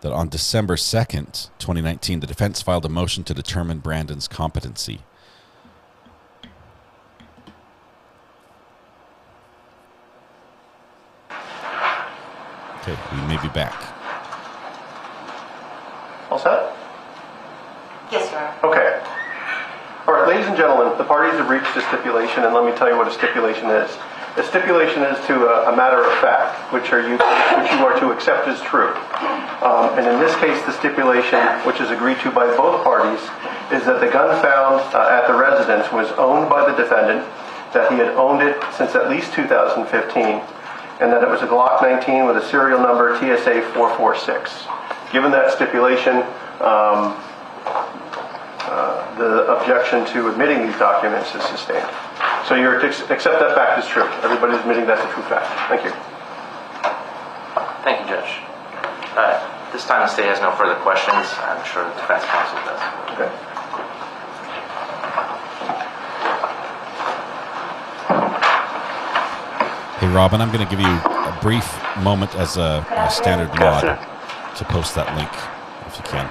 that on December 2nd, 2019, the defense filed a motion to determine Brandon's competency. Okay, we may be back. All set? Yes, Your Honor. Okay. All right, ladies and gentlemen, the parties have reached a stipulation, and let me tell you what a stipulation is. A stipulation is to a matter of fact, which you are to accept as true. And in this case, the stipulation, which is agreed to by both parties, is that the gun found at the residence was owned by the defendant, that he had owned it since at least 2015, and that it was a Glock 19 with a serial number TSA 446. Given that stipulation, the objection to admitting these documents is sustained. So you're to accept that fact as true. Everybody's admitting that's a true fact. Thank you. Thank you, Judge. This time the state has no further questions. I'm sure the defense counsel does. Okay. Robin, I'm going to give you a brief moment as a standard mod to post that link, if you can.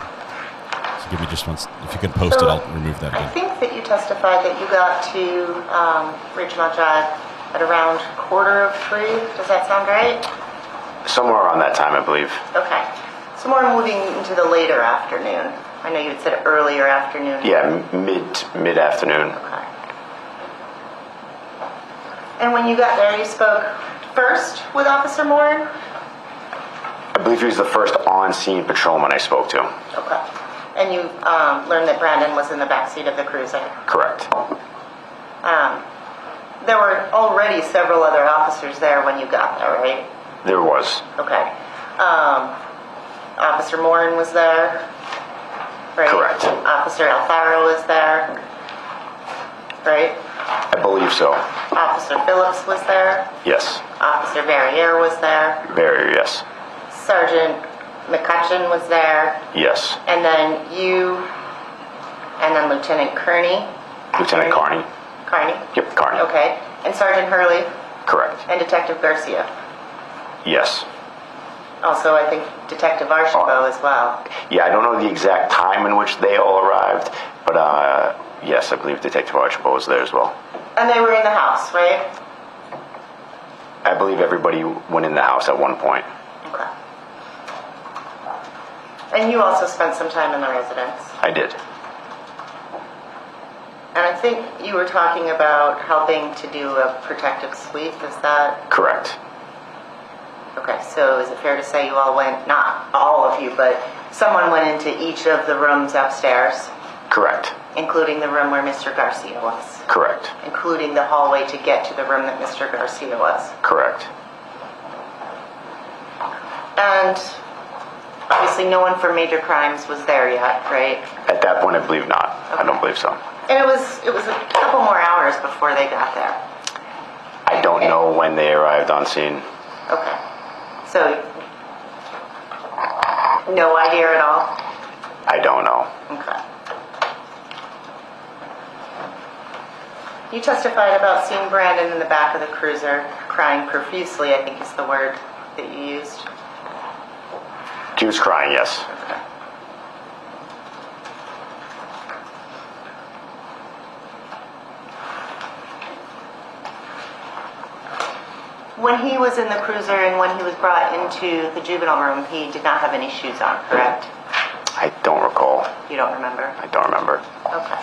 So give me just once. If you can post it, I'll remove that I again. think that you testified that you got to Ridgemont Drive at around 2:45. Does that sound right? Somewhere around that time, I believe. Okay. So more moving into the later afternoon. I know you had said earlier afternoon. Yeah, mid-afternoon. Okay. And when you got there, you spoke first with Officer Morin? I believe he was the first on-scene patrolman I spoke to. Okay. And you learned that Brandon was in the backseat of the cruiser? Correct. There were already several other officers there when you got there, right? There was. Okay. Officer Morin was there, right? Correct. Officer Alfaro was there, right? I believe so. Officer Phillips was there. Yes. Officer Verrier was there. Very, yes. Sergeant McCutcheon was there. Yes. And then you, and then Lieutenant Kearney. Lieutenant Carney. Carney? Yep, Carney. Okay. And Sergeant Hurley. Correct. And Detective Garcia. Yes. Also, I think Detective Archambault as well. Yeah, I don't know the exact time in which they all arrived, but yes, I believe Detective Archambault was there as well. And they were in the house, right? I believe everybody went in the house at one point. Okay. And you also spent some time in the residence. I did. And I think you were talking about helping to do a protective sweep, is that? Correct. Okay, so is it fair to say you all went, not all of you, but someone went into each of the rooms upstairs? Correct. Including the room where Mr. Garcia was? Correct. Including the hallway to get to the room that Mr. Garcia was? Correct. And obviously no one for major crimes was there yet, right? At that point, I believe not. Okay. I don't believe so. And it was a couple more hours before they got there. I don't know when they arrived on scene. Okay. So, no idea at all? I don't know. Okay. You testified about seeing Brandon in the back of the cruiser, crying profusely, I think is the word that you used. He was crying, yes. Okay. When he was in the cruiser and when he was brought into the juvenile room, he did not have any shoes on, correct? I don't recall. You don't remember? I don't remember. Okay.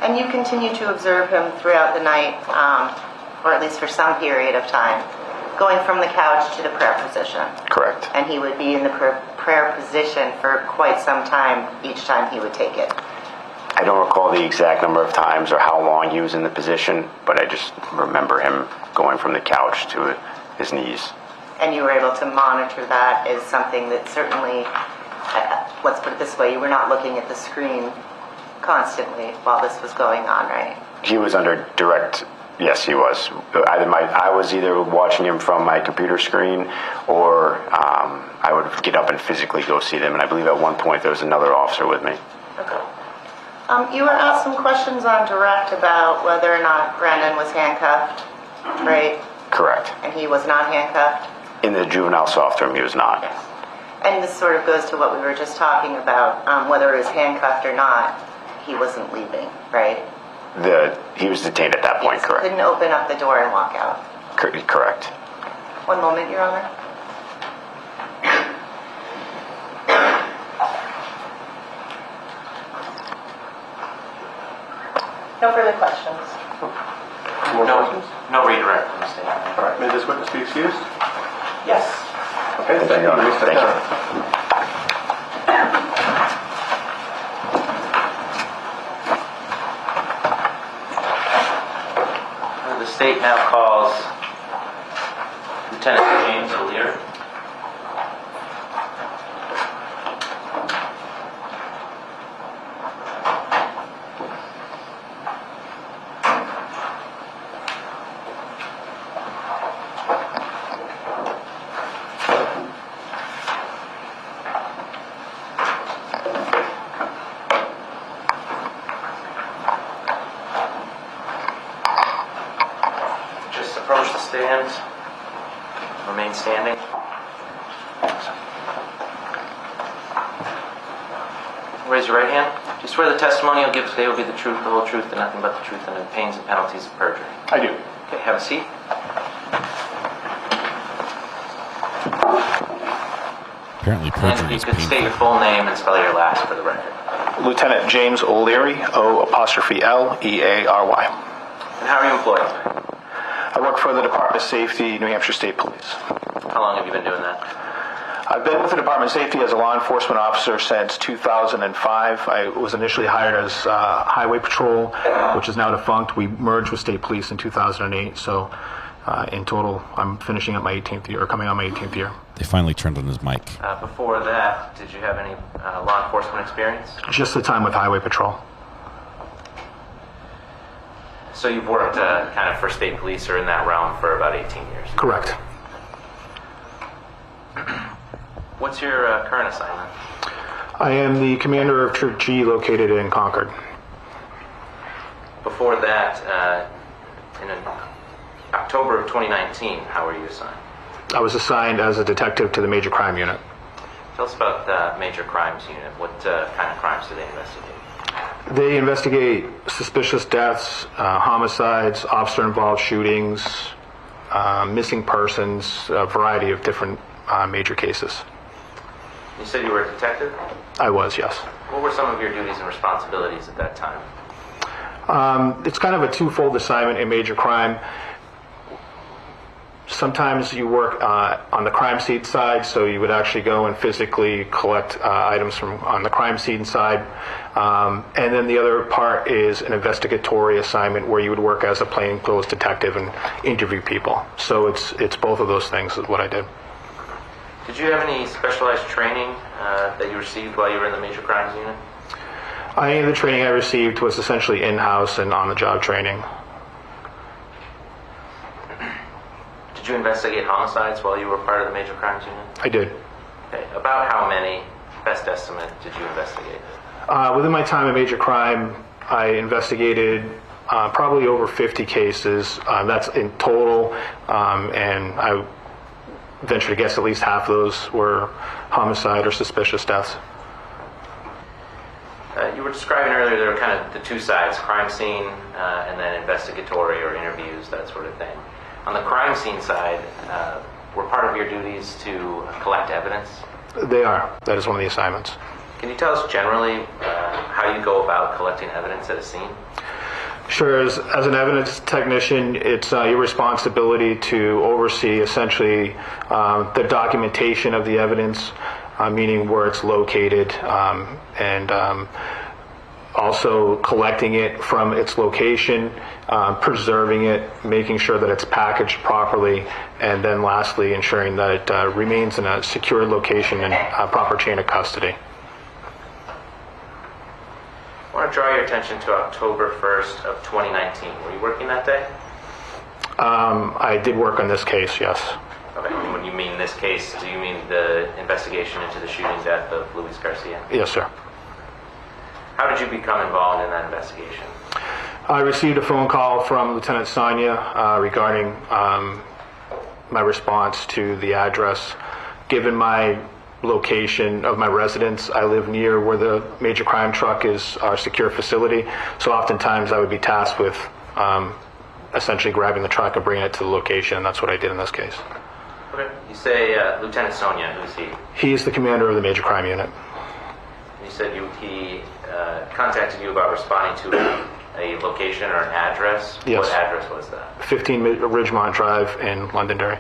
And you continued to observe him throughout the night, or at least for some period of time, going from the couch to the prayer position. Correct. And he would be in the prayer position for quite some time each time he would take it. I don't recall the exact number of times or how long he was in the position, but I just remember him going from the couch to his knees. And you were able to monitor that as something that certainly, let's put it this way, you were not looking at the screen constantly while this was going on, right? He was under direct, yes, he was. I was either watching him from my computer screen or I would get up and physically go see them, and I believe at one point there was another officer with me. Okay. You were asked some questions on direct about whether or not Brandon was handcuffed, right? Correct. And he was not handcuffed? In the juvenile soft room, he was not. Yes. And this sort of goes to what we were just talking about, whether he was handcuffed or not, he wasn't leaving, right? He was detained at that point, correct. Couldn't open up the door and walk out. Correct. One moment, Your Honor. No further questions. No redirect on the statement. All right, may this witness be excused? Yes. Okay, thank you. Thank you. The state now calls Lieutenant James O'Leary. stand. Remain standing. Raise your right hand. Do you swear the testimony you'll give today will be the truth, the whole truth, and nothing but the truth, and the pains and penalties of perjury? I do. Okay, have a seat. Apparently perjury And you is could painful. state your full name and spell your last for the record. Lieutenant James O'Leary, O''Leary. And how are you employed? I work for the Department of Safety, New Hampshire State Police. How long have you been doing that? I've been with the Department of Safety as a law enforcement officer since 2005. I was initially hired as Highway Patrol, which is now defunct. We merged with State Police in 2008, so in total, I'm finishing up my 18th year, or coming on my 18th year. They finally turned on his mic. Before that, did you have any law enforcement experience? Just the time with Highway Patrol. So you've worked kind of for State Police or in that realm for about 18 years? Correct. What's your current assignment? I am the commander of Troop G located in Concord. Before that, in October of 2019, how were you assigned? I was assigned as a detective to the Major Crime Unit. Tell us about the Major Crimes Unit. What kind of crimes do they investigate? They investigate suspicious deaths, homicides, officer-involved shootings, missing persons, a variety of different major cases. You said you were a detective? I was, yes. What were some of your duties and responsibilities at that time? It's kind of a twofold assignment in major crime. Sometimes you work on the crime scene side, so you would actually go and physically collect items from on the crime scene side. And then the other part is an investigatory assignment where you would work as a plainclothes detective and interview people. So it's both of those things is what I did. Did you have any specialized training that you received while you were in the Major Crimes Unit? Any of the training I received was essentially in-house and on-the-job training. Did you investigate homicides while you were part of the Major Crimes Unit? I did. Okay. About how many, best estimate, did you investigate? Within my time in major crime, I investigated probably over 50 cases. That's in total, and I venture to guess at least half of those were homicide or suspicious deaths. You were describing earlier there were kind of the two sides, crime scene and then investigatory or interviews, that sort of thing. On the crime scene side, were part of your duties to collect evidence? They are. That is one of the assignments. Can you tell us generally how you go about collecting evidence at a scene? Sure. As an evidence technician, it's your responsibility to oversee essentially the documentation of the evidence, meaning where it's located, and also collecting it from its location, preserving it, making sure that it's packaged properly, and then lastly ensuring that it remains in a secure location and a proper chain of custody. I want to draw your attention to October 1st of 2019. Were you working that day? I did work on this case, yes. Okay. And when you mean this case, do you mean the investigation into the shooting death of Luis Garcia? Yes, sir. How did you become involved in that investigation? I received a phone call from Lieutenant Sonia regarding my response to the address. Given my location of my residence, I live near where the major crime truck is, our secure facility, so oftentimes I would be tasked with essentially grabbing the truck and bringing it to the location, and that's what I did in this case. Okay. You say Lieutenant Sonia, who's he? He is the commander of the major crime unit. You said he contacted you about responding to a location or an address? Yes. What address was that? 15 Ridgemont Drive in Londonderry.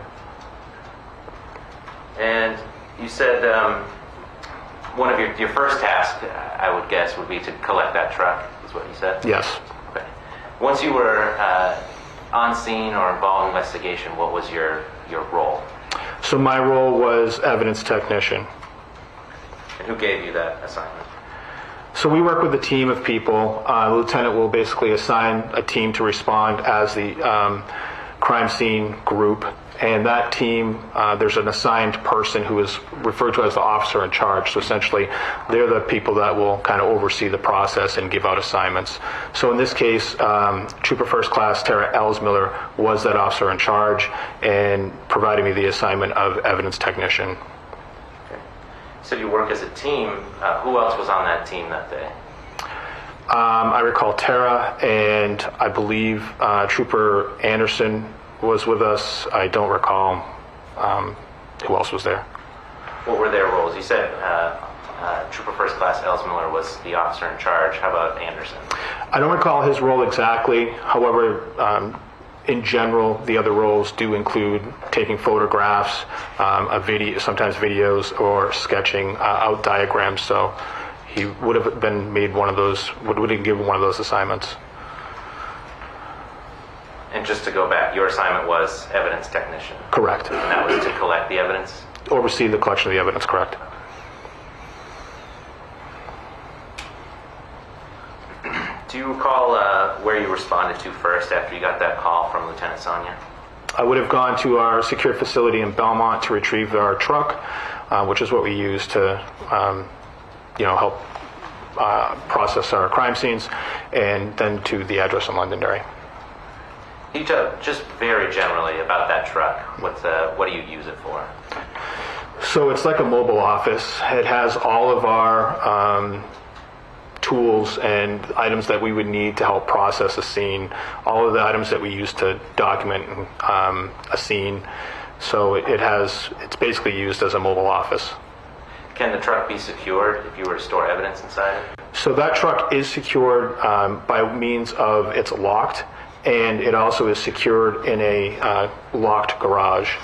And you said one of your first tasks, I would guess, would be to collect that truck, is what you said? Yes. Okay. Once you were on scene or involved in investigation, what was your role? So my role was evidence technician. And who gave you that assignment? So we work with a team of people. The lieutenant will basically assign a team to respond as the crime scene group, and that team, there's an assigned person who is referred to as the officer in charge. So essentially, they're the people that will kind of oversee the process and give out assignments. So in this case, Trooper First Class Tara Elsmiller was that officer in charge and provided me the assignment of evidence technician. Okay. So you work as a team. Who else was on that team that day? I recall Tara, and I believe Trooper Anderson was with us. I don't recall who else was there. What were their roles? You said Trooper First Class Elsmiller was the officer in charge. How about Anderson? I don't recall his role exactly. However, in general, the other roles do include taking photographs, sometimes videos, or sketching out diagrams. So he would have been made one of those, would have been given one of those assignments. And just to go back, your assignment was evidence technician. Correct. And that was to collect the evidence? Oversee the collection of the evidence, correct. Do you recall where you responded to first after you got that call from Lieutenant Sonia? I would have gone to our secure facility in Belmont to retrieve our truck, which is what we use to help process our crime scenes, and then to the address in Londonderry. Can you talk just very generally about that truck? What do you use it for? So it's like a mobile office. It has all of our tools and items that we would need to help process a scene, all of the items that we use to document a scene. So it's basically used as a mobile office. Can the truck be secured if you were to store evidence inside it? So that truck is secured by means of it's locked, and it also is secured in a locked garage.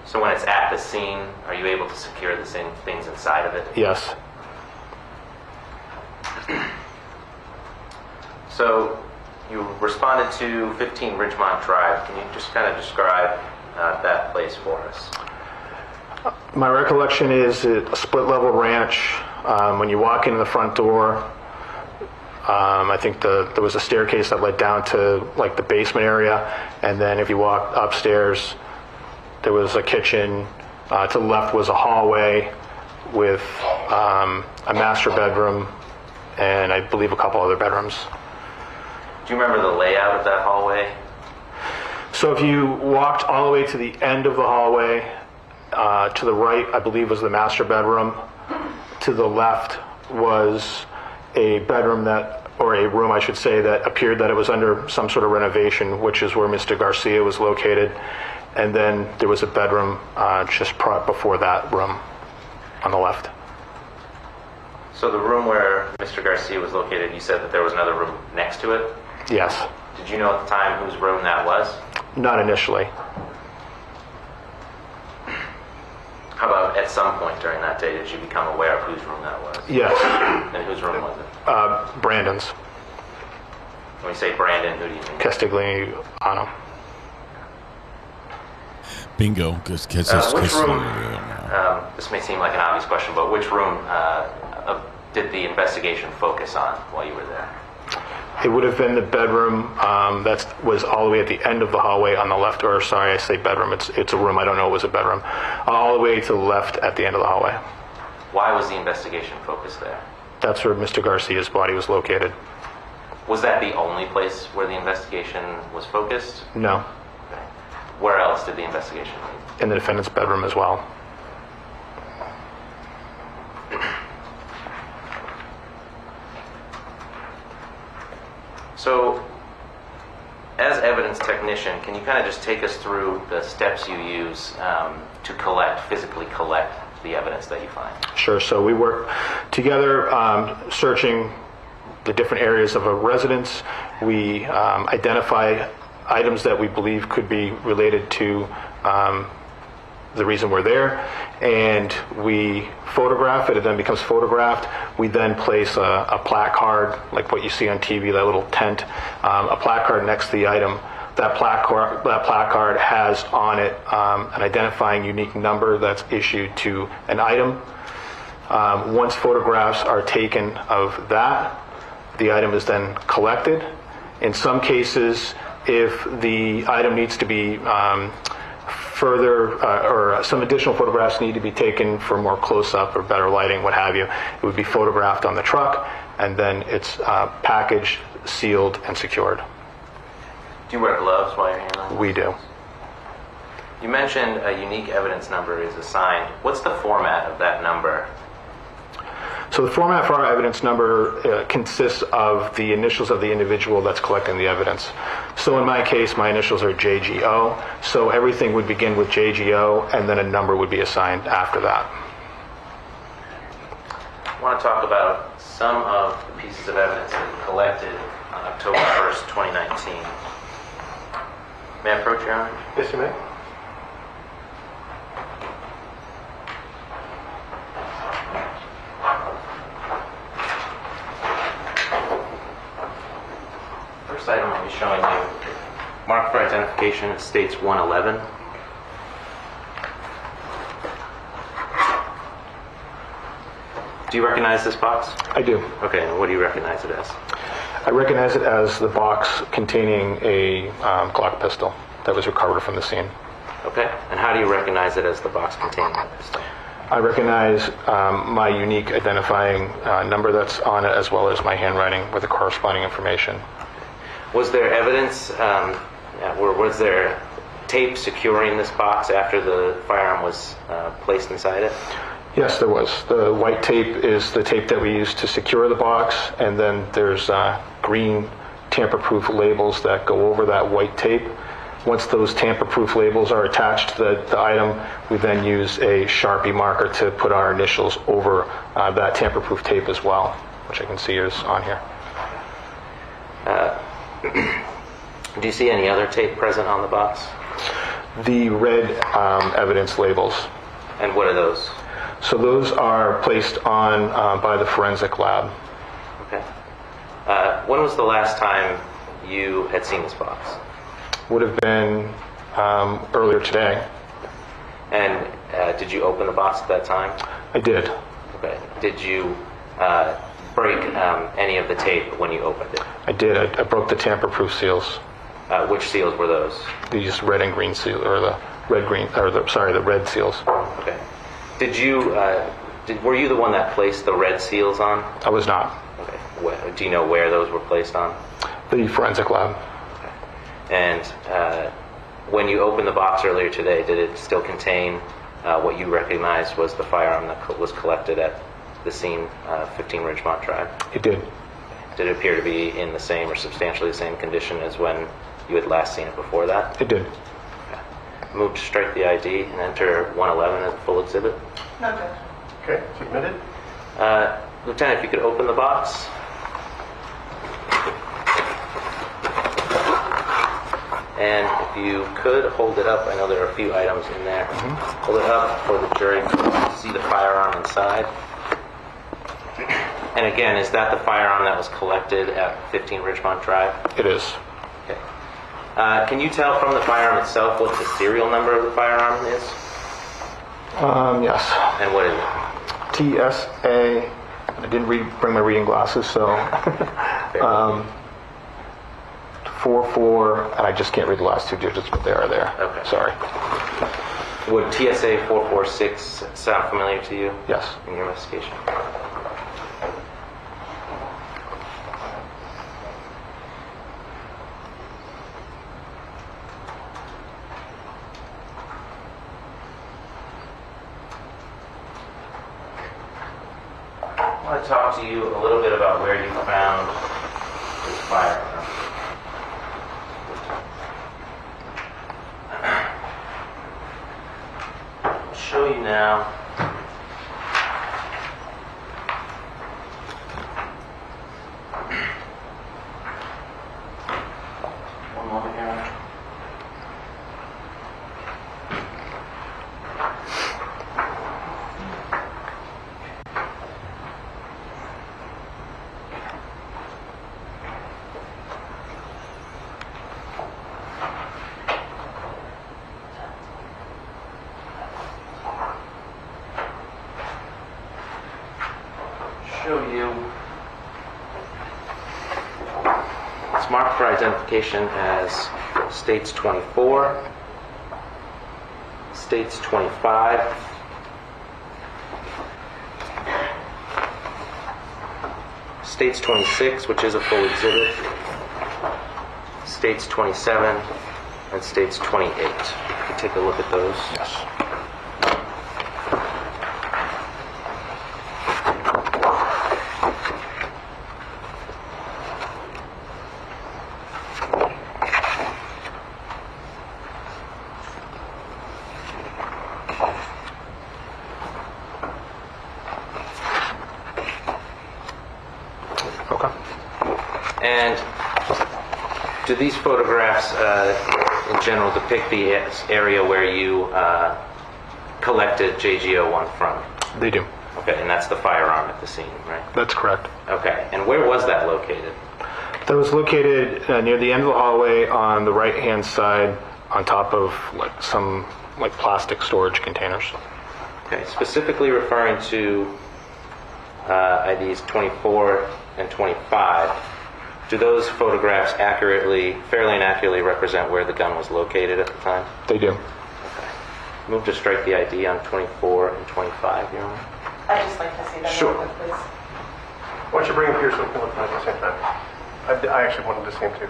So when it's at the scene, are you able to secure the same things inside of it? Yes. So you responded to 15 Ridgemont Drive. Can you just kind of describe that place for us? My recollection is a split-level ranch. When you walk in the front door, I think there was a staircase that led down to like the basement area, and then if you walk upstairs, there was a kitchen. To the left was a hallway with a master bedroom, and I believe a couple other bedrooms. Do you remember the layout of that hallway? So if you walked all the way to the end of the hallway, to the right, I believe, was the master bedroom. To the left was a bedroom or a room, I should say, that appeared that it was under some sort of renovation, which is where Mr. Garcia was located. And then there was a bedroom just before that room on the left. So the room where Mr. Garcia was located, you said that there was another room next to it? Yes. Did you know at the time whose room that was? Not initially. How about at some point during that day, did you become aware of whose room that was? Yes. And whose room was it? Brandon's. When you say Brandon, who do you mean? Castiglione. Bingo. Which room, this may seem like an obvious question, but which room did the investigation focus on while you were there? It would have been the bedroom that was all the way at the end of the hallway on the left, or sorry, I say bedroom. It's a room. I don't know it was a bedroom. All the way to the left at the end of the hallway. Why was the investigation focused there? That's where Mr. Garcia's body was located. Was that the only place where the investigation was focused? No. Okay. Where else did the investigation lead? In the defendant's bedroom as well. So, as evidence technician, can you kind of just take us through the steps you use to physically collect the evidence that you find? Sure. So we work together searching the different areas of a residence. We identify items that we believe could be related to the reason we're there, and we photograph it. It then becomes photographed. We then place a placard, like what you see on TV, that little tent, a placard next to the item. That placard has on it an identifying unique number that's issued to an item. Once photographs are taken of that, the item is then collected. In some cases, If the item needs to be further, or some additional photographs need to be taken for more close-up or better lighting, what have you, it would be photographed on the truck, and then it's packaged, sealed, and secured. Do you wear gloves while you're handling? We do. You mentioned a unique evidence number is assigned. What's the format of that number? So the format for our evidence number consists of the initials of the individual that's collecting the evidence. So in my case, my initials are JGO, so everything would begin with JGO, and then a number would be assigned after that. I want to talk about some of the pieces of evidence that you collected on October 1st, 2019. May I approach, Your Honor? Yes, you may. First item I'll be showing you, marked for identification, it states 111. Do you recognize this box? I do. Okay, and what do you recognize it as? I recognize it as the box containing a Glock pistol that was recovered from the scene. Okay, and how do you recognize it as the box containing the pistol? I recognize my unique identifying number that's on it, as well as my handwriting with the corresponding information. Was there evidence, was there tape securing this box after the firearm was placed inside it? Yes, there was. The white tape is the tape that we use to secure the box, and then there's green tamper-proof labels that go over that white tape. Once those tamper-proof labels are attached to the item, we then use a Sharpie marker to put our initials over that tamper-proof tape as well, which I can see is on here. Do you see any other tape present on the box? The red evidence labels. And what are those? So those are placed on by the forensic lab. Okay. When was the last time you had seen this box? Would have been earlier today. And did you open the box at that time? I did. Okay. Did you break any of the tape when you opened it? I did. I broke the tamper-proof seals. Which seals were those? These red and green seals, or the red seals. Okay. Did you, were you the one that placed the red seals on? I was not. Okay. Do you know where those were placed on? The forensic lab. Okay. And when you opened the box earlier today, did it still contain what you recognized was the firearm that was collected at the scene, 15 Ridgemont Drive? It did. Did it appear to be in the same or substantially the same condition as when you had last seen it before that? It did. Move to strike the ID and enter 111 as a full exhibit. Okay. Okay, submitted. Lieutenant, if you could open the box. And if you could hold it up, I know there are a few items in there. Hold it up for the jury to see the firearm inside. And again, is that the firearm that was collected at 15 Ridgemont Drive? It is. Okay. Can you tell from the firearm itself what the serial number of the firearm is? Yes. And what is it? TSA. I didn't bring my reading glasses, so 44, and I just can't read the last two digits, but they are there. Okay. Sorry. Would TSA 446 sound familiar to you? Yes. In your investigation? I want to talk to you a little bit about where you found this firearm. I'll show you now. One moment here. identification as States 24, States 25, States 26, which is a full exhibit, States 27, and States 28. You can take a look at those. Yes. And do these photographs in general depict the area where you collected JG01 from? They do. Okay, and that's the firearm at the scene, right? That's correct. Okay, and where was that located? That was located near the end of the hallway on the right-hand side, on top of some plastic storage containers. Okay, specifically referring to IDs 24 and 25. Do those photographs fairly inaccurately represent where the gun was located at the time? They do. Okay. Move to strike the ID on 24 and 25, Your Honor. I'd just like to see that Sure. real quick, please. Why don't you bring him here so we can look at it at the same time? I actually wanted to see him too.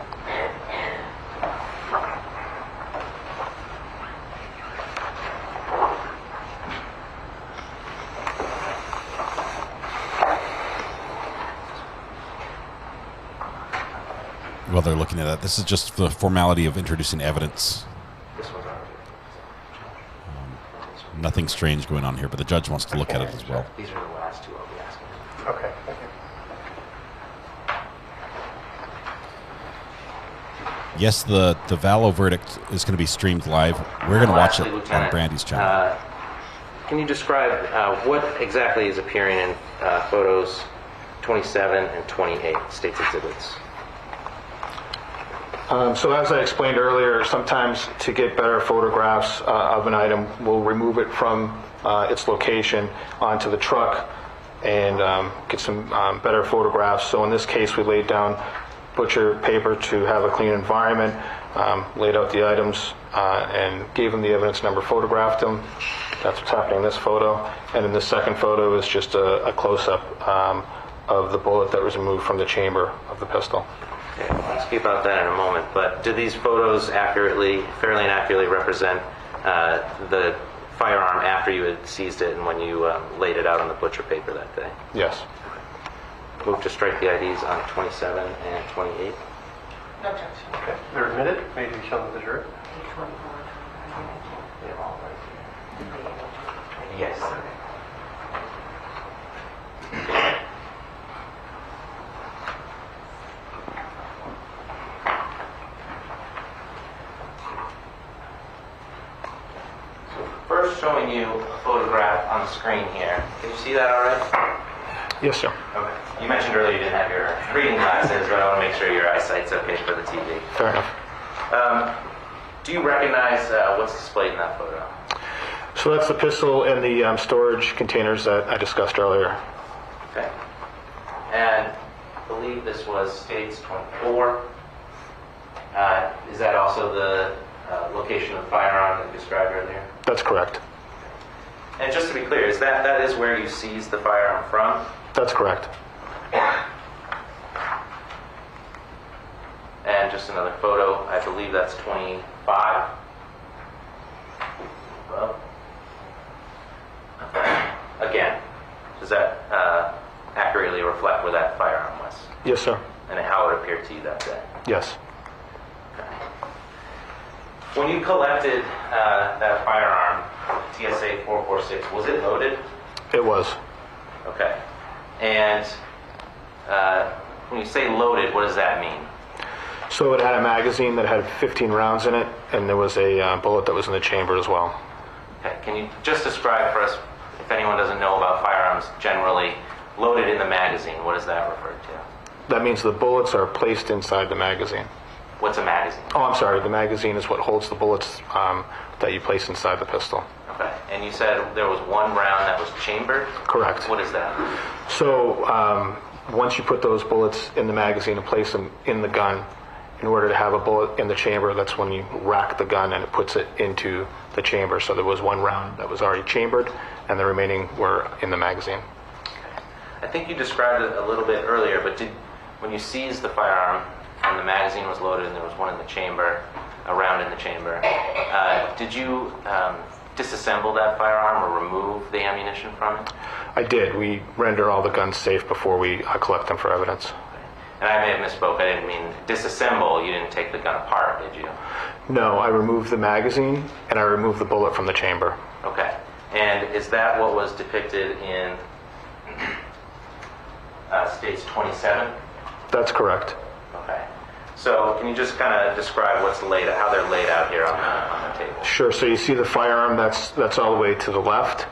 While they're looking at that, this is just the formality of introducing evidence. Nothing strange going on here, but the judge wants to look at it as well. These are the last two I'll be asking. Okay, thank you. Yes, the Vallow verdict is going to be streamed live. We're going to watch it on Brandy's channel. Can you describe what exactly is appearing in photos 27 and 28, States Exhibits? So as I explained earlier, sometimes to get better photographs of an item, we'll remove it from its location onto the truck and get some better photographs. So in this case, we laid down butcher paper to have a clean environment, laid out the items, and gave them the evidence number, photographed them. That's what's happening in this photo. And in this second photo is just a close-up of the bullet that was removed from the chamber of the pistol. Okay, we'll ask you about that in a moment, but do these photos fairly inaccurately represent the firearm after you had seized it and when you laid it out on the butcher paper that day? Yes. Move to strike the IDs on 27 and 28. No objection. Okay, they're admitted. May be shown to the jury. Yes. First, showing you a photograph on the screen here. Can you see that all right? Yes, sir. Okay. You mentioned earlier you didn't have your reading glasses, but I want to make sure your eyesight's okay for the TV. Fair enough. Do you recognize what's displayed in that photo? So that's the pistol and the storage containers that I discussed earlier. Okay. And I believe this was States 24. Is that also the location of the firearm that you described earlier? That's correct. And just to be clear, is that is where you seized the firearm from? That's correct. And just another photo, I believe that's 25. Well, again, does that accurately reflect where that firearm was? Yes, sir. And how it appeared to you that day? Yes. When you collected that firearm, TSA 446, was it loaded? It was. Okay. And when you say loaded, what does that mean? So it had a magazine that had 15 rounds in it, and there was a bullet that was in the chamber as well. Okay. Can you just describe for us, if anyone doesn't know about firearms generally, loaded in the magazine, what does that refer to? That means the bullets are placed inside the magazine. What's a magazine? Oh, I'm sorry. The magazine is what holds the bullets that you place inside the pistol. Okay. And you said there was one round that was chambered? Correct. What is that? So once you put those bullets in the magazine and place them in the gun, in order to have a bullet in the chamber, that's when you rack the gun and it puts it into the chamber. So there was one round that was already chambered, and the remaining were in the magazine. I think you described it a little bit earlier, but when you seized the firearm and the magazine was loaded and there was one in the chamber, a round in the chamber, did you disassemble that firearm or remove the ammunition from it? I did. We render all the guns safe before we collect them for evidence. And I may have misspoke. I didn't mean disassemble. You didn't take the gun apart, did you? No, I removed the magazine and I removed the bullet from the chamber. Okay. And is that what was depicted in States 27? That's correct. Okay. So can you just kind of describe how they're laid out here on the table? Sure. So you see the firearm, that's all the way to the left.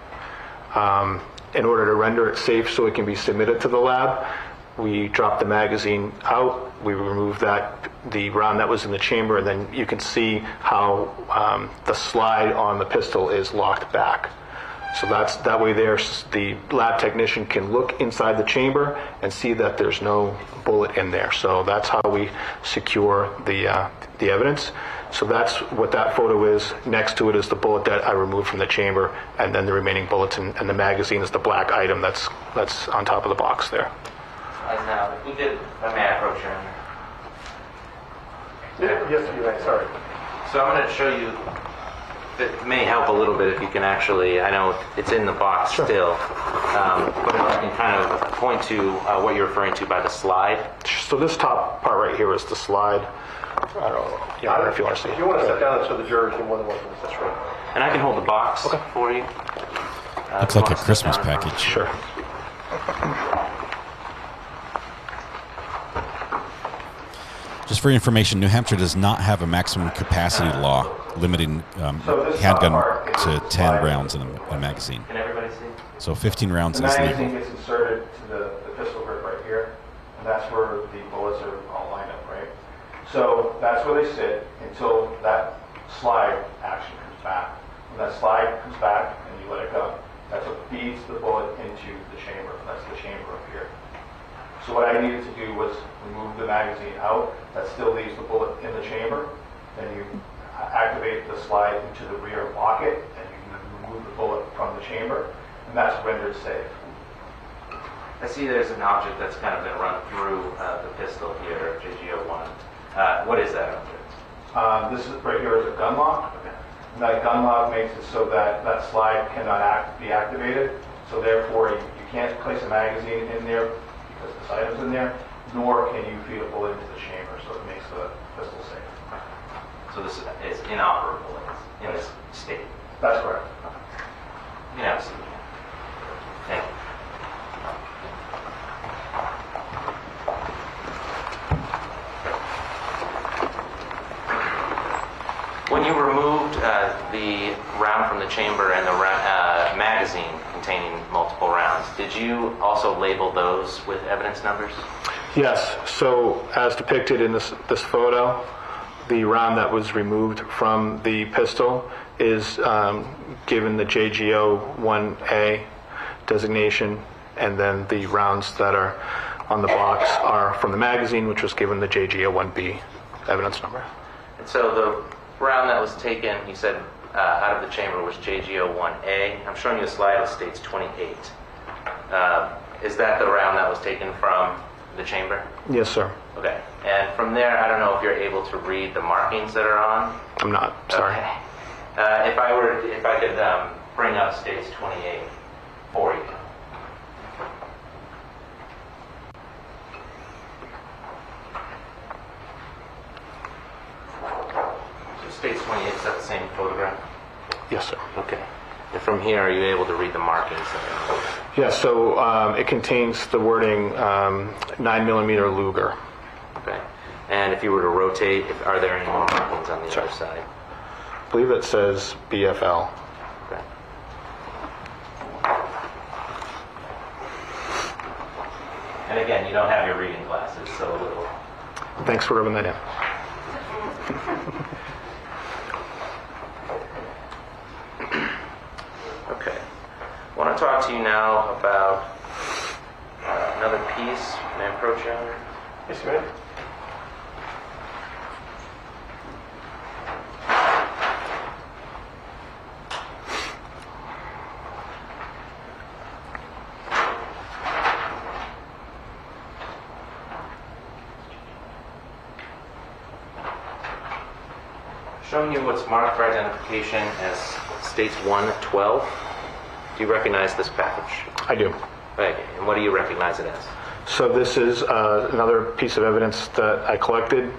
In order to render it safe so it can be submitted to the lab, we drop the magazine out, we remove the round that was in the chamber, and then you can see how the slide on the pistol is locked back. So that way the lab technician can look inside the chamber and see that there's no bullet in there. So that's how we secure the evidence. So that's what that photo is. Next to it is the bullet that I removed from the chamber, and then the remaining bullets and the magazine is the black item that's on top of the box there. And now, if we could, may I approach you? Yes, you may. Sorry. So I'm going to show you. It may help a little bit if you can actually. I know it's in the box still, but if you can kind of point to what you're referring to by the slide. So this top part right here is the slide. I don't know if you want to see. If you want to sit down and show the jurors, you're more than welcome to sit right. And I can hold the box for you. Looks like a Christmas package. Sure. Just for information, New Hampshire does not have a maximum capacity law limiting handgun to 10 rounds in a magazine. Can everybody see? So 15 rounds is legal. The magazine legal. gets inserted to the pistol grip right here, and that's where the bullets are all lined up, right? So that's where they sit until that slide action comes back. When that slide comes back and you let it go, that's what feeds the bullet into the chamber. That's the chamber up here. So what I needed to do was remove the magazine out. That still leaves the bullet in the chamber. Then you activate the slide into the rear pocket, and you can remove the bullet from the chamber, and that's rendered safe. I see there's an object that's kind of been run through the pistol here, JG01. What is that object? This is right here is a gun lock. Okay. And that gun lock makes it so that that slide cannot be activated. So therefore, you can't place a magazine in there because this item's in there, nor can you feed a bullet into the chamber. So it makes the pistol safe. So this is inoperable in this state? That's correct. You can have a seat. Thank you. When you removed the round from the chamber and the magazine containing multiple rounds, did you also label those with evidence numbers? Yes. So as depicted in this photo, the round that was removed from the pistol is given the JGO-1A designation, and then the rounds that are on the box are from the magazine, which was given the JGO-1B evidence number. And so the round that was taken, you said, out of the chamber was JGO-1A. I'm showing you a slide that states 28. Is that the round that was taken from the chamber? Yes, sir. Okay. And from there, I don't know if you're able to read the markings that are on. I'm not. Sorry. Okay. If I could bring up states 28 for you. So states 28, is that the same photograph? Yes, sir. Okay. And from here, are you able to read the markings? Yeah, so it contains the wording 9mm Luger. Okay. And if you were to rotate, are there any more markings on the other side? I believe it says BFL. Okay. And again, you don't have your reading glasses, so a little. Thanks for rubbing that in. Okay. I want to talk to you now about another piece. May I approach you? Yes, you may. Showing you what's marked for identification as States 112. Do you recognize this package? I do. Okay, and what do you recognize it as? So this is another piece of evidence that I collected,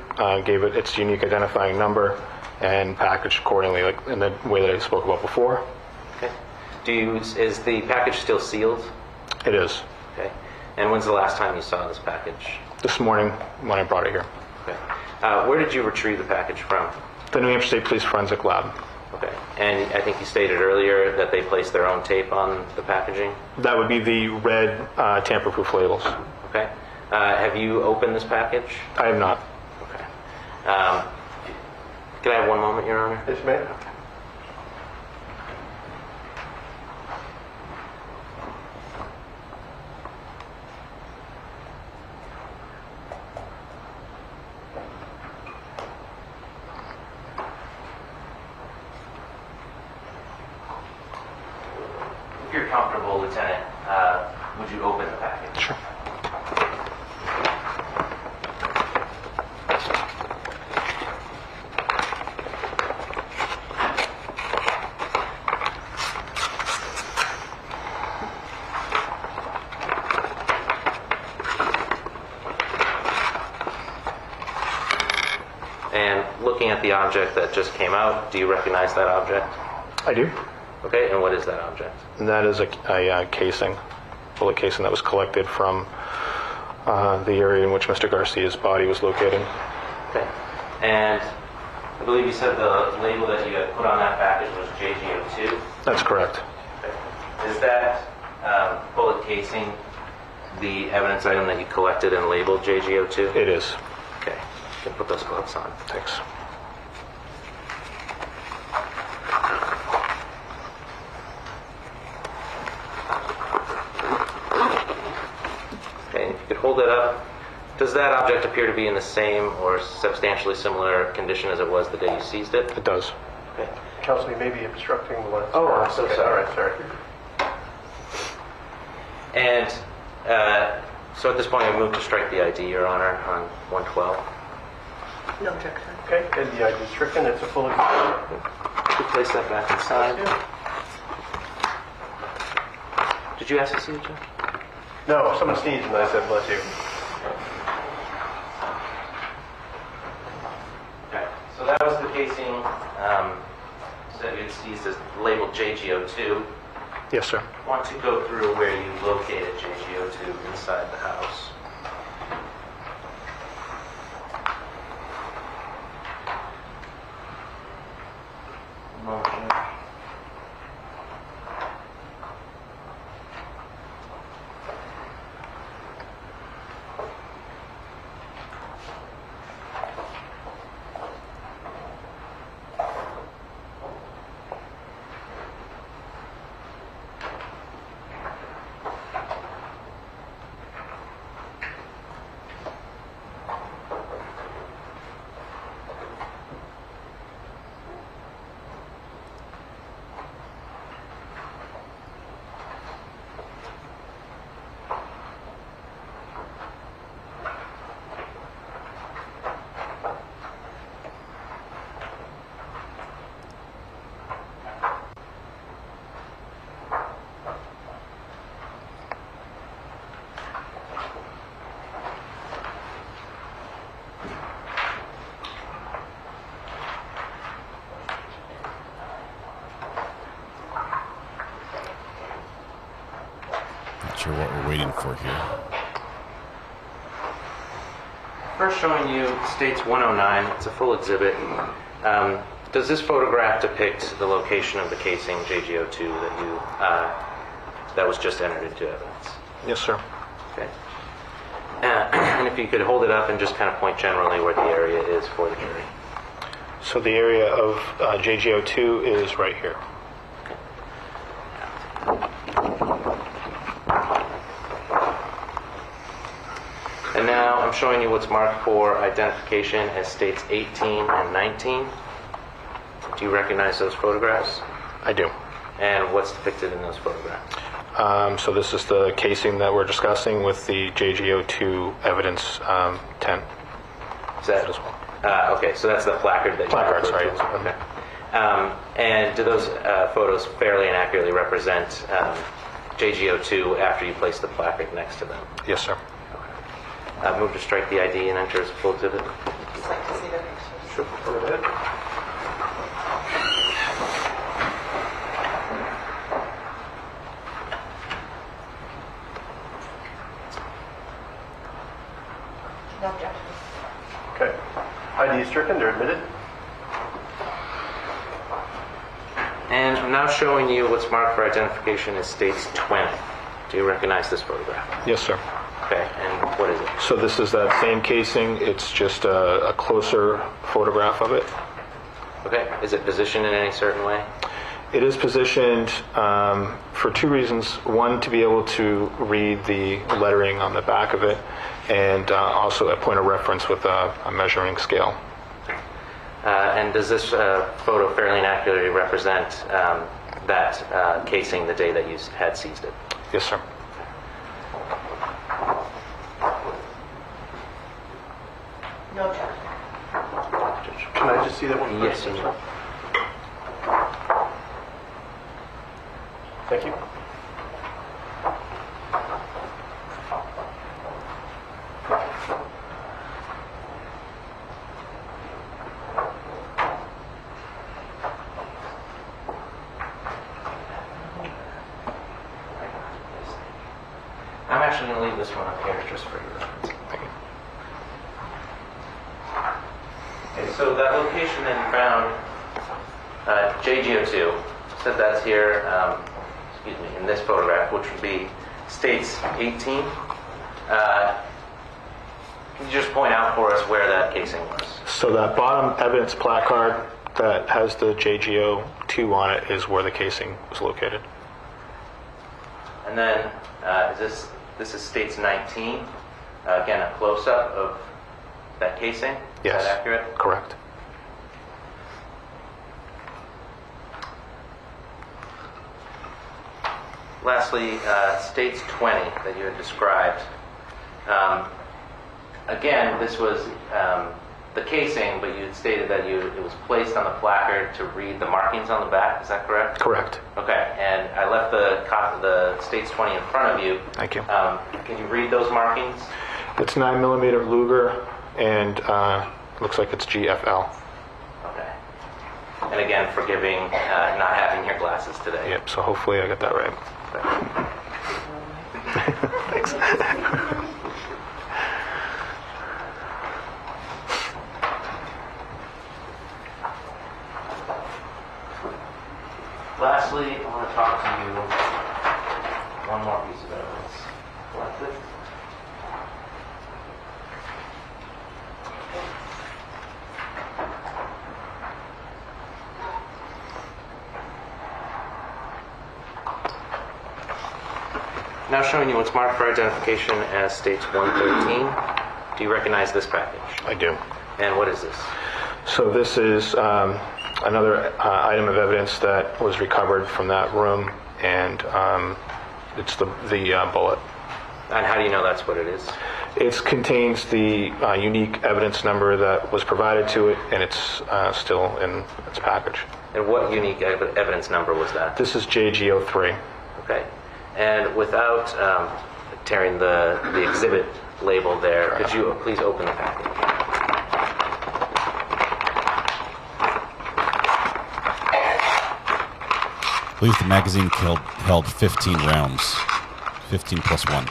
gave it its unique identifying number, and packaged accordingly, like in the way that I spoke about before. Okay. Is the package still sealed? It is. Okay. And when's the last time you saw this package? This morning when I brought it here. Okay. Where did you retrieve the package from? The New Hampshire State Police Forensic Lab. Okay. And I think you stated earlier that they placed their own tape on the packaging? That would be the red tamper-proof labels. Okay. Have you opened this package? I have not. Okay. Can I have one moment, Your Honor? Yes, ma'am. If you're comfortable, Lieutenant, would you open the package? Sure. And looking at the object that just came out, do you recognize that object? I do. Okay, and what is that object? And that is a casing, bullet casing that was collected from the area in which Mr. Garcia's body was located. Okay. And I believe you said the label that you had put on that package was JGO2? That's correct. Okay. Is that bullet casing the evidence item that you collected and labeled JGO2? It is. Okay. You can put those gloves on. Thanks. Okay, if you could hold it up. Does that object appear to be in the same or substantially similar condition as it was the day you seized it? It does. Okay. Counsel, you may be obstructing the lens. Oh, I'm so sorry. Sorry. And so at this point, I move to strike the ID, Your Honor, on 112. No objection. Okay, and the ID is stricken. It's a full exhibit. Could you place that back inside? Did you ask to see it, Judge? No, someone sneezed and I said, bless you. Okay, so that was the casing that you had seized as labeled JGO2. Yes, sir. I want to go through where you located JGO2 inside the house. One moment here. Not sure what we're waiting for here. First showing you States 109. It's a full exhibit. Does this photograph depict the location of the casing JGO2 that you that was just entered into evidence? Yes, sir. Okay. And if you could hold it up and just kind of point generally where the area is for the jury. So the area of JGO2 is right here. And now I'm showing you what's marked for identification as States 18 and 19. Do you recognize those photographs? I do. And what's depicted in those photographs? So this is the casing that we're discussing with the JGO2 evidence 10. Is that as well? Okay, so that's the placard that you Placards, referred to. right. Okay. And do those photos fairly and accurately represent JGO2 after you place the placard next to them? Yes, sir. Move to strike the ID and enter as full exhibit. Just like to see the pictures. Sure. Go ahead. No objection. Okay. ID stricken, they're admitted. And I'm now showing you what's marked for identification as States 20. Do you recognize this photograph? Yes, sir. Okay, and what is it? So this is that same casing. It's just a closer photograph of it. Okay, is it positioned in any certain way? It is positioned for two reasons. One, to be able to read the lettering on the back of it, and also a point of reference with a measuring scale. And does this photo fairly and accurately represent that casing the day that you had seized it? Yes, sir. No objection. Can I just see that one Yes, first? sir. Thank you. I'm actually going to leave this one up here just for your reference. Okay, so that location that you found, JGO2, said that's here, excuse me, in this photograph, which would be States 18. Can you just point out for us where that casing was? So that bottom evidence placard that has the JGO2 on it is where the casing was located. And then, this is States 19. Again, a close-up of that casing. Yes. Is that accurate? Correct. Lastly, States 20 that you had described. Again, this was the casing, but you had stated that it was placed on the placard to read the markings on the back. Is that correct? Correct. Okay, and I left the States 20 in front of you. Thank you. Can you read those markings? It's 9mm Luger, and looks like it's GFL. Okay. And again, forgiving not having your glasses today. Yep, so hopefully I got that right. Thanks. Lastly, I want to talk to you one more piece of evidence. Left it. Now showing you what's marked for identification as States 113. Do you recognize this package? I do. And what is this? So this is another item of evidence that was recovered from that room, and it's the bullet. And how do you know that's what it is? It contains the unique evidence number that was provided to it, and it's still in its package. And what unique evidence number was that? This is JGO3. Okay. And without tearing the exhibit label there, could you please open the package? I believe the magazine held 15 rounds. 15 plus 1.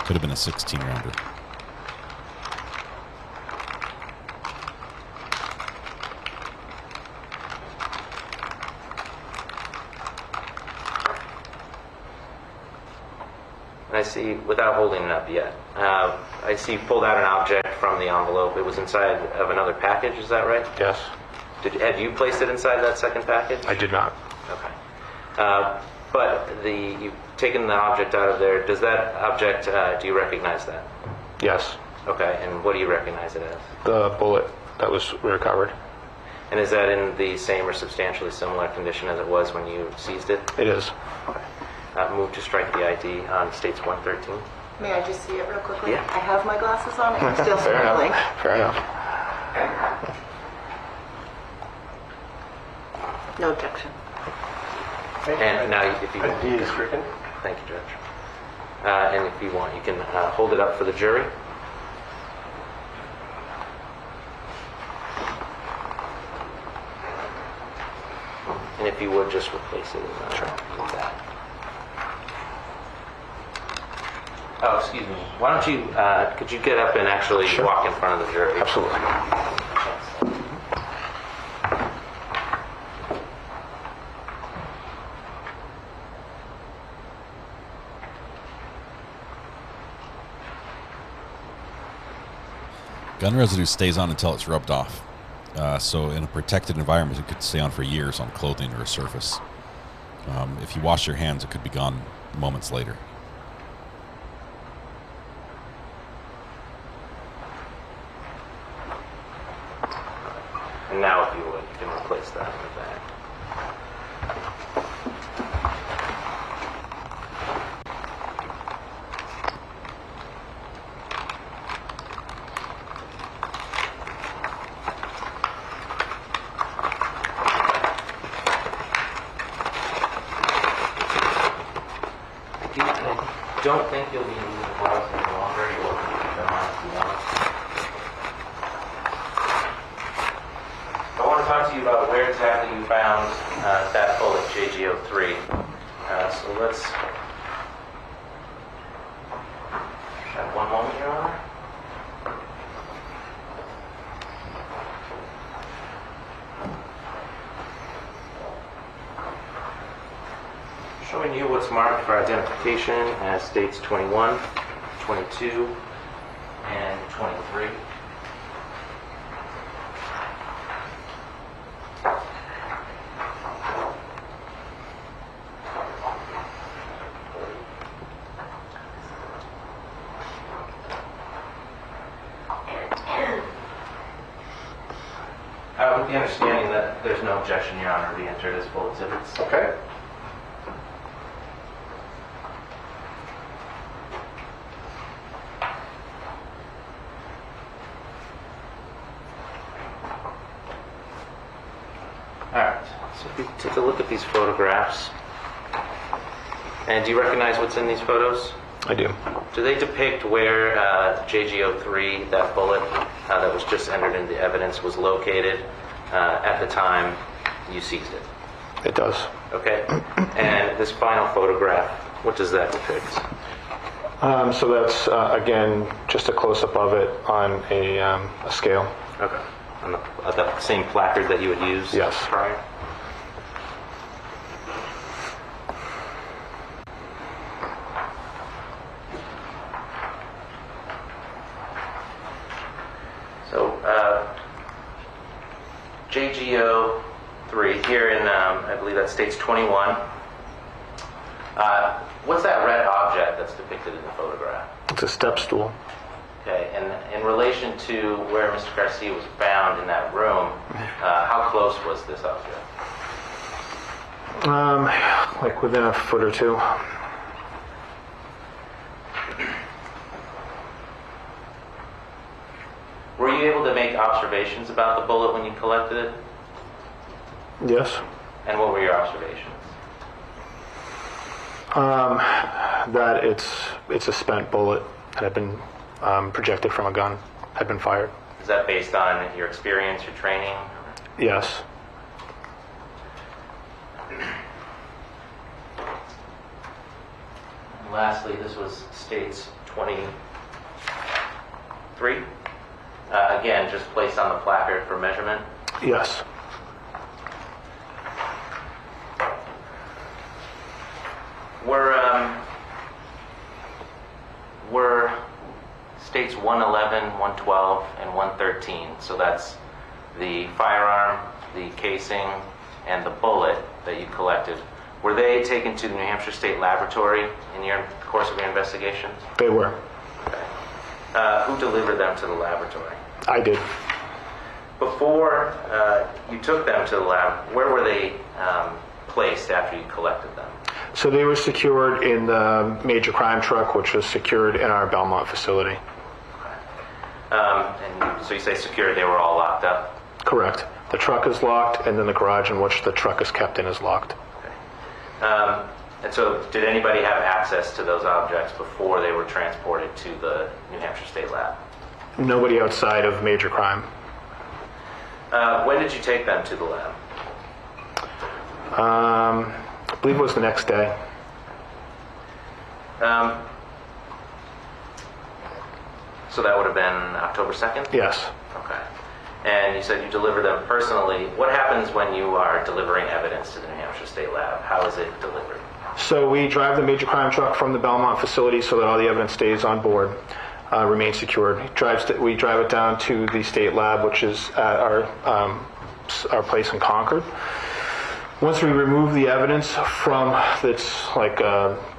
Could have been a 16-rounder. And I see, without holding it up yet, I see you pulled out an object from the envelope. It was inside of another package, is that right? Yes. Had you placed it inside that second package? I did not. Okay. But you've taken the object out of there. Does that object, do you recognize that? Yes. Okay, and what do you recognize it as? The bullet that was recovered. And is that in the same or substantially similar condition as it was when you seized it? It is. Okay. Move to strike the ID on States 113. May I just see it real quickly? Yeah. I have my glasses on and I'm still Fair smiling. enough. Fair enough. No objection. And now, if you want, He is stricken. thank you, Judge. And if you want, you can hold it up for the jury. And if you would, just replace it with that. Oh, excuse me. Why don't you, could you get up and actually walk in front of the jury? Absolutely. Gun residue stays on until it's rubbed off. So in a protected environment, it could stay on for years on clothing or a surface. If you wash your hands, it could be gone moments later. And now, if you would, you can replace that in the bag. I don't think you'll be using the gloves any longer. You'll keep them on if you want. I want to talk to you about where exactly you found that bullet, JG03. So let's have one moment, Your Honor. Showing you what's marked for identification as states 21, 22, and 23. With the understanding that there's no objection, Your Honor, to be entered as full exhibits. Okay. Alright, so if you take a look at these photographs, and do you recognize what's in these photos? I do. Do they depict where JG03, that bullet that was just entered into evidence, was located at the time you seized it? It does. Okay. And this final photograph, what does that depict? So that's, again, just a close-up of it on a scale. Okay. On the same placard that you would use Yes. prior? So, JG03 here in, I believe that states 21. What's that red object that's depicted in the photograph? It's a step stool. Okay, and in relation to where Mr. Garcia was found in that room, how close was this object? Like within a foot or two. Were you able to make observations about the bullet when you collected it? Yes. And what were your observations? That it's a spent bullet that had been projected from a gun, had been fired. Is that based on your experience, your training? Yes. And lastly, this was states 23. Again, just placed on the placard for measurement. Yes. Were states 111, 112, and 113, so that's the firearm, the casing, and the bullet that you collected, were they taken to the New Hampshire State Laboratory in your course of your investigation? They were. Okay. Who delivered them to the laboratory? I did. Before you took them to the lab, where were they placed after you collected them? So they were secured in the major crime truck, which was secured in our Belmont facility. And so you say secured, they were all locked up? Correct. The truck is locked, and then the garage in which the truck is kept in is locked. And so did anybody have access to those objects before they were transported to the New Hampshire State Lab? Nobody outside of major crime. When did you take them to the lab? I believe it was the next day. So that would have been October 2nd? Yes. Okay. And you said you deliver them personally. What happens when you are delivering evidence to the New Hampshire State Lab? How is it delivered? So we drive the major crime truck from the Belmont facility so that all the evidence stays on board, remains secured. We drive it down to the state lab, which is at our place in Concord. Once we remove the evidence from it's like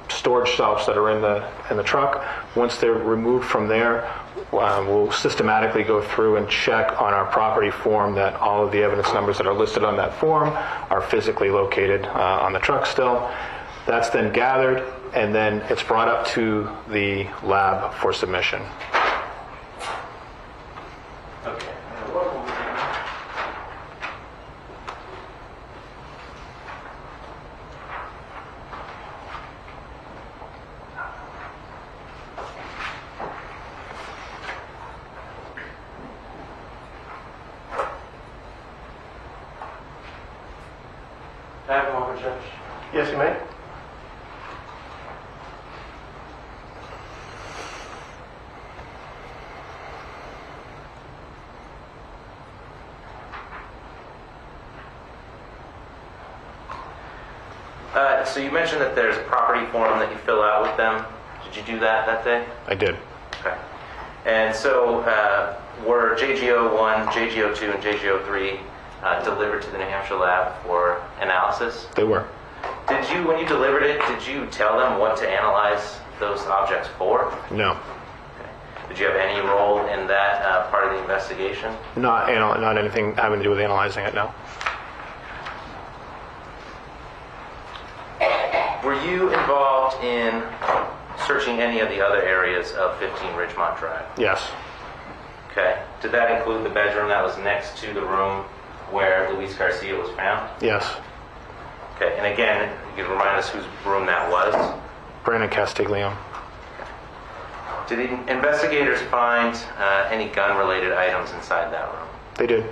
storage shelves that are in the truck, once they're removed from there, we'll systematically go through and check on our property form that all of the evidence numbers that are listed on that form are physically located on the truck still. That's then gathered, and then it's brought up to the lab for submission. Okay. Can I have a moment, Judge? Yes, you may. So you mentioned that there's a property form that you fill out with them. Did you do that day? I did. Okay. And so were JGO1, JGO2, and JGO3 delivered to the New Hampshire lab for analysis? They were. Did you, when you delivered it, did you tell them what to analyze those objects for? No. Okay. Did you have any role in that part of the investigation? Not anything having to do with analyzing it, no. Were you involved in searching any of the other areas of 15 Ridgemont Drive? Yes. Okay. Did that include the bedroom that was next to the room where Luis Garcia was found? Yes. Okay. And again, you can remind us whose room that was? Brandon Castiglione. Did the investigators find any gun-related items inside that room? They did.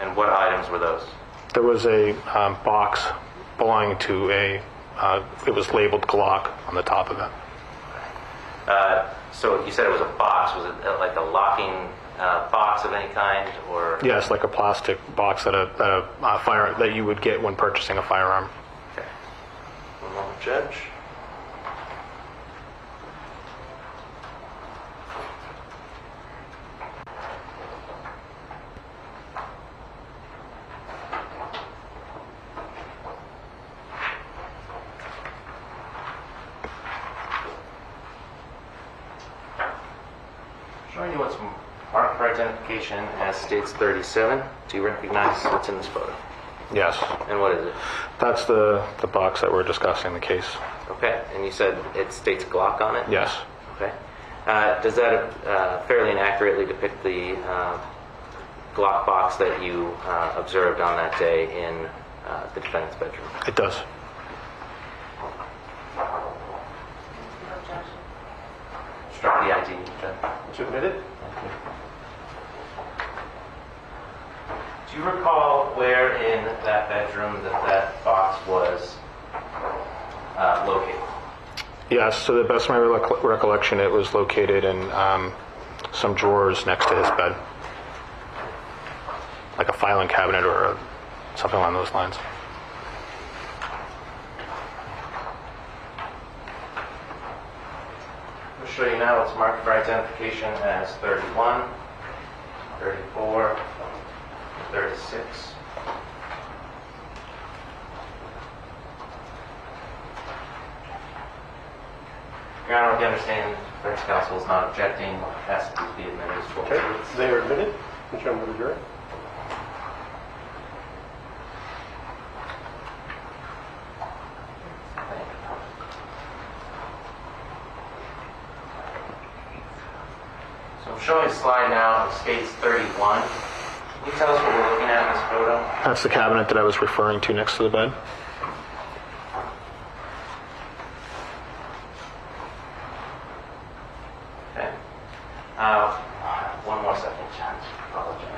And what items were those? There was a box belonging to it was labeled Glock on the top of it. So you said it was a box. Was it like a locking box of any kind, or? Yes, like a plastic box that you would get when purchasing a firearm. Okay. One moment, Judge. Showing you what's marked for identification as states 37. Do you recognize what's in this photo? Yes. And what is it? That's the box that we're discussing in the case. Okay. And you said it states Glock on it? Yes. Okay. Does that fairly and accurately depict the Glock box that you observed on that day in the defendant's bedroom? It does. Struck the ID, Judge. Submit it. Do you recall where in that bedroom that box was located? Yes, to the best of my recollection, it was located in some drawers next to his bed. Like a filing cabinet or something along those lines. I'll show you now what's marked for identification as 31, 34, 36. Your Honor, if you understand, the defense counsel is not objecting, asks that these be admitted as full truths. They are admitted. Can you show them to the jury? showing a slide now. It states 31. Can you tell us what we're looking at in this photo? That's the cabinet that I was referring to next to the bed. Okay. One more second, John. Apologize.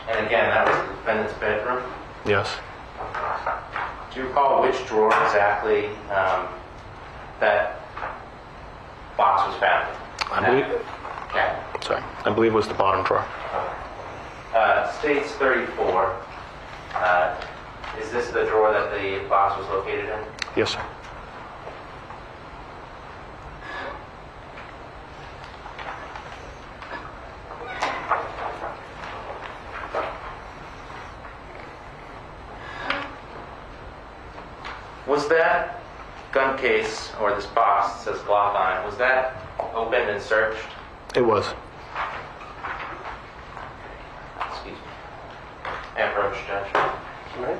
And again, that was the defendant's bedroom. Yes. Do you recall which drawer exactly that box was found in? I believe. Okay. Sorry, I believe it was the bottom drawer. States 34. Is this the drawer that the box was located in? Yes, sir. Was that gun case, or this box that says Glock on it, was that opened and searched? It was. Excuse me. Approach, Judge. All right.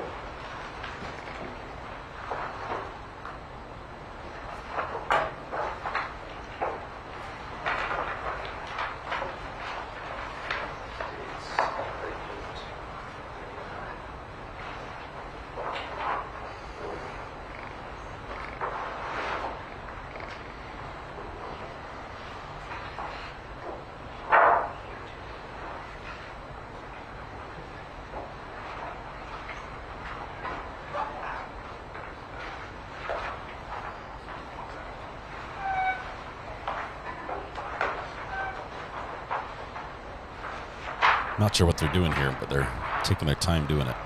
Not sure what they're doing here, but they're taking their time doing it.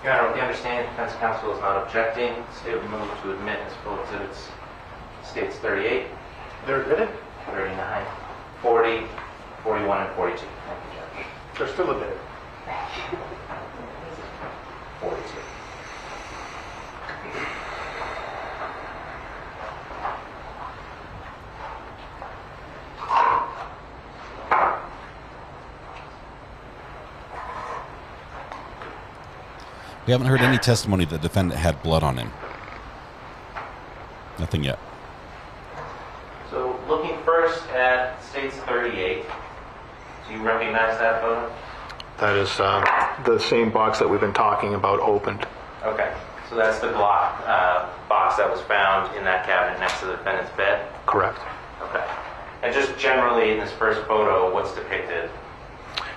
Your Honor, with the understanding the defense counsel is not objecting, the state will move to admit as full exhibits. States 38. They're admitted? 39, 40, 41, and 42. Thank you, Judge. They're still admitted. 42. We haven't heard any testimony that the defendant had blood on him. Nothing yet. So looking first at States 38, do you recognize that photo? That is the same box that we've been talking about opened. Okay, so that's the Glock box that was found in that cabinet next to the defendant's bed? Correct. Okay. And just generally in this first photo, what's depicted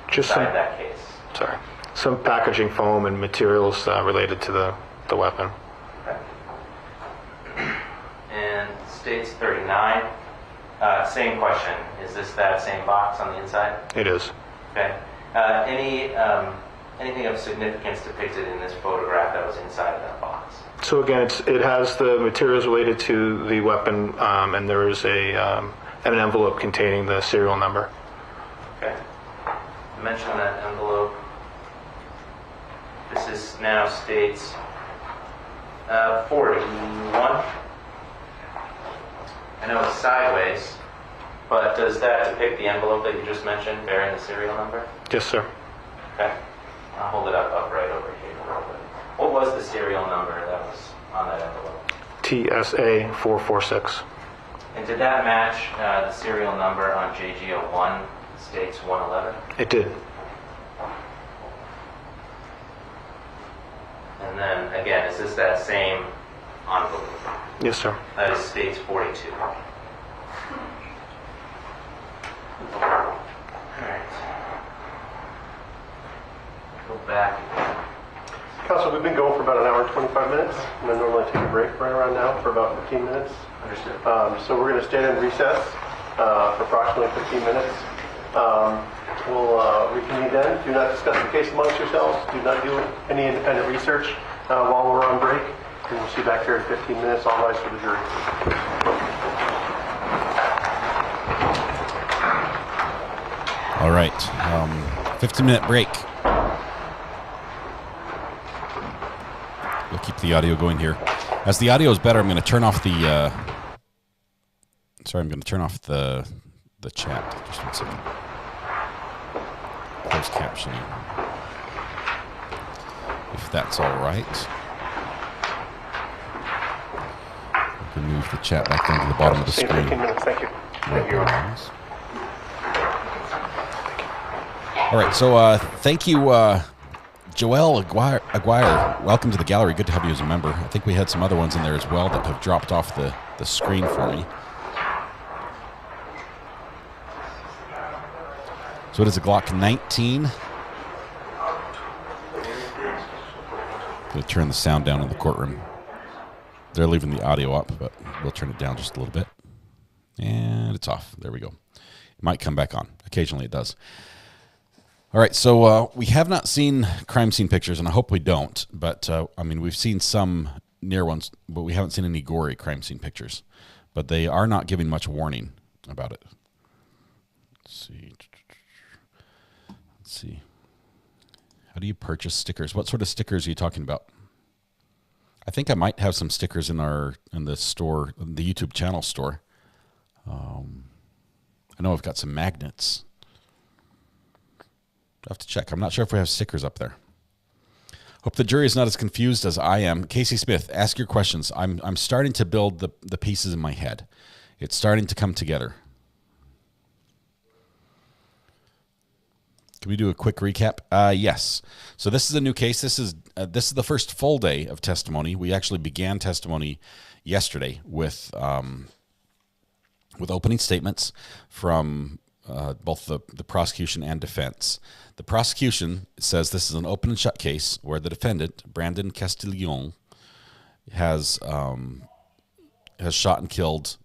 Just inside some, that case? sorry, some packaging foam and materials related to the weapon. Okay. And States 39, same question. Is this that same box on the inside? It is. Okay. Anything of significance depicted in this photograph that was inside of that box? So again, it has the materials related to the weapon, and there is an envelope containing the serial number. Okay. Mention that envelope. This is now States 41. I know it's sideways, but does that depict the envelope that you just mentioned bearing the serial number? Yes, sir. Okay. I'll hold it up upright over here a little bit. What was the serial number that was on that envelope? TSA 446. And did that match the serial number on JG01, States 111? It did. And then, again, is this that same envelope? Yes, sir. That is States 42. Alright. Go back again. Counsel, we've been going for about an hour and 25 minutes, and then normally take a break right around now for about 15 minutes. Understood. So we're going to stand in recess for approximately 15 minutes. We'll reconvene then. Do not discuss the case amongst yourselves. Do not do any independent research while we're on break. And we'll see you back here in 15 minutes. All rise for the jury. All right. 15-minute break. the audio going here. As the audio is better, I'm going to turn off the. Sorry, I'm going to turn off the chat. Just 1 second. Close captioning. If that's all right. We can move the chat back down to the bottom of the screen. 15 minutes. Thank you. Thank you. All right, so thank you, Joelle Aguirre. Welcome to the gallery. Good to have you as a member. I think we had some other ones in there as well that have dropped off the screen for me. So it is a Glock 19. I'm going to turn the sound down in the courtroom. They're leaving the audio up, but we'll turn it down just a little bit. And it's off. There we go. It might come back on. Occasionally it does. All right, so we have not seen crime scene pictures, and I hope we don't. But, I mean, we've seen some near ones, but we haven't seen any gory crime scene pictures. But they are not giving much warning about it. Let's see. How do you purchase stickers? What sort of stickers are you talking about? I think I might have some stickers in the store, the YouTube channel store. I know I've got some magnets. I have to check. I'm not sure if we have stickers up there. Hope the jury is not as confused as I am. Casey Smith, ask your questions. I'm starting to build the pieces in my head. It's starting to come together. Can we do a quick recap? Yes. So this is a new case. This is the first full day of testimony. We actually began testimony yesterday with opening statements from both the prosecution and defense. The prosecution says this is an open and shut case where the defendant, Brandon Castiglione, has shot and killed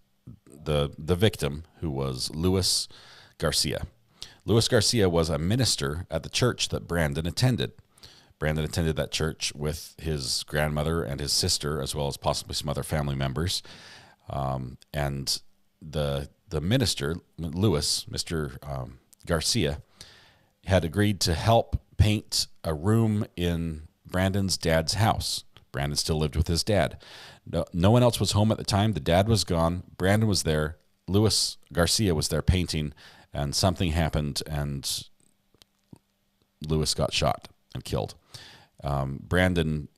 the victim, who was Luis Garcia. Luis Garcia was a minister at the church that Brandon attended. Brandon attended that church with his grandmother and his sister, as well as possibly some other family members. And the minister, Luis, Mr. Garcia, had agreed to help paint a room in Brandon's dad's house. Brandon still lived with his dad. No one else was home at the time. The dad was gone. Brandon was there. Luis Garcia was there painting, and something happened, and Luis got shot and killed. Brandon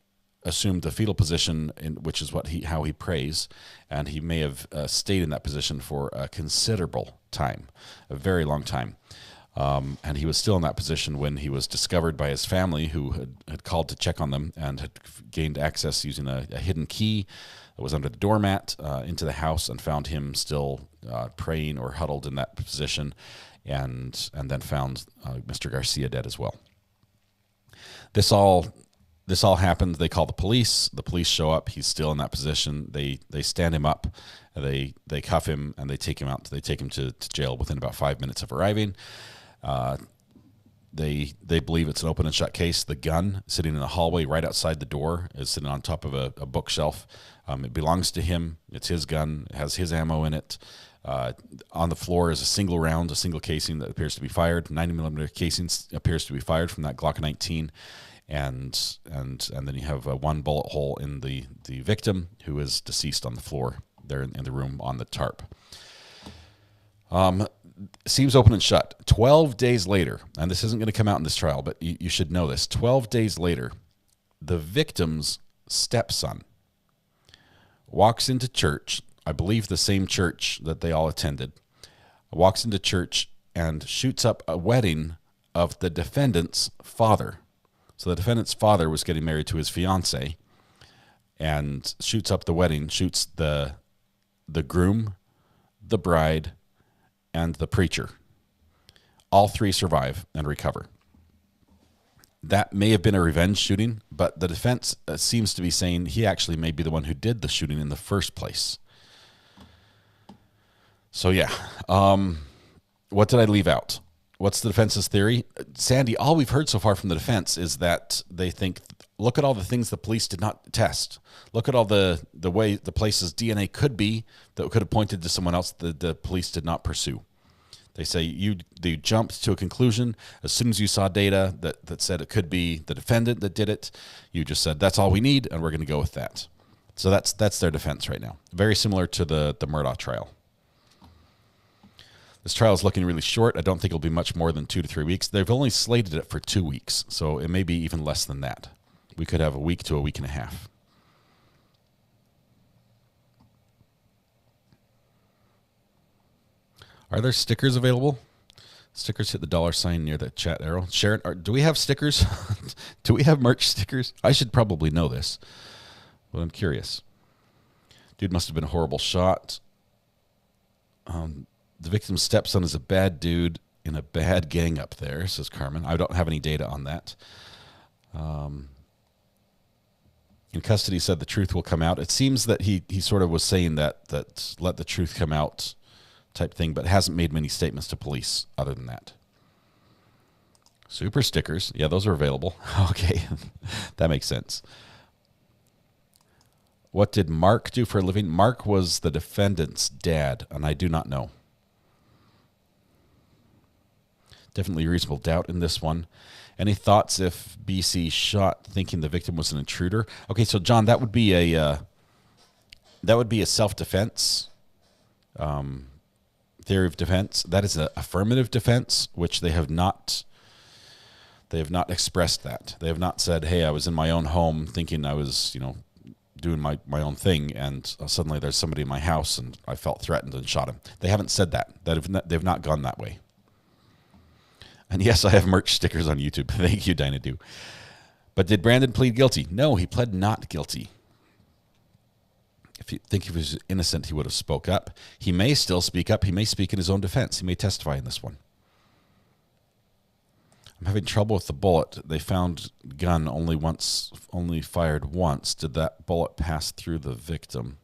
assumed the fetal position, which is how he prays, and he may have stayed in that position for a considerable time, a very long time. And he was still in that position when he was discovered by his family, who had called to check on them and had gained access using a hidden key that was under the doormat into the house, and found him still praying or huddled in that position, and then found Mr. Garcia dead as well. This all happened. They call the police. The police show up. He's still in that position. They stand him up. They cuff him, and they take him out. They take him to jail within about 5 minutes of arriving. They believe it's an open and shut case. The gun sitting in the hallway right outside the door is sitting on top of a bookshelf. It belongs to him. It's his gun. It has his ammo in it. On the floor is a single round, a single casing that appears to be fired. 90mm casing appears to be fired from that Glock 19. And then you have one bullet hole in the victim, who is deceased on the floor there in the room on the tarp. Seems open and shut. 12 days later, and this isn't going to come out in this trial, but you should know this. 12 days later, the victim's stepson walks into church, I believe the same church that they all attended, walks into church and shoots up a wedding of the defendant's father. So the defendant's father was getting married to his fiancée, and shoots up the wedding, shoots the groom, the bride, and the preacher. All three survive and recover. That may have been a revenge shooting, but the defense seems to be saying he actually may be the one who did the shooting in the first place. So yeah, what did I leave out? What's the defense's theory? Sandy, all we've heard so far from the defense is that they think, look at all the things the police did not test. Look at all the way the place's DNA could be that could have pointed to someone else that the police did not pursue. They say they jumped to a conclusion as soon as you saw data that said it could be the defendant that did it. You just said, that's all we need, and we're going to go with that. So that's their defense right now. Very similar to the Murdaugh trial. This trial is looking really short. I don't think it'll be much more than 2 to 3 weeks. They've only slated it for 2 weeks, so it may be even less than that. We could have a week to a week and a half. Are there stickers available? Stickers, hit the $sign near the chat arrow. Sharon, do we have stickers? Do we have merch stickers? I should probably know this, but I'm curious. Dude must have been a horrible shot. The victim's stepson is a bad dude in a bad gang up there, says Carmen. I don't have any data on that. In custody, said the truth will come out. It seems that he sort of was saying that let the truth come out type thing, but hasn't made many statements to police other than that. Super stickers. Yeah, those are available. Okay, that makes sense. What did Mark do for a living? Mark was the defendant's dad, and I do not know. Definitely reasonable doubt in this one. Any thoughts if BC shot thinking the victim was an intruder? Okay, so John, that would be a self-defense theory of defense. That is an affirmative defense, which they have not expressed that. They have not said, "Hey, I was in my own home thinking I was, doing my own thing, and suddenly there's somebody in my house and I felt threatened and shot him." They haven't said that. They've not gone that way. And yes, I have merch stickers on YouTube. Thank you, Dinah Do. But did Brandon plead guilty? No, he pled not guilty. If you think he was innocent, he would have spoke up. He may still speak up. He may speak in his own defense. He may testify in this one. I'm having trouble with the bullet. They found gun only fired once. Did that bullet pass through the victim?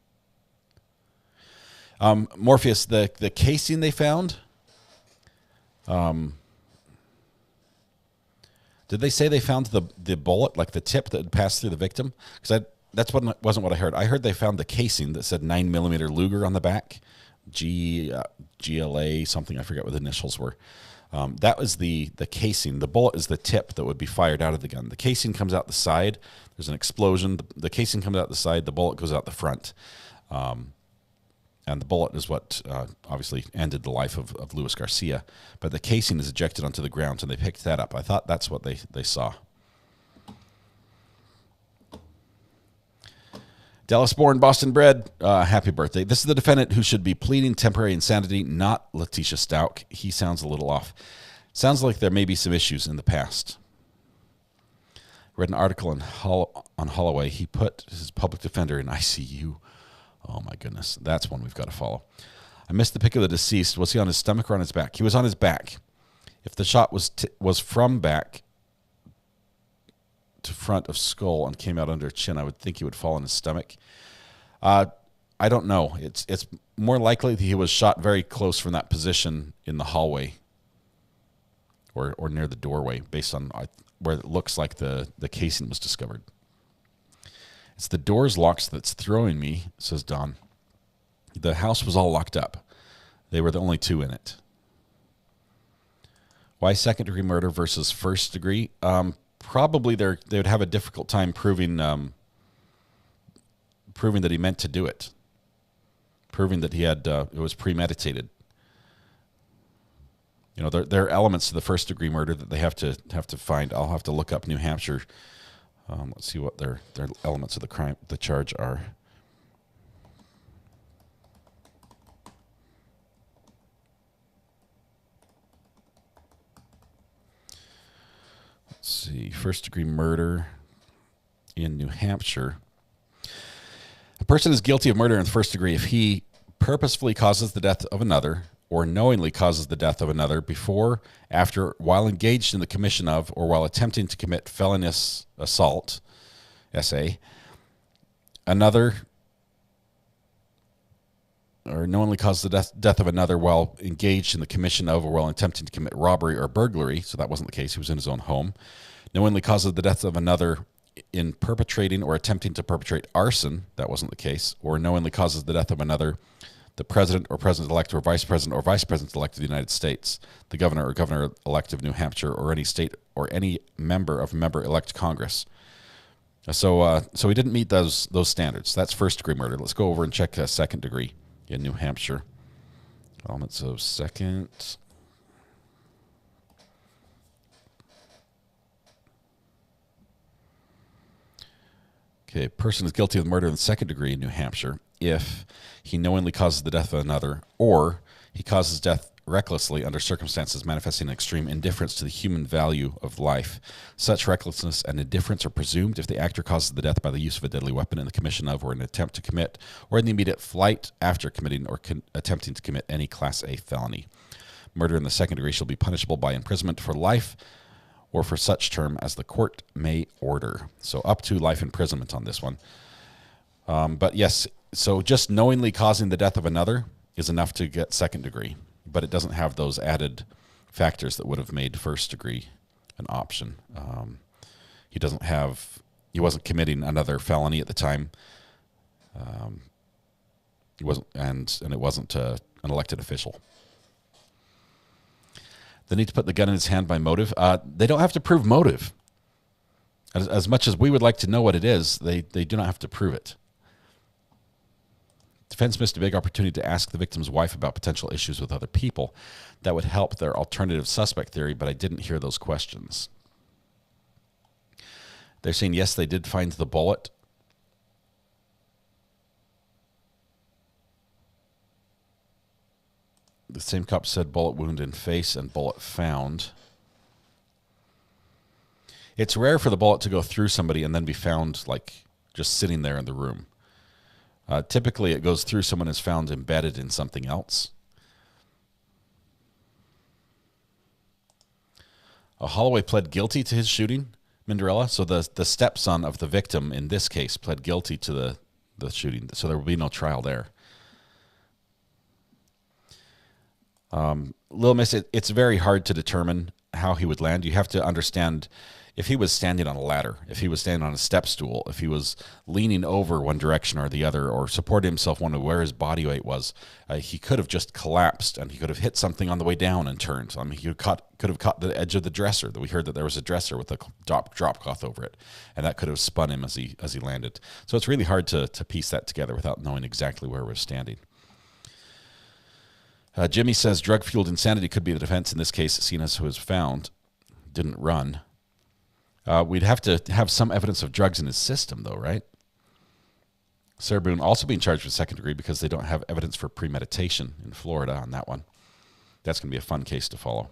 Morpheus, the casing they found, did they say they found the bullet, like the tip that had passed through the victim? Because wasn't what I heard. I heard they found the casing that said 9mm Luger on the back, GLA something. I forget what the initials were. That was the casing. The bullet is the tip that would be fired out of the gun. The casing comes out the side. There's an explosion. The casing comes out the side. The bullet goes out the front. And the bullet is what obviously ended the life of Luis Garcia. But the casing is ejected onto the ground, and they picked that up. I thought that's what they saw. Dallas-born, Boston-bred, happy birthday. This is the defendant who should be pleading temporary insanity, not Letitia Stout. He sounds a little off. Sounds like there may be some issues in the past. Read an article on Holloway. He put his public defender in ICU. Oh, my goodness. That's one we've got to follow. I missed the pic of the deceased. Was he on his stomach or on his back? He was on his back. If the shot was from back to front of skull and came out under chin, I would think he would fall on his stomach. I don't know. It's more likely that he was shot very close from that position in the hallway or near the doorway, based on where it looks like the casing was discovered. It's the doors locks that's throwing me, says Don. The house was all locked up. They were the only two in it. Why second-degree murder versus first degree? Probably they would have a difficult time proving that he meant to do it, proving that he had it was premeditated. There are elements to the first-degree murder that they have to find. I'll have to look up New Hampshire. Let's see what their elements of the charge are. Let's see, first-degree murder in New Hampshire. A person is guilty of murder in the first degree if he purposefully causes the death of another or knowingly causes the death of another before, after, while engaged in the commission of, or while attempting to commit felonious assault, SA, another, or knowingly causes the death of another while engaged in the commission of or while attempting to commit robbery or burglary. So that wasn't the case. He was in his own home. Knowingly causes the death of another in perpetrating or attempting to perpetrate arson. That wasn't the case. Or knowingly causes the death of another the president or president-elect or vice president-elect of the United States, the governor or governor-elect of New Hampshire, or any state or any member of member-elect Congress. So he didn't meet those standards. That's first-degree murder. Let's go over and check second degree in New Hampshire. Elements of second. Okay, person is guilty of murder in the second degree in New Hampshire if he knowingly causes the death of another, or he causes death recklessly under circumstances manifesting extreme indifference to the human value of life. Such recklessness and indifference are presumed if the actor causes the death by the use of a deadly weapon in the commission of or an attempt to commit, or in the immediate flight after committing or attempting to commit any Class A felony. Murder in the second degree shall be punishable by imprisonment for life or for such term as the court may order. So up to life imprisonment on this one. But yes, so just knowingly causing the death of another is enough to get second degree, but it doesn't have those added factors that would have made first degree an option. He wasn't committing another felony at the time. He wasn't, and it wasn't an elected official. They need to put the gun in his hand by motive. They don't have to prove motive. As much as we would like to know what it is, they do not have to prove it. Defense missed a big opportunity to ask the victim's wife about potential issues with other people. That would help their alternative suspect theory, but I didn't hear those questions. They're saying, yes, they did find the bullet. The same cop said bullet wound in face and bullet found. It's rare for the bullet to go through somebody and then be found like just sitting there in the room. Typically, it goes through someone who's found embedded in something else. Holloway pled guilty to his shooting, Minderella. So the stepson of the victim in this case pled guilty to the shooting. So there will be no trial there. Little Miss, it's very hard to determine how he would land. You have to understand if he was standing on a ladder, if he was standing on a step stool, if he was leaning over one direction or the other, or supporting himself one where his body weight was, he could have just collapsed and he could have hit something on the way down and turned. I mean, he could have caught the edge of the dresser. We heard that there was a dresser with a drop cloth over it, and that could have spun him as he landed. So it's really hard to piece that together without knowing exactly where we're standing. Jimmy says drug-fueled insanity could be the defense in this case, seen as who was found, didn't run. We'd have to have some evidence of drugs in his system, though, right? Sarah Boone also being charged with second degree because they don't have evidence for premeditation in Florida on that one. That's going to be a fun case to follow.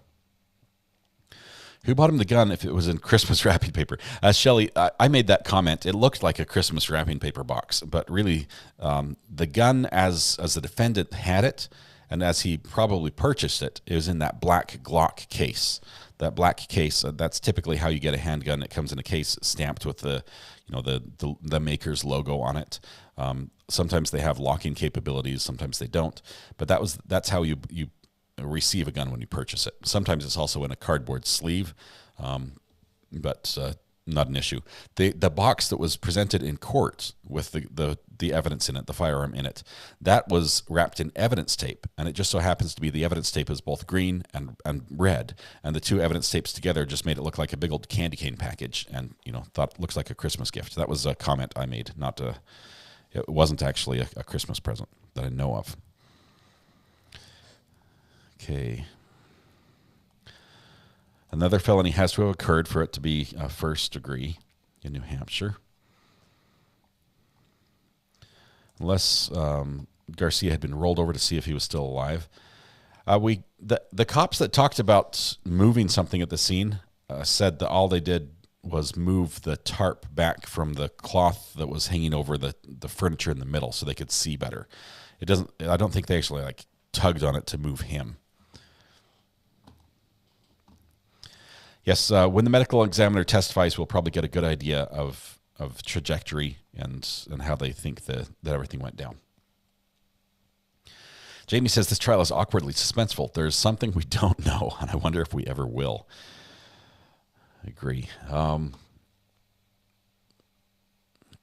Who bought him the gun if it was in Christmas wrapping paper? Shelley, I made that comment. It looked like a Christmas wrapping paper box, but really the gun as the defendant had it, and as he probably purchased it, it was in that black Glock case. That black case, that's typically how you get a handgun. It comes in a case stamped with the maker's logo on it. Sometimes they have locking capabilities, sometimes they don't. But that's how you receive a gun when you purchase it. Sometimes it's also in a cardboard sleeve, but not an issue. The box that was presented in court with the evidence in it, the firearm in it, that was wrapped in evidence tape, and it just so happens to be the evidence tape is both green and red, and the two evidence tapes together just made it look like a big old candy cane package, and thought it looks like a Christmas gift. That was a comment I made, it wasn't actually a Christmas present that I know of. Okay. Another felony has to have occurred for it to be a first degree in New Hampshire. Unless Garcia had been rolled over to see if he was still alive. The cops that talked about moving something at the scene said that all they did was move the tarp back from the cloth that was hanging over the furniture in the middle so they could see better. I don't think they actually tugged on it to move him. Yes, when the medical examiner testifies, we'll probably get a good idea of trajectory and how they think that everything went down. Jamie says this trial is awkwardly suspenseful. There's something we don't know, and I wonder if we ever will. I agree. Let's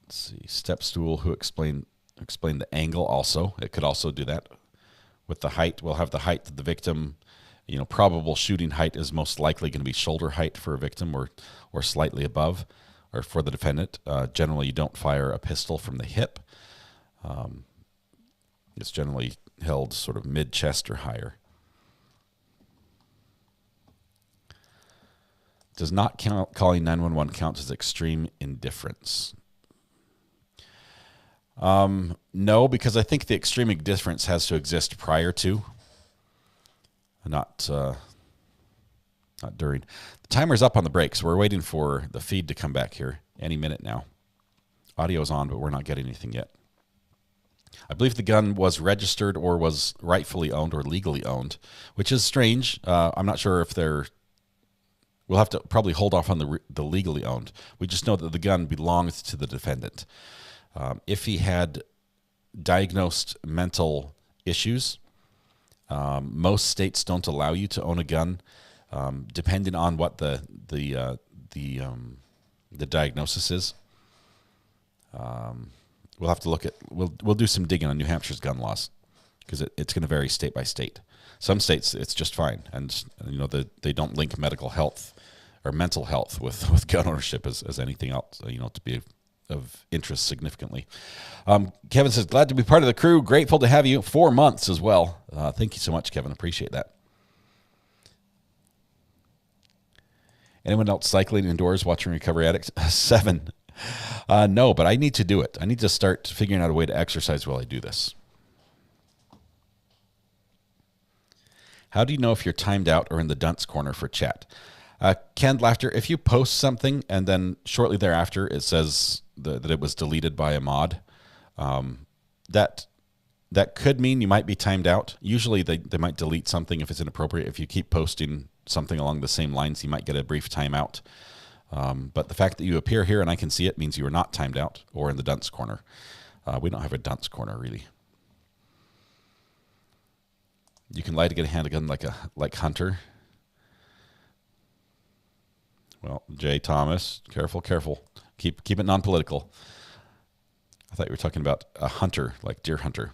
see. Step stool, who explained the angle also. It could also do that. with the height. We'll have the height of the victim. Probable shooting height is most likely going to be shoulder height for a victim or slightly above, or for the defendant. Generally, you don't fire a pistol from the hip. It's generally held sort of mid-chest or higher. Does not calling 911 count as extreme indifference? No, because I think the extreme indifference has to exist prior to, not during. The timer's up on the brakes. We're waiting for the feed to come back here any minute now. Audio's on, but we're not getting anything yet. I believe the gun was registered or was rightfully owned or legally owned, which is strange. I'm not sure if they're... We'll have to probably hold off on the legally owned. We just know that the gun belongs to the defendant. If he had diagnosed mental issues, most states don't allow you to own a gun, depending on what the diagnosis is. We'll have to look at. We'll do some digging on New Hampshire's gun laws, because it's going to vary state by state. Some states it's just fine, and they don't link medical health or mental health with gun ownership as anything else. To be of interest significantly. Kevin says, glad to be part of the crew. Grateful to have you. 4 months as well. Thank you so much, Kevin. Appreciate that. Anyone else cycling indoors watching Recovery Addicts? 7. No, but I need to do it. I need to start figuring out a way to exercise while I do this. How do you know if you're timed out or in the dunce corner for chat? Canned Laughter, if you post something and then shortly thereafter it says that it was deleted by a mod, that could mean you might be timed out. Usually they might delete something if it's inappropriate. If you keep posting something along the same lines, you might get a brief timeout. But the fact that you appear here and I can see it means you are not timed out or in the dunce corner. We don't have a dunce corner, really. You can lie to get a handgun like Hunter. Well, Jay Thomas, careful. Keep it non-political. I thought you were talking about a hunter, like deer hunter.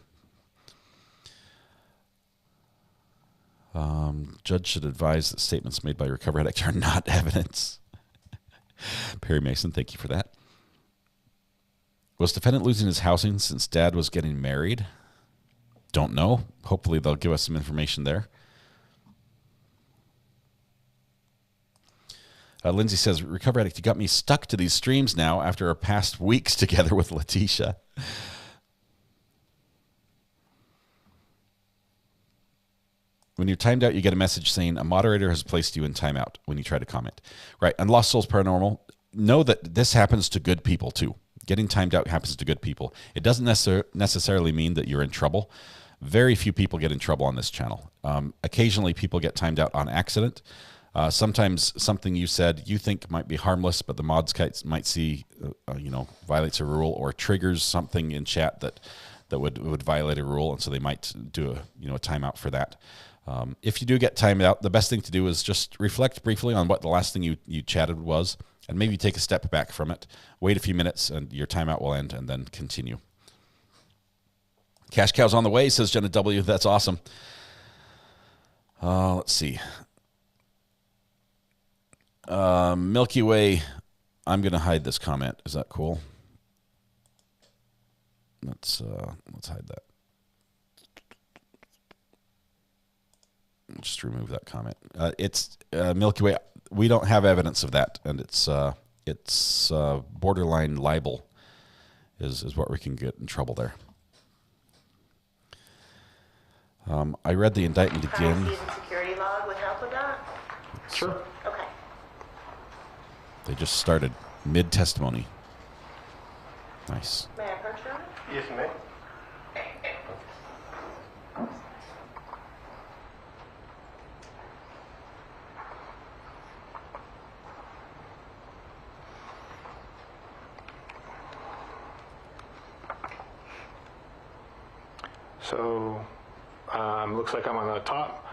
Judge should advise that statements made by recovery addict are not evidence. Perry Mason, thank you for that. Was defendant losing his housing since dad was getting married? Don't know. Hopefully they'll give us some information there. Lindsay says, Recovery Addict, you got me stuck to these streams now after our past weeks together with Letitia. When you're timed out, you get a message saying a moderator has placed you in timeout when you try to comment. Right. And Lost Souls Paranormal, know that this happens to good people too. Getting timed out happens to good people. It doesn't necessarily mean that you're in trouble. Very few people get in trouble on this channel. Occasionally people get timed out on accident. Sometimes something you said you think might be harmless, but the mods might see, violates a rule or triggers something in chat that would violate a rule, and so they might do a timeout for that. If you do get timed out, the best thing to do is just reflect briefly on what the last thing you chatted was, and maybe take a step back from it. Wait a few minutes, and your timeout will end, and then continue. Cash Cow's on the way, says Jenna W. That's awesome. Let's see. Milky Way, I'm going to hide this comment. Is that cool? Let's hide that. Just remove that comment. It's Milky Way. We don't have evidence of that, and it's borderline libel is what we can get in trouble there. I read the indictment again. Privacy and security log would help with that? Sure. Okay. They just started mid-testimony. Nice. May I approach you on it? Yes, you may. So, looks like I'm on the top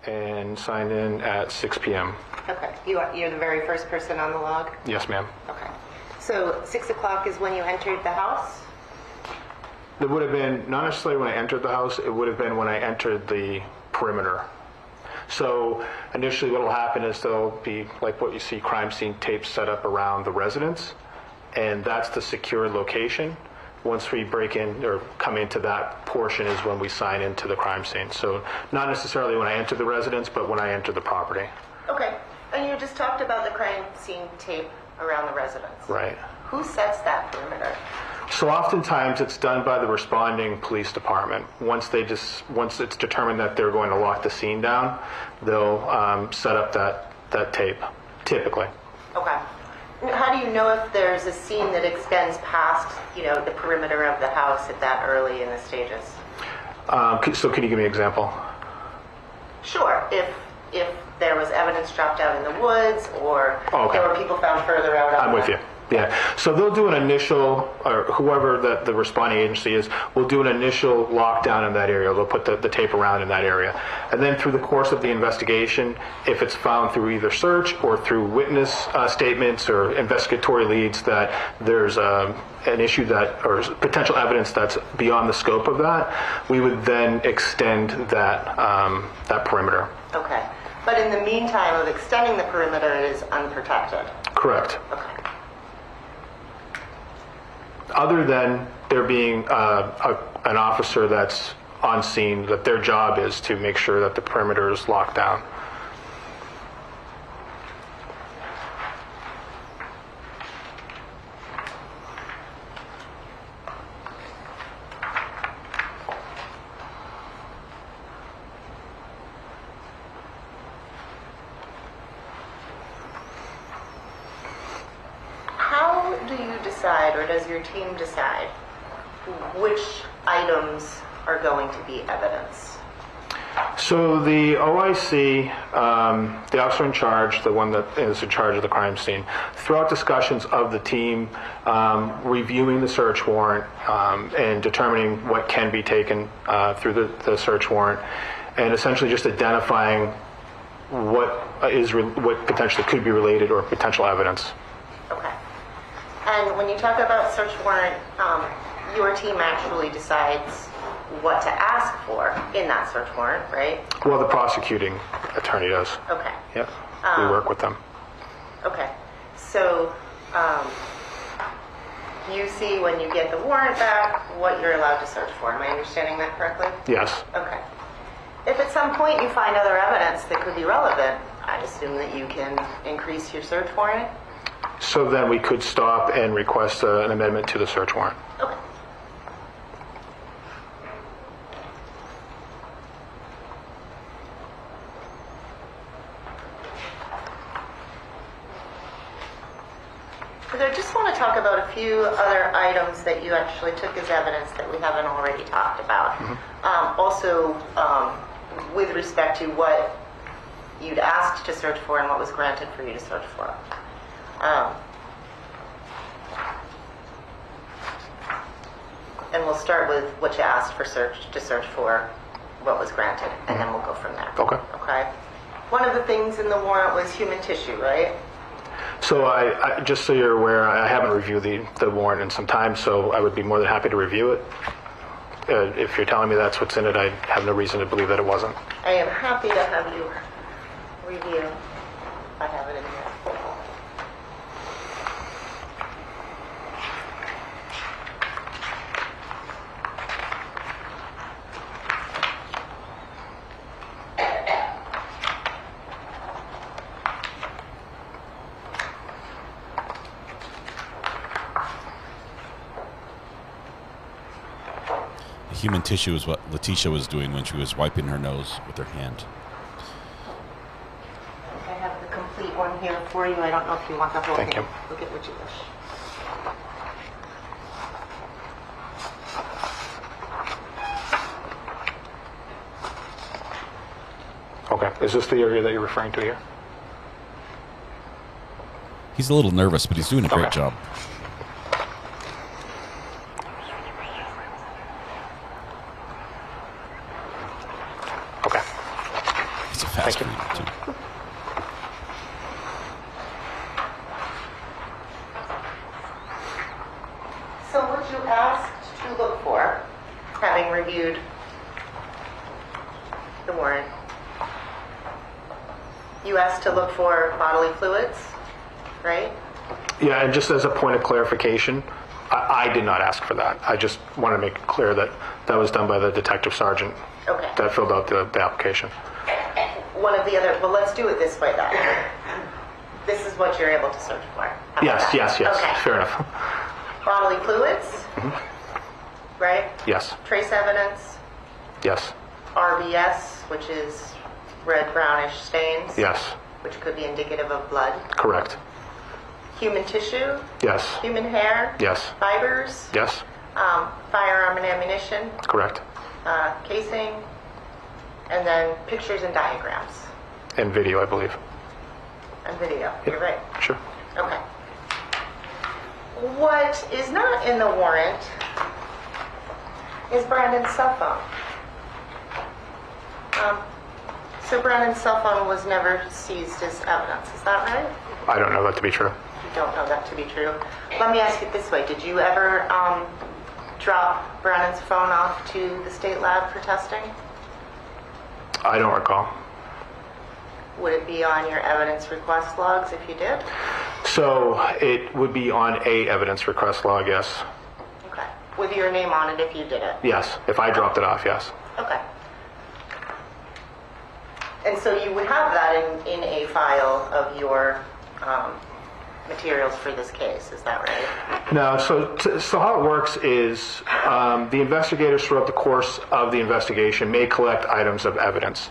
and signed in at 6 p.m. Okay. You're the very first person on the log? Yes, ma'am. Okay. So 6 o'clock is when you entered the house? It would have been, not necessarily when I entered the house, it would have been when I entered the perimeter. So initially what will happen is there'll be, like what you see, crime scene tapes set up around the residence, and that's the secure location. Once we break in or come into that portion is when we sign into the crime scene. So not necessarily when I enter the residence, but when I enter the property. Okay. And you just talked about the crime scene tape around the residence. Right. Who sets that perimeter? So oftentimes it's done by the responding police department. Once it's determined that they're going to lock the scene down, they'll set up that tape, typically. Okay. How do you know if there's a scene that extends past, the perimeter of the house at that early in the stages? So can you give me an example? Sure. If there was evidence dropped out in the woods, or there were people found further out. I'm with you. Yeah. So they'll do an initial, or whoever the responding agency is, will do an initial lockdown in that area. They'll put the tape around in that area. And then through the course of the investigation, if it's found through either search or through witness statements or investigatory leads that there's an issue or potential evidence that's beyond the scope of that, we would then extend that perimeter. Okay. But in the meantime of extending the perimeter, it is unprotected. Correct. Okay. Other than there being an officer that's on scene, that their job is to make sure that the perimeter is locked down. How do you decide, or does your team decide, which items are going to be evidence? So the OIC, the officer in charge, the one that is in charge of the crime scene, throughout discussions of the team, reviewing the search warrant and determining what can be taken through the search warrant, and essentially just identifying what potentially could be related or potential evidence. Okay. And when you talk about search warrant, your team actually decides what to ask for in that search warrant, right? Well, the prosecuting attorney does. Okay. Yep. We work with them. Okay. So you see when you get the warrant back what you're allowed to search for. Am I understanding that correctly? Yes. Okay. If at some point you find other evidence that could be relevant, I assume that you can increase your search warrant? So then we could stop and request an amendment to the search warrant. Okay. I just want to talk about a few other items that you actually took as evidence that we haven't already talked about. Also, with respect to what you'd asked to search for and what was granted for you to search for. And we'll start with what you asked to search for, what was granted, and then we'll go from there. Okay. Okay. One of the things in the warrant was human tissue, right? So I just so you're aware, I haven't reviewed the warrant in some time, so I would be more than happy to review it. If you're telling me that's what's in it, I have no reason to believe that it wasn't. I am happy to have you review. I have it in here. Human tissue is what Letitia was doing when she was wiping her nose with her hand. I have the complete one here for you. I don't know if you want the whole Thank thing. you. Look at what you wish. Okay. Is this the area that you're referring to here? He's a little nervous, but he's doing a great job. Okay. He's a fast reader, too. So what you asked to look for You asked to look for bodily fluids, right? Yeah, and just as a point of clarification, I did not ask for that. I just want to make it clear that that was done by the detective sergeant that filled out the application. One of the other, well, let's do it this way then. This is what you're able to search for. How Yes, about yes, that? yes. Okay. Fair enough. Bodily fluids, right? Yes, Trace evidence, yes, RBS, which is red brownish stains, yes, which could be indicative of blood. correct. Human tissue, Yes, human hair, yes, fibers, yes, firearm and ammunition, correct. casing, and then pictures and diagrams And video, I believe. and video. You're right. Sure. Okay. What is not in the warrant is Brandon's cell phone. So Brandon's cell phone was never seized as evidence. Is that right? I don't know that to be true. You don't know that to be true. Let me ask it this way. Did you ever drop Brandon's phone off to the state lab for testing? I don't recall. Would it be on your evidence request logs if you did? So it would be on a evidence request log, yes. Okay. With your name on it if you did it? Yes, if I dropped it off, yes. Okay. And so you would have that in a file of your materials for this case, is that right? No, so how it works is the investigators throughout the course of the investigation may collect items of evidence.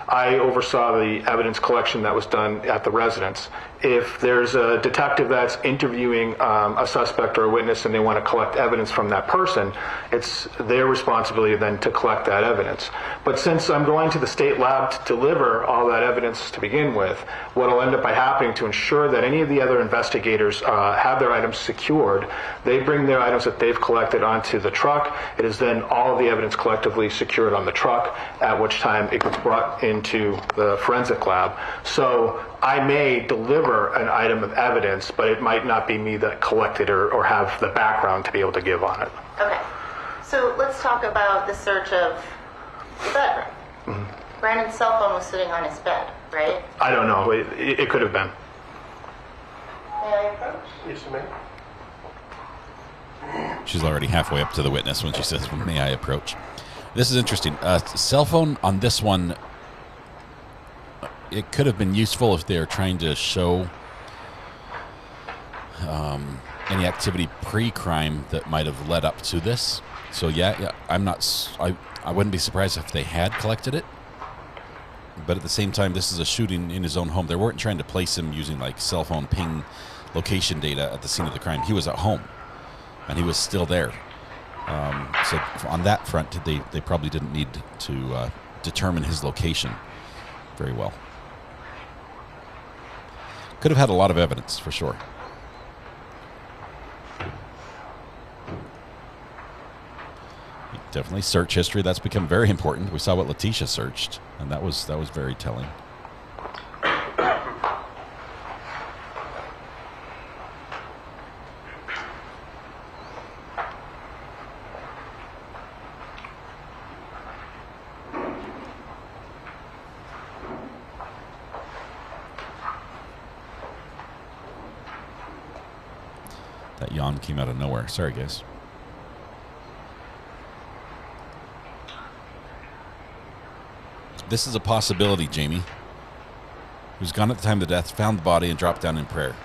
I oversaw the evidence collection that was done at the residence. If there's a detective that's interviewing a suspect or a witness and they want to collect evidence from that person, it's their responsibility then to collect that evidence. But since I'm going to the state lab to deliver all that evidence to begin with, what will end up by happening to ensure that any of the other investigators have their items secured, they bring their items that they've collected onto the truck. It is then all of the evidence collectively secured on the truck, at which time it gets brought into the forensic lab. So I may deliver an item of evidence, but it might not be me that collected or have the background to be able to give on it. Okay. So let's talk about the search of the bedroom. Mm-hmm. Brandon's cell phone was sitting on his bed, right? I don't know. It could have been. May I approach? Yes, ma'am. She's already halfway up to the witness when she says, "May I approach?" This is interesting. Cell phone on this one, it could have been useful if they're trying to show any activity pre-crime that might have led up to this. So yeah, I wouldn't be surprised if they had collected it. But at the same time, this is a shooting in his own home. They weren't trying to place him using like cell phone ping location data at the scene of the crime. He was at home, and he was still there. So on that front, they probably didn't need to determine his location very well. Could have had a lot of evidence, for sure. Definitely search history. That's become very important. We saw what Letitia searched, and that was very telling. That yawn came out of nowhere. Sorry, guys. This is a possibility, Jamie. Who's gone at the time of the death, found the body, and dropped down in prayer.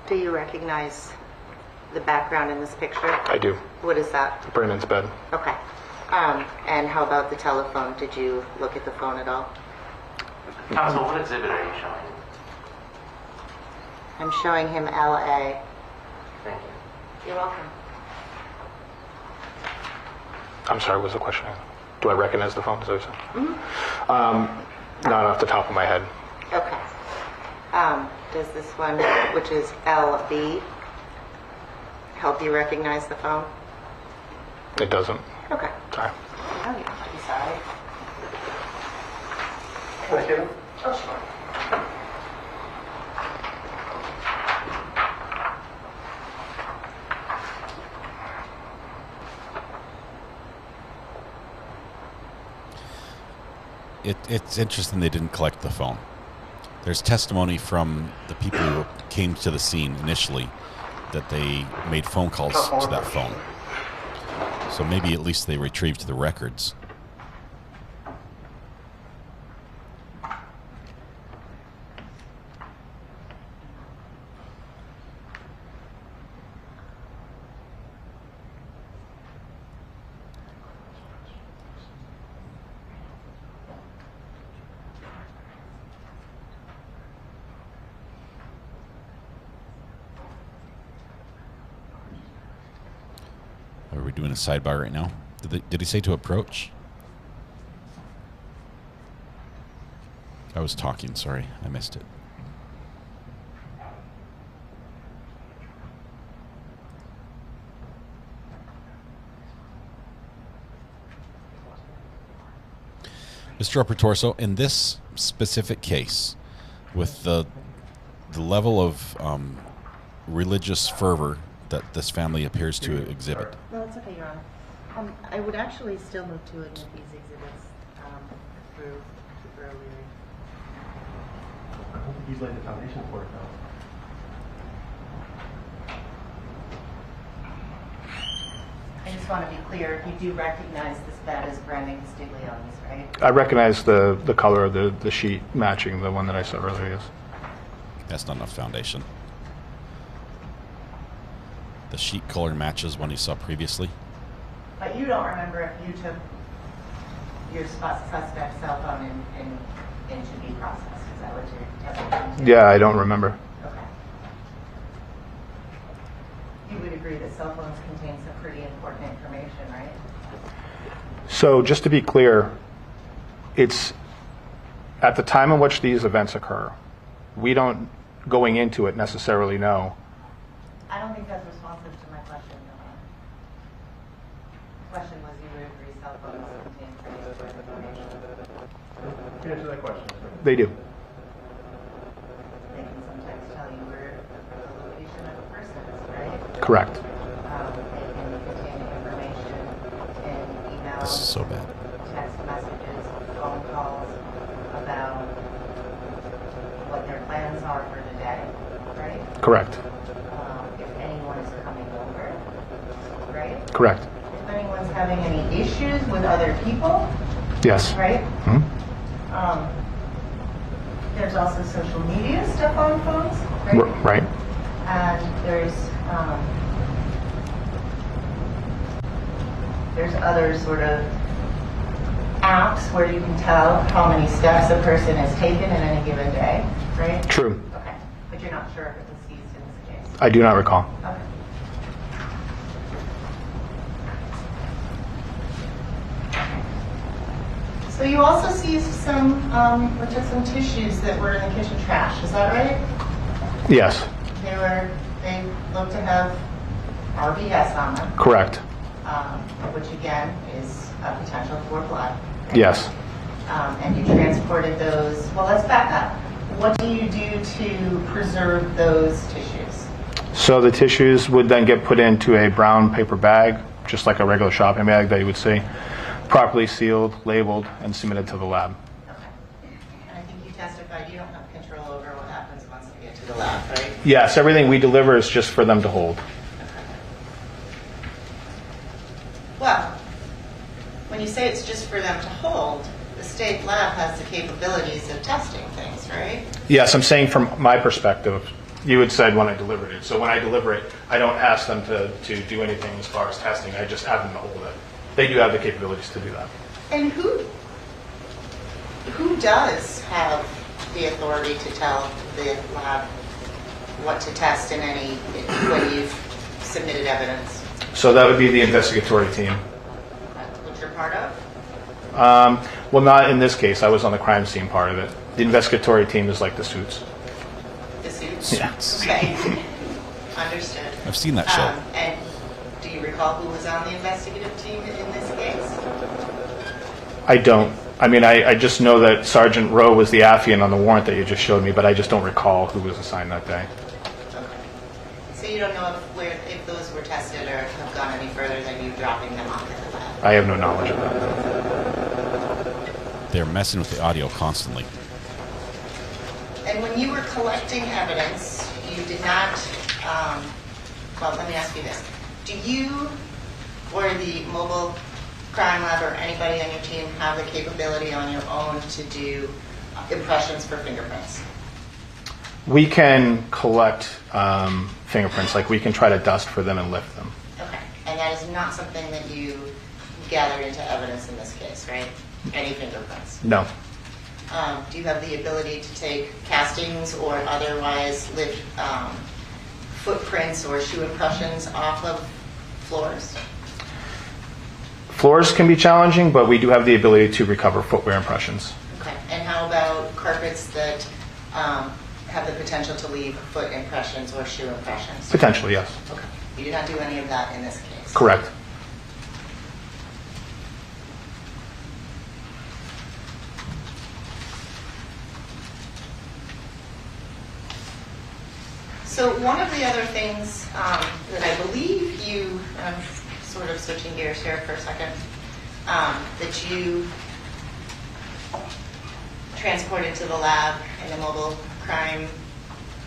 Do you recognize the background in this picture? I do. What is that? Brandon's bed. Okay. And how about the telephone? Did you look at the phone at all? Counsel, what exhibit are you showing? I'm showing him LA. Thank you. You're welcome. I'm sorry, what was the question? Do I recognize the phone? Is that what you said? Mm-hmm. Not off the top of my head. Okay. Does this one, which is LB, help you recognize the phone? It doesn't. Okay. Sorry. Oh, you don't have to be sorry. Can I get him? Oh, sure. It's interesting they didn't collect the phone. There's testimony from the people who came to the scene initially that they made phone calls to that phone. So maybe at least they retrieved the records. Are we doing a sidebar right now? Did he say to approach? I was talking, sorry, I missed it. Mr. Upper Torso, in this specific case, with the level of religious fervor that this family appears to exhibit. No, it's okay, Your Honor. I would actually still move to admit these exhibits through earlier. I don't think he's laid the foundation for it, though. I just want to be clear, you do recognize this bed as Brandon Castiglione's, right? I recognize the color of the sheet matching the one that I saw earlier, yes. That's not enough foundation. The sheet color matches one you saw previously. But you don't remember if you took your suspect's cell phone into be processed. Is that what you're telling me? Yeah, I don't remember. Okay. You would agree that cell phones contain some pretty important information, right? So just to be clear, it's at the time in which these events occur, we don't, going into it, necessarily know. I don't think that's responsive to my question, Your Honor. The question was you would agree cell phones contain pretty important information. Answer that question. They do. They can sometimes tell you where the location of a person is, right? Correct. They can contain information in emails. This is so bad. Text messages, phone calls about what their plans are for the day, right? Correct. If anyone is coming over, right? Correct. If anyone's having any issues with other people, Yes. right? Hmm? There's also social media stuff on phones, right? Right. And there's other sort of apps where you can tell how many steps a person has taken in any given day, right? True. Okay. But you're not sure if it was seized in this case? I do not recall. Okay. So you also seized some tissues that were in the kitchen trash, is that right? Yes. They looked to have RBS on them. Correct. Which again is a potential for blood. Yes. And you transported those. Well, let's back up. What do you do to preserve those tissues? So the tissues would then get put into a brown paper bag, just like a regular shopping bag that you would see, properly sealed, labeled, and submitted to the lab. Okay. And I think you testified you don't have control over what happens once they get to the lab, right? Yes, everything we deliver is just for them to hold. Well, when you say it's just for them to hold, the state lab has the capabilities of testing things, right? Yes, I'm saying from my perspective, You had said when I delivered it. So when I deliver it, I don't ask them to do anything as far as testing. I just have them to hold it. They do have the capabilities to do that. And who does have the authority to tell the lab what to test in when you've submitted evidence? So that would be the investigatory team. Which you're part of? Well, not in this case. I was on the crime scene part of it. The investigatory team is like the Suits. The Suits? Yeah. Okay. Understood. I've seen that show. And do you recall who was on the investigative team in this case? I don't. I mean, I just know that Sergeant Rowe was the affiant on the warrant that you just showed me, but I just don't recall who was assigned that day. Okay. So you don't know if those were tested or have gone any further than you dropping them off at the lab? I have no knowledge of that. They're messing with the audio constantly. And when you were collecting evidence, you did not, well, let me ask you this. Do you or the mobile crime lab or anybody on your team have the capability on your own to do impressions for fingerprints? We can collect fingerprints. Like, we can try to dust for them and lift them. Okay. And that is not something that you gathered into evidence in this case, right? Any fingerprints? No. Do you have the ability to take castings or otherwise lift footprints or shoe impressions off of floors? Floors can be challenging, but we do have the ability to recover footwear impressions. Okay. And how about carpets that have the potential to leave foot impressions or shoe impressions? Potentially, yes. Okay. You do not do any of that in this case? Correct. So one of the other things that I believe you, I'm sort of switching gears here for a second, that you transported to the lab in a mobile crime,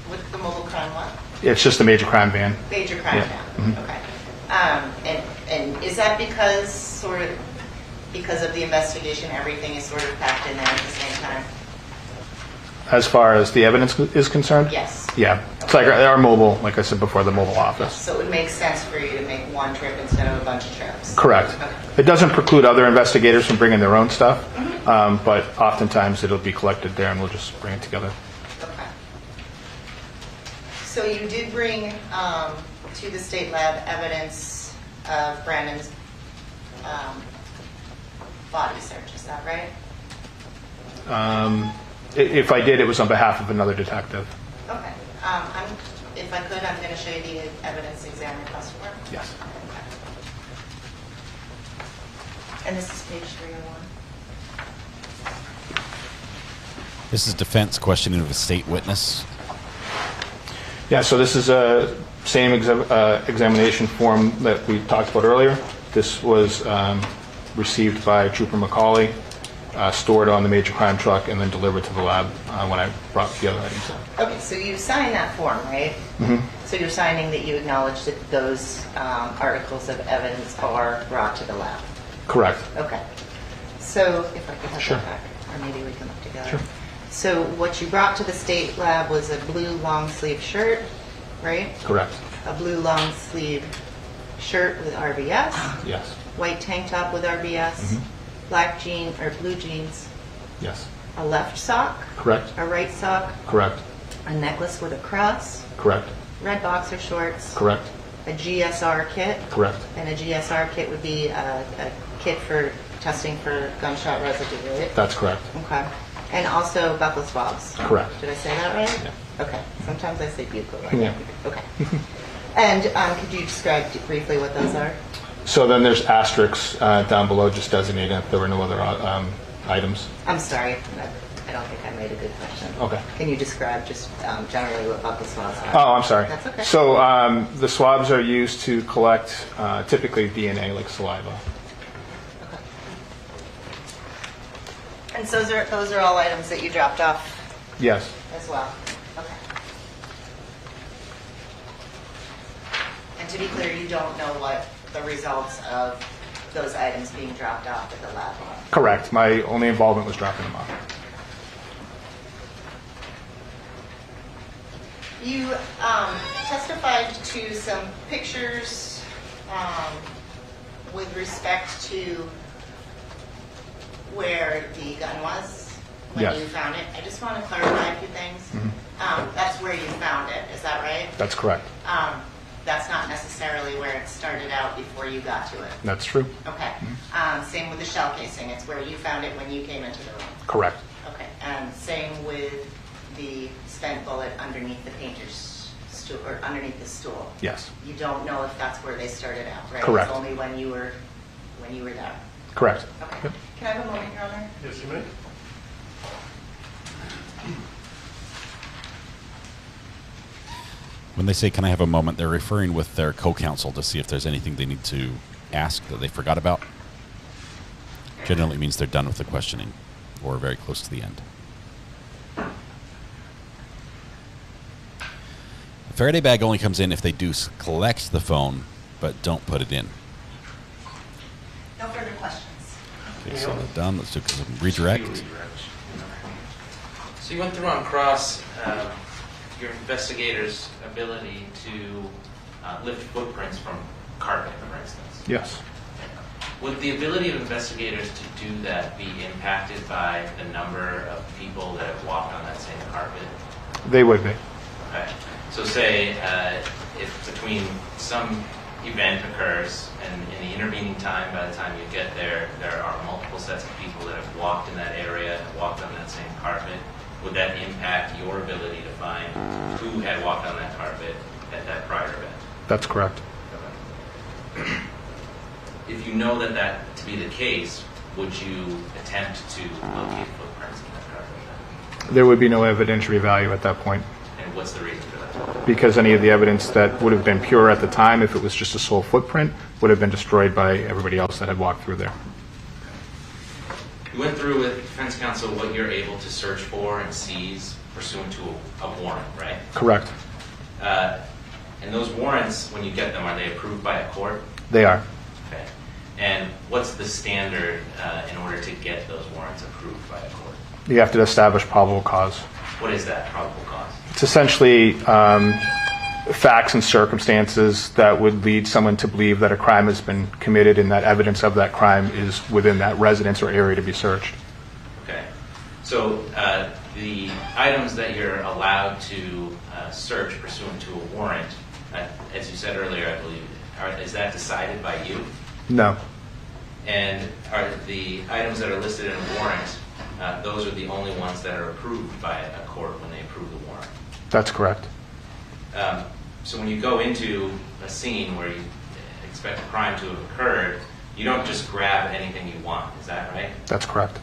what the mobile crime what? It's just a major crime van. Major crime van, Mhm. okay. And is that because of the investigation, everything is sort of packed in there at the same time? As far as the evidence is concerned? Yes. Yeah. It's like our mobile, like I said before, the mobile office. So it would make sense for you to make one trip instead of a bunch of trips? Correct. Okay. It doesn't preclude other investigators from bringing their own stuff, but oftentimes it'll be collected there and we'll just bring it together. Okay. So you did bring to the state lab evidence of Brandon's body search, is that right? If I did, it was on behalf of another detective. Okay. If I could, I'm going to show you the evidence exam request form. Yes. Okay. And this is page 301. This is defense questioning of a state witness. Yeah, so this is a same examination form that we talked about earlier. This was received by Trooper McCauley, stored on the major crime truck, and then delivered to the lab when I brought the other items in. Okay, so you signed that form, right? Mm-hmm. So you're signing that you acknowledge that those articles of evidence are brought to the lab? Correct. Okay. So if I could have Sure. that back, or maybe we can look together. Sure. So what you brought to the state lab was a blue long sleeve shirt, right? Correct. A blue long sleeve shirt with RBS. Yes. White tank top with RBS. Mhm. Black jean or blue jeans. Yes. A left sock. Correct. A right sock. Correct. A necklace with a cross. Correct. Red boxer shorts. Correct. A GSR kit. Correct. And a GSR kit would be a kit for testing for gunshot residue, right? That's correct. Okay. And also buccal swabs. Correct. Did I say that right? Yeah. Okay. Sometimes I say buccal. Right? Yeah. Okay. And could you describe briefly what those are? So then there's asterisks down below just designating if there were no other items. I'm sorry. I don't think I made a good question. Okay. Can you describe just generally what buccal swabs are? Oh, I'm sorry. That's okay. So the swabs are used to collect typically DNA, like saliva. And so those are all items that you dropped off Yes. as well? Okay. And to be clear, you don't know what the results of those items being dropped off at the lab are? Correct. My only involvement was dropping them off. You testified to some pictures with respect to where the gun was when Yes. you found it. I just want to clarify a few things. That's where you found it, is that right? That's correct. That's not necessarily where it started out before you got to it. That's true. Okay. Same with the shell casing. It's where you found it when you came into the room. Correct. Okay. And same with the spent bullet underneath the painter's stool, or underneath the stool. Yes. You don't know if that's where they started out, right? Correct. It's only when you were there. Correct. Okay. Yep. Can I have a moment, Your Honor? Yes, you may. When they say, "Can I have a moment?" they're referring with their co-counsel to see if there's anything they need to ask that they forgot about. Generally means they're done with the questioning or very close to the end. A Faraday bag only comes in if they do collect the phone but don't put it in. No further questions. Okay, so they're done. Let's do some redirect. So you went through on cross your investigator's ability to lift footprints from carpet, for instance. Yes. Would the ability of investigators to do that be impacted by the number of people that have walked on that same carpet? They would be. Okay. So say if between some event occurs and in the intervening time, by the time you get there, there are multiple sets of people that have walked in that area, walked on that same carpet, would that impact your ability to find who had walked on that carpet at that prior event? That's correct. If you know that to be the case, would you attempt to locate footprints in that carpet? There would be no evidentiary value at that point, And what's the reason for that? because any of the evidence that would have been pure at the time, if it was just a sole footprint, would have been destroyed by everybody else that had walked through there. You went through with defense counsel what you're able to search for and seize pursuant to a warrant, right? Correct. And those warrants, when you get them, are they approved by a court? They are. Okay. And what's the standard in order to get those warrants approved by a court? You have to establish probable cause. What is that probable cause? It's essentially facts and circumstances that would lead someone to believe that a crime has been committed and that evidence of that crime is within that residence or area to be searched. Okay. So the items that you're allowed to search pursuant to a warrant, as you said earlier, I believe, is that decided by you? No. And are the items that are listed in a warrant, those are the only ones that are approved by a court when they approve the warrant? That's correct. So when you go into a scene where you expect a crime to have occurred, you don't just grab anything you want, is that right? That's correct.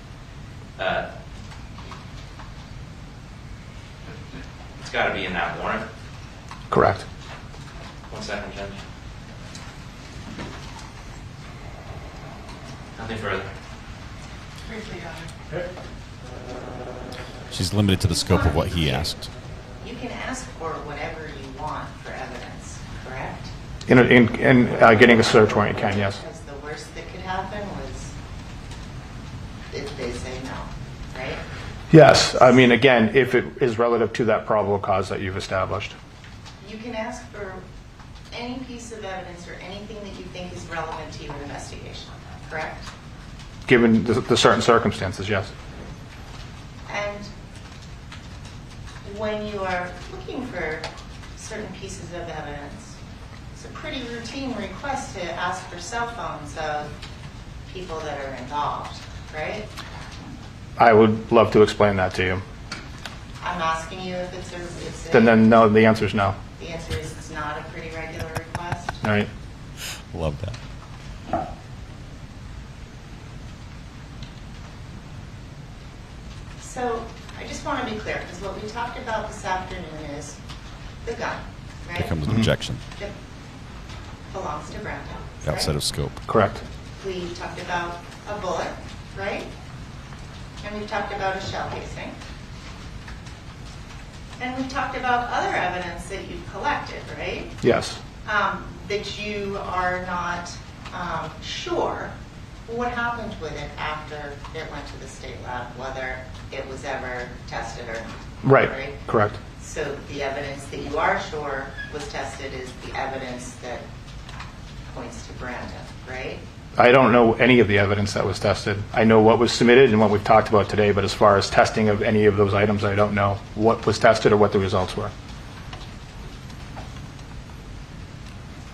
It's got to be in that warrant? Correct. 1 second, Judge. Nothing further. Briefly, Your Honor. She's limited to the scope of what he asked. You can ask for whatever you want for evidence, correct? In getting a search warrant, you can, yes. Because the worst that could happen was if they say no, right? Yes. I mean, again, if it is relative to that probable cause that you've established. You can ask for any piece of evidence or anything that you think is relevant to your investigation, correct? Given the certain circumstances, yes. And when you are looking for certain pieces of evidence, it's a pretty routine request to ask for cell phones of people that are involved, right? I would love to explain that to you. I'm asking you if it's Then no, the answer is no. the answer is it's not a pretty regular request. All right. Love that. So I just want to be clear, because what we talked about this afternoon is the gun, right? There comes an objection. That belongs to Brenda. Outside right? of scope. Correct. We talked about a bullet, right? And we talked about a shell casing. And we talked about other evidence that you've collected, right? Yes. That you are not sure what happened with it after it went to the state lab, whether it was ever tested or not. Right. Correct. So the evidence that you are sure was tested is the evidence that points to Brandon, right? I don't know any of the evidence that was tested. I know what was submitted and what we've talked about today, but as far as testing of any of those items, I don't know what was tested or what the results were.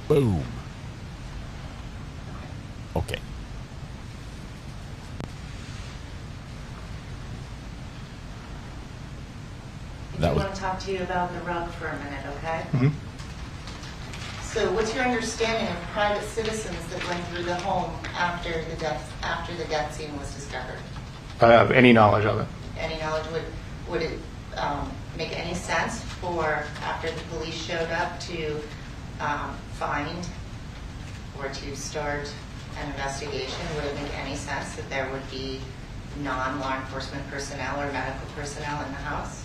Boom. Okay. I want to talk to you about the rug for a minute, okay? Mm-hmm. So what's your understanding of private citizens that went through the home after the death scene was discovered? I have any knowledge of it. Any knowledge? Would it make any sense for, after the police showed up, to find or to start an investigation? Would it make any sense that there would be non-law enforcement personnel or medical personnel in the house?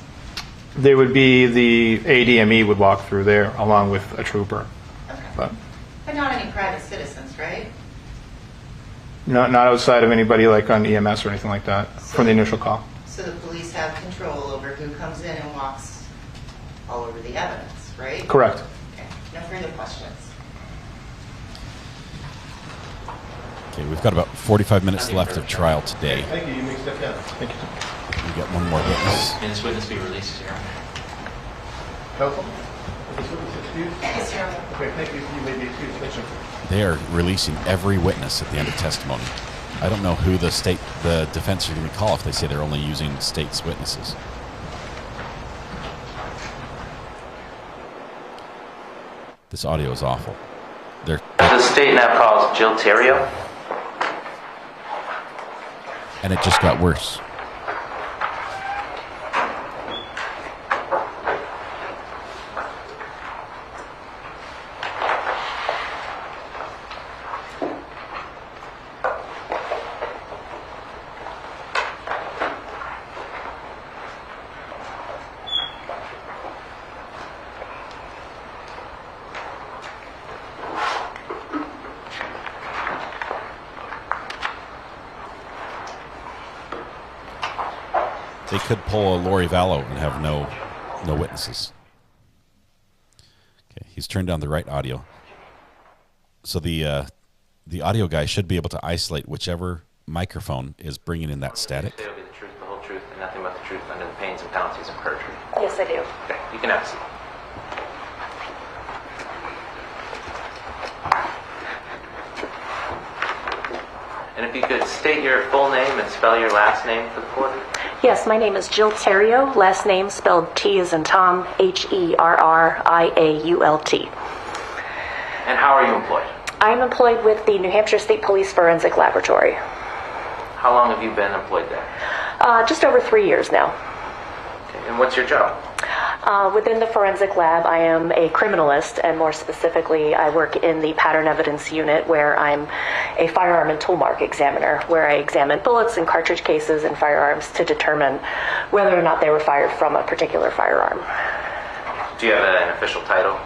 There would be the ADME would walk through there along with a trooper. Okay. But not any private citizens, right? not outside of anybody like on EMS or anything like that from the initial call. So the police have control over who comes in and walks all over the evidence, right? Correct. Okay. No further questions. Okay, we've got about 45 minutes left of trial today. Thank you. You may step down. Thank you. We got one more witness. Can this witness be released here? Counsel? Is this witness excused? Yes, Your Honor. Okay, thank you. You may be excused. Thank you. They are releasing every witness at the end of testimony. I don't know who the defense are going to call if they say they're only using state's witnesses. This audio is awful. The state now calls Jill Terrio. And it just got worse. They could pull a Lori Vallow and have no witnesses. Okay, he's turned down the right audio. So the audio guy should be able to isolate whichever microphone is bringing in that static. Say will be the truth, the whole truth, and nothing but the truth under the pains and penalties of perjury. Yes, I do. Okay, you can have a seat. And if you could state your full name and spell your last name for the court. Yes, my name is Jill Terrio, last name spelled T as in Tom, Herriault. And how are you employed? I'm employed with the New Hampshire State Police Forensic Laboratory. How long have you been employed there? Just over 3 years now. Okay, and what's your job? Within the forensic lab, I am a criminalist, and more specifically, I work in the pattern evidence unit where I'm a firearm and tool mark examiner, where I examine bullets and cartridge cases and firearms to determine whether or not they were fired from a particular firearm. Do you have an official title?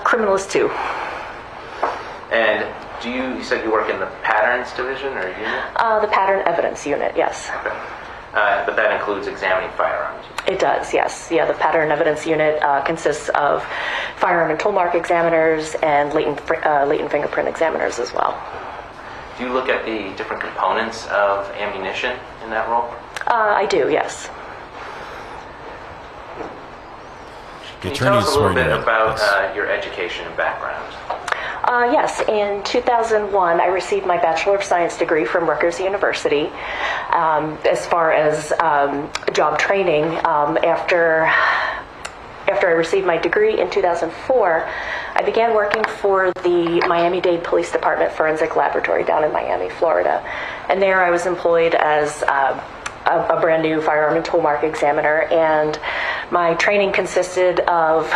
Criminalist 2. And you said you work in the patterns division or unit? The pattern evidence unit, yes. Okay. But that includes examining firearms? It does, yes. Yeah, the pattern evidence unit consists of firearm and tool mark examiners and latent fingerprint examiners as well. Do you look at the different components of ammunition in that role? I do, yes. Can you tell us a little bit about your education and background? Yes, in 2001, I received my Bachelor of Science degree from Rutgers University. As far as job training, after I received my degree in 2004, I began working for the Miami-Dade Police Department Forensic Laboratory down in Miami, Florida. And there I was employed as a brand new firearm and tool mark examiner, and my training consisted of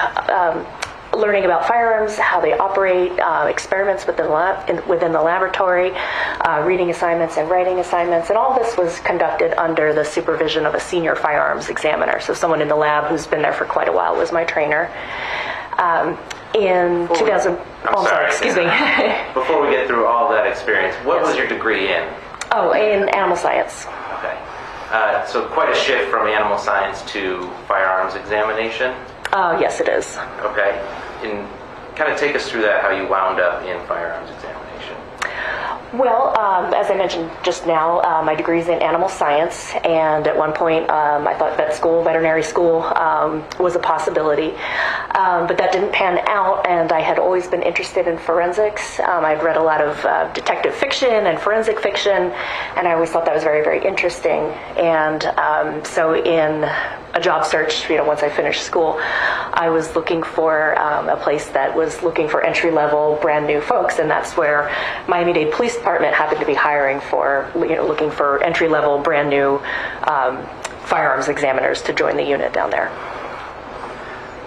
learning about firearms, how they operate, experiments within the laboratory, reading assignments and writing assignments, and all this was conducted under the supervision of a senior firearms examiner. So someone in the lab who's been there for quite a while was my trainer. In 2000, excuse me. Before we get through all that experience, what was your degree in? Oh, in animal science. Okay. So quite a shift from animal science to firearms examination. Yes, it is. Okay. And kind of take us through that, how you wound up in firearms examination. Well, as I mentioned just now, my degree is in animal science, and at one point I thought veterinary school was a possibility, but that didn't pan out, and I had always been interested in forensics. I'd read a lot of detective fiction and forensic fiction, and I always thought that was very, very interesting. And so in a job search, once I finished school, I was looking for a place that was looking for entry-level, brand-new folks, and that's where Miami-Dade Police Department happened to be hiring for, looking for entry-level, brand-new firearms examiners to join the unit down there.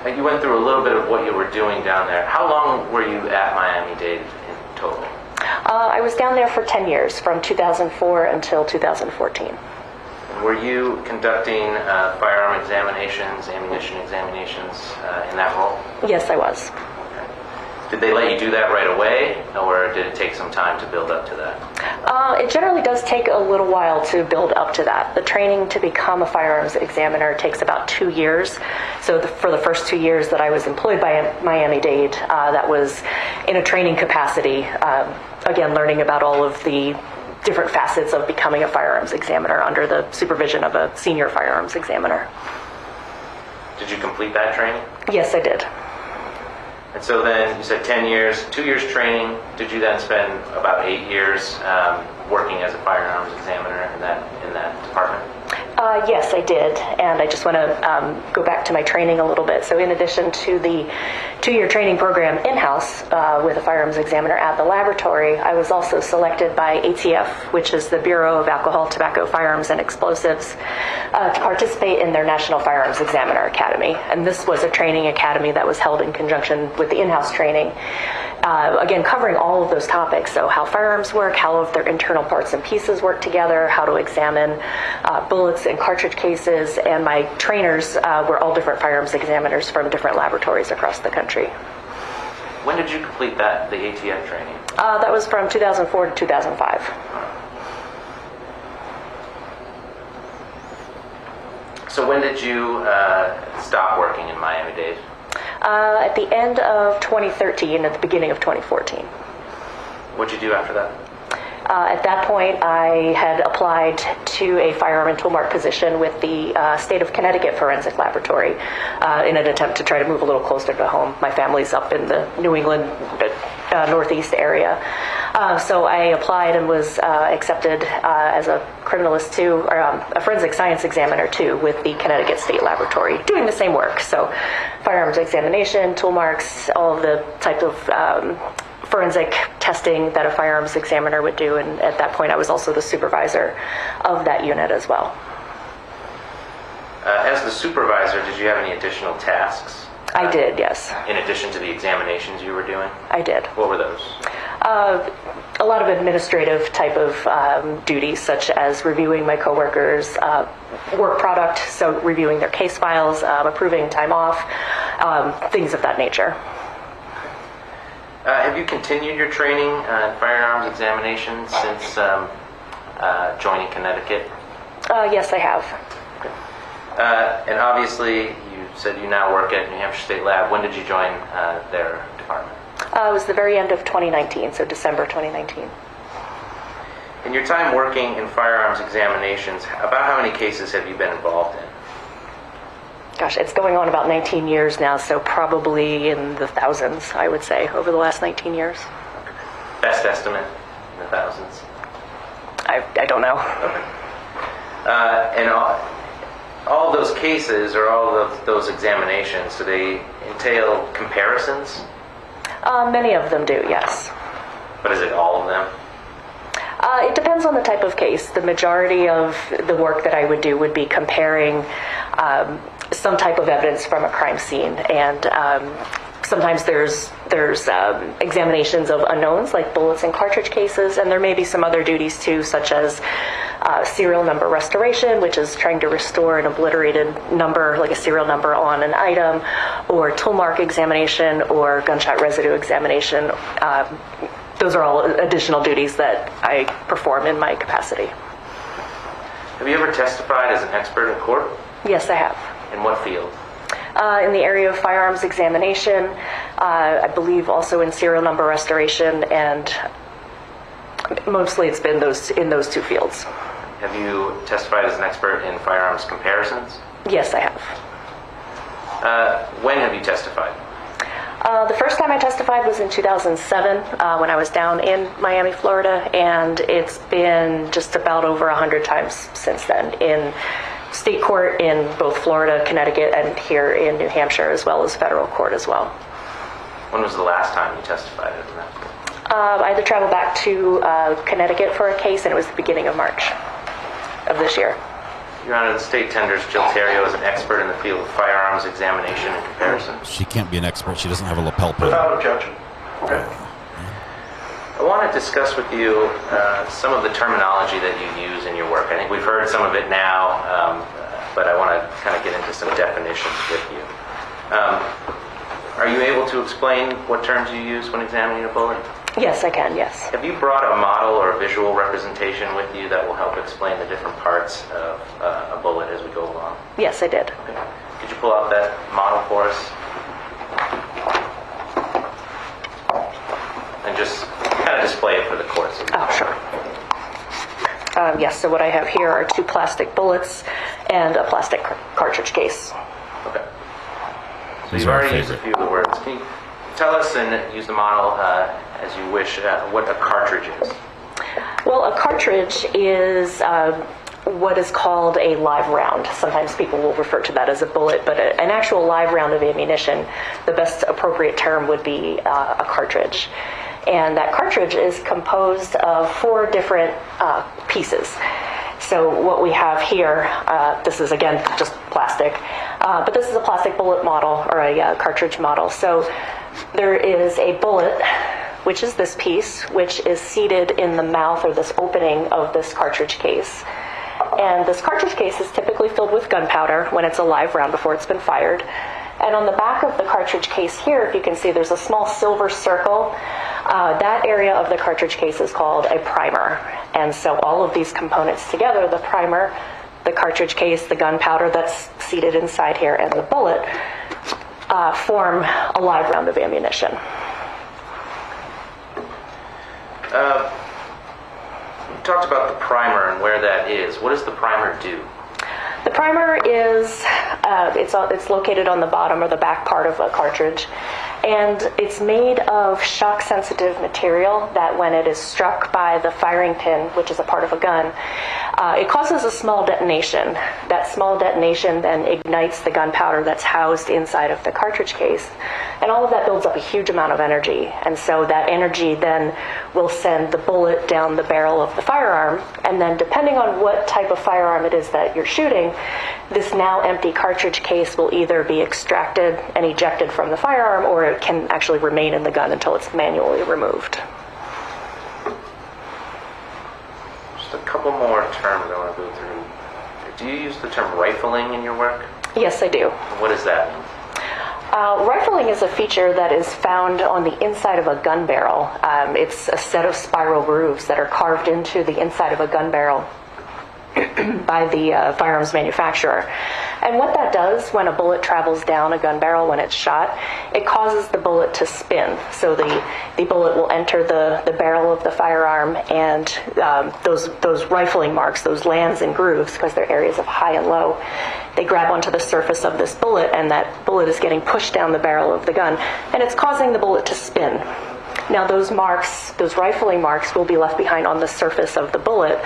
And you went through a little bit of what you were doing down there. How long were you at Miami-Dade in total? I was down there for 10 years, from 2004 until 2014. Were you conducting firearm examinations, ammunition examinations in that role? Yes, I was. Did they let you do that right away, or did it take some time to build up to that? It generally does take a little while to build up to that. The training to become a firearms examiner takes about 2 years. So for the first 2 years that I was employed by Miami-Dade, that was in a training capacity, again, learning about all of the different facets of becoming a firearms examiner under the supervision of a senior firearms examiner. Did you complete that training? Yes, I did. And so then you said 10 years, 2 years training. Did you then spend about 8 years working as a firearms examiner in that department? Yes, I did, and I just want to go back to my training a little bit. So in addition to the 2-year training program in-house with a firearms examiner at the laboratory, I was also selected by ATF, which is the Bureau of Alcohol, Tobacco, Firearms, and Explosives, to participate in their National Firearms Examiner Academy. And this was a training academy that was held in conjunction with the in-house training, again, covering all of those topics. So how firearms work, how their internal parts and pieces work together, how to examine bullets and cartridge cases, and my trainers were all different firearms examiners from different laboratories across the country. When did you complete the ATF training? That was from 2004 to 2005. So when did you stop working in Miami-Dade? At the end of 2013, at the beginning of 2014. What'd you do after that? At that point, I had applied to a firearm and tool mark position with the State of Connecticut Forensic Laboratory in an attempt to try to move a little closer to home. My family's up in the New England Northeast area. So I applied and was accepted as a criminalist too, or a forensic science examiner too, with the Connecticut State Laboratory, doing the same work. So firearms examination, tool marks, all of the type of forensic testing that a firearms examiner would do, and at that point I was also the supervisor of that unit as well. As the supervisor, did you have any additional tasks? I did, yes. In addition to the examinations you were doing? I did. What were those? A lot of administrative type of duties, such as reviewing my coworkers' work product, so reviewing their case files, approving time off, things of that nature. Have you continued your training in firearms examination since joining Connecticut? Yes, I have. And obviously, you said you now work at New Hampshire State Lab. When did you join their department? It was the very end of 2019, so December 2019. In your time working in firearms examinations, about how many cases have you been involved in? Gosh, it's going on about 19 years now, so probably in the thousands, I would say, over the last 19 years. Best estimate, in the thousands? I don't know. Okay. And all of those cases, or all of those examinations, do they entail comparisons? Many of them do, yes. But is it all of them? It depends on the type of case. The majority of the work that I would do would be comparing some type of evidence from a crime scene, and sometimes there's examinations of unknowns like bullets and cartridge cases, and there may be some other duties too, such as serial number restoration, which is trying to restore an obliterated number, like a serial number on an item, or tool mark examination, or gunshot residue examination. Those are all additional duties that I perform in my capacity. Have you ever testified as an expert in court? Yes, I have. In what field? In the area of firearms examination, I believe also in serial number restoration, and mostly it's been in those two fields. Have you testified as an expert in firearms comparisons? Yes, I have. When have you testified? The first time I testified was in 2007 when I was down in Miami, Florida, and it's been just about over 100 times since then in state court in both Florida, Connecticut, and here in New Hampshire, as well as federal court as well. When was the last time you testified in that? I had to travel back to Connecticut for a case, and it was the beginning of March of this year. Your Honor, the state tenders Jill Terrio as an expert in the field of firearms examination and comparison. She can't be an expert. She doesn't have a lapel pin. Without objection. Okay. I want to discuss with you some of the terminology that you use in your work. I think we've heard some of it now, but I want to kind of get into some definitions with you. Are you able to explain what terms you use when examining a bullet? Yes, I can, yes. Have you brought a model or a visual representation with you that will help explain the different parts of a bullet as we go along? Yes, I did. Okay. Could you pull out that model for us? And just kind of display it for the court. Oh, sure. Yes, so what I have here are two plastic bullets and a plastic cartridge case. Okay. So you've already used a few of the words. Can you tell us and use the model as you wish what a cartridge is? Well, a cartridge is what is called a live round. Sometimes people will refer to that as a bullet, but an actual live round of ammunition, the best appropriate term would be a cartridge. And that cartridge is composed of 4 different pieces. So what we have here, this is again just plastic, but this is a plastic bullet model or a cartridge model. So there is a bullet, which is this piece, which is seated in the mouth or this opening of this cartridge case. And this cartridge case is typically filled with gunpowder when it's a live round before it's been fired. And on the back of the cartridge case here, if you can see, there's a small silver circle. That area of the cartridge case is called a primer. And so all of these components together, the primer, the cartridge case, the gunpowder that's seated inside here, and the bullet, form a live round of ammunition. You talked about the primer and where that is. What does the primer do? The primer is, it's located on the bottom or the back part of a cartridge, and it's made of shock-sensitive material that when it is struck by the firing pin, which is a part of a gun, it causes a small detonation. That small detonation then ignites the gunpowder that's housed inside of the cartridge case, and all of that builds up a huge amount of energy, and so that energy then will send the bullet down the barrel of the firearm, and then depending on what type of firearm it is that you're shooting, this now empty cartridge case will either be extracted and ejected from the firearm, or it can actually remain in the gun until it's manually removed. Just a couple more terms I want to go through. Do you use the term rifling in your work? Yes, I do. What does that mean? Rifling is a feature that is found on the inside of a gun barrel. It's a set of spiral grooves that are carved into the inside of a gun barrel by the firearms manufacturer. And what that does when a bullet travels down a gun barrel when it's shot, it causes the bullet to spin. So the bullet will enter the barrel of the firearm, and those rifling marks, those lands and grooves, because they're areas of high and low, they grab onto the surface of this bullet, and that bullet is getting pushed down the barrel of the gun, and it's causing the bullet to spin. Now those marks, those rifling marks, will be left behind on the surface of the bullet.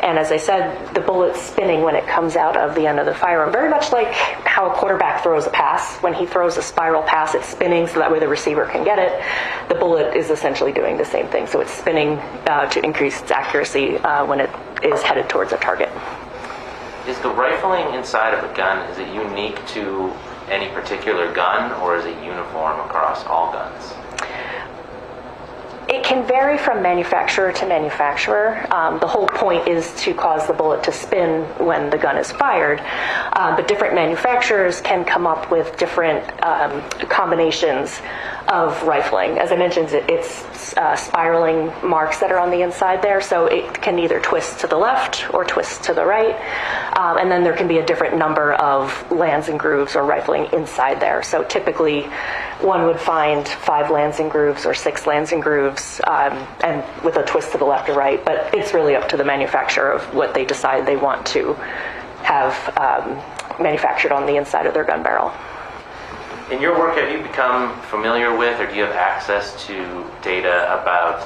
And as I said, the bullet's spinning when it comes out of the end of the firearm, very much like how a quarterback throws a pass. When he throws a spiral pass, it's spinning so that way the receiver can get it. The bullet is essentially doing the same thing. So it's spinning to increase its accuracy when it is headed towards a target. Is the rifling inside of a gun, is it unique to any particular gun, or is it uniform across all guns? It can vary from manufacturer to manufacturer. The whole point is to cause the bullet to spin when the gun is fired, but different manufacturers can come up with different combinations of rifling. As I mentioned, it's spiraling marks that are on the inside there, so it can either twist to the left or twist to the right, and then there can be a different number of lands and grooves or rifling inside there. So typically one would find 5 lands and grooves or 6 lands and grooves, and with a twist to the left or right, but it's really up to the manufacturer of what they decide they want to have manufactured on the inside of their gun barrel. In your work, have you become familiar with, or do you have access to data about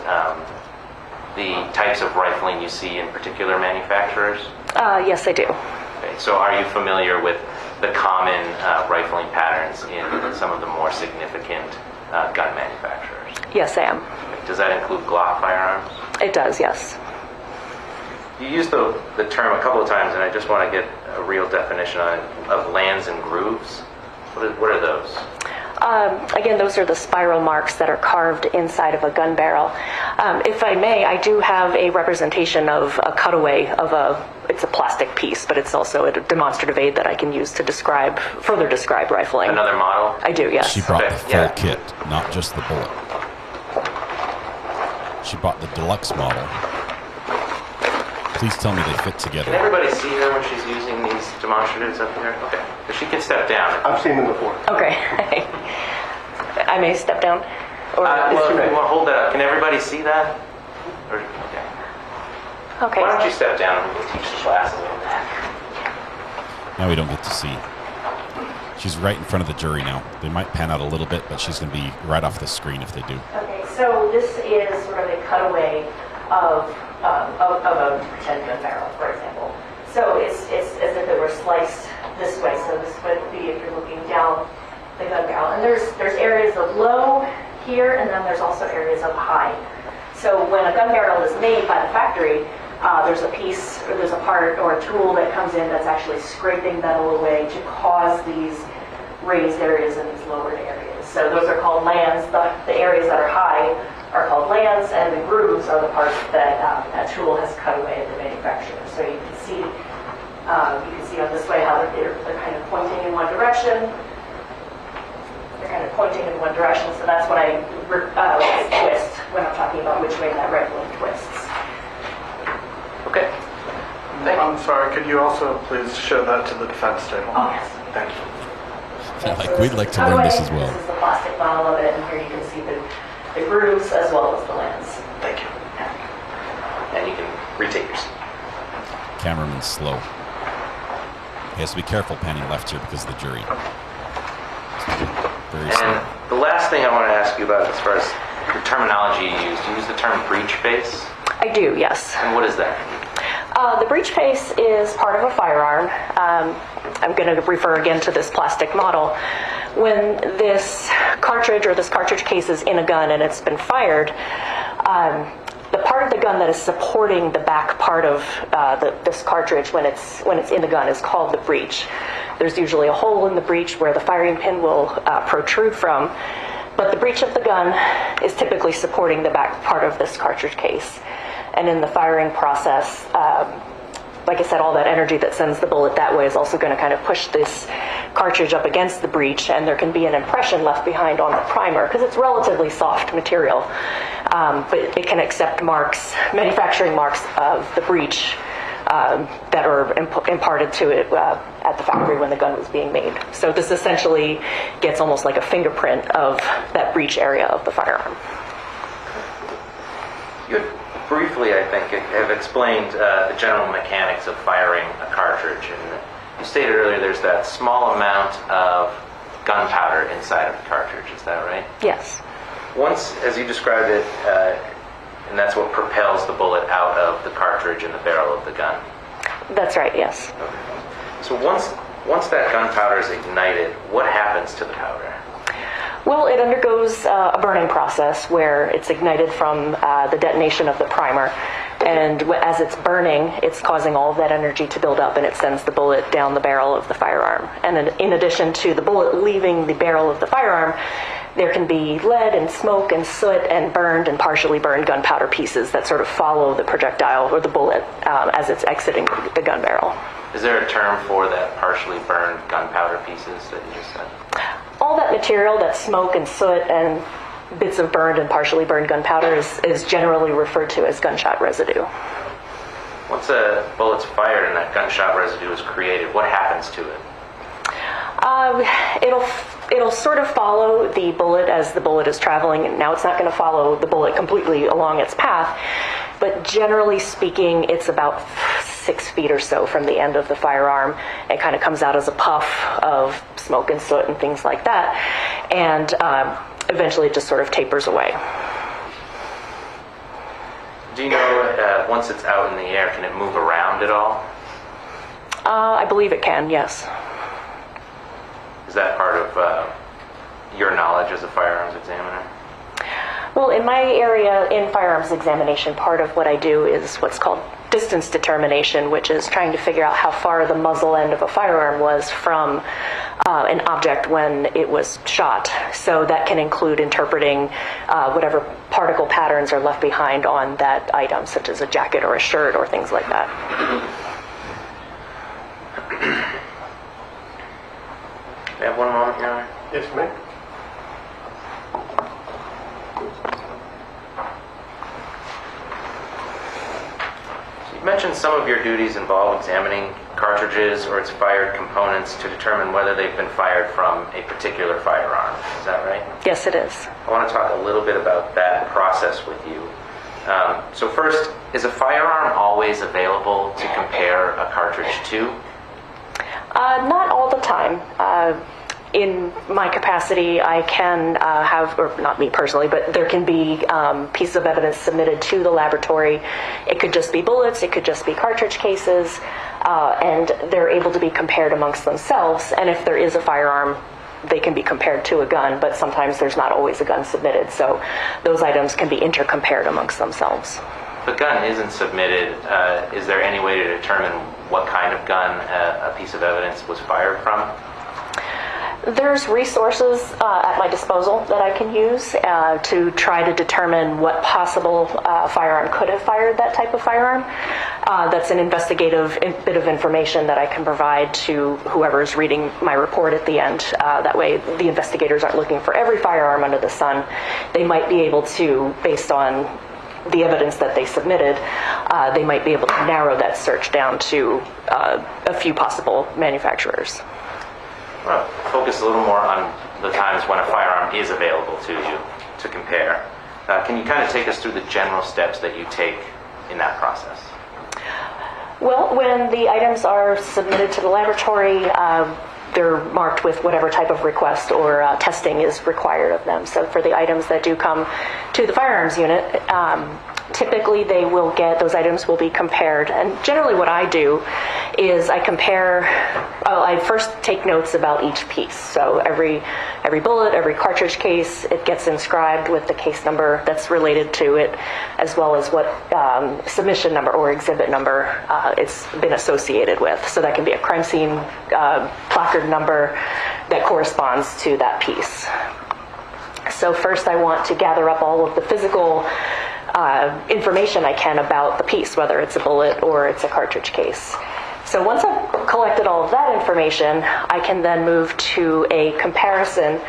the types of rifling you see in particular manufacturers? Yes, I do. Okay, so are you familiar with the common rifling patterns in some of the more significant gun manufacturers? Yes, I am. Does that include Glock firearms? It does, yes. You used the term a couple of times, and I just want to get a real definition on it, of lands and grooves. What are those? Again, those are the spiral marks that are carved inside of a gun barrel. If I may, I do have a representation of a cutaway of it's a plastic piece, but it's also a demonstrative aid that I can use to further describe rifling. Another model? I do, yes. She brought the full kit, not just the bullet. She bought the deluxe model. Please tell me they fit together. Can everybody see her when she's using these demonstratives up here? Okay. But she can step down. I've seen them before. Okay. I may step down? Or well, if you want to hold that up, can everybody see that? Or, okay. Okay. Why don't you step down and we can teach the class a little bit? Now we don't get to see. She's right in front of the jury now. They might pan out a little bit, but she's going to be right off the screen if they do. Okay, so this is sort of a cutaway of a pretend gun barrel, for example. So it's as if it were sliced this way. So this would be if you're looking down the gun barrel. And there's areas of low here, and then there's also areas of high. So when a gun barrel is made by the factory, there's a piece, or there's a part, or a tool that comes in that's actually scraping metal away to cause these raised areas and these lowered areas. So those are called lands. The areas that are high are called lands, and the grooves are the parts that that tool has cut away at the manufacturer. So you can see on this way how they're kind of pointing in one direction. They're kind of pointing in one direction, so that's what I twist when I'm talking about which way that rifling twists. Okay. I'm sorry, could you also please show that to the defense table? Oh, yes. Thank you. We'd like to learn this as well. This is the plastic model of it, and here you can see the grooves as well as the lands. Thank you. And you can retake your seat. Cameraman's slow. He has to be careful panning left here because of the jury. Very slow. And the last thing I want to ask you about as far as the terminology you use the term breech face? I do, yes. And what is that? The breech face is part of a firearm. I'm going to refer again to this plastic model. When this cartridge or this cartridge case is in a gun and it's been fired, the part of the gun that is supporting the back part of this cartridge when it's in the gun is called the breech. There's usually a hole in the breech where the firing pin will protrude from, but the breech of the gun is typically supporting the back part of this cartridge case. And in the firing process, like I said, all that energy that sends the bullet that way is also going to kind of push this cartridge up against the breech, and there can be an impression left behind on the primer because it's relatively soft material, but it can accept marks, manufacturing marks of the breech that are imparted to it at the factory when the gun was being made. So this essentially gets almost like a fingerprint of that breech area of the firearm. You had briefly, I think, have explained the general mechanics of firing a cartridge. And you stated earlier there's that small amount of gunpowder inside of the cartridge. Is that right? Yes. Once, as you described it, and that's what propels the bullet out of the cartridge and the barrel of the gun. That's right, yes. Okay. So once that gunpowder is ignited, what happens to the powder? Well, it undergoes a burning process where it's ignited from the detonation of the primer, and as it's burning, it's causing all of that energy to build up, and it sends the bullet down the barrel of the firearm. And in addition to the bullet leaving the barrel of the firearm, there can be lead and smoke and soot and burned and partially burned gunpowder pieces that sort of follow the projectile or the bullet as it's exiting the gun barrel. Is there a term for that partially burned gunpowder pieces that you just said? All that material, that smoke and soot and bits of burned and partially burned gunpowder is generally referred to as gunshot residue. Once a bullet's fired and that gunshot residue is created, what happens to it? It'll sort of follow the bullet as the bullet is traveling, and now it's not going to follow the bullet completely along its path, but generally speaking, it's about 6 feet or so from the end of the firearm. It kind of comes out as a puff of smoke and soot and things like that, and eventually it just sort of tapers away. Do you know, once it's out in the air, can it move around at all? I believe it can, yes. Is that part of your knowledge as a firearms examiner? Well, in my area in firearms examination, part of what I do is what's called distance determination, which is trying to figure out how far the muzzle end of a firearm was from an object when it was shot. So that can include interpreting whatever particle patterns are left behind on that item, such as a jacket or a shirt or things like that. We have one moment, Your Honor. Yes, ma'am. You mentioned some of your duties involve examining cartridges or its fired components to determine whether they've been fired from a particular firearm. Is that right? Yes, it is. I want to talk a little bit about that process with you. So first, is a firearm always available to compare a cartridge to? Not all the time. In my capacity, I can have, or not me personally, but there can be pieces of evidence submitted to the laboratory. It could just be bullets, it could just be cartridge cases, and they're able to be compared amongst themselves. And if there is a firearm, they can be compared to a gun, but sometimes there's not always a gun submitted. So those items can be intercompared amongst themselves. If a gun isn't submitted, is there any way to determine what kind of gun a piece of evidence was fired from? There's resources at my disposal that I can use to try to determine what possible firearm could have fired that type of firearm. That's an investigative bit of information that I can provide to whoever's reading my report at the end. That way the investigators aren't looking for every firearm under the sun. They might be able to, based on the evidence that they submitted, they might be able to narrow that search down to a few possible manufacturers. I want to focus a little more on the times when a firearm is available to you to compare. Can you kind of take us through the general steps that you take in that process? Well, when the items are submitted to the laboratory, they're marked with whatever type of request or testing is required of them. So for the items that do come to the firearms unit, typically those items will be compared. And generally what I do is I compare, I first take notes about each piece. So every bullet, every cartridge case, it gets inscribed with the case number that's related to it, as well as what submission number or exhibit number it's been associated with. So that can be a crime scene placard number that corresponds to that piece. So first I want to gather up all of the physical information I can about the piece, whether it's a bullet or it's a cartridge case. So once I've collected all of that information, I can then move to a comparison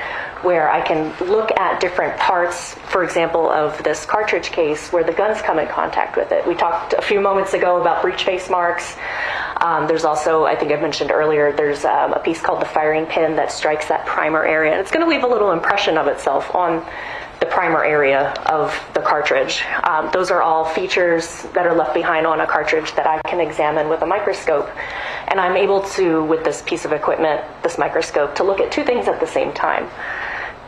where I can look at different parts, for example, of this cartridge case where the guns come in contact with it. We talked a few moments ago about breech face marks. There's also, I think I mentioned earlier, there's a piece called the firing pin that strikes that primer area. And it's going to leave a little impression of itself on the primer area of the cartridge. Those are all features that are left behind on a cartridge that I can examine with a microscope. And I'm able to, with this piece of equipment, this microscope, to look at two things at the same time.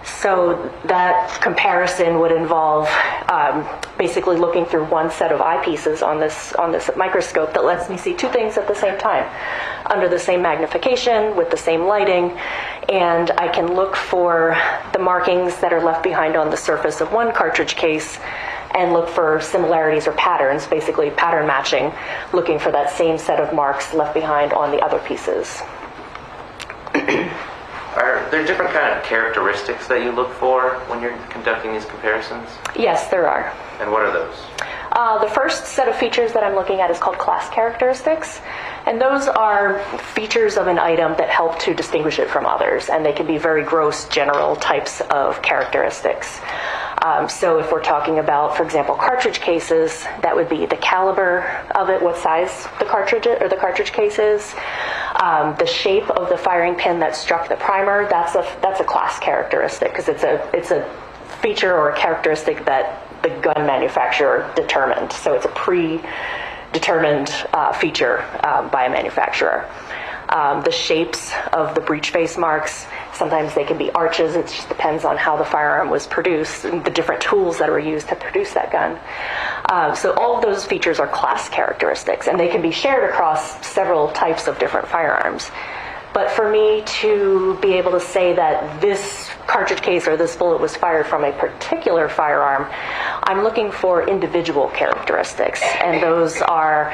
So that comparison would involve basically looking through one set of eyepieces on this microscope that lets me see two things at the same time, under the same magnification, with the same lighting, and I can look for the markings that are left behind on the surface of one cartridge case and look for similarities or patterns, basically pattern matching, looking for that same set of marks left behind on the other pieces. there different kind of characteristics that you look for when you're conducting these comparisons? Yes, there are. And what are those? The first set of features that I'm looking at is called class characteristics, and those are features of an item that help to distinguish it from others, and they can be very gross, general types of characteristics. So if we're talking about, for example, cartridge cases, that would be the caliber of it, what size the cartridge case is, the shape of the firing pin that struck the primer. That's a class characteristic because it's a feature or a characteristic that the gun manufacturer determined. So it's a predetermined feature by a manufacturer. The shapes of the breech face marks, sometimes they can be arches. It just depends on how the firearm was produced and the different tools that were used to produce that gun. So all of those features are class characteristics, and they can be shared across several types of different firearms. But for me to be able to say that this cartridge case or this bullet was fired from a particular firearm, I'm looking for individual characteristics, and those are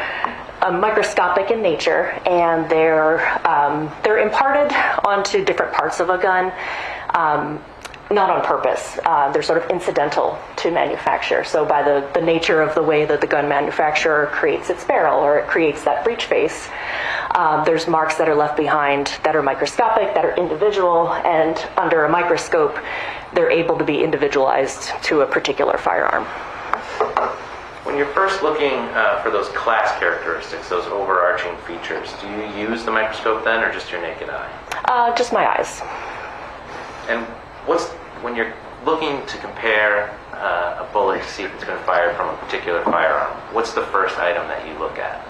microscopic in nature, and they're imparted onto different parts of a gun, not on purpose. They're sort of incidental to manufacture. So by the nature of the way that the gun manufacturer creates its barrel or it creates that breech face, there's marks that are left behind that are microscopic, that are individual, and under a microscope, they're able to be individualized to a particular firearm. When you're first looking for those class characteristics, those overarching features, do you use the microscope then, or just your naked eye? Just my eyes. And when you're looking to compare a bullet to see if it's been fired from a particular firearm, what's the first item that you look at?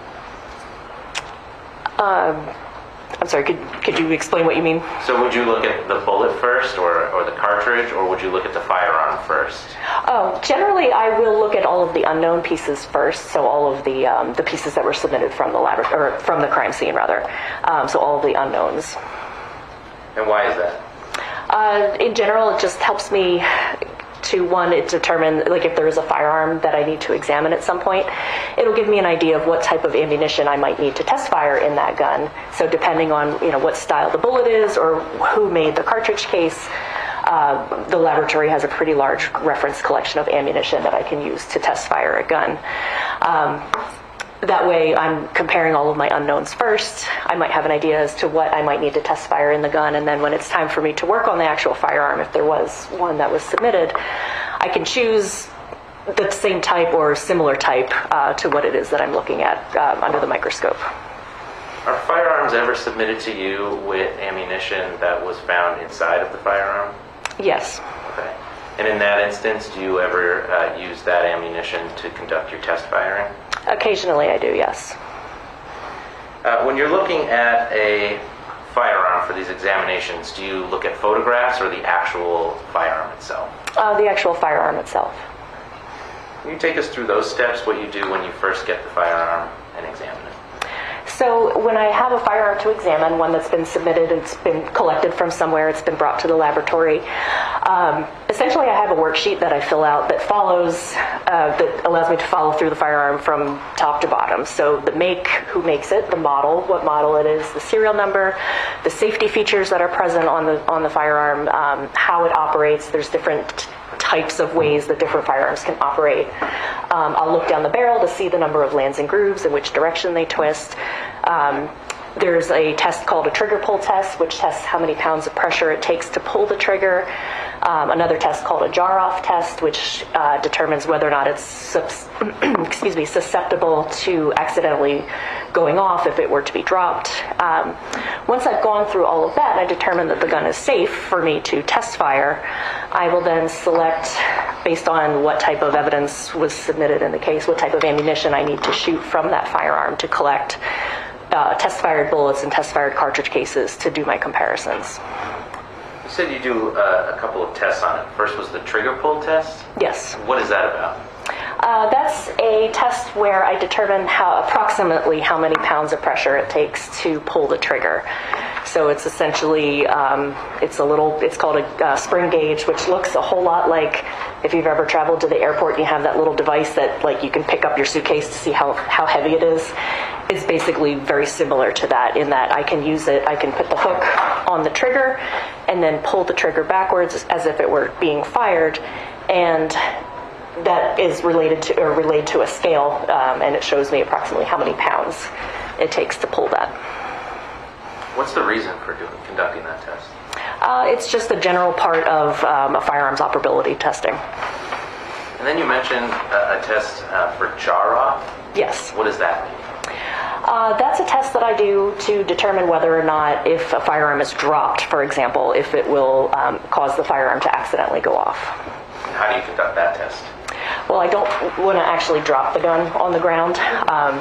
I'm sorry, could you explain what you mean? So would you look at the bullet first, or the cartridge, or would you look at the firearm first? Oh, generally I will look at all of the unknown pieces first, so all of the pieces that were submitted from the laboratory, or from the crime scene rather, so all of the unknowns. And why is that? In general, it just helps me to determine, like, if there is a firearm that I need to examine at some point, it'll give me an idea of what type of ammunition I might need to test fire in that gun. So depending on what style the bullet is or who made the cartridge case, the laboratory has a pretty large reference collection of ammunition that I can use to test fire a gun. That way I'm comparing all of my unknowns first. I might have an idea as to what I might need to test fire in the gun, and then when it's time for me to work on the actual firearm, if there was one that was submitted, I can choose the same type or similar type to what it is that I'm looking at under the microscope. Are firearms ever submitted to you with ammunition that was found inside of the firearm? Yes. Okay. And in that instance, do you ever use that ammunition to conduct your test firing? Occasionally I do, yes. When you're looking at a firearm for these examinations, do you look at photographs or the actual firearm itself? The actual firearm itself. Can you take us through those steps, what you do when you first get the firearm and examine it? So when I have a firearm to examine, one that's been submitted, it's been collected from somewhere, it's been brought to the laboratory, essentially I have a worksheet that I fill out that follows, that allows me to follow through the firearm from top to bottom. So the make, who makes it, the model, what model it is, the serial number, the safety features that are present on the firearm, how it operates. There's different types of ways that different firearms can operate. I'll look down the barrel to see the number of lands and grooves and which direction they twist. There's a test called a trigger pull test, which tests how many pounds of pressure it takes to pull the trigger. Another test called a jar-off test, which determines whether or not it's susceptible to accidentally going off if it were to be dropped. Once I've gone through all of that, I determine that the gun is safe for me to test fire. I will then select, based on what type of evidence was submitted in the case, what type of ammunition I need to shoot from that firearm to collect test-fired bullets and test-fired cartridge cases to do my comparisons. You said you do a couple of tests on it. First was the trigger pull test? Yes. What is that about? That's a test where I determine approximately how many pounds of pressure it takes to pull the trigger. So it's essentially, it's called a spring gauge, which looks a whole lot like if you've ever traveled to the airport and you have that little device that, like, you can pick up your suitcase to see how heavy it is. It's basically very similar to that in that I can use it, I can put the hook on the trigger and then pull the trigger backwards as if it were being fired, and that is relayed to a scale, and it shows me approximately how many pounds it takes to pull that. What's the reason for conducting that test? It's just a general part of a firearms operability testing. And then you mentioned a test for jaw rot. Yes. What does that mean? That's a test that I do to determine whether or not, if a firearm is dropped, for example, if it will cause the firearm to accidentally go off. How do you conduct that test? Well, I don't want to actually drop the gun on the ground.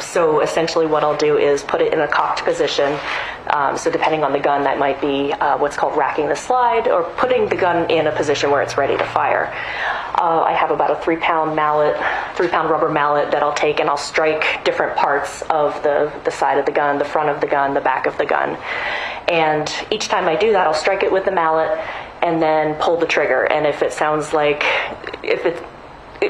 So essentially what I'll do is put it in a cocked position. So depending on the gun, that might be what's called racking the slide, or putting the gun in a position where it's ready to fire. I have about a 3-pound rubber mallet that I'll take, and I'll strike different parts of the side of the gun, the front of the gun, the back of the gun. And each time I do that, I'll strike it with the mallet and then pull the trigger. And if it sounds like,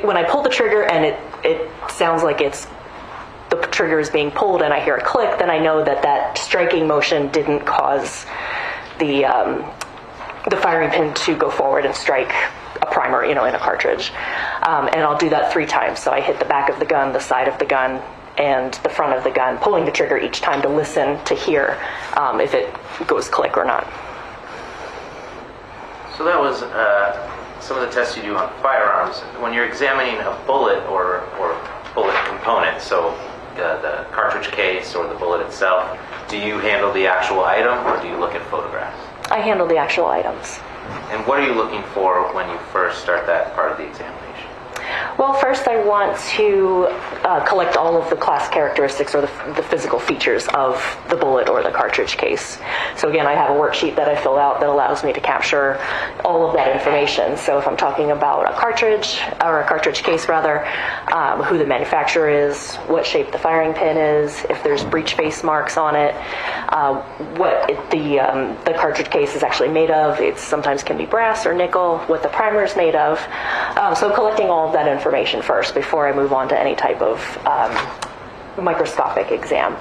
when I pull the trigger and it sounds like the trigger is being pulled and I hear a click, then I know that striking motion didn't cause the firing pin to go forward and strike a primer, in a cartridge. And I'll do that 3 times. So I hit the back of the gun, the side of the gun, and the front of the gun, pulling the trigger each time to listen to hear if it goes click or not. So that was some of the tests you do on firearms. When you're examining a bullet or bullet component, so the cartridge case or the bullet itself, do you handle the actual item or do you look at photographs? I handle the actual items. And what are you looking for when you first start that part of the examination? Well, first I want to collect all of the class characteristics or the physical features of the bullet or the cartridge case. So again, I have a worksheet that I fill out that allows me to capture all of that information. So if I'm talking about a cartridge, or a cartridge case rather, who the manufacturer is, what shape the firing pin is, if there's breech face marks on it, what the cartridge case is actually made of. It sometimes can be brass or nickel, what the primer is made of. So collecting all of that information first before I move on to any type of microscopic exam.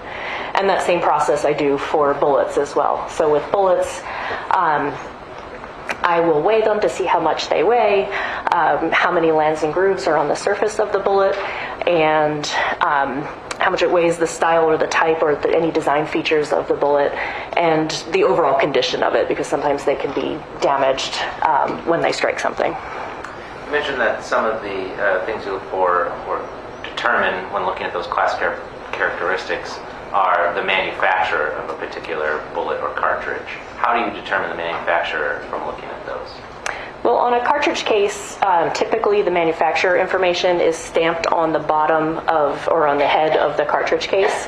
And that same process I do for bullets as well. So with bullets, I will weigh them to see how much they weigh, how many lands and grooves are on the surface of the bullet, and how much it weighs, the style or the type or any design features of the bullet, and the overall condition of it, because sometimes they can be damaged when they strike something. You mentioned that some of the things you look for or determine when looking at those class characteristics are the manufacturer of a particular bullet or cartridge. How do you determine the manufacturer from looking at those? Well, on a cartridge case, typically the manufacturer information is stamped on the bottom of, or on the head of the cartridge case,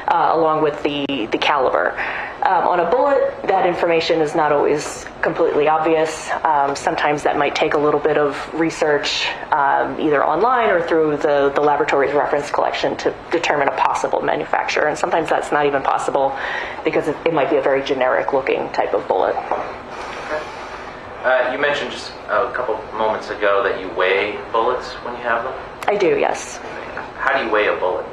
along with the caliber. On a bullet, that information is not always completely obvious. Sometimes that might take a little bit of research, either online or through the laboratory's reference collection to determine a possible manufacturer. And sometimes that's not even possible because it might be a very generic looking type of bullet. You mentioned just a couple moments ago that you weigh bullets when you have them. I do, yes. How do you weigh a bullet?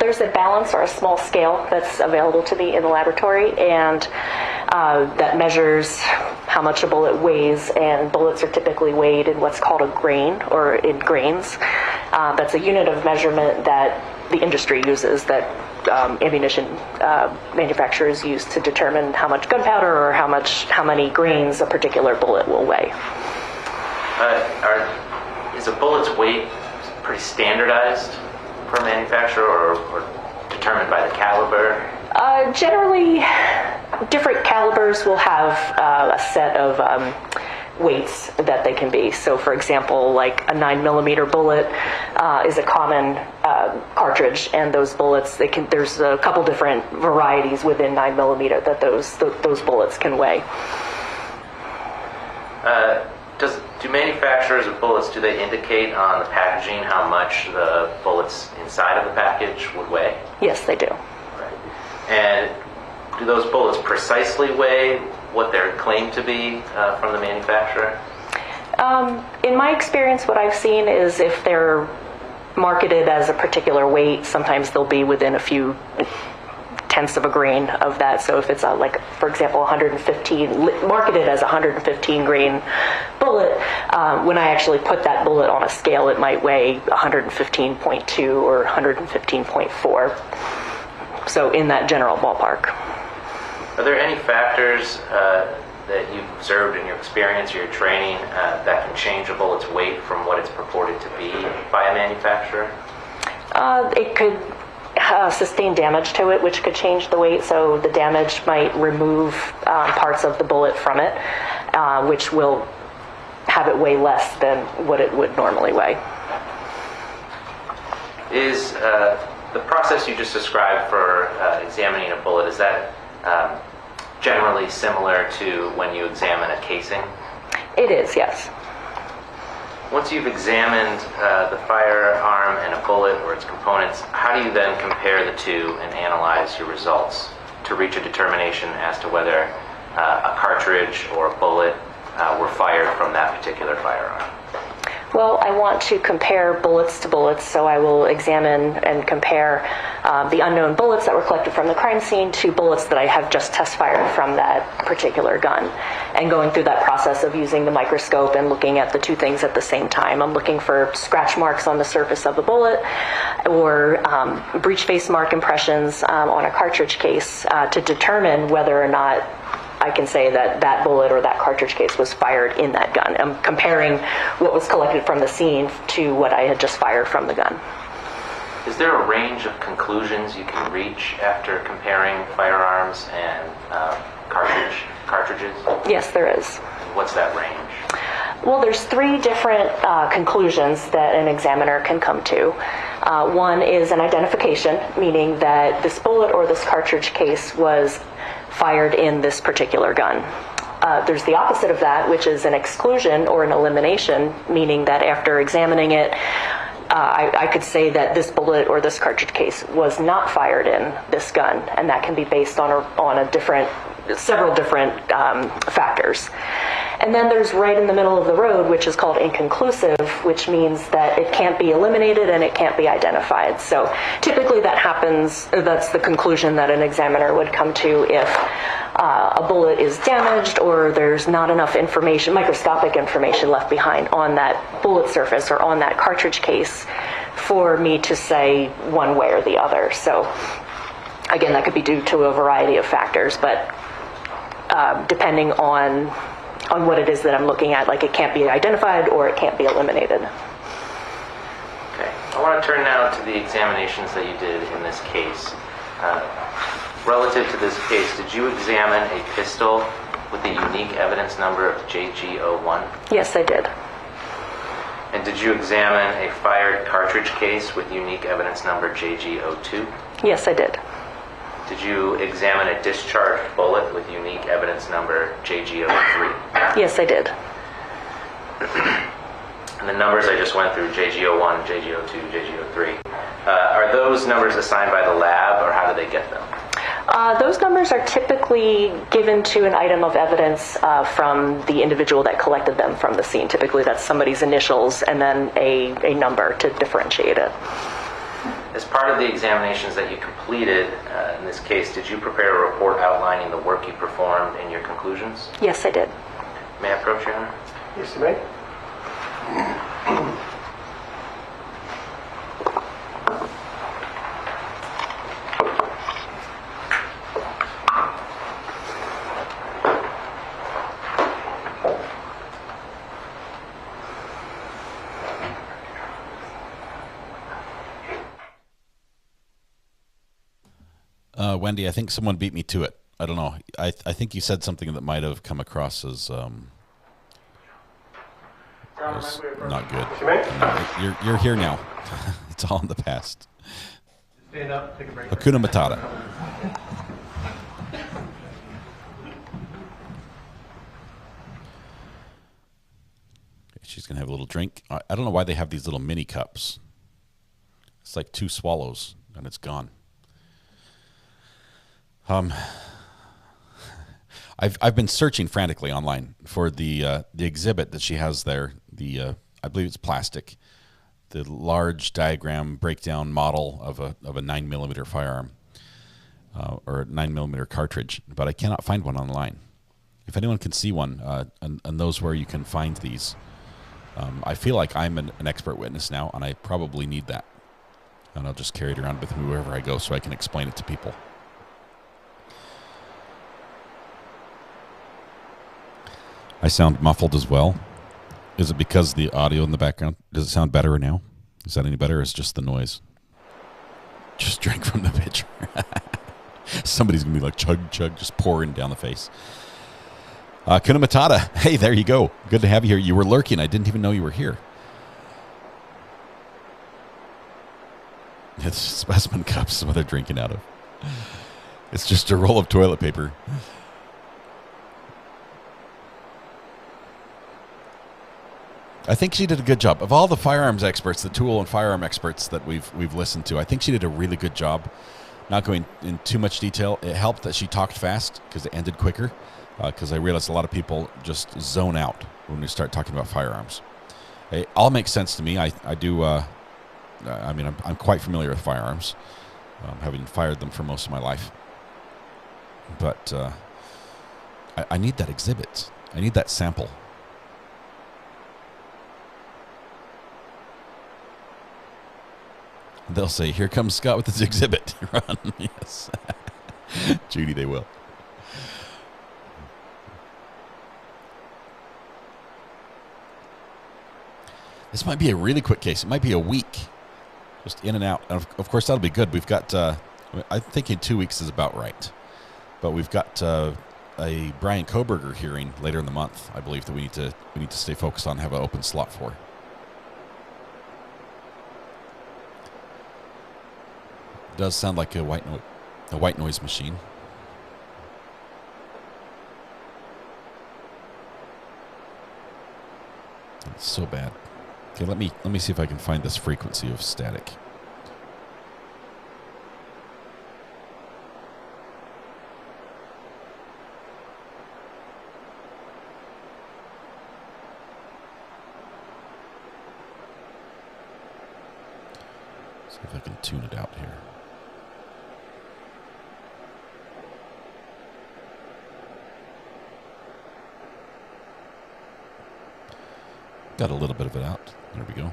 There's a balance or a small scale that's available to me in the laboratory, and that measures how much a bullet weighs, and bullets are typically weighed in what's called a grain, or in grains. That's a unit of measurement that the industry uses, that ammunition manufacturers use to determine how much gunpowder or how many grains a particular bullet will weigh. Is a bullet's weight pretty standardized per manufacturer or determined by the caliber? Generally, different calibers will have a set of weights that they can be. So for example, like a 9mm bullet is a common cartridge, and those bullets, there's a couple different varieties within 9mm that those bullets can weigh. Do manufacturers of bullets, do they indicate on the packaging how much the bullets inside of the package would weigh? Yes, they do. Right. And do those bullets precisely weigh what they're claimed to be from the manufacturer? In my experience, what I've seen is if they're marketed as a particular weight, sometimes they'll be within a few tenths of a grain of that. So if it's like, for example, 115, marketed as 115 grain bullet, when I actually put that bullet on a scale, it might weigh 115.2 or 115.4. So in that general ballpark. Are there any factors that you've observed in your experience or your training that can change a bullet's weight from what it's purported to be by a manufacturer? It could sustain damage to it, which could change the weight. So the damage might remove parts of the bullet from it, which will have it weigh less than what it would normally weigh. Is the process you just described for examining a bullet, is that generally similar to when you examine a casing? It is, yes. Once you've examined the firearm and a bullet or its components, how do you then compare the two and analyze your results to reach a determination as to whether a cartridge or a bullet were fired from that particular firearm? Well, I want to compare bullets to bullets, so I will examine and compare the unknown bullets that were collected from the crime scene to bullets that I have just test fired from that particular gun. And going through that process of using the microscope and looking at the two things at the same time. I'm looking for scratch marks on the surface of the bullet or breech face mark impressions on a cartridge case to determine whether or not I can say that that bullet or that cartridge case was fired in that gun. I'm comparing what was collected from the scene to what I had just fired from the gun. Is there a range of conclusions you can reach after comparing firearms and cartridges? Yes, there is. What's that range? Well, there's three different conclusions that an examiner can come to. One is an identification, meaning that this bullet or this cartridge case was fired in this particular gun. There's the opposite of that, which is an exclusion or an elimination, meaning that after examining it, I could say that this bullet or this cartridge case was not fired in this gun, and that can be based on several different factors. And then there's right in the middle of the road, which is called inconclusive, which means that it can't be eliminated and it can't be identified. So typically that happens, that's the conclusion that an examiner would come to if a bullet is damaged or there's not enough information, microscopic information left behind on that bullet surface or on that cartridge case for me to say one way or the other. So again, that could be due to a variety of factors, but depending on what it is that I'm looking at, like it can't be identified or it can't be eliminated. Okay, I want to turn now to the examinations that you did in this case. Relative to this case, did you examine a pistol with the unique evidence number of JG01? Yes, I did. And did you examine a fired cartridge case with unique evidence number JG02? Yes, I did. Did you examine a discharged bullet with unique evidence number JG03? Yes, I did. And the numbers I just went through, JG01, JG02, JG03, are those numbers assigned by the lab, or how do they get them? Those numbers are typically given to an item of evidence from the individual that collected them from the scene. Typically that's somebody's initials and then a number to differentiate it. As part of the examinations that you completed in this case, did you prepare a report outlining the work you performed and your conclusions? Yes, I did. May I approach, Your Honor? Yes, you may. Wendy, I think someone beat me to it. I don't know. I think you said something that might have come across as not good. No, you're here now. It's all in the past. Stand up, take a break. Hakuna Matata. She's going to have a little drink. I don't know why they have these little mini cups. It's like 2 swallows and it's gone. I've been searching frantically online for the exhibit that she has there. I believe it's plastic, the large diagram breakdown model of a 9mm firearm. or a 9mm cartridge, but I cannot find one online. If anyone can see one and knows where you can find these, I feel like I'm an expert witness now, and I probably need that. And I'll just carry it around with me wherever I go so I can explain it to people. I sound muffled as well. Is it because the audio in the background? Does it sound better now? Is that any better, or is it just the noise? Just drink from the pitcher. Somebody's going to be like, chug, chug, just pouring down the face. Kuna Matata, hey, there you go. Good to have you here. You were lurking. I didn't even know you were here. It's specimen cups is what they're drinking out of. It's just a roll of toilet paper. I think she did a good job. Of all the firearms experts, the tool and firearm experts that we've listened to, I think she did a really good job. Not going in too much detail. It helped that she talked fast because it ended quicker. Because I realize a lot of people just zone out when we start talking about firearms. It all makes sense to me. I do. I mean, I'm quite familiar with firearms, having fired them for most of my life. But I need that exhibit. I need that sample. They'll say, "Here comes Scott with his exhibit." Run, yes, Judy, they will. This might be a really quick case. It might be a week, just in and out. And of course, that'll be good. We've got, I'm thinking 2 weeks is about right. But we've got a Brian Koberger hearing later in the month, I believe, that we need to stay focused on, have an open slot for. It does sound like a white noise machine. It's so bad. Okay, let me see if I can find this frequency of static. See if I can tune it out here. Got a little bit of it out. There we go.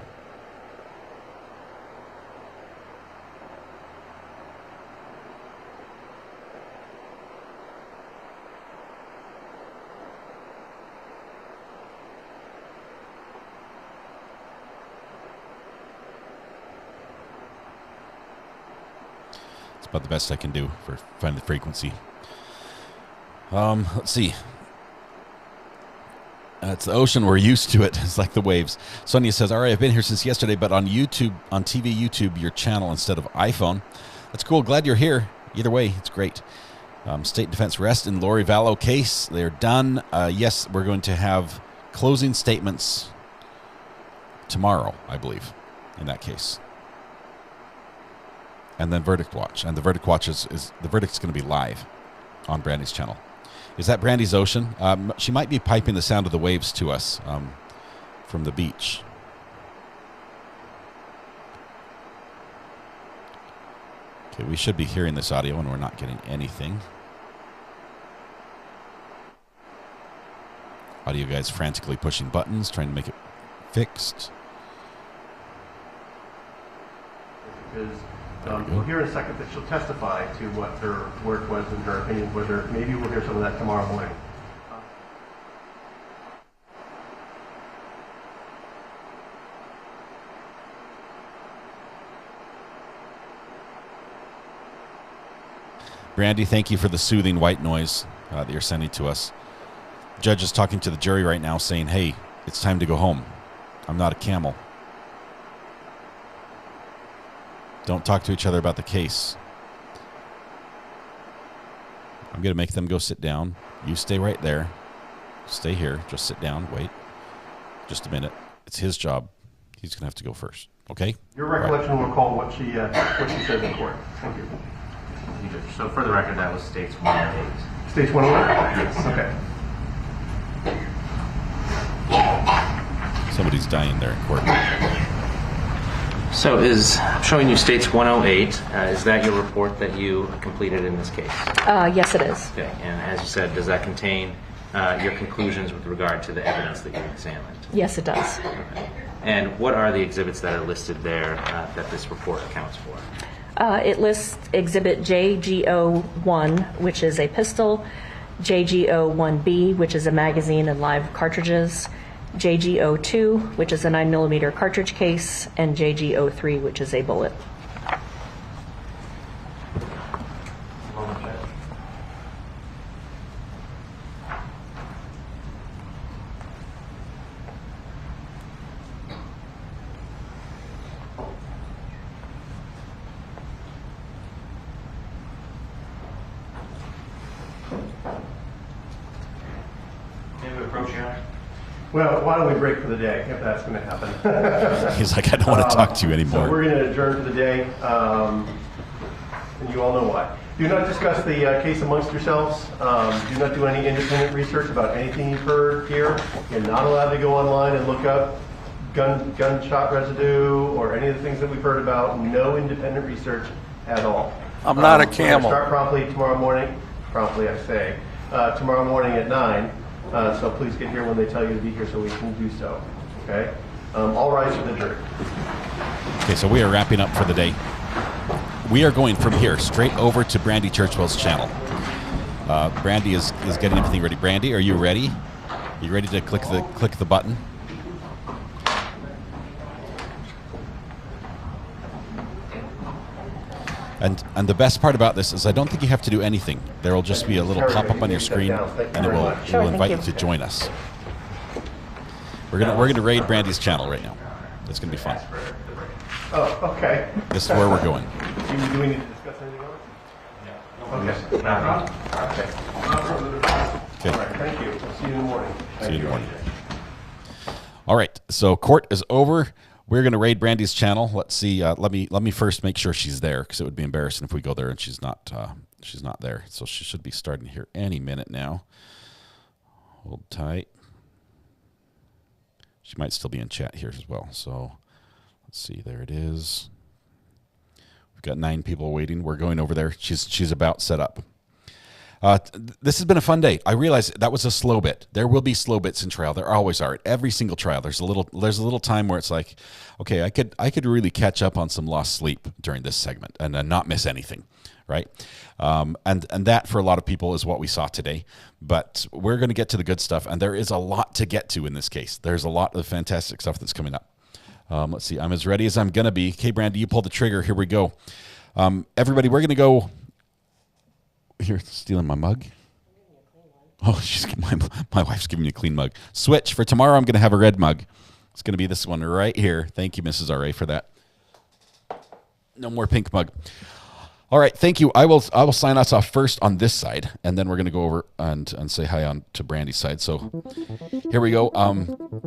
It's about the best I can do for finding the frequency. Let's see. It's the ocean. We're used to it. It's like the waves. Sonia says, all right, I've been here since yesterday, but on YouTube, on TV, YouTube, your channel instead of iPhone. That's cool. Glad you're here. Either way, it's great. State Defense Rest in Lori Vallow case. They're done. Yes, we're going to have closing statements tomorrow, I believe, in that case. And then verdict watch. And the verdict watch is the verdict's going to be live on Brandy's channel. Is that Brandy's ocean? She might be piping the sound of the waves to us from the beach. Okay, we should be hearing this audio and we're not getting anything. Audio guys frantically pushing buttons, trying to make it fixed. We'll hear in a second that she'll testify to what her work was and her opinion. Whether maybe we'll hear some of that tomorrow morning. Brandy, thank you for the soothing white noise that you're sending to us. Judge is talking to the jury right now saying, hey, it's time to go home. I'm not a camel. Don't talk to each other about the case. I'm going to make them go sit down. You stay right there. Stay here. Just sit down. Wait. Just a minute. It's his job. He's going to have to go first. Okay? Your recollection will recall what she said in court. Thank you. So for the record, that was States 108. States 108? Yes. Okay. Somebody's dying there in court. So I'm showing you States 108. Is that your report that you completed in this case? Yes, it is. Okay, and as you said, does that contain your conclusions with regard to the evidence that you examined? Yes, it does. Okay. And what are the exhibits that are listed there that this report accounts for? It lists Exhibit JGO1, which is a pistol, JGO1B, which is a magazine and live cartridges, JGO2, which is a 9mm cartridge case, and JGO3, which is a bullet. Well, why don't we break for the day, if that's going to happen? He's like, I don't want to talk to you anymore. So we're going to adjourn for the day, and you all know why. Do not discuss the case amongst yourselves. Do not do any independent research about anything you've heard here. You're not allowed to go online and look up gunshot residue or any of the things that we've heard about. No independent research at all. I'm not a camel. Start promptly tomorrow morning. Promptly, I say. Tomorrow morning at 9. So please get here when they tell you to be here so we can do so. Okay? All rise for the jury. Okay, so we are wrapping up for the day. We are going from here straight over to Brandy Churchwell's channel. Brandy is getting everything ready. Brandy, are you ready? You ready to click the button? And the best part about this is I don't think you have to do anything. There will just be a little pop-up on your screen, and it will invite you to join us. We're gonna raid Brandy's channel right now. It's gonna be fun. Oh, okay. This is where we're going. Do we need to discuss anything else? Okay. Okay. All right. Thank you. I'll see you in the morning. See you in the morning. All right. So court is over. We're going to raid Brandy's channel. Let's see. Let me first make sure she's there, because it would be embarrassing if we go there and she's not there. So she should be starting here any minute now. Hold tight. She might still be in chat here as well. So let's see. There it is. We've got 9 people waiting. We're going over there. She's about set up. This has been a fun day. I realize that was a slow bit. There will be slow bits in trial. There always are. At every single trial, there's a little time where it's like, okay, I could really catch up on some lost sleep during this segment and not miss anything, right? And that for a lot of people is what we saw today. But we're going to get to the good stuff, and there is a lot to get to in this case. There's a lot of fantastic stuff that's coming up. Let's see. I'm as ready as I'm going to be. Okay, Brandy, you pull the trigger. Here we go. Everybody, we're going to go. Here, stealing my mug. Oh, my wife's giving me a clean mug. Switch. For tomorrow, I'm going to have a red mug. It's going to be this one right here. Thank you, Mrs. R.A., for that. No more pink mug. All right, thank you. I will sign us off first on this side, and then we're going to go over and say hi on to Brandy's side. So here we go.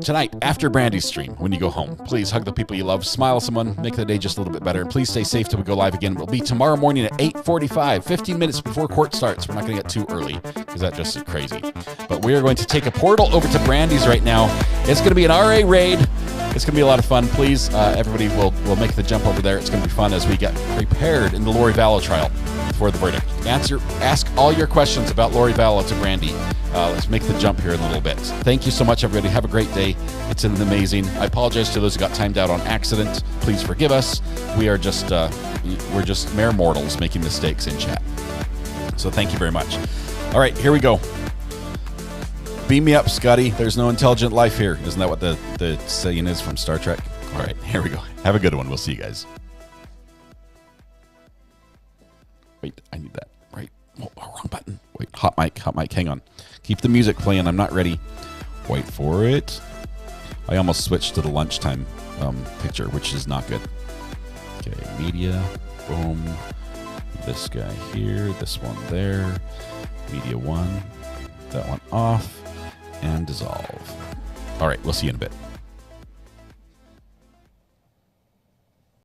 Tonight, after Brandy's stream, when you go home, please hug the people you love, smile at someone, make the day just a little bit better. Please stay safe till we go live again. We'll be tomorrow morning at 8:45, 15 minutes before court starts. We're not going to get too early because that just is crazy. But we are going to take a portal over to Brandy's right now. It's going to be an RA raid. It's going to be a lot of fun. Please, everybody will make the jump over there. It's going to be fun as we get prepared in the Lori Vallow trial for the verdict. Ask all your questions about Lori Vallow to Brandy. Let's make the jump here in a little bit. Thank you so much, everybody. Have a great day. It's been amazing. I apologize to those who got timed out on accident. Please forgive us. We're just mere mortals making mistakes in chat. So thank you very much. All right, here we go. Beam me up, Scotty. There's no intelligent life here. Isn't that what the saying is from Star Trek? All right, here we go. Have a good one. We'll see you guys. Wait, I need that. Right. Oh, wrong button. Wait, hot mic. Hang on. Keep the music playing. I'm not ready. Wait for it. I almost switched to the lunchtime picture, which is not good. Okay, media. Boom. This guy here. This one there. Media 1. That one off. And dissolve. All right, we'll see you in a bit.